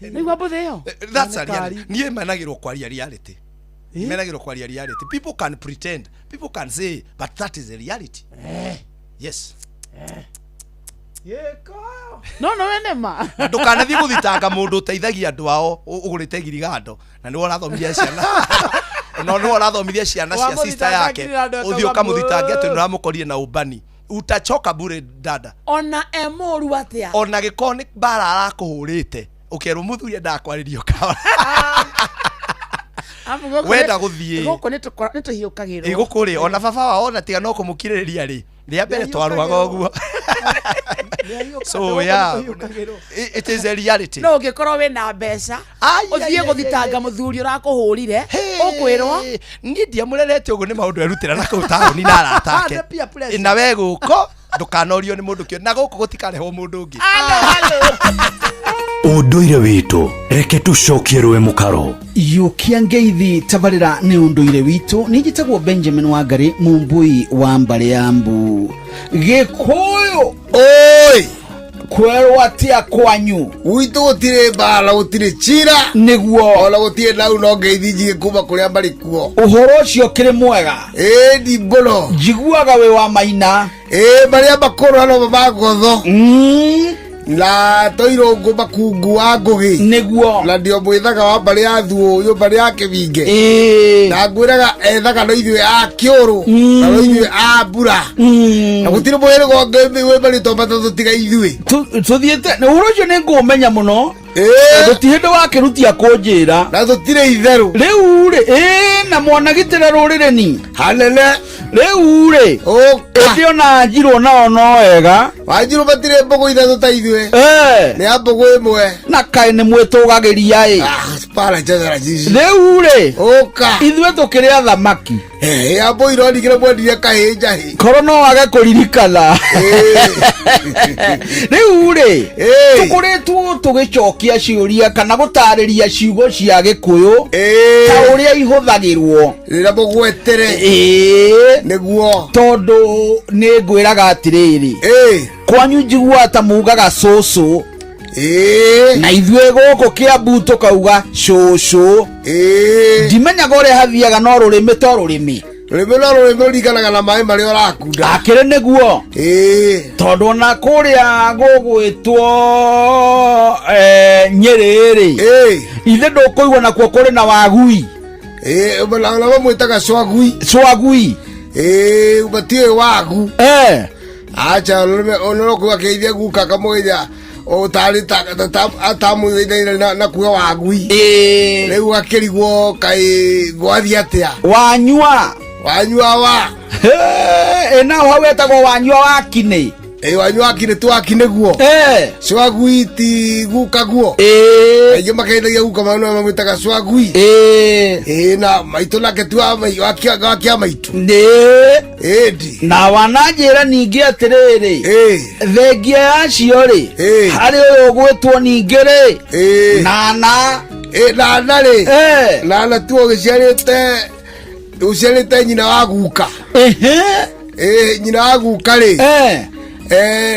ni wapo theo that's a nie managirwo kwaria reality menagirwo kwaria reality people can pretend people can say but that is the reality yes no wenema ndukanathie guthitanga mundu teithagia andu ao ugurite girigando na ni warathomithia ciana no ni warathomithia ciana cia sister yake uthio kamuthitangia ati nuramukorie na ubani utachoka bure dada ona emoru atia ona gikoni bara arakuhurite ukerwo muthuri ndakwaririo kawa wenda guthie goko ni tuhiukagirwo igukuri ona baba wa ona tiga no kumukiriria ri ria mbere twarwaga uguo so yeah it is a reality no ngikorwo wina mbeca uthie guthitanga muthuri urakuhurire ukwirwo ni ndiamurerete uguo ni maundu erutira na kau taoni na aratake na we guko ndukanorio ni mundu kio na guku gutikarehwo mundu ungi unduire witu reke tucokie rwe mukaro yukia ngeithi tabarira ni unduire witu nijitagwo Benjamin Wangari mumbui wa mbare ya Mbu Gikuyu oi kwerwo atia kwanyu witu gutire bara gutire chira niguo ona gutire nau no ngeithi njige kuma kuria mbari kuo uhoro ucio kiri mwega ndi mbolo njiguaga we wa maina baria bakoro ano bagotho la toiro ngo bakungu wa ngugi niguo la ndio mwithaga wa mbari ya thuo yo mbari ya kibinge na ngwiraga ethaga no ithuĩ a kiuru na no ithuĩ a mbura na gutire mwere go ngembe we mbari tomba tutiga ithuĩ tuthiete na uhoro ucio ni ngumenya muno tutihindu wakirutia kunjira na tutire itheru riu ri na mwana gitira rurireni hanene riu ri ndio na njirwo nao no wega wanjirwo batire mbogo ithatũ ta ithuĩ nĩ a mbogo ĩmwe na kaĩ nĩ mwĩtũgagĩria para njethera cici rĩu rĩ ũka ithuĩ tũkĩrĩa thamaki ya mbũi ironigire mwendirie kahĩ njahĩ korwo no wage kũririkana rĩu rĩ tũkũrĩtwo tũgĩcokia ciũria kana gũtarĩria ciugo cia Gĩkũyũ ta ũrĩa ihũthagĩrwo rĩrĩa mũgwetere nĩguo tondũ nĩ ngwĩraga atĩrĩrĩ kwanyu njiguaga ta mugaga cũcũ na ithuĩ gũkũ Kĩambu tũkauga cũcũ. Ndimenyaga ũrĩa hathiaga no rũrĩmĩ to rũrĩmĩ. Rũrĩmĩ no rũrĩmĩ rũringanaga na maĩ marĩa ũrakunda. Akĩrĩ nĩguo. Tondũ ona kũrĩa gũgwĩtwo Nyĩrĩ-rĩ, ithe ndũkũigua nakuo kũrĩ na wagui. Na mamwĩtaga swagui. Swagui. Ubatiĩ wagu. Acha onokuga kĩithia guka kamũgeithia ũtarĩ atamũgeithaire na kuga wagui. Rĩu gakĩrigwo kaĩ gwathi atĩa. Wanyua wa. Nao hau wetagwo wanyua wa Kine. Wanyua wa Kine tu wa Kine guo. Swagui ti guka guo. Aingĩ makeithagia guka maũndũ mamwĩtaga swagui. Na maitũ nake tu wakia maitũ. Na wananjĩra ningĩ atĩrĩrĩ, thengia yacio-rĩ, harĩ ũyũ ũgwĩtwo ningĩ-rĩ, Nana-rĩ, Nana tu ũciarĩte nyina wa guka. Nyina wa guka-rĩ,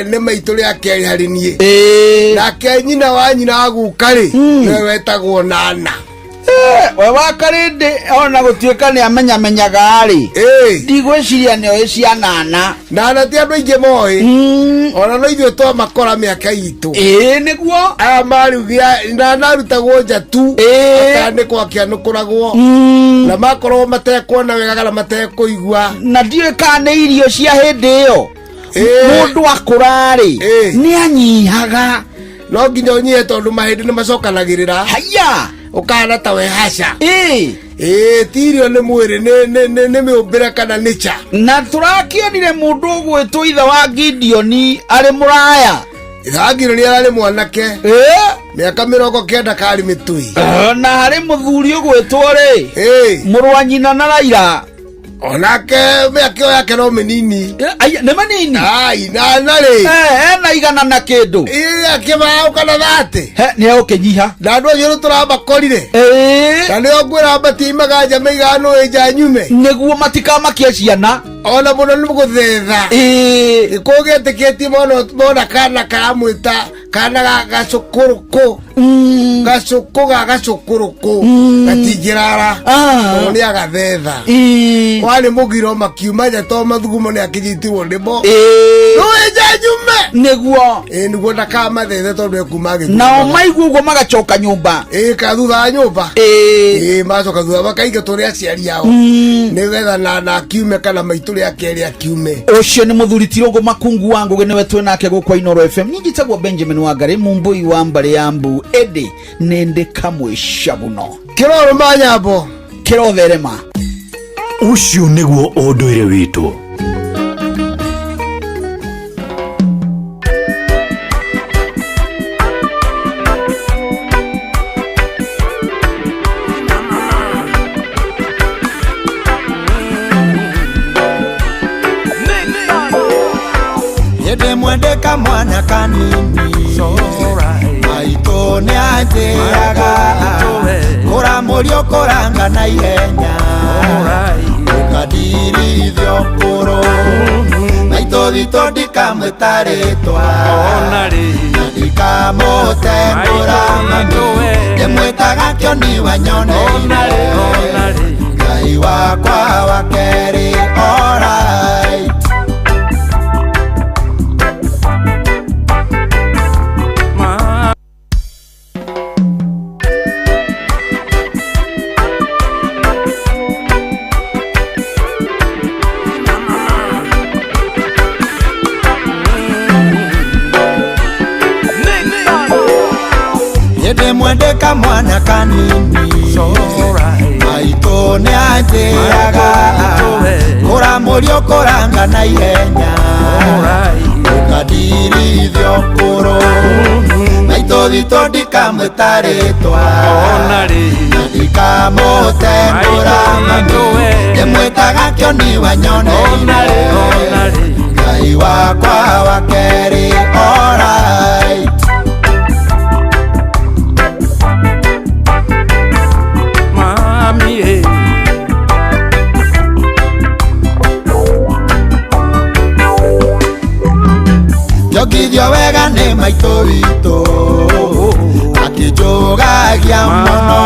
nĩ maitũ rĩa kerĩ harĩ niĩ. Nake nyina wa nyina wa guka-rĩ, nĩwe wetagwo Nana. We wakarĩndĩ ona gũtuĩka nĩ amenyamenyaga-rĩ, ndigwĩciria nĩoĩ cia Nana. Nana ti andũ aingĩ moĩ, ona no ithuĩ twamakora mĩaka itũ. Nĩguo aya mariugia Nana arutagwo nja tu, akanĩkwo akĩanũkũragwo, na makorwo matekuona wega kana matekũigua. Na ndiũĩ kana nĩ irio cia hĩndĩ ĩyo mũndũ akũra-rĩ nĩ anyihaga. No nginya ũnyihe tondũ mahĩndĩ nĩ macokanagĩrĩra. Haya ukana ta we haca. Tirio nĩ mwĩrĩ nĩ mĩũmbĩre kana nature. Na tũrakĩonire mũndũ ũgwĩtwo ithe wa Gideoni arĩ mũraya. Ithe wa Gideoni ararĩ mwanake. Mĩaka 90 karĩ mĩtũi. Na harĩ mũthuri ũgwĩtwo-rĩ, mũrũ wa nyina na Raila. Onake mĩaka ĩyo yake no mĩnini. Nĩ manini? Nana-rĩ, ena igana na kĩndũ. Akĩmagauka na 30. Nĩ egũkĩnyiha. Na andũ acio tũramakorire. Na nĩo ngwĩra matiumaga nja mĩigano ĩnja nyume. Nĩguo matikamakie ciana. Ona mũno nĩ gũthetha. Gĩkũyũ gĩtĩkĩtie mona kana karamwĩta kana gacũkũrũkũ. Gacũkũ gacũkũrũkũ gatingĩrara. Nĩ agathetha. Wale mugiro makiuma nja to mathugumo nĩ akĩnyitirwo nĩmo. Nĩnja nyume. Nĩguo. Nĩguo ndakamathethe tondũ ekuma gĩthurano. Nao maigua ũguo magacoka nyũmba. Ka thutha wa nyũmba. Macoka thutha makaingatwo nĩ aciari ao. Nĩgetha na akiume kana maitũ rĩa kerĩ akiume. Ũcio nĩ mũthuri Tirũngũ Makungu wa Ngũgĩ nĩwe twĩ nake gũkũ Inooro FM. Niĩ njĩtagwo Benjamin Wangari Mumbui wa Mbale ya Mbu. Ĩndĩ nĩndĩ kamwe cabuno. Kĩroro manyambo. Kĩrotherema. Ucio nĩguo ũndũire witũ. Yede mwendeka mwana kanini. Maitũ nĩ anjĩraga kũra mũriũ kũranga na ihenya. Ukadirithio kũrũ maitũ thitũ ndikamwĩta rĩtwa. Ndikamũtengũra ndĩmwĩtaga Kĩoni Wanyoneire. Ngai wakwa wa kerĩ. Alright. Yede mwendeka mwana kanini. Maitũ nĩ anjĩraga kũra mũriũ kũranga na ihenya. Ũkadirithio kũrũ maitũ thitũ ndikamwĩta rĩtwa. Ndikamũtengũra ndĩmwĩtaga Kĩoni Wanyoneire. Ngai wakwa wa kerĩ. Alright. Njogithio wega nĩ maitũ witũ akĩnjũgagia mũno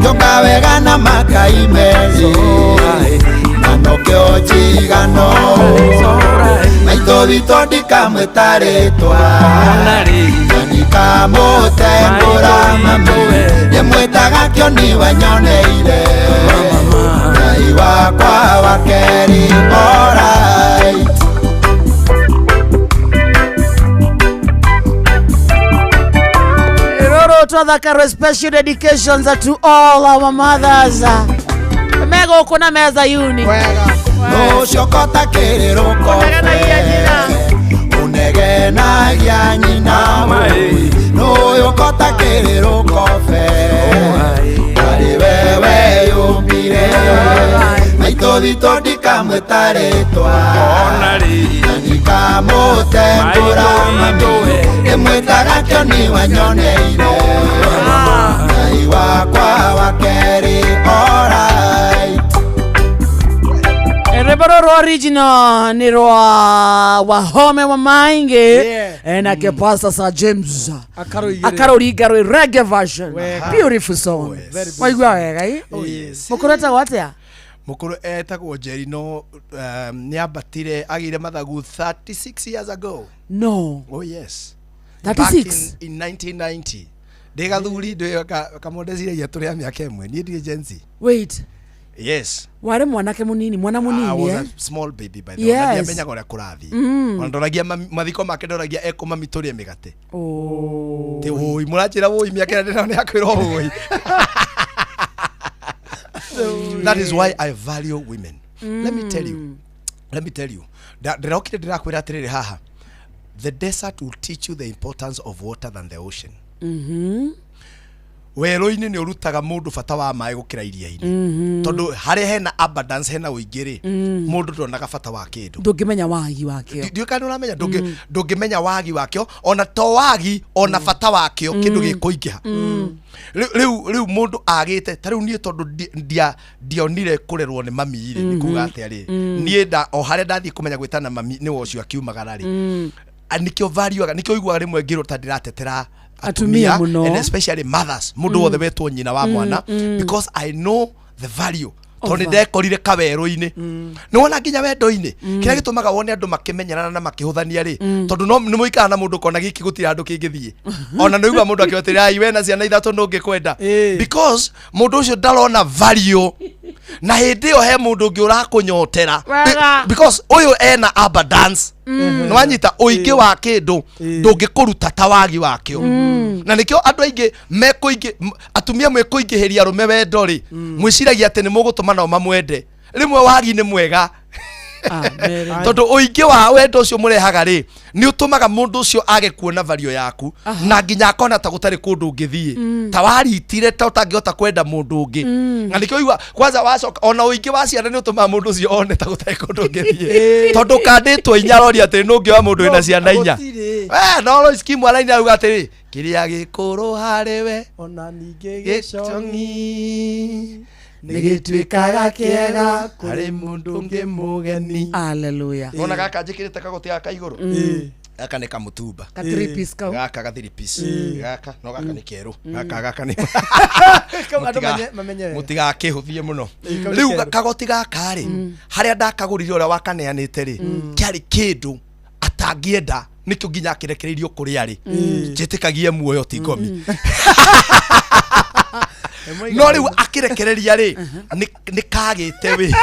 njoka wega na makai merĩ na nokĩo njigano maitũ witũ ndikamwĩta rĩtwa na ndikamũtengũra ndĩmwĩtaga kĩoni wanyoneire Ngai wakwa wa kerĩ alright. Twathakarwo special dedications to all our mothers. Mega uko na meza yuni. No shokota kerero kofe unegenagia nyina no yokota kerero kofe ari wewe yumbire maito thito ndikamwĩta rĩtwa ndikamũtengũra ndĩmwĩtaga kĩoni wanyoneire Ngai wakwa wa kerĩ alright. Reboro original ni rwa Wahome wa Mainge na ke Pastor Sir James Akaroriga reggae version. Beautiful song. Waigua wega i? Mukureta watia? Mukuru etagwo Jerry no niambatire agire mathagu 36 years ago. No. Oh yes. 36 in 1990. Degathuri ndo kamodezire turi ya miaka imwe ni agency. Wait. Yes. Ware mwanake munini, mwana munini I was eh? a small baby by the way. Ndiamenya gore kurathi. Ondoragia mathiko make ndoragia ekoma miturie migate. Oh. Te oi murajira woi miaka ndena ne akwiro woi. That is why I value women. Let me tell you. Ndirokire ndirakwira atiriri haha. The desert will teach you the importance of water than the ocean. Werũ-inĩ nĩ ũrutaga mũndũ bata wa maĩ gũkĩra iria-inĩ tondũ harĩa hena abundance hena ũingĩ-rĩ mũndũ ndonaga bata wa kĩndũ ndũngĩmenya wagi wakĩo ndiũkana ũramenya ndũngĩmenya wagi wakĩo ona to wagi ona bata wakĩo kĩndũ gĩkũingĩha rĩu mũndũ agĩte ta rĩu niĩ tondũ ndionire kũrerwo nĩ mami-rĩ nĩ kuga atĩa rĩ niĩ o harĩa ndathiĩ kũmenya gwĩtana mami nĩ wocio akiumagara-rĩ nikio valuaga nikio iguaga rimwe ngiro ta ndiratetera atumia and especially mothers mundu wothe wetwo nyina wa mwana because I know the value toni ndekorire kawerũ-inĩ nĩwona nginya wendo-inĩ kĩrĩa gĩtũmaga wone andũ makĩmenyerana na makĩhũthania rĩ tondũ no nĩ mũikara na mũndũ kona gĩkĩ gũtira andũ kĩngĩthiĩ ona nĩ uga mũndũ akĩotĩra ai we na ciana ithatũ ndũngĩkwenda because mũndũ ũcio ndarona value na hĩndĩ ĩyo he mũndũ ũngĩ ũrakũnyotera because ũyũ ena abundance nwanyita ũingĩ wa kĩndũ ndũngĩkũruta ta wagi wakĩo na nĩkĩo andũ aingĩ mekũingĩ atumia mwĩkũingĩhĩria arũme wendo rĩ mwĩciragia atĩ nĩ mũgũtũma nao mamwende rĩmwe wagi nĩ mwega tondũ ũingĩ wa wendo ũcio mũrehaga rĩ nĩ ũtũmaga mũndũ ũcio age kuona value yaku na nginya akona ta gũtarĩ kũndũ ũngĩthiĩ ta waritire ta ũtangĩhota kwenda mũndũ ũngĩ na nĩkĩo igua kwanza wacoka ona ũingĩ wa ciana nĩ ũtũmaga mũndũ ũcio one ta gũtarĩ kũndũ ũngĩthiĩ tondũ kandĩtwo inya roria atĩ nĩ ũngĩoya mũndũ wĩna ciana inya no skimu araini auga atĩrĩ kĩrĩa gĩkũrũ harĩwe ona ningĩ gĩcong'i nĩgĩtuĩkaga kĩega harĩ mũndũ ũngĩ mũgeni. Hallelujah. Ona gaka njĩkĩrĩte kagoti gaka igũrũ gaka nĩ kamutumba gaka gathiri piece gaka no gaka nĩ kerũ gaka nĩ mũtigakĩhũthie mũno rĩu kagoti gaka rĩ harĩa ndakagũrire ũrĩa wakaneanĩte rĩ kĩarĩ kĩndũ atangĩenda nĩkĩo nginya akĩrekereirio kũrĩa rĩ njĩtĩkagie muoyo ti ngomi no rĩu akĩrekereria rĩ nĩ kagĩte wĩ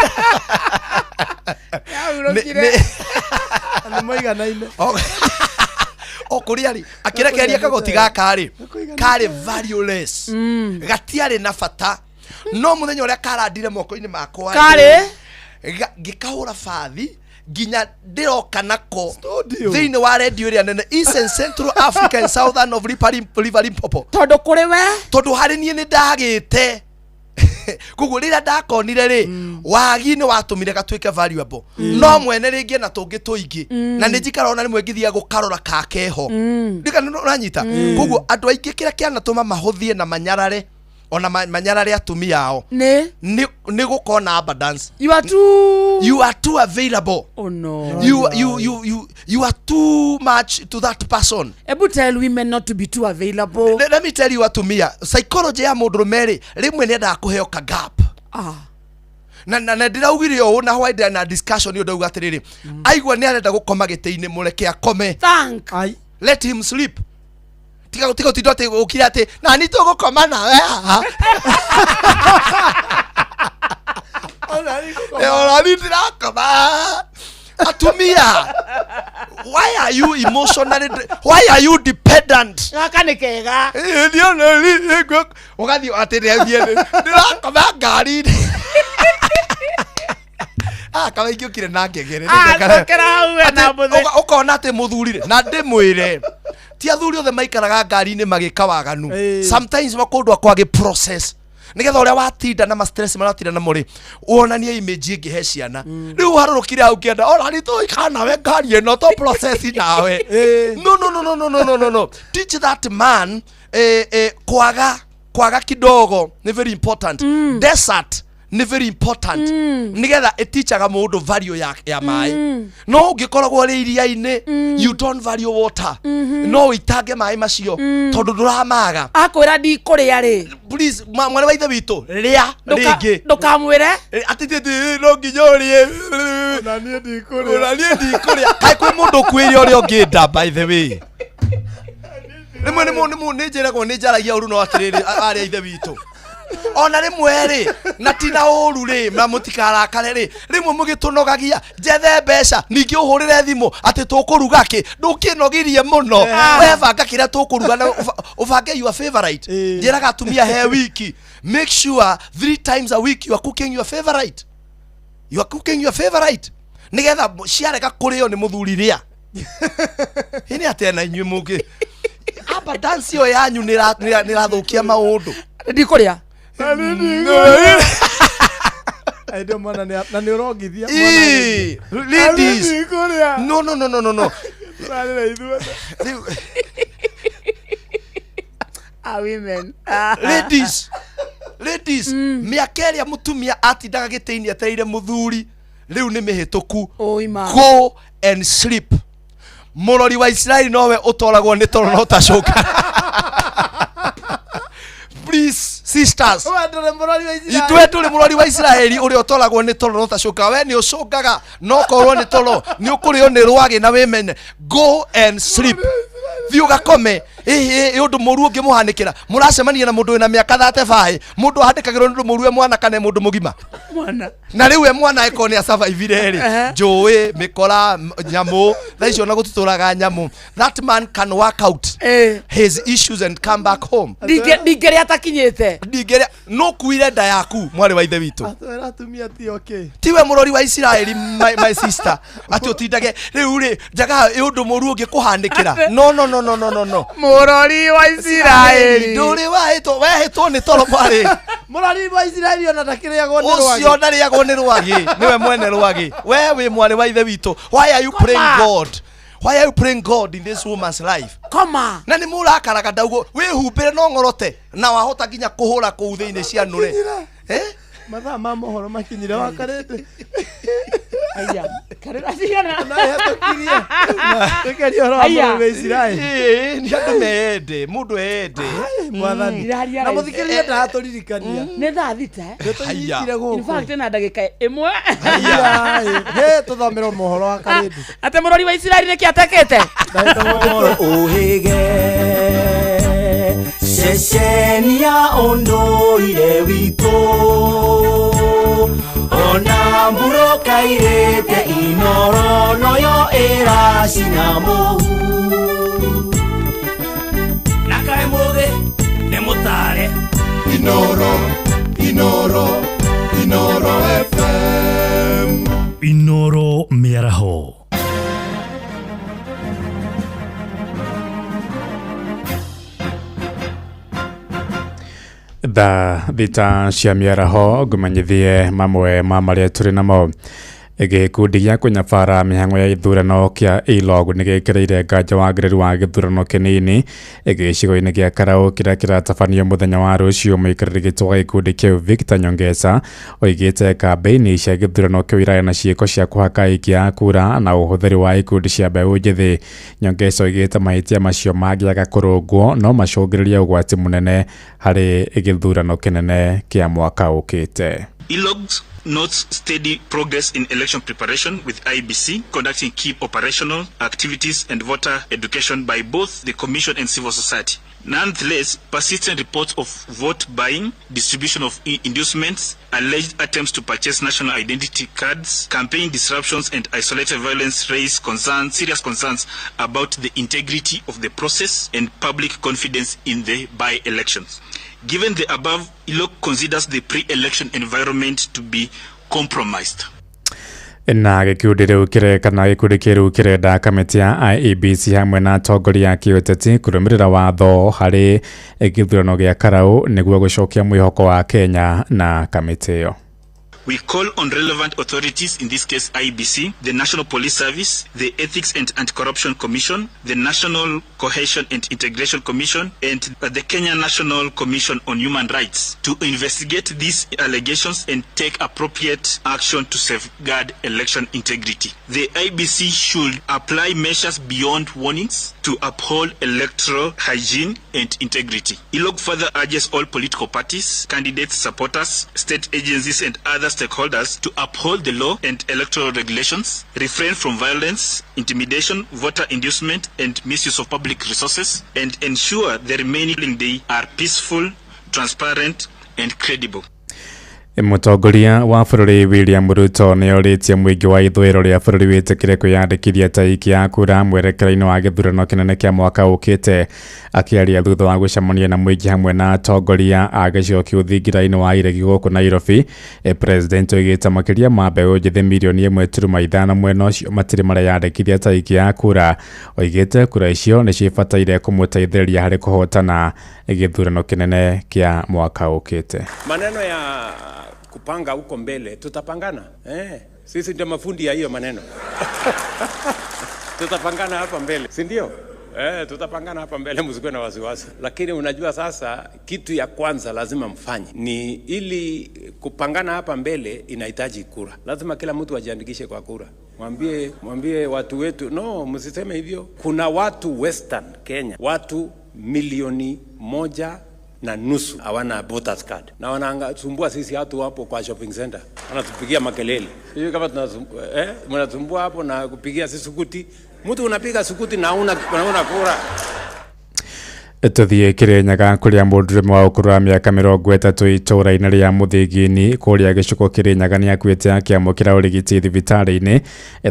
nĩ moiganaine o kũrĩa rĩ akĩrekereria kagoti gaka rĩ karĩ valueless gatiarĩ na bata no mũthenya ũrĩa karandire moko-inĩ makwa karĩ ngĩkahũra bathi nginya ndiroka nako thĩinĩ wa radio ĩrĩa nene Eastern Central Africa and Southern of River Limpopo tondũ kũrĩ we tondũ harĩ niĩ nĩ ndagĩte koguo rĩrĩa ndakonire rĩ wagi nĩ watũmire gatuĩke valuable no mwene rĩngĩ na tũngĩ tũingĩ na nĩ njikarona rĩmwe ngĩthiĩ gũkarora kakeho ndika nĩ ũranyita koguo andũ aingĩ kĩrĩa kĩanatũma mahũthie na manyarare ona manyarare atumia ao ni gukona abundance. You are too available. Oh no. You are too much to that person. Ebu tell women not to be too available. Let me tell you atumia, psychology ya mundu rumeri rimwe ni enda kuheo ka gap. Na ndiraugire o na hwaida na discussion yo ndauga atiriri aigwa ni arenda gukoma gite-ini mureke akome. Let him sleep. Tika utindo ati ukira ati na ni tugukoma nawe ona ni ndirakoma. Atumia, why are you emotionally, why are you dependent? Akanikega ugathi atire ndirakoma ngari kama ikiukire na ngegere ukona ati muthurire na ndimwire ti athuri othe maikaraga ngari-ini magika waganu. Sometimes makundwa kwage process nigetha uria watinda na stress maratinda na muri wonanie image ingihe ciana riu harurukire au kienda ora ni to ikana we ngari eno to process nawe. No, teach that man kwaga kidogo ni very important. Desert ni very important. Nigetha etichaga mundu value ya mai. No ungikoragwo ri iria-ini you don't value water. No itange mai macio tondu nduramaga. Akwira ndi kuria ri. Please mwana wa ithe witu ria ringi. Ndukamwire atititi no nginyorie na nie ndi kuria. Kai kwi mundu kwiri uri ungida by the way. Rimwe ni njiragwo ni njaragia uru no atiriri ari ithe witu. Ona rimwe ri na tina uru ri mamutikarakare ri rimwe mugitunogagia njethe mbeca ningi uhurire thimu ati tukuruga ki ndukinogirie muno webanga kiria tukuruga na ubange your favorite. Njiraga atumia he wiki, make sure 3 times a week you are cooking your favorite. You are cooking your favorite nigetha ciarega kurio ni muthuri ria ini atena inywe mugi aba dance yo yanyu nirathukia maundu ndi kuria aido mana na ni urongithia ladies. No. Women. Ladies, miakeria mutumia atindaga gite-ini ateire muthuri riu ni mihituku. Go and sleep. Murori wa Israeli nowe utoragwo ni toro no tacoka. Please sisters, itwe tuli murori wa Israeli uri utoragwo ni toro no tacoka. We ni ucokaga no korwo ni toro ni ukurio ni rwagi na wimene. Go and sleep. Thiu gakome undu muru ungimuhanikira muracemania na mundu wina miaka 35 mundu ahandikagirwo ndu muru mwana kana mundu mugima na riu mwana eko ni survive ri njui mikora nyamu thaicio na gututuraga nyamu. That man can work out his issues and come back home. Ndingeria atakinyite ndingeria no kuire nda yaku mwari wa ithe witu atumia ti okay. Tiwe murori wa Israeli my sister ati utindage riu ri njaga undu muru ungikuhandikira no murori wa Israeli nduri wehitwo ni toro mwari murori wa Israeli ona takiriagwo ni rwagi ucio ndariagwo ni rwagi niwe mwene rwagi we wi mwari wa ithe witu. Why are you praying God? Why are you praying God in this woman's life? Come on. Na ni murakaraga ndaugo wihumbire no ngorote na wahota nginya kuhura kuu thiini cia nure mathaa ma mohoro makinyire wakarete aya karera cigana na hetokirie tukerio ro wa Israeli ni andu meende mundu ende mwathani na muthikirie ndaturirikania ni thaa thita tunyitire guku in fact na ndagika imwe he tuthomero mohoro wakarete ate murori wa Israeli niki atakete uhige ceceni ya unduire witu ona mburo kairite inoro noyo iracina muhu nakae mugi ni mutare Inoro FM Inoro miaraho thaa thita cia miaraho ngumanyithie mamwe ma maria turi namo gikundi gĩa kũnyabara mĩhang'o ya ithurano kĩa ILOG nĩ gĩkĩrĩire nganja wagĩrĩru wa gĩthurano kĩnini gĩcigo-inĩ gĩa Karau kĩrĩa kĩratabanio mũthenya wa rũciũ. Mũikarĩri gĩtĩ wa gĩkundi kĩu Victor Nyongesa oigĩte kambĩini cia gĩthurano kĩu irarĩ na ciĩko cia kũhaka aikia kura na ũhũthĩri wa ikundi cia mbeũ njĩthĩ. Nyongesa oigĩte mahĩtia macio mangĩaga kũrũngwo no macũngĩrĩrie ũgwati mũnene harĩ gĩthurano kĩnene kĩa mwaka ũkĩte. ILOG notes steady progress in election preparation with IBC conducting key operational activities and voter education by both the Commission and civil society. Nonetheless, persistent reports of vote buying, distribution of inducements, alleged attempts to purchase national identity cards, campaign disruptions and isolated violence raise serious concerns about the integrity of the process and public confidence in the by-elections. Given the above, ILOG considers the pre-election environment to be compromised. Na gĩkundi kĩu kĩrenda kamĩtĩ ya IEBC hamwe na atongoria a kĩũteti kũrũmĩrĩra watho harĩ gĩthurano gĩa Karau nĩguo gũcokia mwĩhoko wa Kenya na kamĩtĩ ĩyo. We call on relevant authorities, in this case IBC, the National Police Service, the Ethics and Anti-Corruption Commission, the National Cohesion and Integration Commission, and the Kenya National Commission on Human Rights to investigate these allegations and take appropriate action to safeguard election integrity. The IBC should apply measures beyond warnings to uphold electoral hygiene and integrity. ILOG further urges all political parties, candidates, supporters, state agencies and other stakeholders to uphold the law and electoral regulations, refrain from violence, intimidation, voter inducement and misuse of public resources, and ensure the remaining day are peaceful, transparent and credible. Mũtongoria wa bũrũri William Ruto nĩ orĩtie mũingĩ wa ithũĩro rĩa bũrũri wĩtĩkĩre kwĩyandĩkithia ta aikia a kura mwerekera-inĩ wa gĩthurano kĩnene kĩa mwaka ũkĩte. Akĩaria thutha wa gũcemania na mũingĩ hamwe na atongoria a gĩcigo kĩa ũthingira-inĩ wa iregi gũkũ Nairobi, president oigĩte makĩria ma mbeũ njĩthĩ milioni 1.5 mwena ũcio matirĩ mareyandĩkithia ta aikia a kura. Oigĩte kura icio nĩ cibataire kũmũteithĩrĩria harĩ kũhotana gĩthurano kĩnene kĩa mwaka ũkĩte. Maneno ya kupanga huko mbele tutapangana, sisi ndio mafundi ya hiyo maneno. Tutapangana hapa mbele, si ndio? Tutapangana hapa mbele, msikuwe na wasiwasi. Lakini unajua sasa kitu ya kwanza lazima mfanye ni ili kupangana hapa mbele inahitaji kura. Lazima kila mtu ajiandikishe kwa kura. Mwambie watu wetu, no msiseme hivyo. Kuna watu Western Kenya, watu 1.5 hawana voters card. Na wanasumbua sisi watu hapo kwa shopping center. Wanatupigia makelele. Hiyo kama mnasumbua hapo na kupigia sisi sukuti. Mtu unapiga sukuti na una kura. Tuthiĩ Kĩrĩnyaga kũrĩa mũndũrũme wa ũkũrũ wa mĩaka 30 itũũra-inĩ rĩa Mũthĩngini kũrĩa gĩcigo Kĩrĩnyaga nĩ akuĩte akĩamũkĩra ũrigiti thibitarĩ-inĩ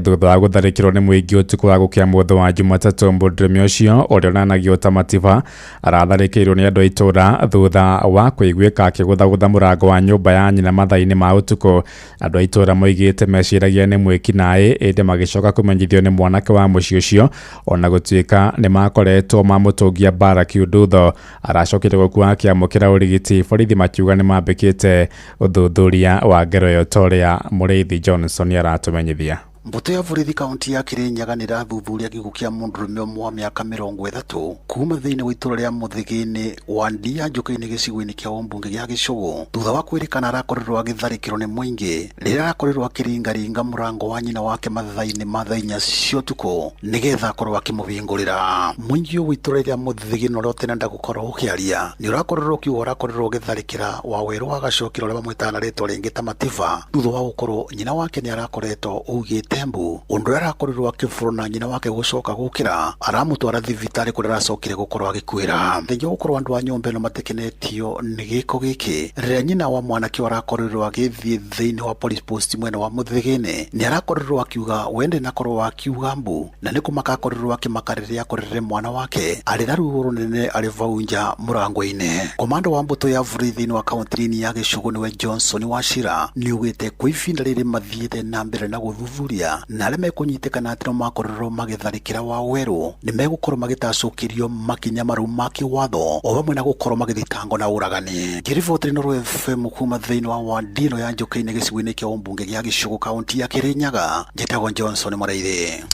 thutha wa gũtharĩkĩrwo nĩ mũingĩ ũtukũ wa gũkĩamũthĩ wa Jumatatũ. Mũndũrũme ũcio ũrĩa ũnanagio ta Matiba aratharĩkĩirwo nĩ andũ a itũũra thutha wa kũiguĩka akĩgũthagũtha mũrango wa nyũmba ya nyina mathaa-inĩ ma ũtukũ. Andũ a itũũra moigĩte meciragia nĩ mwĩki naĩ ĩndĩ magĩcoka kũmenyithio nĩ mwanake wa mũciĩ ũcio ona gũtuĩka nĩ makoretwo mamũtũngia mbara Kiundutho aracokire gũkua akĩamũkĩra ũrigiti. Borithi makiuga nĩ mambĩkĩte ũthuthuria wa ngero ĩyo ta ũrĩa Mũrĩithi Johnson aratũmenyithia. Mbũtũ ya borithi kaunti ya Kĩrĩnyaga nĩ ĩrathuthuria gĩkuũ kĩa mũndũrũme ũmwe wa mĩaka 30 kuuma thĩinĩ wa itũũra rĩa Mũthĩngini wa Ndia Njũkĩ-inĩ gĩcigo-inĩ kĩa ũmbunge gĩa Gĩcũgũ thutha wa kwĩrĩkana arakorirwo agĩtharĩkĩrwo nĩ mũingĩ rĩrĩa arakorirwo akĩringaringa mũrango wa nyina wake mathaa-inĩ ma thaa 4 cia ũtukũ nĩgetha akorwo akĩmũhingũrĩra. Mũingĩ wa itũũra rĩa Mũthĩngini ũrĩa ũtenenda gũkorwo ũkĩaria nĩ ũrakorirwo ũkiuga ũrakorirwo ũgĩtharĩkĩra wa werũ wa Gacokero ũrĩa mamwĩtaga na rĩtwa rĩngĩ ta Matiba thutha wa gũkorwo nyina wake nĩ arakoretwo ugĩte mbu ũndũ arakorirwo akĩbũrũna nyina wake gũcoka gũkĩra aramũtwara thibitarĩ kũrĩa aracokire gũkorwo agĩkuĩra. Thĩinĩ gũkorwo andũ a nyũmba ĩno matikenetio nĩ gĩko gĩkĩ rĩrĩa nyina wa mwanake arakorirwo agĩthiĩ thĩinĩ wa police post mwena wa Mũthĩngini nĩ arakorirwo akiuga wende nakorwo akiuga mbu na nĩ kũmaka akorirwo akĩmaka rĩrĩa akorire mwana wake arĩ na ruo rũnene arĩ vau nja mũrango-inĩ. Komanda wa mbũtũ ya borithi wa kaunti ya Gĩcũgũ nĩwe Johnson Wachira nĩ ugĩte kwa ihinda rĩrĩ mathiĩte na mbere na gũthuthuria Musia na arĩa mekũnyitĩkana atĩ no makorwo magĩtharĩkĩra Waweru nĩ megũkorwo magĩtacũkĩrio makinya marũmu ma kĩwatho o hamwe na gũkorwo magĩthitangwo na ũragani. Ngĩriboteri Noro FM kuma thĩinĩ wa wadi ĩno ya Njũkĩ-inĩ gĩcigo-inĩ kĩa ũmbunge gĩa Gĩcũgũ kaunti ya Kĩrĩnyaga, njĩtagwo Johnson Mũraithi.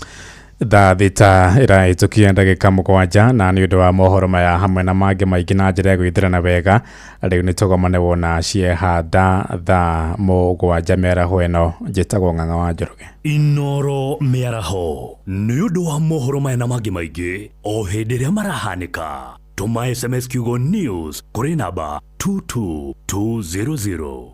Thaa thita iraitukia ndagĩka mũgwanja na nĩ ũndũ wa mohoro maya hamwe na mangĩ maingĩ na njĩra ya gwĩthirana wega rĩu nĩ tũgomane wona ciehanda thaa mũgwanja mĩaraho ĩno, njĩtagwo Ng'ang'a wa Njoroge. Inoro mĩaraho nĩ ũndũ wa mohoro maya na mangĩ maingĩ o hĩndĩ ĩrĩa marahanĩka. Tũma SMS kiugo news kũrĩ namba 22200.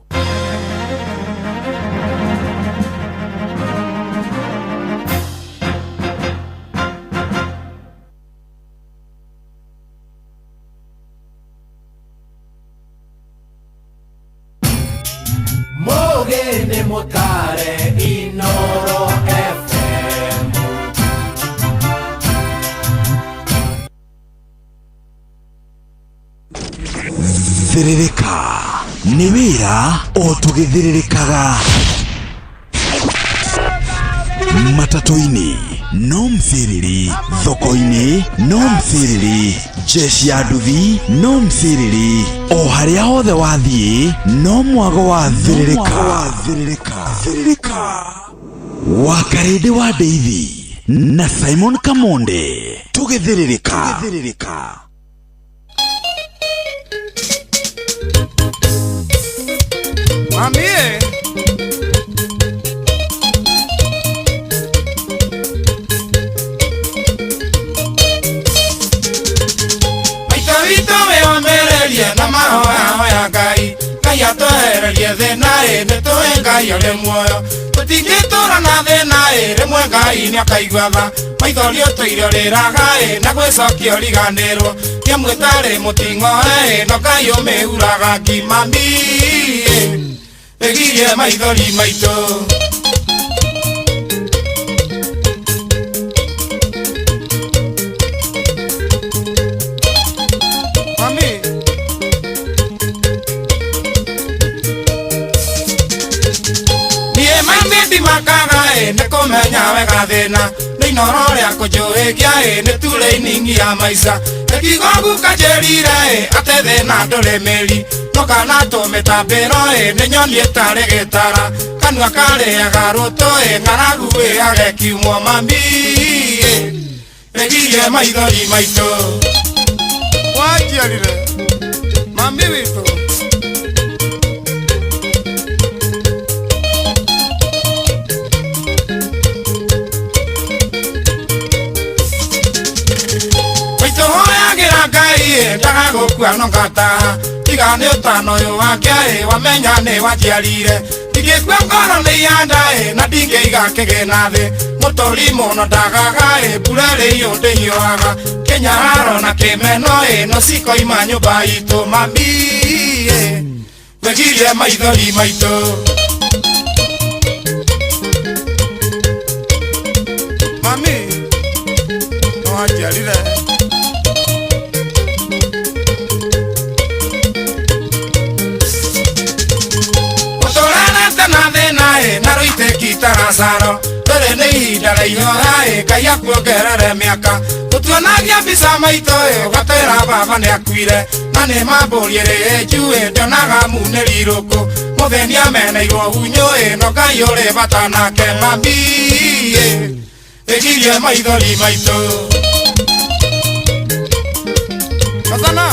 Mogene Motare Inoro FM. Thiririka nĩ wĩra o tũgĩthiririkaga matatu-inĩ no mthiriri, thoko-inĩ no mthiriri, jeshi ya nduthi no mthiriri, o harĩa hothe wathiĩ no mwago wa thiririka. Wakarĩndĩ wa Ndeithi na Simon Kamonde tũgĩthiririka. Mamie Maitavito meomererie na mahoya Ngai Ngai atohererie thĩna nĩtũĩ Ngai arĩ muoyo tũtingĩtũra na thĩna rĩmwe Ngai nĩakaigua tha maithori ũtũire ũrĩraga na gwĩcokia ũriganĩrwo nĩamwĩtarĩ mũting'o no Ngai ũmĩhuraga ngimami egirie maithori maitũ. Mami niĩ mami ndimakaga nĩ kũmenya wega thĩna nĩ inoro rĩakũ njũĩkia nĩ ture iningi ya maica ekigogu kanjĩrire atĩ thĩna ndũrĩ mĩri no kana tũmĩtambĩro nĩ nyoni ĩtarĩ gĩtara kanua karĩaga rũtũ ng'aragu agekiumwo mami egirie maithori maitũ wanjiarire mami witũ. Maitũ hoyagĩra Ngai ndagagũkua no ngataha tiga nĩ ũtano ũyũ wake wamenya nĩ wanjiarire ndingĩkua ngoro nĩ yanda na ndingĩiga kĩgĩna thĩ mũtũri mũno ndagaga mbura ĩrĩ ndĩhiũhaga kĩnyararo na kĩmeno no cikoima nyũmba itũ mami wegirie maithori maitũ. Mami no wanjiarire na rũitĩki taracaro rĩrĩ nĩ ihinda raihoha Ngai akuongerere mĩaka tũtuonagia mbica maitũ ũgatwĩra baba nĩ akuire na nĩ mambũrie rĩnju ndionaga munĩri rũkũ mũthĩni ameneirwo hunyũ no Ngai ũrĩ bata nake mami ĩgirie maithori maitũ. Kazana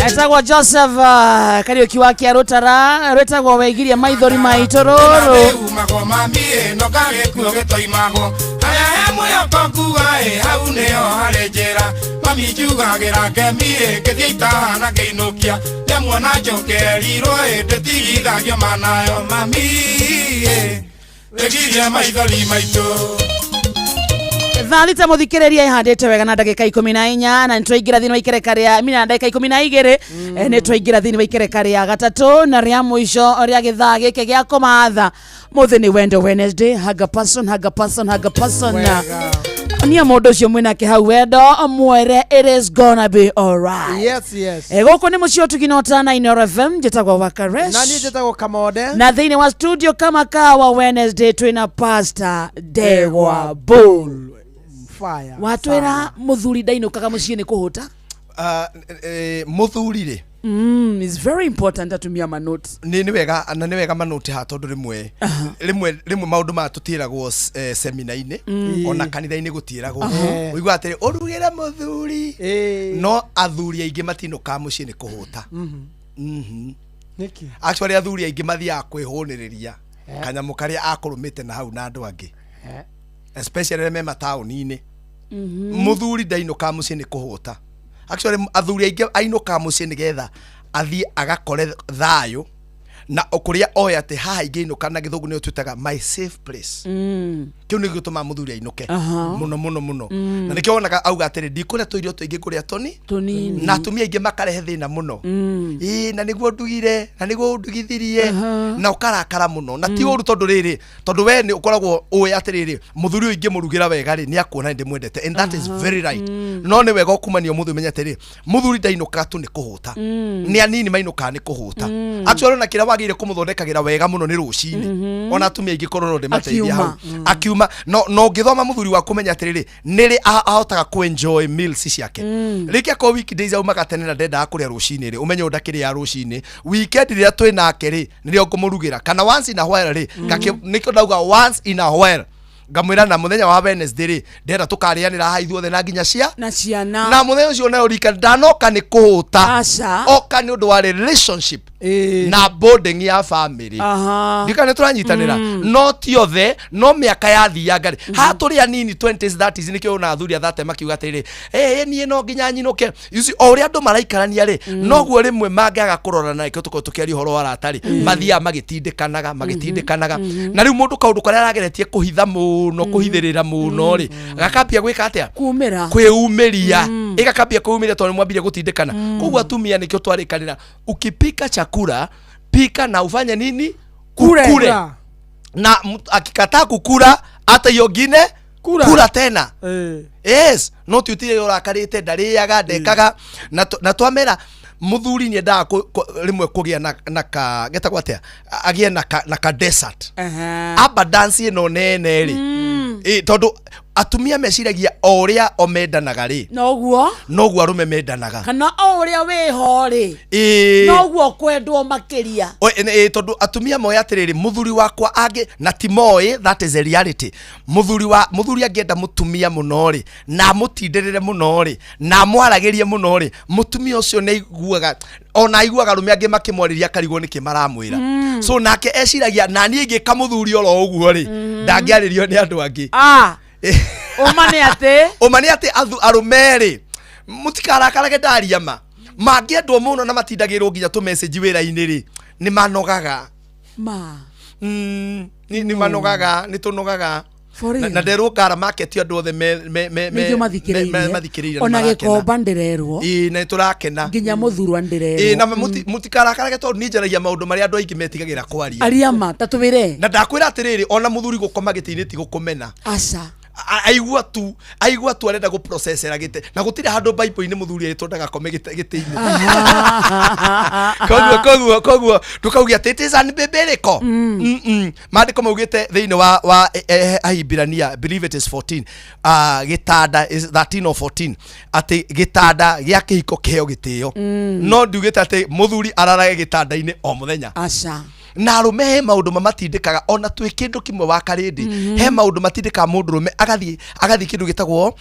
etagwo Joseph Kariuki wa Kĩarũtara rwĩtagwo weigirie maithori maitũ rũrũ umagwo mami no gagĩkuo gĩtoimagwo haya he mwĩhoko ngua hau nĩho harĩ njĩra mami njugagĩra ngemi ngĩthiĩ itahana ngĩinũkia nĩmuona njokerirwo ndĩtigithagio manayo mami wegirie maithori maitũ. Thali ta muthikĩrĩria ihandĩte wega na ndagĩka 14 na nĩtwaingĩra thĩinĩ wa ikereka rĩa mina ndagĩka 12 nĩtwaingĩra thĩinĩ wa ikereka rĩa gatatũ na rĩa mũico rĩa gĩthaa gĩkĩ gĩa kũmatha mũthĩ nĩ wendo Wednesday haga person niä må ndå å cio mwä nake hau wendo mwere it is gonna be alright. Yes. Gå nä må cio tuginotana Inoro FM njätagwo Wakaresh na niä njätagwo Kamode na thä-inä wa studio kama kawa Wednesday twina Pastor Degwa Bull fire watwira muthuri ndainukaga muciĩ nĩ kũhũta muthuri rĩ is very important atumia manoti ni wega manoti ha tondu rimwe maundu ma tutiragwo semina-ini ona kanitha-ini gutiragwo uigwa atiri urugire muthuri no athuri aingi matinuka muciĩ nĩ kũhũta niki actually athuri aingi mathiaga kwĩhũnĩrĩria kanyamu karia akũrũmĩte na hau na andũ angĩ especially me mataũni-inĩ muthuri ndainuka muciĩ nĩ kũhũta. Actually athuri aingi ainuka muciĩ nĩgetha athie agakore thayũ na okuria oya ati haha ingĩinuka na gĩthũngũ nĩyo twĩtaga my safe place kĩu nĩ gĩtũma muthuri ainuke muno na nĩkĩo wonaga auga atĩrĩ ndikũrĩa tũirio tũingĩ kũrĩa tũnini na atumia aingĩ makarehe thĩna mũno na nĩguo ndugire na nĩguo ndugithirie na ũkarakara mũno na ti ũru tondũ we nĩ ũkoragwo ũĩ atĩrĩrĩ muthuri ũyũ ingĩmũrugĩra wega rĩ nĩ akuona ndĩmwendete and that is very right no nĩ wega ũkumania mũthuri menya atĩrĩ muthuri ndainuka tu nĩ kũhũta nĩ anini mainuka nĩ kũhũta actually na kĩrĩa wagĩrĩire kũmũthondekagĩra wega mũno nĩ rũcinĩ ona atumia aingĩ kororo ndĩmateithia hau akiuma no ngĩthoma muthuri wa kũmenya atĩrĩrĩ nĩrĩ ahotaga kũ-enjoy meals ciake rĩkia ko weekdays aumaga tene na ndendaga kũrĩa rũcinĩ rĩ ũmenye ndakĩrĩa rũcinĩ weekend rĩrĩa twĩ nake rĩ nĩrĩo ngũmũrugĩra kana once in a while rĩ nĩkĩo ndauga once in a while ngamwĩra na mũthenya wa Wednesday rĩ ndenda tũkarĩanĩra ha ithuothe na nginya ciana na mũthenya ũcio nayo rika ndanoka nĩ kũhũta oka nĩ ũndũ wa relationship na bonding ya family ndika nĩ tũranyitanĩra no ti othe no mĩaka yathianga rĩ ha tũrĩ anini 20s 30s nĩkĩo ona athuri athate makiuga atĩrĩ niĩ no nginya nyinũke o ũrĩa andũ maraikarania rĩ noguo rĩmwe mangĩaga kũrorana nĩkĩo tũkorwo tũkĩaria ũhoro wa ratari mathiaga magĩtindĩkanaga na rĩu mũndũ kaũndũ karĩa arageretie kũhitha mũno kũhithĩrĩra mũno rĩ gakambia gwĩka atĩa kwĩumĩria ĩgakambia kwĩumĩria tondũ mwambire gũtindĩkana koguo atumia nĩkĩo twarĩkanĩra ukipika chakula pika na ufanye nini kukule na akikataa kukula hata hiyo ngine kula tena yes no tutire ũrakarĩte ndarĩaga ndekaga na twamera muthuri nĩ endaga rĩmwe kũgĩa na getagwo atĩa agĩe na ka desert abundance ĩno nene rĩ tondũ atumia meciragia o ũrĩa o mendanaga rĩ noguo arũme mendanaga kana o ũrĩa wĩho rĩ noguo kwendwo makĩria tondũ atumia moya atĩrĩrĩ muthuri wakwa angĩ na ti moĩ that is a reality muthuri angĩenda mũtumia mũno rĩ na mũtindĩrĩre mũno rĩ na mwaragĩrie mũno rĩ mũtumia ũcio nĩ aiguaga ona aiguaga arũme angĩ makĩmwarĩria akarigwo nĩkĩ maramwĩra so nake eciragia na niĩ ingĩka mũthuri oro ũguo rĩ ndangĩarĩrio nĩ andũ angĩ ũmane atĩ arũme rĩ mũtikarakarage ndaria mangĩendwo mũno na matindagĩrwo nginya tũmessage wĩra-inĩ rĩ nĩ manogaga nĩ manogaga nĩ tũnogaga na nderwo Ngara market andũ othe mathikĩrĩirie ona gĩkomba ndĩrerwo na nĩtũrakena nginya mũthurwa ndĩrerwo na mũtikarakarage tondũ niĩ njaragia maũndũ marĩa andũ aingĩ metigagĩra kwaria ariama tatũwĩre na ndakwĩra atĩrĩrĩ ona mũthuri gũkoma gĩtĩ-inĩ ti gũkũmena aigua tu arenda gũprocessera gĩtĩ na gũtirĩ handũ Bible-inĩ mũthuri arĩtwo ndagakome gĩtĩ-inĩ koguo tukaugia atĩ it is unbiblical maandĩko maugĩte thĩinĩ wa Ahibirania believe it is 14 gĩtanda is 13 or 14 atĩ gĩtanda gĩa kĩhiko kĩheo gĩtĩo no ndiugĩte atĩ mũthuri ararage gĩtanda-inĩ o mũthenya na arũme he maũndũ mamatindĩkaga ona twĩ kĩndũ kĩmwe wa karĩndĩ he maũndũ matindĩkaga mũndũ rũme agathiĩ kĩndũ gĩtagwo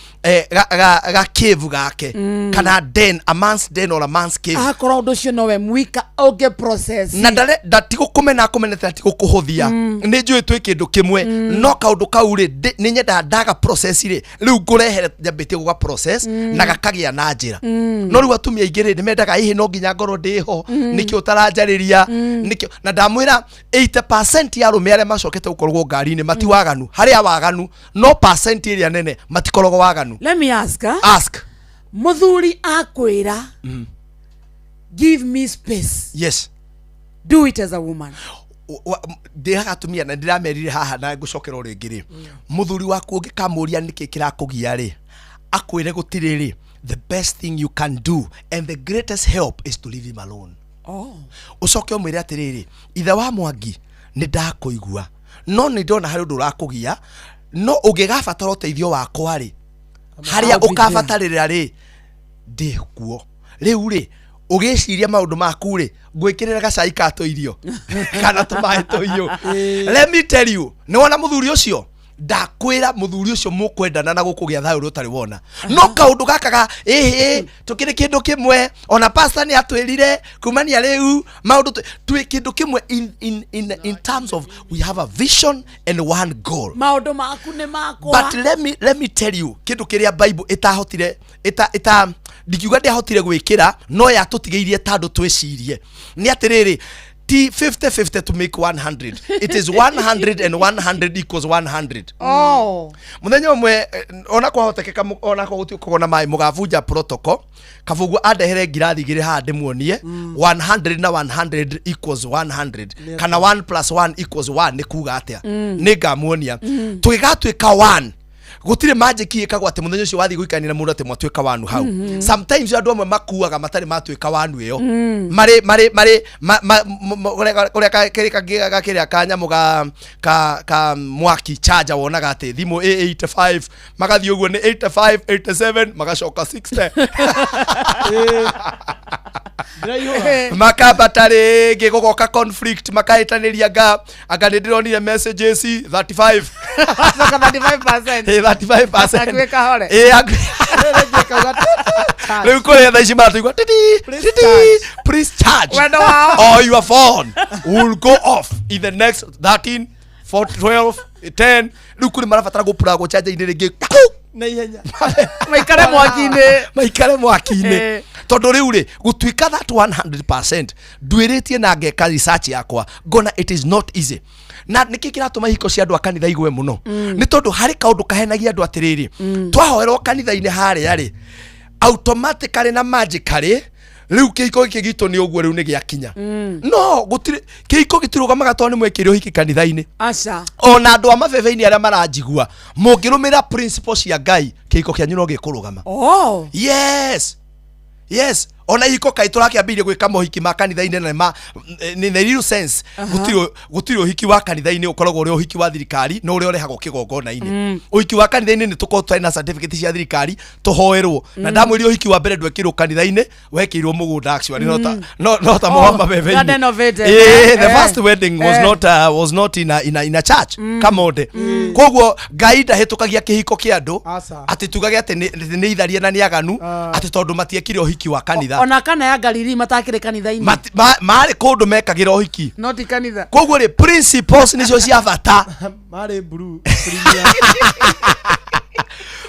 ga cave gake kana den a man's den or a man's cave akorwo ũndũ ũcio nowe mwika ũngĩ process na ndatigũkũmena akũmenete atigũkũhũthia nĩ njũĩ twĩ kĩndũ kĩmwe no kaũndũ kau rĩ nĩ nyenda ndaga process rĩ rĩu ngũrehere nyambĩtie gũga process na gakagĩa na njĩra no rĩu atumia aingĩ rĩ nĩmendaga hihi no nginya ngorwo ndĩho nĩkĩo ũtaranjarĩria nĩkĩo na ndamwĩra 80% ya arũme arĩa macokete gũkorwo ngari-inĩ matiwaganu harĩa waganu no percent ĩrĩa nene matikoragwo waganu. Let me ask muthuri akwĩra give me space yes do it as a woman ndĩraga atumia na ndĩramerire haha na ngũcokera rĩngĩ rĩ mũthuri waku ũngĩkamũria nĩkĩ kĩrakũgia rĩ akwĩre gũtirĩ rĩ the best thing you can do and the greatest help is to leave him alone. Ucoke ũmwĩre atĩrĩrĩ ithe wa Mwangi nĩ ndakũigua no nĩ ndona harĩ ũndũ ũrakũgia no ũngĩgabatara ũteithio wakwa rĩ harĩa ũkabatarĩra rĩ ndĩ kuo rĩu rĩ ugĩciria maũndũ maku rĩ ngwĩkĩrĩra gacai ka tũirio kana tũmaĩ tũiyũ. Let me tell you nĩ wona mũthuri ũcio ndakwĩra mũthuri ũcio mũkwendana na gũkũgĩa thayũ ũrĩa ũtarĩ wona no kaũndũ gakaga tũkĩrĩ kĩndũ kĩmwe ona pastor nĩ atwĩrire kumania rĩu maũndũ twĩ kĩndũ kĩmwe in terms of we have a vision and one goal. Maũndũ maku nĩ makwa. But let me tell you kĩndũ kĩrĩa Bible ĩtahotire ndikiuga ndĩahotire gwĩkĩra no yatũtigĩirie tandũ twĩcirie nĩ atĩrĩrĩ T 50-50 to make 100. It is 100 and 100 equals 100. Muthenya umwe ona kwahotekeka ona kwa gũtiũkagwo maĩ mũgavunja protocol kavugu andehere ngirathi igĩrĩ haha ndĩmuonie 100 na 100 equals 100 kana 1 plus 1 equals 1 nĩ kuga atĩa nĩ ngamuonia tũgĩgatuĩka 1 gutire magic ikagwa ati muthenya ucio wathi guikania na mundu ati mwatuika wanu hau sometimes andu amwe makuaga matari matuika wanu iyo mari uria kiria kanyamu ka mwaki charger wonaga ati thimu A85 magathi uguo ni 85 87 magacoka 60 makabatari gigogoka conflict makahitaniria anga ndironire messages 35 35% Agweka hore. Leo kule tha ici matuigua please charge or your phone will go off in the next 13 12 10 leo kule marabatara gupura go charge ine ringi na ihenya maikare mwaki-inĩ tondu riu ri gutuika that 100% nduĩrĩtie na ngeka research yakwa ngona it is not easy na niki kiratuma hiko cia andu akanitha igwe muno ni tondu hari kaundu kahenagia andu atiriri twahoerwo kanitha-inĩ harĩa ri automatically na magically riu kihiko giki gitu ni uguo riu ni giakinya no gutire kihiko gitirugamaga tondu mwekire hiki kanitha-inĩ aca ona andu a mabebe-inĩ aria maranjigua mungirumira principles cia Ngai kihiko kianyu no gikurugama. Yes ona hiko kai turakiambirie gwika mohiki ma kanitha-inĩ na in the real sense gutiro uhiki wa kanitha-inĩ ukoragwo uri uhiki wa thirikari no uri orehagwo kigongona-inĩ uhiki wa kanitha-inĩ ni tukorwo na certificate cia thirikari tuhoerwo na ndamwĩria uhiki wa mbere ndwekirwo kanitha-inĩ wekirwo mũgũnda actually not a mohamba bebe-inĩ the first wedding was not in a church kamode koguo Ngai ndahĩtũkagia kĩhiko kĩa andũ ati tugage ati nĩ itharia na nĩ aganu ati tondu matiekire uhiki wa kanitha ona kana ya Galili matakire kanitha-inĩ mari kundu mekagira uhiki not kanitha koguo ri principles nicio cia bata mari blue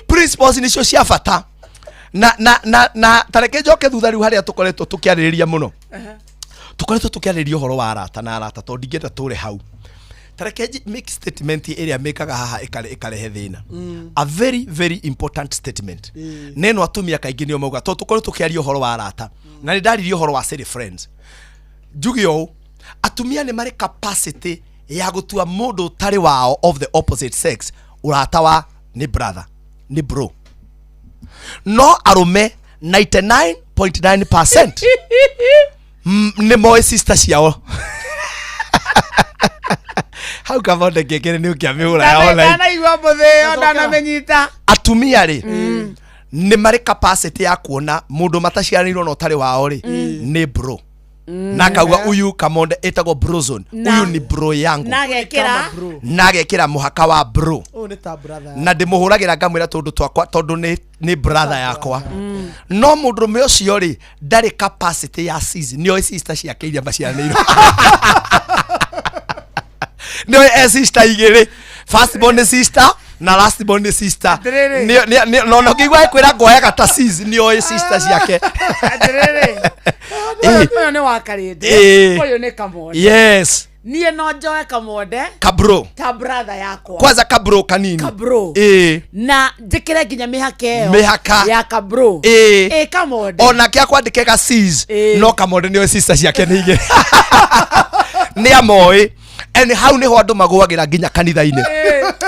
principles nicio cia bata na tareke njoke thutha riu haria tukoretwo tukiarĩrĩria muno tukoretwo tukiarĩrĩria uhoro wa arata na arata tondu ndingĩenda tũre hau tareke make statement area mekaga haha ikarehe thina a very important statement neno atumia kaingĩ nĩo mauga to tukorwo tukiaria uhoro wa arata na nĩ ndaririe uhoro wa city friends njugio atumia nĩ marĩ capacity ya gũtua mũndũ tari wao of the opposite sex urata wa ni brother ni bro no arume 99.9% nĩ moe sister ciao hau kabonde kekere ni ukiamihura ya online ndana igwa mutheo ndana menyita atumia ri ni mari capacity ya kuona mundu mataciaranirwo no tari wao ri ni bro na kauga uyu kamonde etagwo brozone uyu ni bro yangu nagekira muhaka wa bro na ndimuhuragira ngamwira tondu twakwa tondu ni brother yakwa no mundu me ucio ri ndari capacity ya sis nio sister ciake iria maciaranirwo no sister igere first born sister na last born sister no kigwa kwira ngoyaga ta sis nio sister ciake oyo ni wakarinde oyo ni kamode yes niye no njoe kamode kabro ta brother yakwa kwanza kabro kanini kabro na njikire nginya mihaka ya kabro kamode ona kia kwandikega sis no kamode nio sister ciake ni igere ni amoi and hau niho andu magwagira nginya kanitha-ini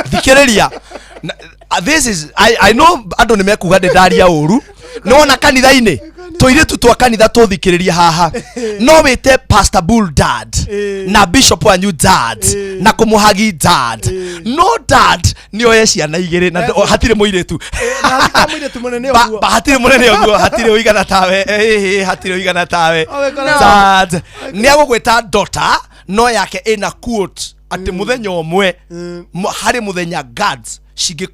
thikiriria this is I know andu ni mekuga ndaria uru no na kanitha-ini toiretu twa kanitha tuthikiriria haha no wite Pastor Bull dad na Bishop wanyu dad na kumuhagi dad no dad nio yeciana igiri na hatire muiretu hatire munene uguo hatire uigana tawe hatire uigana tawe dad ni agugwita daughter no yake ina quote ati muthenya omwe hari muthenya gods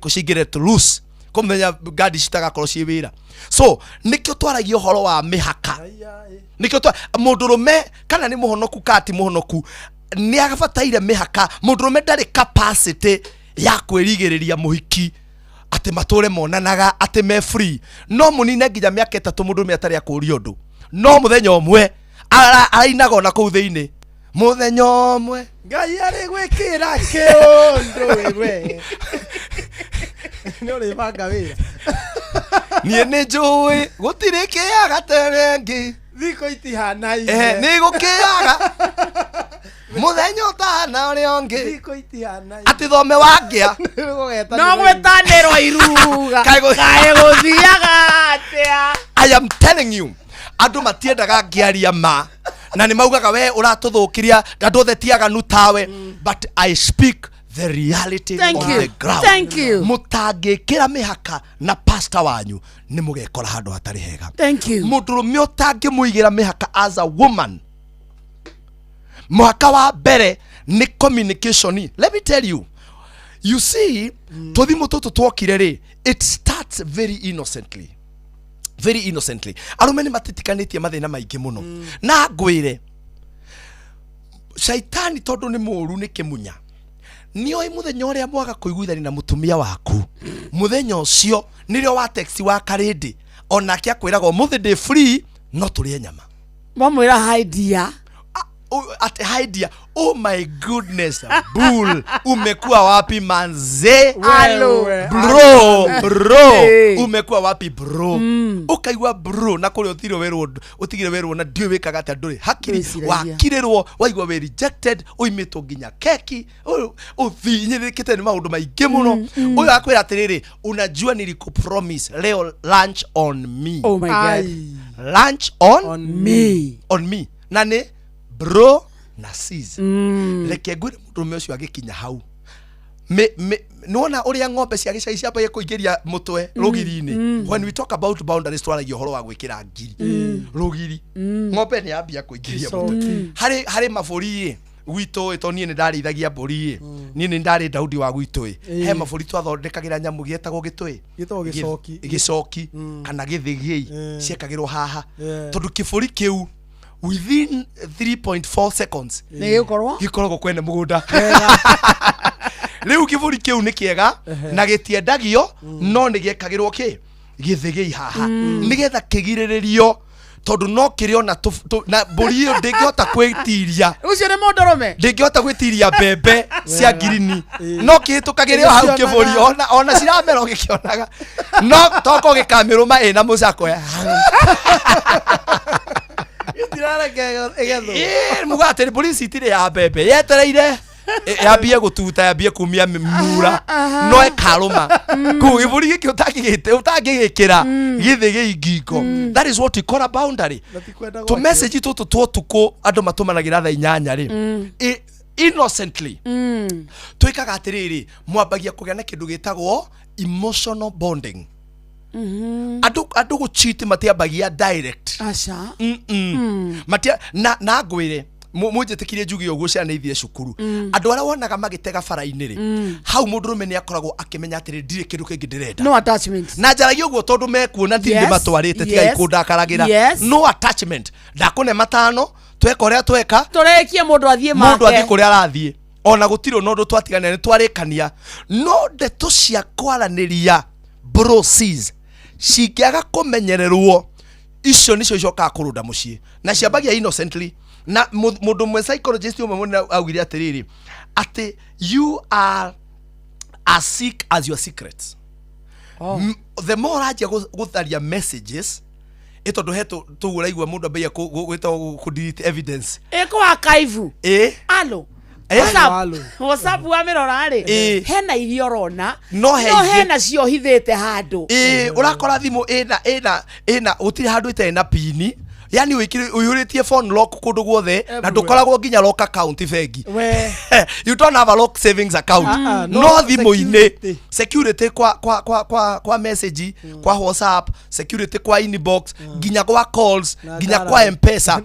shigire to lose kumenya gadi citagakorwo ciĩ wĩra so nikio twaragia ũhoro wa mĩhaka nikio mũndũrũme kana nĩ mũhonoku kati mũhonoku nĩ agabataire mĩhaka mũndũrũme ndarĩ capacity ya kwĩrigĩrĩria mũhiki atĩ matũre monanaga atĩ me free no mũnine nginya mĩaka 3 mũndũrũme atarĩ akũria ũndũ no mũthenya ũmwe arainaga ona kũu thĩinĩ mũthenya ũmwe Ngai arĩ gwĩkĩra kĩũndũ we nĩ banga wĩra niĩ nĩ njũĩ gũtirĩ kĩaga terengi thikũ itihana nĩ gũkĩaga mũthenya ũtahana ũrĩa ũngĩ thikũ itihana atĩ thome wangĩa no gwĩtanĩrwo iruga kaĩ gũthiaga atĩa I am telling you andũ matiendaga ngĩaria ma na nĩ maugaga we ũratũthũkĩria ndandũthetiaga nu tawe but I speak the reality on the ground. Thank you. Mutangĩkĩra mĩhaka na pastor wanyu nĩ mũgekora handũ hatarĩ hega. Thank you. Mũndũrũme ũtangĩmũigĩra mĩhaka as a woman mũhaka wa mbere nĩ communication. Let me tell you, you see tũthimo tũtũ twokire rĩ, it starts very innocently. Very innocently. Arũme nĩ matitikanĩtie mathĩna maingĩ mũno na ngwĩre shaitani tondũ nĩ mũũru nĩ kĩmunya nĩoĩ mũthenya ũrĩa mwaga kũiguithania na mũtumia waku mũthenya ũcio nĩrĩo wa text wa karĩndĩ onake akwĩraga ũmũthĩ ndĩ free no tũrĩe nyama wamwĩra hi dear at hi dear oh my goodness Bull umekuwa wapi manze bro umekuwa wapi bro ukaigua bro na kũrĩa ũtigire werwo na ndiũ wĩkaga atĩ ndũrĩ hakiri wakirĩrwo waigua we rejected uimitwo nginya keki ũthinyĩrĩkĩte nĩ maũndũ maingĩ mũno ũyũ akwĩra atĩrĩrĩ unajua nilikupromise leo lunch on me oh my god lunch on me na nĩ bro na sis reke ngwĩre mũndũrũme ũcio agĩkinya hau nona ũrĩa ng'ombe cia gĩcagi ciambagia kũingĩria mũtwe rũgiri-inĩ when we talk about boundaries twaragia ũhoro wa gwĩkĩra ngiri rũgiri ng'ombe nĩ yambia kũingĩria mũtwe harĩ mabũri gwitũ to niĩ nĩ ndarĩithagia mbũri niĩ nĩ ndarĩ Daudi wa gwitũ he mabũri twathondekagĩra nyamũ gĩetagwo gĩcoki kana gĩthĩgĩi ciekagĩrwo haha tondũ kĩbũri kĩu within 3.4 seconds gikoragwo kwene mũgũnda rĩu kĩbũri kĩu nĩ kĩega na gĩtiendagio no nĩ gĩekagĩrwo gĩthĩgĩi haha nĩgetha kĩgirĩrĩrio tondu no kĩrĩ ona na mbũri ĩyo ndĩngĩhota kwĩtiria ũcio nĩ mũndũrũme ndĩngĩhota kwĩtiria mbembe cia ngirini no kĩhĩtũkagĩrĩo hau kĩbũri ona ciramera ũgĩkĩonaga no toko gĩkamĩrũma ĩna mũcako muga atĩ mbũri itirĩ ya mbembe yetereire yambie gũtuta yambie kumia mura no ĩkarũma kũu gĩbũri gĩkĩ ũtangĩgĩkĩra gĩthĩgĩi ngingo that is what we call a boundary to message tũtũ twotukũ andũ matũmanagĩra thaa 8 rĩ innocently twĩkaga atĩrĩrĩ mwambagia kũgĩa na kĩndũ gĩtagwo emotional bonding andũ gũcheat matiambagia direct matia na ngwĩre mũnjĩtĩkirie njuge ũguo ciana ithie cukuru andũ arĩa wonaga magĩtega bara-inĩ rĩ hau mũndũrũme nĩ akoragwo akĩmenya atĩrĩ ndirĩ kĩndũ kĩngĩ ndĩrenda no attachment na njaragia ũguo tondũ mekuona ndirĩ matwarĩte tigai kũndakaragĩra no attachment ndakũne matano tweka ũrĩa tweka tũrekie mũndũ athiĩ make mũndũ athiĩ kũrĩa arathiĩ ona gũtirĩ na ũndũ twatiganĩra nĩ twarĩkania no ndeto cia kwaranĩria bro sis cingĩaga kũmenyererwo icio nĩcio icokaga kũrũnda mũciĩ na ciambagia innocently na mũndũ mwe psychologist ũmwe mũnene augire atĩrĩrĩ atĩ you are as sick as your secrets. The more aja gũtharia messages ĩtondũ he tũgũraigua mũndũ ambagia gwĩtwo delete evidence ĩkwa kaivu alo WhatsApp wa mirora ri hena irio rona no hena cio hithite handu urakora thimu ina utiri handu ite na pini yani uyuritie phone lock kundu guothe na ndukoragwo nginya lock account bengi you don't have a lock savings account no thimu-ini security kwa message kwa WhatsApp security kwa inbox nginya kwa calls nginya kwa M-Pesa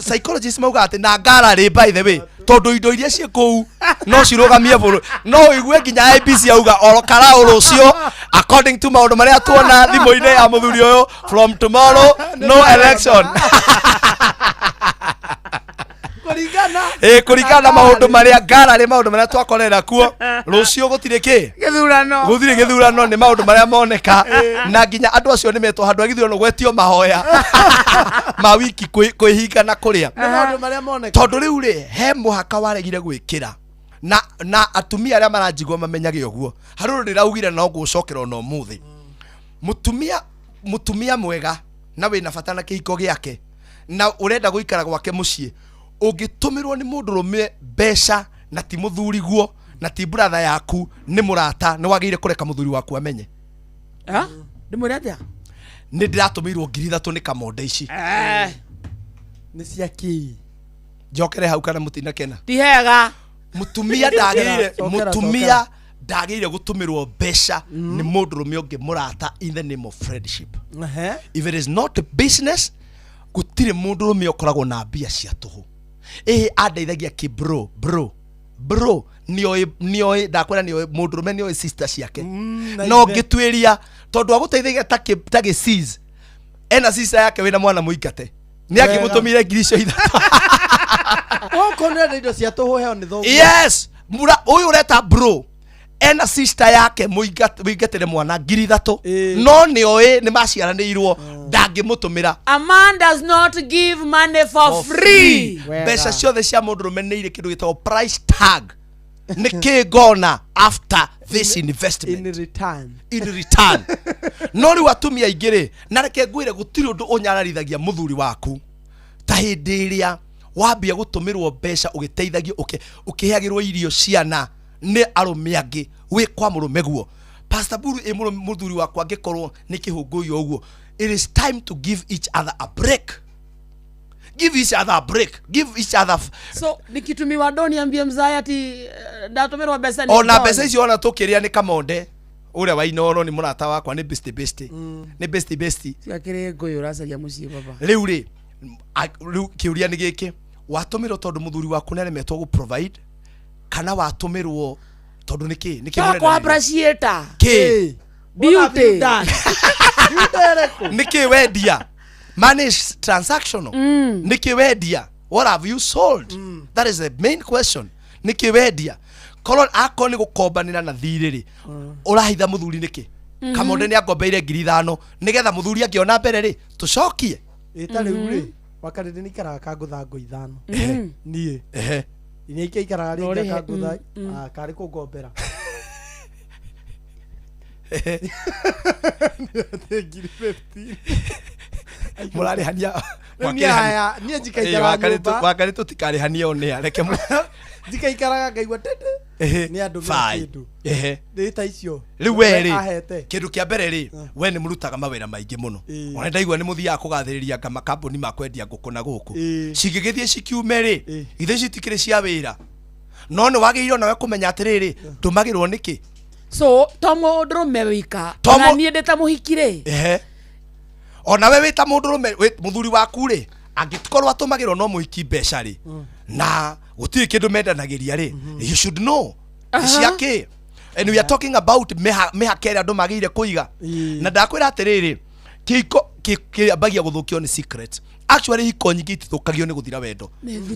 psychologists mauga ati na gallery by the way tondu indo iria cie kou no cirugamie buru no igue nginya IBC auga orokara urucio according to maundu maria tuona thimu-ini ya muthuri uyu from tomorrow no election kurigana maundu maria gallery maundu maria twakorera kuo rucio gutire ki githurano ni maundu maria moneka na nginya andu acio ni metwo handu agithurano gwetio mahoya ma wiki kwihinga na kuria tondu riu ri he muhaka waregire gwikira na atumia aria maranjigwo mamenyage uguo haruru ndiraugire no gucokera no muthi mutumia mwega na wina bata na kihiko giake na urenda guikara gwake mucii ungitumirwo ni mundu rume besha na ti muthuri guo na ti brother yaku ni murata ni wagire kureka muthuri waku amenye ndi murata ni ndiratumirwo 3,000 ni kamonde ici ni ciaki njokere hau kana mutina kena ti hega mutumia ndagire gutumirwo besha ni mundu rume ungi murata in the name of friendship if it is not a business gutire mundu rume ukoragwo na mbia cia tuhu andeithagia ki bro nioe ndakwira nioe mundu rume nioe sister ciake no ngitwiria tondu aguteithagia ta gisiz ena sister yake wina mwana muingate ni akimutumire 3,000 konera indo cia tuhu heo ni thogu yes mura uyu ureta bro ena sister yake muingatire mwana 3,000 no nioe ni maciaranirwo ndangimutumira a man does not give money for free besha ciothe cia mundu rume ni ire kindu gitagwo price tag ni kigona after this investment in return no riu atumia ingire na reke ngwire gutiri undu unyararithagia muthuri waku ta hindi iria wambia gutumirwo besha ugiteithagio ukiheagirwo irio ciana ni arume angi wi kwa murume guo pastor buru muthuri wakwa angikorwo ni kihunguyo uguo it is time to give each other a break give each other so nikitumiwa doni ambie mzaya ati ndatumirwa besa ni ona besa icio ona tukiria ni kamonde uria wa inoro ni murata wakwa ni best ni best yakire ngoyo racaria mucii baba riu kiuria ni giki watumirwo tondu muthuri waku neremetwo gu provide kana watumirwo tondu niki kwa appreciate ki beauty niki wendia money is transactional niki wendia what have you sold that is the main question niki wendia kolon akoni gukombanira na thiriri urahitha muthuri niki kamonde ni agombeire 5,000 nigetha muthuri angiona mbere ri tucokie itari uri wakarire ni karaga kanguthango 5 nie ini ikaraga ri kangutha kari kugombera mulari hania nie njikaikara nyumba wakari tutikari hania one reke njikaikaraga ngaigua tete ni andu mekindu ndita icio riu weri kindu kia mbere ri we ni murutaga mawira maingi muno ona ndaigua ni muthia kugathiriria ngama kambuni makwendia nguku na guku cingigithie cikiume ri ithe citikire cia wira no ni wagiriro nawe kumenya atiriri ndumagirwo niki so tomo ndrume wika na nie ndeta muhikire ona we wita mundu rume muthuri waku ri angikorwo atumagirwo no muhiki besha ri na gutiri kindu mendanagiria ri you should know ciake and we are talking about mehakere andu magire kuiga na ndakwira atiriri kiko kiambagia guthukio ni secret actually hiko nyingi itithukagio ni guthira wendo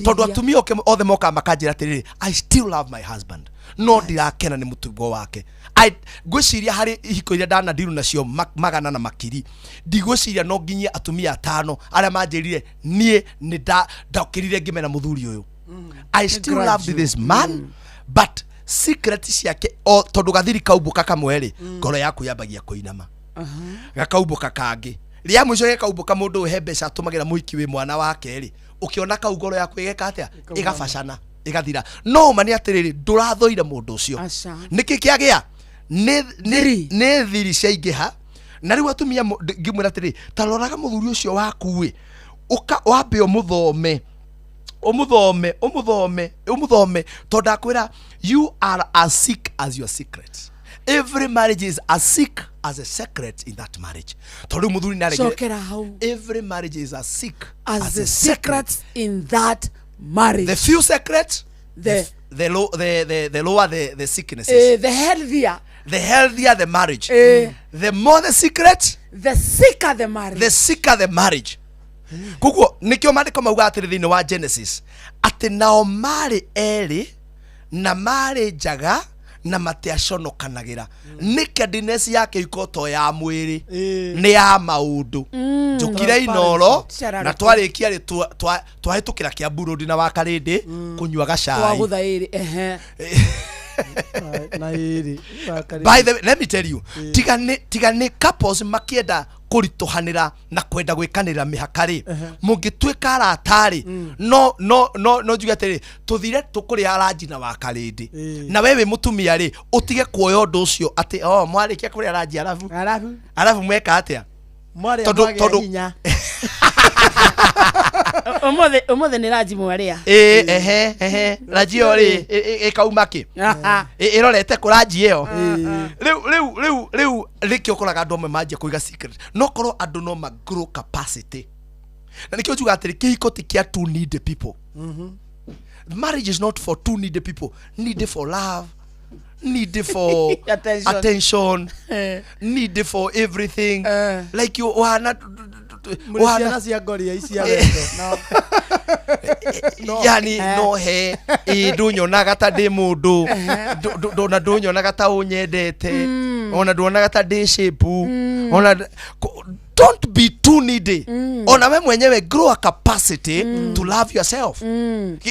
tondu atumia othe moka makanjira atiriri I still love my husband no ndirakena ni mutugo wake ngwiciria hari hiko iria ndana ndiru nacio magana na makiri ndigwiciria no nginyia atumia 5 aria manjirire nie ni ndakirire ngimena muthuri uyu I still love this man but secret ciake tondu gathiri kaumbuka kamweri ngoro yaku yambagia kuinama gakaumbuka kangi ria mwico gekaumbuka mundu he mbeca atumagira muhiki wi mwana wake ri ukiona kau ngoro yaku igeka atia igabacana igathira no mani atiriri ndurathoire mundu ucio niki kiagia ni thiri ciaingiha na riu atumia ngimwira atiriri taroraga muthuri ucio waku wi uka wambe umuthome tonda kwira you are as sick as your secret. Every marriage is as sick as a secret in that marriage. Tondu muthuri naregire every marriage is as sick as a secret in that marriage. The few secrets, the lower the sickness is. The healthier the marriage. The more the secret, the sicker the marriage. The sicker the marriage. Kuguo nikio mandiko mauga atiri thini wa Genesis ati nao mari eri na mari njaga na matiaconokanagira nakedness yake ikoto ya mwiri ni ya maundu njukire inoro na twarikia ri twahitukira Kiambu Road na Wakarindi kunywa gacai twaguthairi by the way, let me tell you tigane couples makienda kurituhanira na kwenda gwikanira mihakari mungitwika aratari no njuga atiri tuthire tukuria aranji na Wakarindi na wewe mutumia ri utige kuoya undu ucio ati mwarikia kuria aranji arafu mweka atia tondu umothe ni ranji mwaria ranji ori ikaumaki irorete kuranji iyo riu rikio koraga andu amwe manjia kuiga secret no korwo andu no ma grow capacity na nikio njuga atiri kihiko ti kia two needy people. Marriage is not for two needy people, needy for love, needy for attention, needy for everything. Like you wana yani no he ndunyonaga ta ndi mundu ndona ndunyonaga ta unyendete ona nduonaga ta ndi shape ona don't be too needy. Ona we mwenyewe grow a capacity to love yourself.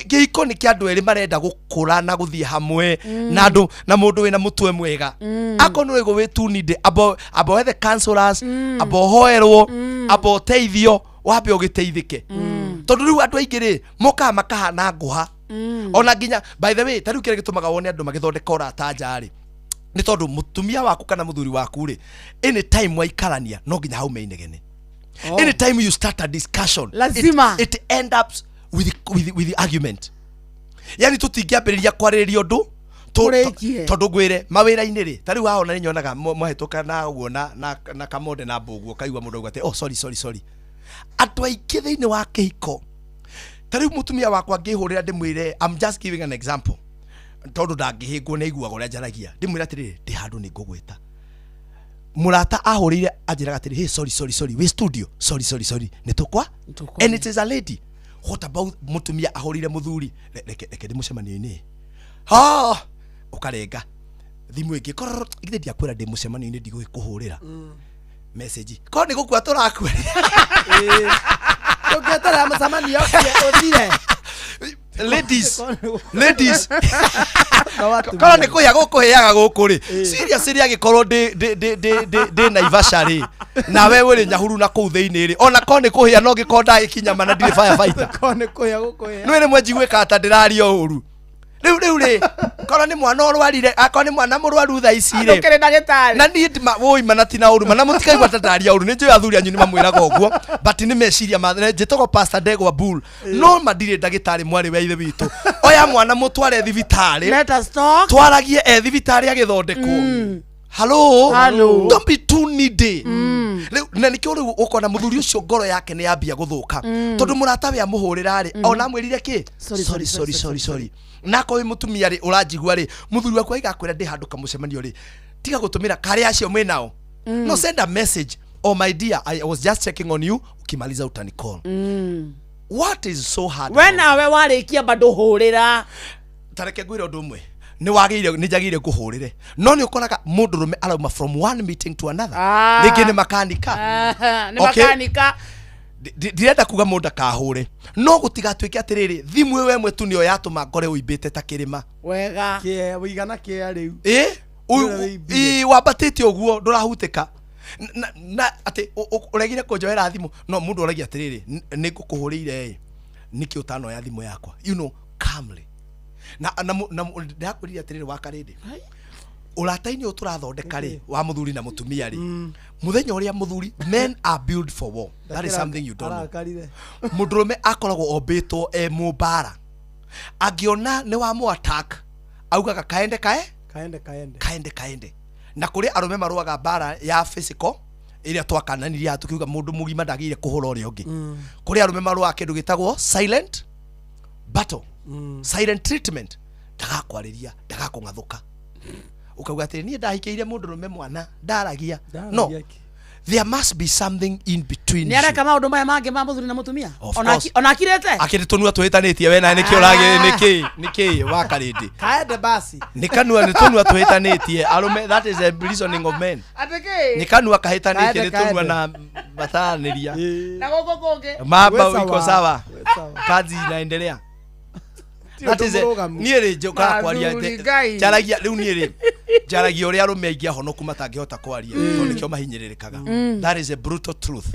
Giko ni kia andu eri marenda gukura na guthie hamwe na mundu wina mutwe mwega ako no ego we too needy abo the counselors abo hoerwo abo teithio wabe ugiteithike tondu riu andu aingiri moka makahana nguha ona nginya by the way tariu kire gitumaga wone andu magithondeka urata njari ni tondu mutumia waku kana muthuri waku ri anytime waikarania no nginya hau meinegene. Anytime you start a discussion lazima it end up with the argument. Yani tutingiambiriria kwariria undu tondu gwire mawira-ini ri tariu wahona ni nyonaga mahituka na uguo na Kamonde na Mbugu kaigwa mundu gwate sorry andu aingi thiini wa kihiko tariu mutumia wakwa ngihurira ndimwire I'm just giving an example tondu ndangihingwo ni iguaga uria njaragia ndimwira atiri ndi handu ni ngugwita murata ahurire anjiraga atiri hey sorry we studio sorry nitukwa and it is a lady. What about mutumia ahurire muthuri reke ndimucemanio-ini ukarenga thimu ingi kororo igithe ndiakwira ndi mucemanio-ini ndigikuhurira message ko ni gukua turakua ukietera mucemanio uthire ladies kora ni kuya gukuheaga guku ri seriously agikorwo ndi Naivasha ri na we wiri Nyahuru na kuu thiini ri ona ko ni kuhia no gikonda ikinya mana ndire firefighter ko ni kuya gukuhia no ri mwenjigwe kata ndirario uru riu ri kora ni mwana orwarire akora ni mwana murwaru tha ici ri ndukire ndagitari na ni woi mana tina uru mana mutikaigwa tataria uru ni njo athuri anyu ni mamwiraga uguo but ni meciria ma njitoko Pastor Ndegwa Bull no madire ndagitari mwari wa ithe witu oya mwana mutware thibitari let us talk twaragie thibitari agithondekwo hello don't be too needy na nikio riu ukona muthuri ucio ngoro yake ni yambia guthuka tondu murata we amuhurira ri ona mwirire ki sorry nako we mutumia ri uranjigua ri muthuri waku aigakwira ndi handu kamucemanio ri tiga gutumira kari acio mwinao no send a message my dear I was just checking on you ukimaliza utani call what is so hard we nawe warikia bado hurira tareke gwira undu umwe ni njagire kuhurire no ni ukoraga mundu rume arauma from one meeting to another rigi ni makanika direnda kuga mundu akahure no gutigatwike atiriri thimu we mwe tu nio yatuma ngore uimbite ta kirima wega wigana kia riu wambatite uguo ndurahutika na ati uregire kunjoera thimu no mundu uragia atiriri ni ngukuhurire niki utano ya thimu yakwa calmly na ndakwĩrire atĩrĩrĩ wa Karĩndĩ ũrata-inĩ ũyũ tũrathondeka rĩ wa mũthuri na mũtumia rĩ mũthenya ũrĩa mũthuri men are built for war. That is something you don't know. Mũndũrũme akoragwo ombĩtwo mũmbara angĩona nĩ wa mũ attack augaga kaende na kũrĩ arũme marũaga mbara ya physical ĩrĩa twakananirie tukiuga mũndũ mũgima ndagĩrĩire kũhũra ũrĩa ũngĩ kũrĩ arũme marũaga kĩndũ gĩtagwo silent battle silent treatment ndagakwarĩria ndagakũng'athũka ukauga atĩ niĩ ndahikĩire mũndũrũme mwana ndaragia no there must be something in between. Ni areka maundu maya mangi ma muthuri na mutumia ona akirete akiritunua twĩtanĩtie we na nĩkĩ ũragĩ nĩkĩ wa Karĩndĩ kaende basi nĩ kanua twĩtanĩtie arume. That is the reasoning of men. Nĩ kanua kahĩtanĩtie nĩtunua na mathanĩria na gũkũ kũngĩ mamba iko sawa kazi inaendelea. That is niĩ rĩ njoka kwaria jaragia rĩu niĩ rĩ jaragia ũrĩa arũme aingĩ ahonoku matangĩhota kwaria tondũ nĩkĩo mahinyĩrĩrĩkaga. That is a brutal truth.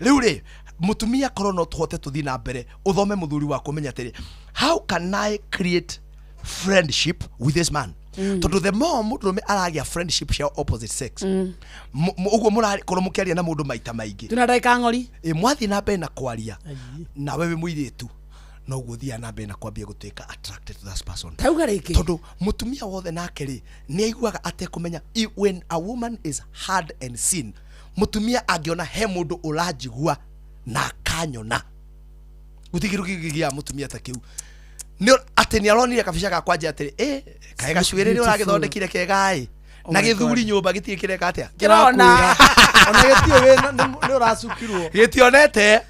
Rĩu rĩ mutumia korwo no tũhote tũthiĩ na mbere ũthome mũthuri wa kũmenya atĩrĩ how can I create friendship with this man. Tondũ the more mũndũrũme aragĩa friendship cia opposite sex ũguo mũrakorwo mũkĩaria na mũndũ maita maingĩ tunadaika ng'ori mwathiĩ na mbere na kwaria na wewe mũirĩtu no guthia na mbere na kwambia gũtuĩka attracted to that person. Tauga rĩngĩ tondũ mutumia wothe nake rĩ nĩ aiguaga atekũmenya when a woman is hard and seen mutumia angĩona he mũndũ ũranjigua na kanyona gũtigĩrũ gĩgĩa mutumia ta kĩu nĩ atĩ nĩ aronire kabica ga kwanja atĩrĩ kae gacuĩrĩre ũragĩthondekire kega na gĩthuri nyũmba gĩtirĩ kĩreka atĩa kĩrona ona gĩtio we nĩ ũracukirwo gĩtionete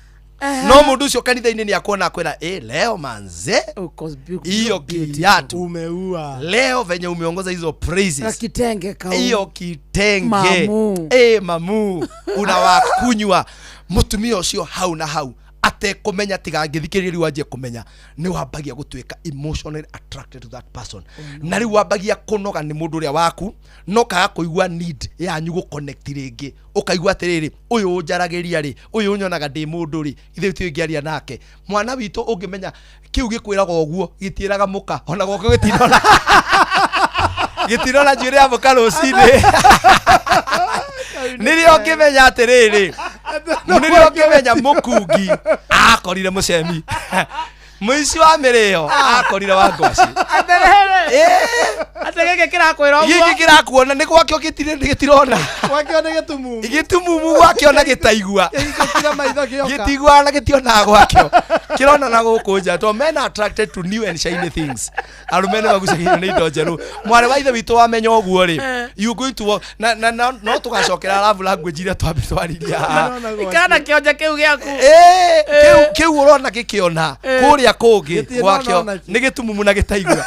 no mũndũ ũcio kanitha-inĩ nĩ akuona kwĩra leo manze hiyo kiatu umeua leo venye umeongoza hizo praises na kitenge kau hiyo kitenge mamu unawakunywa mutumia ũcio hau na hau atekũmenya tiga ngĩthikĩrĩria wanjie kũmenya nĩ wambagia gũtuĩka emotionally attracted to that person na rĩu wambagia kũnoga nĩ mũndũ ũrĩa waku no kaga kũigua need yanyu gũconnect rĩngĩ ũkaigua atĩrĩrĩ ũyũ njaragĩria rĩ ũyũ nyonaga ndĩ mũndũ rĩ ithe tio ngĩaria nake mwana witũ ũngĩmenya kĩu gĩkwĩraga ũguo gĩtiĩraga mũka ona gwoko gĩtirona gĩtirona njuĩrĩ ya mũka rũcinĩ nĩrĩo ngĩmenya atĩrĩrĩ nĩrĩo ngĩmenya mũkungi akorire mũcemi mũici wa mĩrĩo akorire wa ngwaci atĩrĩrĩ kĩrakwĩra ũguo gĩkĩ kĩrakuona nĩ gwakĩo gĩtirona gwakĩo nĩ gĩtumumu gĩtumumu gwakĩo na gĩtaigua gĩtigua na gĩtiona gwakĩo kĩrona na gũkũ nja to men are attracted to new and shiny things arũme nĩ magucagĩrĩrio nĩ indo njerũ mwarĩ wa ithe witũ wamenya ũguo rĩ you going to walk no tũgacokera love language iria twambĩtwariria ikana kĩonje kĩu gĩaku kĩu ũrona gĩkĩona kũrĩa kũngĩ gwakĩo nĩ gĩtumumu na gĩtaigua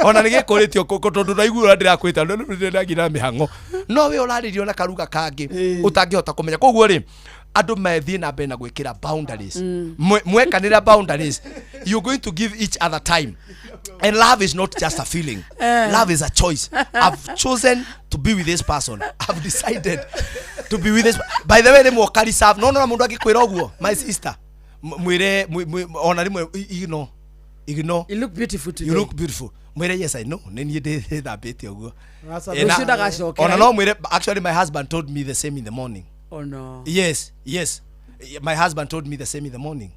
ona nĩ gĩkũrĩtio tondũ ndaigua ndĩrakwĩta ndĩragira mĩhang'o no we ũrarĩrio na karuga kangĩ ũtangĩhota kũmenya koguo rĩ andũ mathiĩ na mbere na gwĩkĩra boundaries mwekanĩra boundaries you're going to give each other time and love is not just a feeling love is a choice. I've chosen to be with this person. I've decided to be with this by the way nĩ mwokari serve no mũndũ angĩkwĩra ũguo my sister mwĩre ona rĩmwe ignore you look beautiful today you look beautiful mwĩre yes I know nĩ niĩ ndĩthambĩte ũguo ona no mwĩre actually my husband told me the same in the morning. Oh no. Yes my husband told me the same in the morning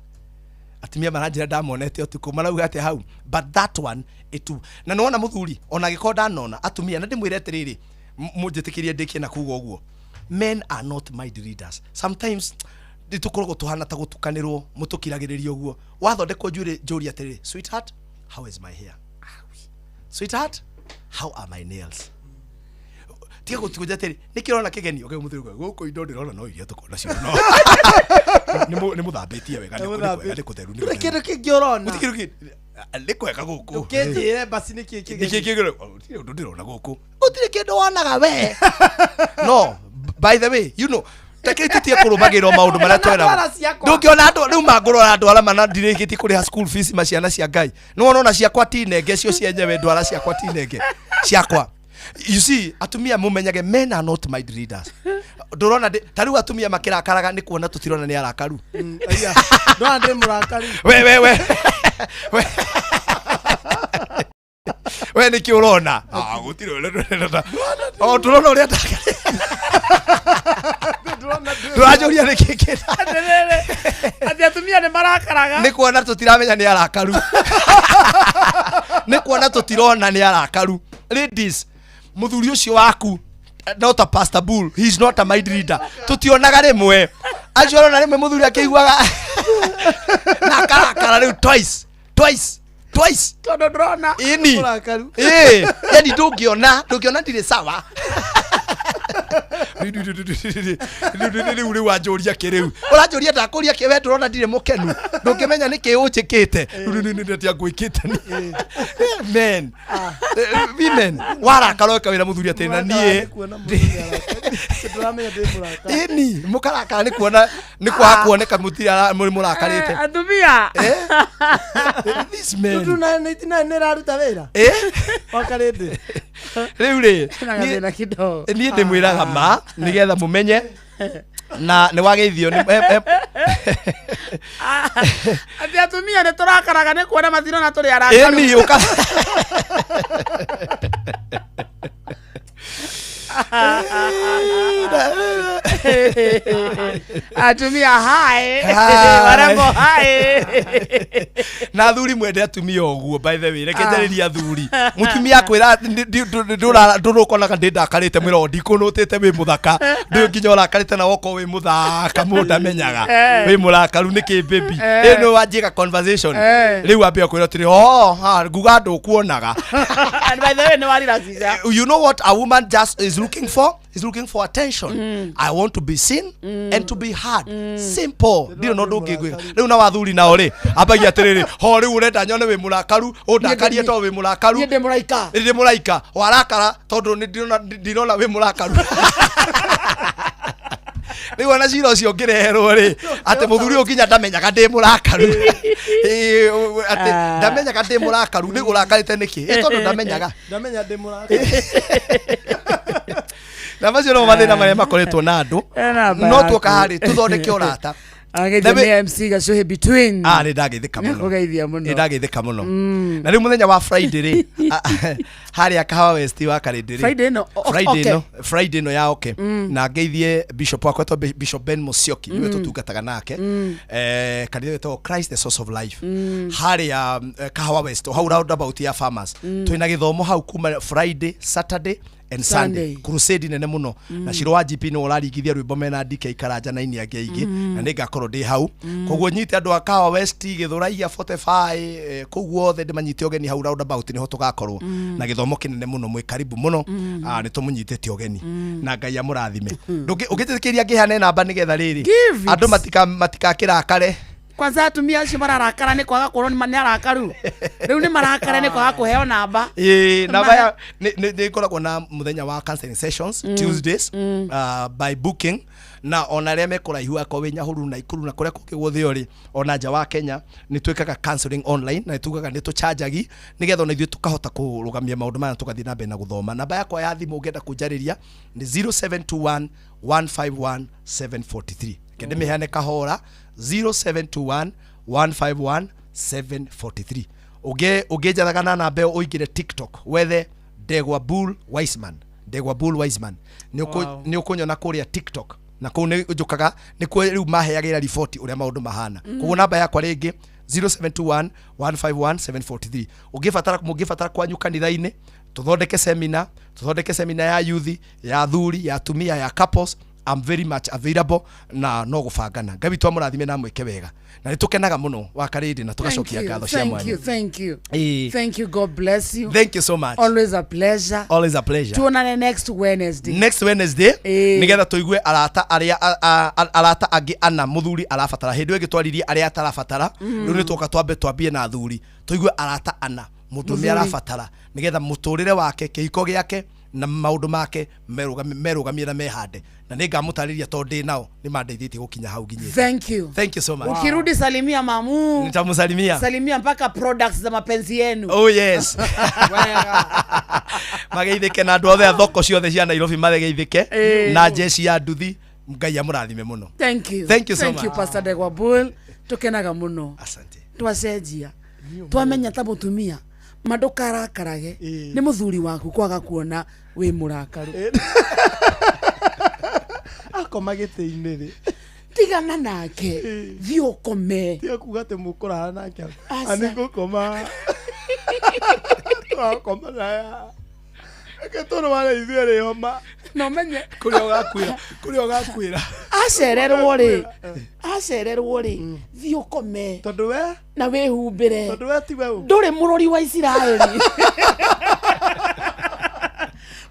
atimia maranjira ndamonete utuku marauga ate hau but that one na nona muthuri ona gĩkorwo ndanona atumia na ndĩmwĩre atĩrĩrĩ mũnjĩtĩkĩrie ndĩkie na kuga ũguo men are not mind readers sometimes ndĩtũkoragwo tũhana ta gũtukanĩrwo mũtũkiragĩrĩria ũguo wathondekwo njũria atĩrĩrĩ sweetheart how is my hair sweetheart how are my nails tiga gũtukuja atĩrĩ nĩkĩrona kĩgeni okay mũthuri gũkũ indo ndĩrona no iria tũkona cio no nĩ mũthambĩtie wega nĩ kũtheru nĩ kĩndũ kĩngĩ ũrona nĩ kwega gũkũ ũkĩnjĩre basi nĩ kĩngĩ ũndũ ndĩrona gũkũ gũtirĩ kĩndũ wonaga we no by the way you know tekĩtie kũrũmagĩrwo maũndũ marĩa twera ndũngĩona andũ rĩu mangũrora andũ arĩa mana ndirĩkĩtie kũrĩha school fees maciana cia Ngai nĩ wona ciakwa tinenge cio cienyewe ndwara ciakwa tinenge ciakwa. You see atumia mumenyage men are not mind readers ndurona tariu atumia makirakaraga ni kuona tutirona ni arakaru ndona ndi murakari we we niki urona gutire o turona uria turajuria niki kita ati atumia ni marakaraga ni kuona tutiramenya ni arakaru ni kuona tutirona ni arakaru. Ladies, muthuri ucio waku not a Pastor Bull, he's not a mind reader. Tutionaga rimwe acio na rimwe muthuri akiguaga na karakara riu twice todo drona ini yani ndungiona ndire sawa riu wanjuria kiriu uranjuria ndakuria kiwe ndurona ndire mukenu ndungimenya niki unjikite ndia ngwikite men women warakara wira muthuri atena nie ini mukarakara ni kuona ni kwa kuoneka mutira murakarite atumia this man tuna neraruta wira wakarinde riu ri na kidogo ni ndimwiraga ma nigetha mumenye na ni wageithio ni ati atumia ni turakaraga ni kuona mathiro na turi arakaru ni uka atumia hai warembo hai na thuri mwende atumia oguo by the way reketereria thuri mutumia kwira ndurukonaga ndindakarite mwiro ndikunutite wi muthaka ndu nginya urakarite na woko wi muthaka munda menyaga wi murakaru niki baby ino wanjika conversation riu ambia kwira tiri nguga ndukuonaga and by the way no wali rasisa. You know what a woman just is looking for? Is looking for attention. I want to be seen and to be heard. Simple. Ndio no ndungigwira. Riu na wathuri nao ri ambagia atiriri ho riu urenda nyone wi murakaru undakarie to wi murakaru ndi muraika warakara tondu ndirona wi murakaru riu ona cira ucio ngireherwo ri ati muthuri ukinya ndamenyaga ndi murakaru ati ndamenyaga ndi murakaru ni gurakarite niki tondu ndamenya ndi murakaru na macio no mathina maria makoretwo na andu no tuoka hari tuthondeke urata ageithia MC gacuhi between ni ndageithika muno kugeithia muno ni ndageithika muno na riu muthenya wa Friday ri hari akahawa West wa Karindiri Friday no ya na ngeithie bishop wakwa Bishop Ben Musyoki niwe tutungataga nake kanitha wetwo Christ the Source of Life hari ya kahawa West hau round about ya farmers twina githomo hau kuma Friday Saturday and Sunday crusade nene muno na Shiro wa GP no uraringithia rwimbo mena DK Karanja na ini angeigi na ningakorwo ndi hau koguo nyite andu akawa West Githuraia 45 koguo othe ndimanyite ogeni hau round about niho tugakorwo na githomo kinene muno mwi karibu muno ni tumunyitete ogeni na Ngai amurathime ugitikiria ngihane namba nigetha riri andu matikakirakare kwanza atumia acio mararakara ni kwaga kurwo ni arakaru riu ni marakara ni kwaga kuheo namba namba ya ni koragwo na muthenya wa counseling sessions Tuesdays by booking na ona ria mekuraihu ako winya huru na ikuru na kuria kukigwo ri ona nja wa Kenya ni twikaga counseling online na tugaga ni tuchargeagi nigetha ona ithuĩ tukahota kurugamia maundu maya tugathii na mbere na guthoma. Namba yakwa ya thimu ungenda kunjariria ni 0721 151 743 kende mihane kahora 0721 151 743 ugejaga na namba uigire TikTok wethe Ndegwa Bull Wiseman ni ukunyona kuria TikTok na kuu ni njukaga ni kwe riu maheagira report uria maundu mahana koguo namba yakwa ringi 0721 151 743 ungifatara kwanyu kanitha-ini tuthondeke seminar ya youth ya thuri ya tumia ya couples. I'm very much available na no gubangana Ngai twa murathime na mweke wega na nitukenaga muno wa Karindi na tugacokia ngatho cia mwanya. Thank you God bless you. Thank you so much. Always a pleasure. Tuonane next Wednesday nigetha tuigue arata angi ana muthuri arabatara hindi we gitwaririe aria atarabatara riu ni tuka twambie na thuri tuigue arata ana mutumia arabatara nigetha muturire wake kihiko giake na maundu make merugamie na mehande na ningamutariria to ndi nao ni mandeithĩtie gukinya hau nginyĩte. Thank you so much. Ukirudi salimia mamu. Nitamsalimia. Salimia mpaka products za mapenzi yenu. Oh yes. Mageithĩke na andu othe thoko ciothe cia Nairobi mageithĩke na jeci ya nduthi Ngai amurathime muno. Thank you so much. Thank you Pastor Ndegwa Bull tukenaga muno. Asante. Twacenjia twamenya ta mutumia mandukarakarage ni muthuri waku kwaga kuona wi murakaru akoma gĩtĩ-inĩ rĩ tigana nake thi ukome tiga kuga atĩ mũkũrara nake ani gũkoma twakoma naya eke tũrũ wale ithuĩ rĩ homa no menye kũrĩa ũgakwĩra acererwo rĩ thi ukome tondũ we na wĩhumbĩre tondũ we tiwe ndũrĩ mũrori wa Isiraeli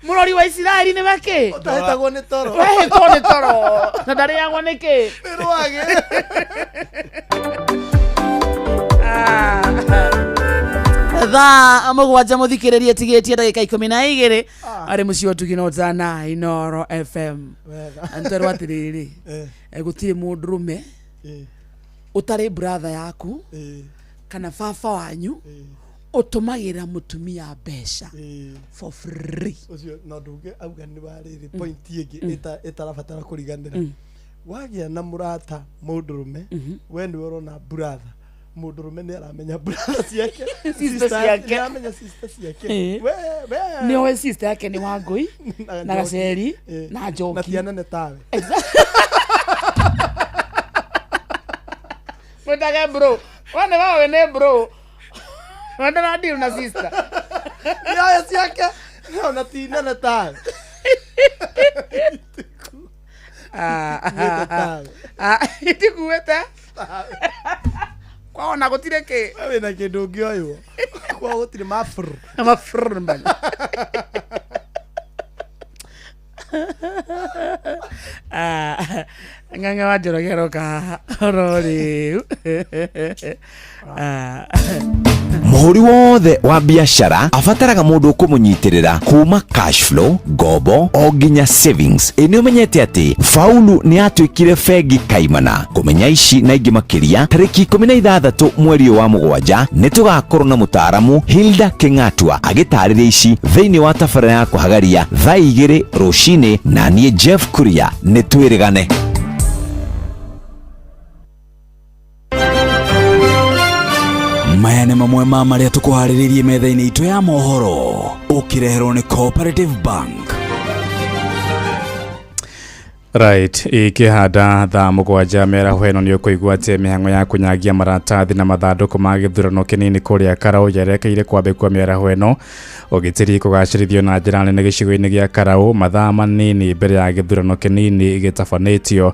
mũrori wa Isiraeli nĩ wake ũtahĩtagwo nĩ toro wehĩtwo nĩ toro na ndarĩagwo nĩkĩ nĩ rwagĩ thaa mũgwanja mũthikĩrĩrie tigĩtie ndagĩka 12 arĩ mũciĩ tuginotana Inoro FM antero atiriri gũtirĩ mũndũrũme ũtarĩ brother yaku kana baba wanyu utumagira mutumia mbeca for free ucio no nduge auga ni bariri point ĩngĩ itarabatara kuriganira wagia na murata mundurume we ni urona brother mundurume ni aramenya brother ciake sister ciake aramenya sister ciake we ni owe sister yake ni Wangui na Gaceri na Njoki na tiana ne tawe mutaga bro wane wawe ne bro wanda na deal na sister ya siake no na tina na tawe itikuwete kwao na gutire ke we na kindu ngioyo kwao gutire mafur mbali nganga wa jorogero ka rori Mũhũri wothe wa biashara abataraga mũndũ kũmũnyitirĩra kuma cash flow, ngombo o nginya savings. Nĩ ũmenyete atĩ Faulu nĩ atuĩkire bengi kaimana. Kũmenya ici na ingĩ makĩria, tarĩki 16 mweri wa mũgwanja nĩ tũgakorwo na mũtaaramu Hilda Kĩng'atua agĩtarĩria ici thĩinĩ wa tabarĩra ya kũhagaria thaa 2 rũcinĩ, na niĩ Jeff Kuria nĩ twĩrĩgane. Maya nĩ mamwe ma marĩa tũkũharĩrĩirie metha-inĩ itũ ya mohoro, ũkĩreherwo nĩ Cooperative Bank. Right, ikihanda thaa mũgwanja mĩaraho ĩno nĩ ũkũigua atĩ mĩhang'o ya kũnyagia maratathi na mathandũkũ ma gĩthurano kĩnini kũrĩa Karaũ yerekeire kwambĩkwo mĩaraho ĩno, ũgitĩri kũgacĩrithio na njĩra nene gĩcigo-inĩ gĩa Karaũ mathaa manini mbere ya gĩthurano kĩnini gĩtabanĩtio,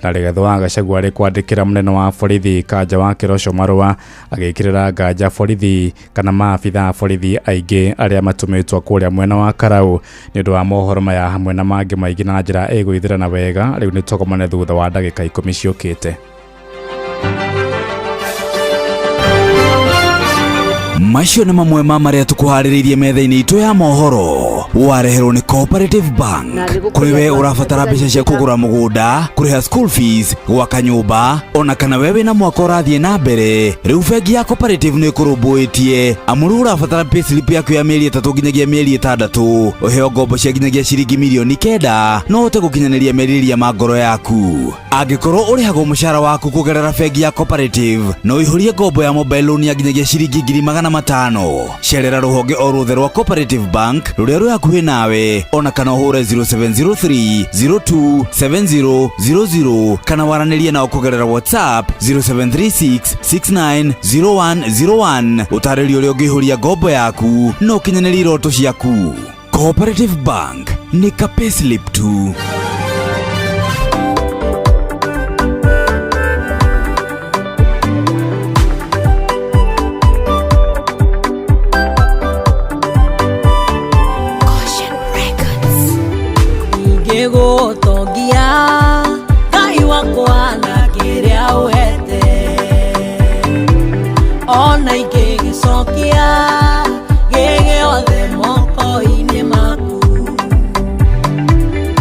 na Rigathĩ Gachagua arĩ kwandĩkĩra mũnene wa borithi Kanja wa Kĩroco marũa agĩkĩrĩra nganja borithi kana maabitha borithi aingĩ arĩa matũmĩtwo kũrĩa mwena wa Karaũ nĩ ũndũ wa mohoro maya hamwe na mangĩ maingĩ na njĩra ĩgũithĩrana wega. Rĩu nĩ tũkomane thutha wa ndagĩka 10 ciũkĩte. Macio nĩ mamwe ma marĩa tũkũharĩrĩirie metha-inĩ itũ ya mohoro, wareherwo nĩ Cooperative Bank. Kũrĩ we ũrabatara mbeca cia kũgũra mũgũnda, kũrĩha school fees, gwaka nyũmba, ona kana we wĩna mwaka ũrathiĩ na mbere, rĩu bengi ya Cooperative nĩ ĩkũrũmbũĩtie amu rĩu ũrabatara payslip yaku ya mĩeri 3 nginyagia mĩeri 6, ũheo ngombo cia nginyagia ciringi mirioni 9 no ũhote gũkinyanĩria merirĩria ma ngoro yaku. Angĩkorwo ũrĩhagwo mũcara waku kũgerera bengi ya Cooperative, no ũihũrie ngombo ya mobile loan ya nginyagia ciringi 500,000. Cerera rũhonge o rũothe rwa Cooperative Bank rũrĩa rwĩ hakuhĩ nawe, ona kana ũhũre 0703 027000 kana waranĩrie nao kũgerera WhatsApp 0736 690101 ũtarĩrio ũrĩa ũngĩihũria ngombo yaku no ũkinyanĩrie iroto ciaku. Cooperative Bank nĩ ka payslip tu. Gũtongia Ngai wakwa na kĩrĩa ũhete ona ingĩgĩcokia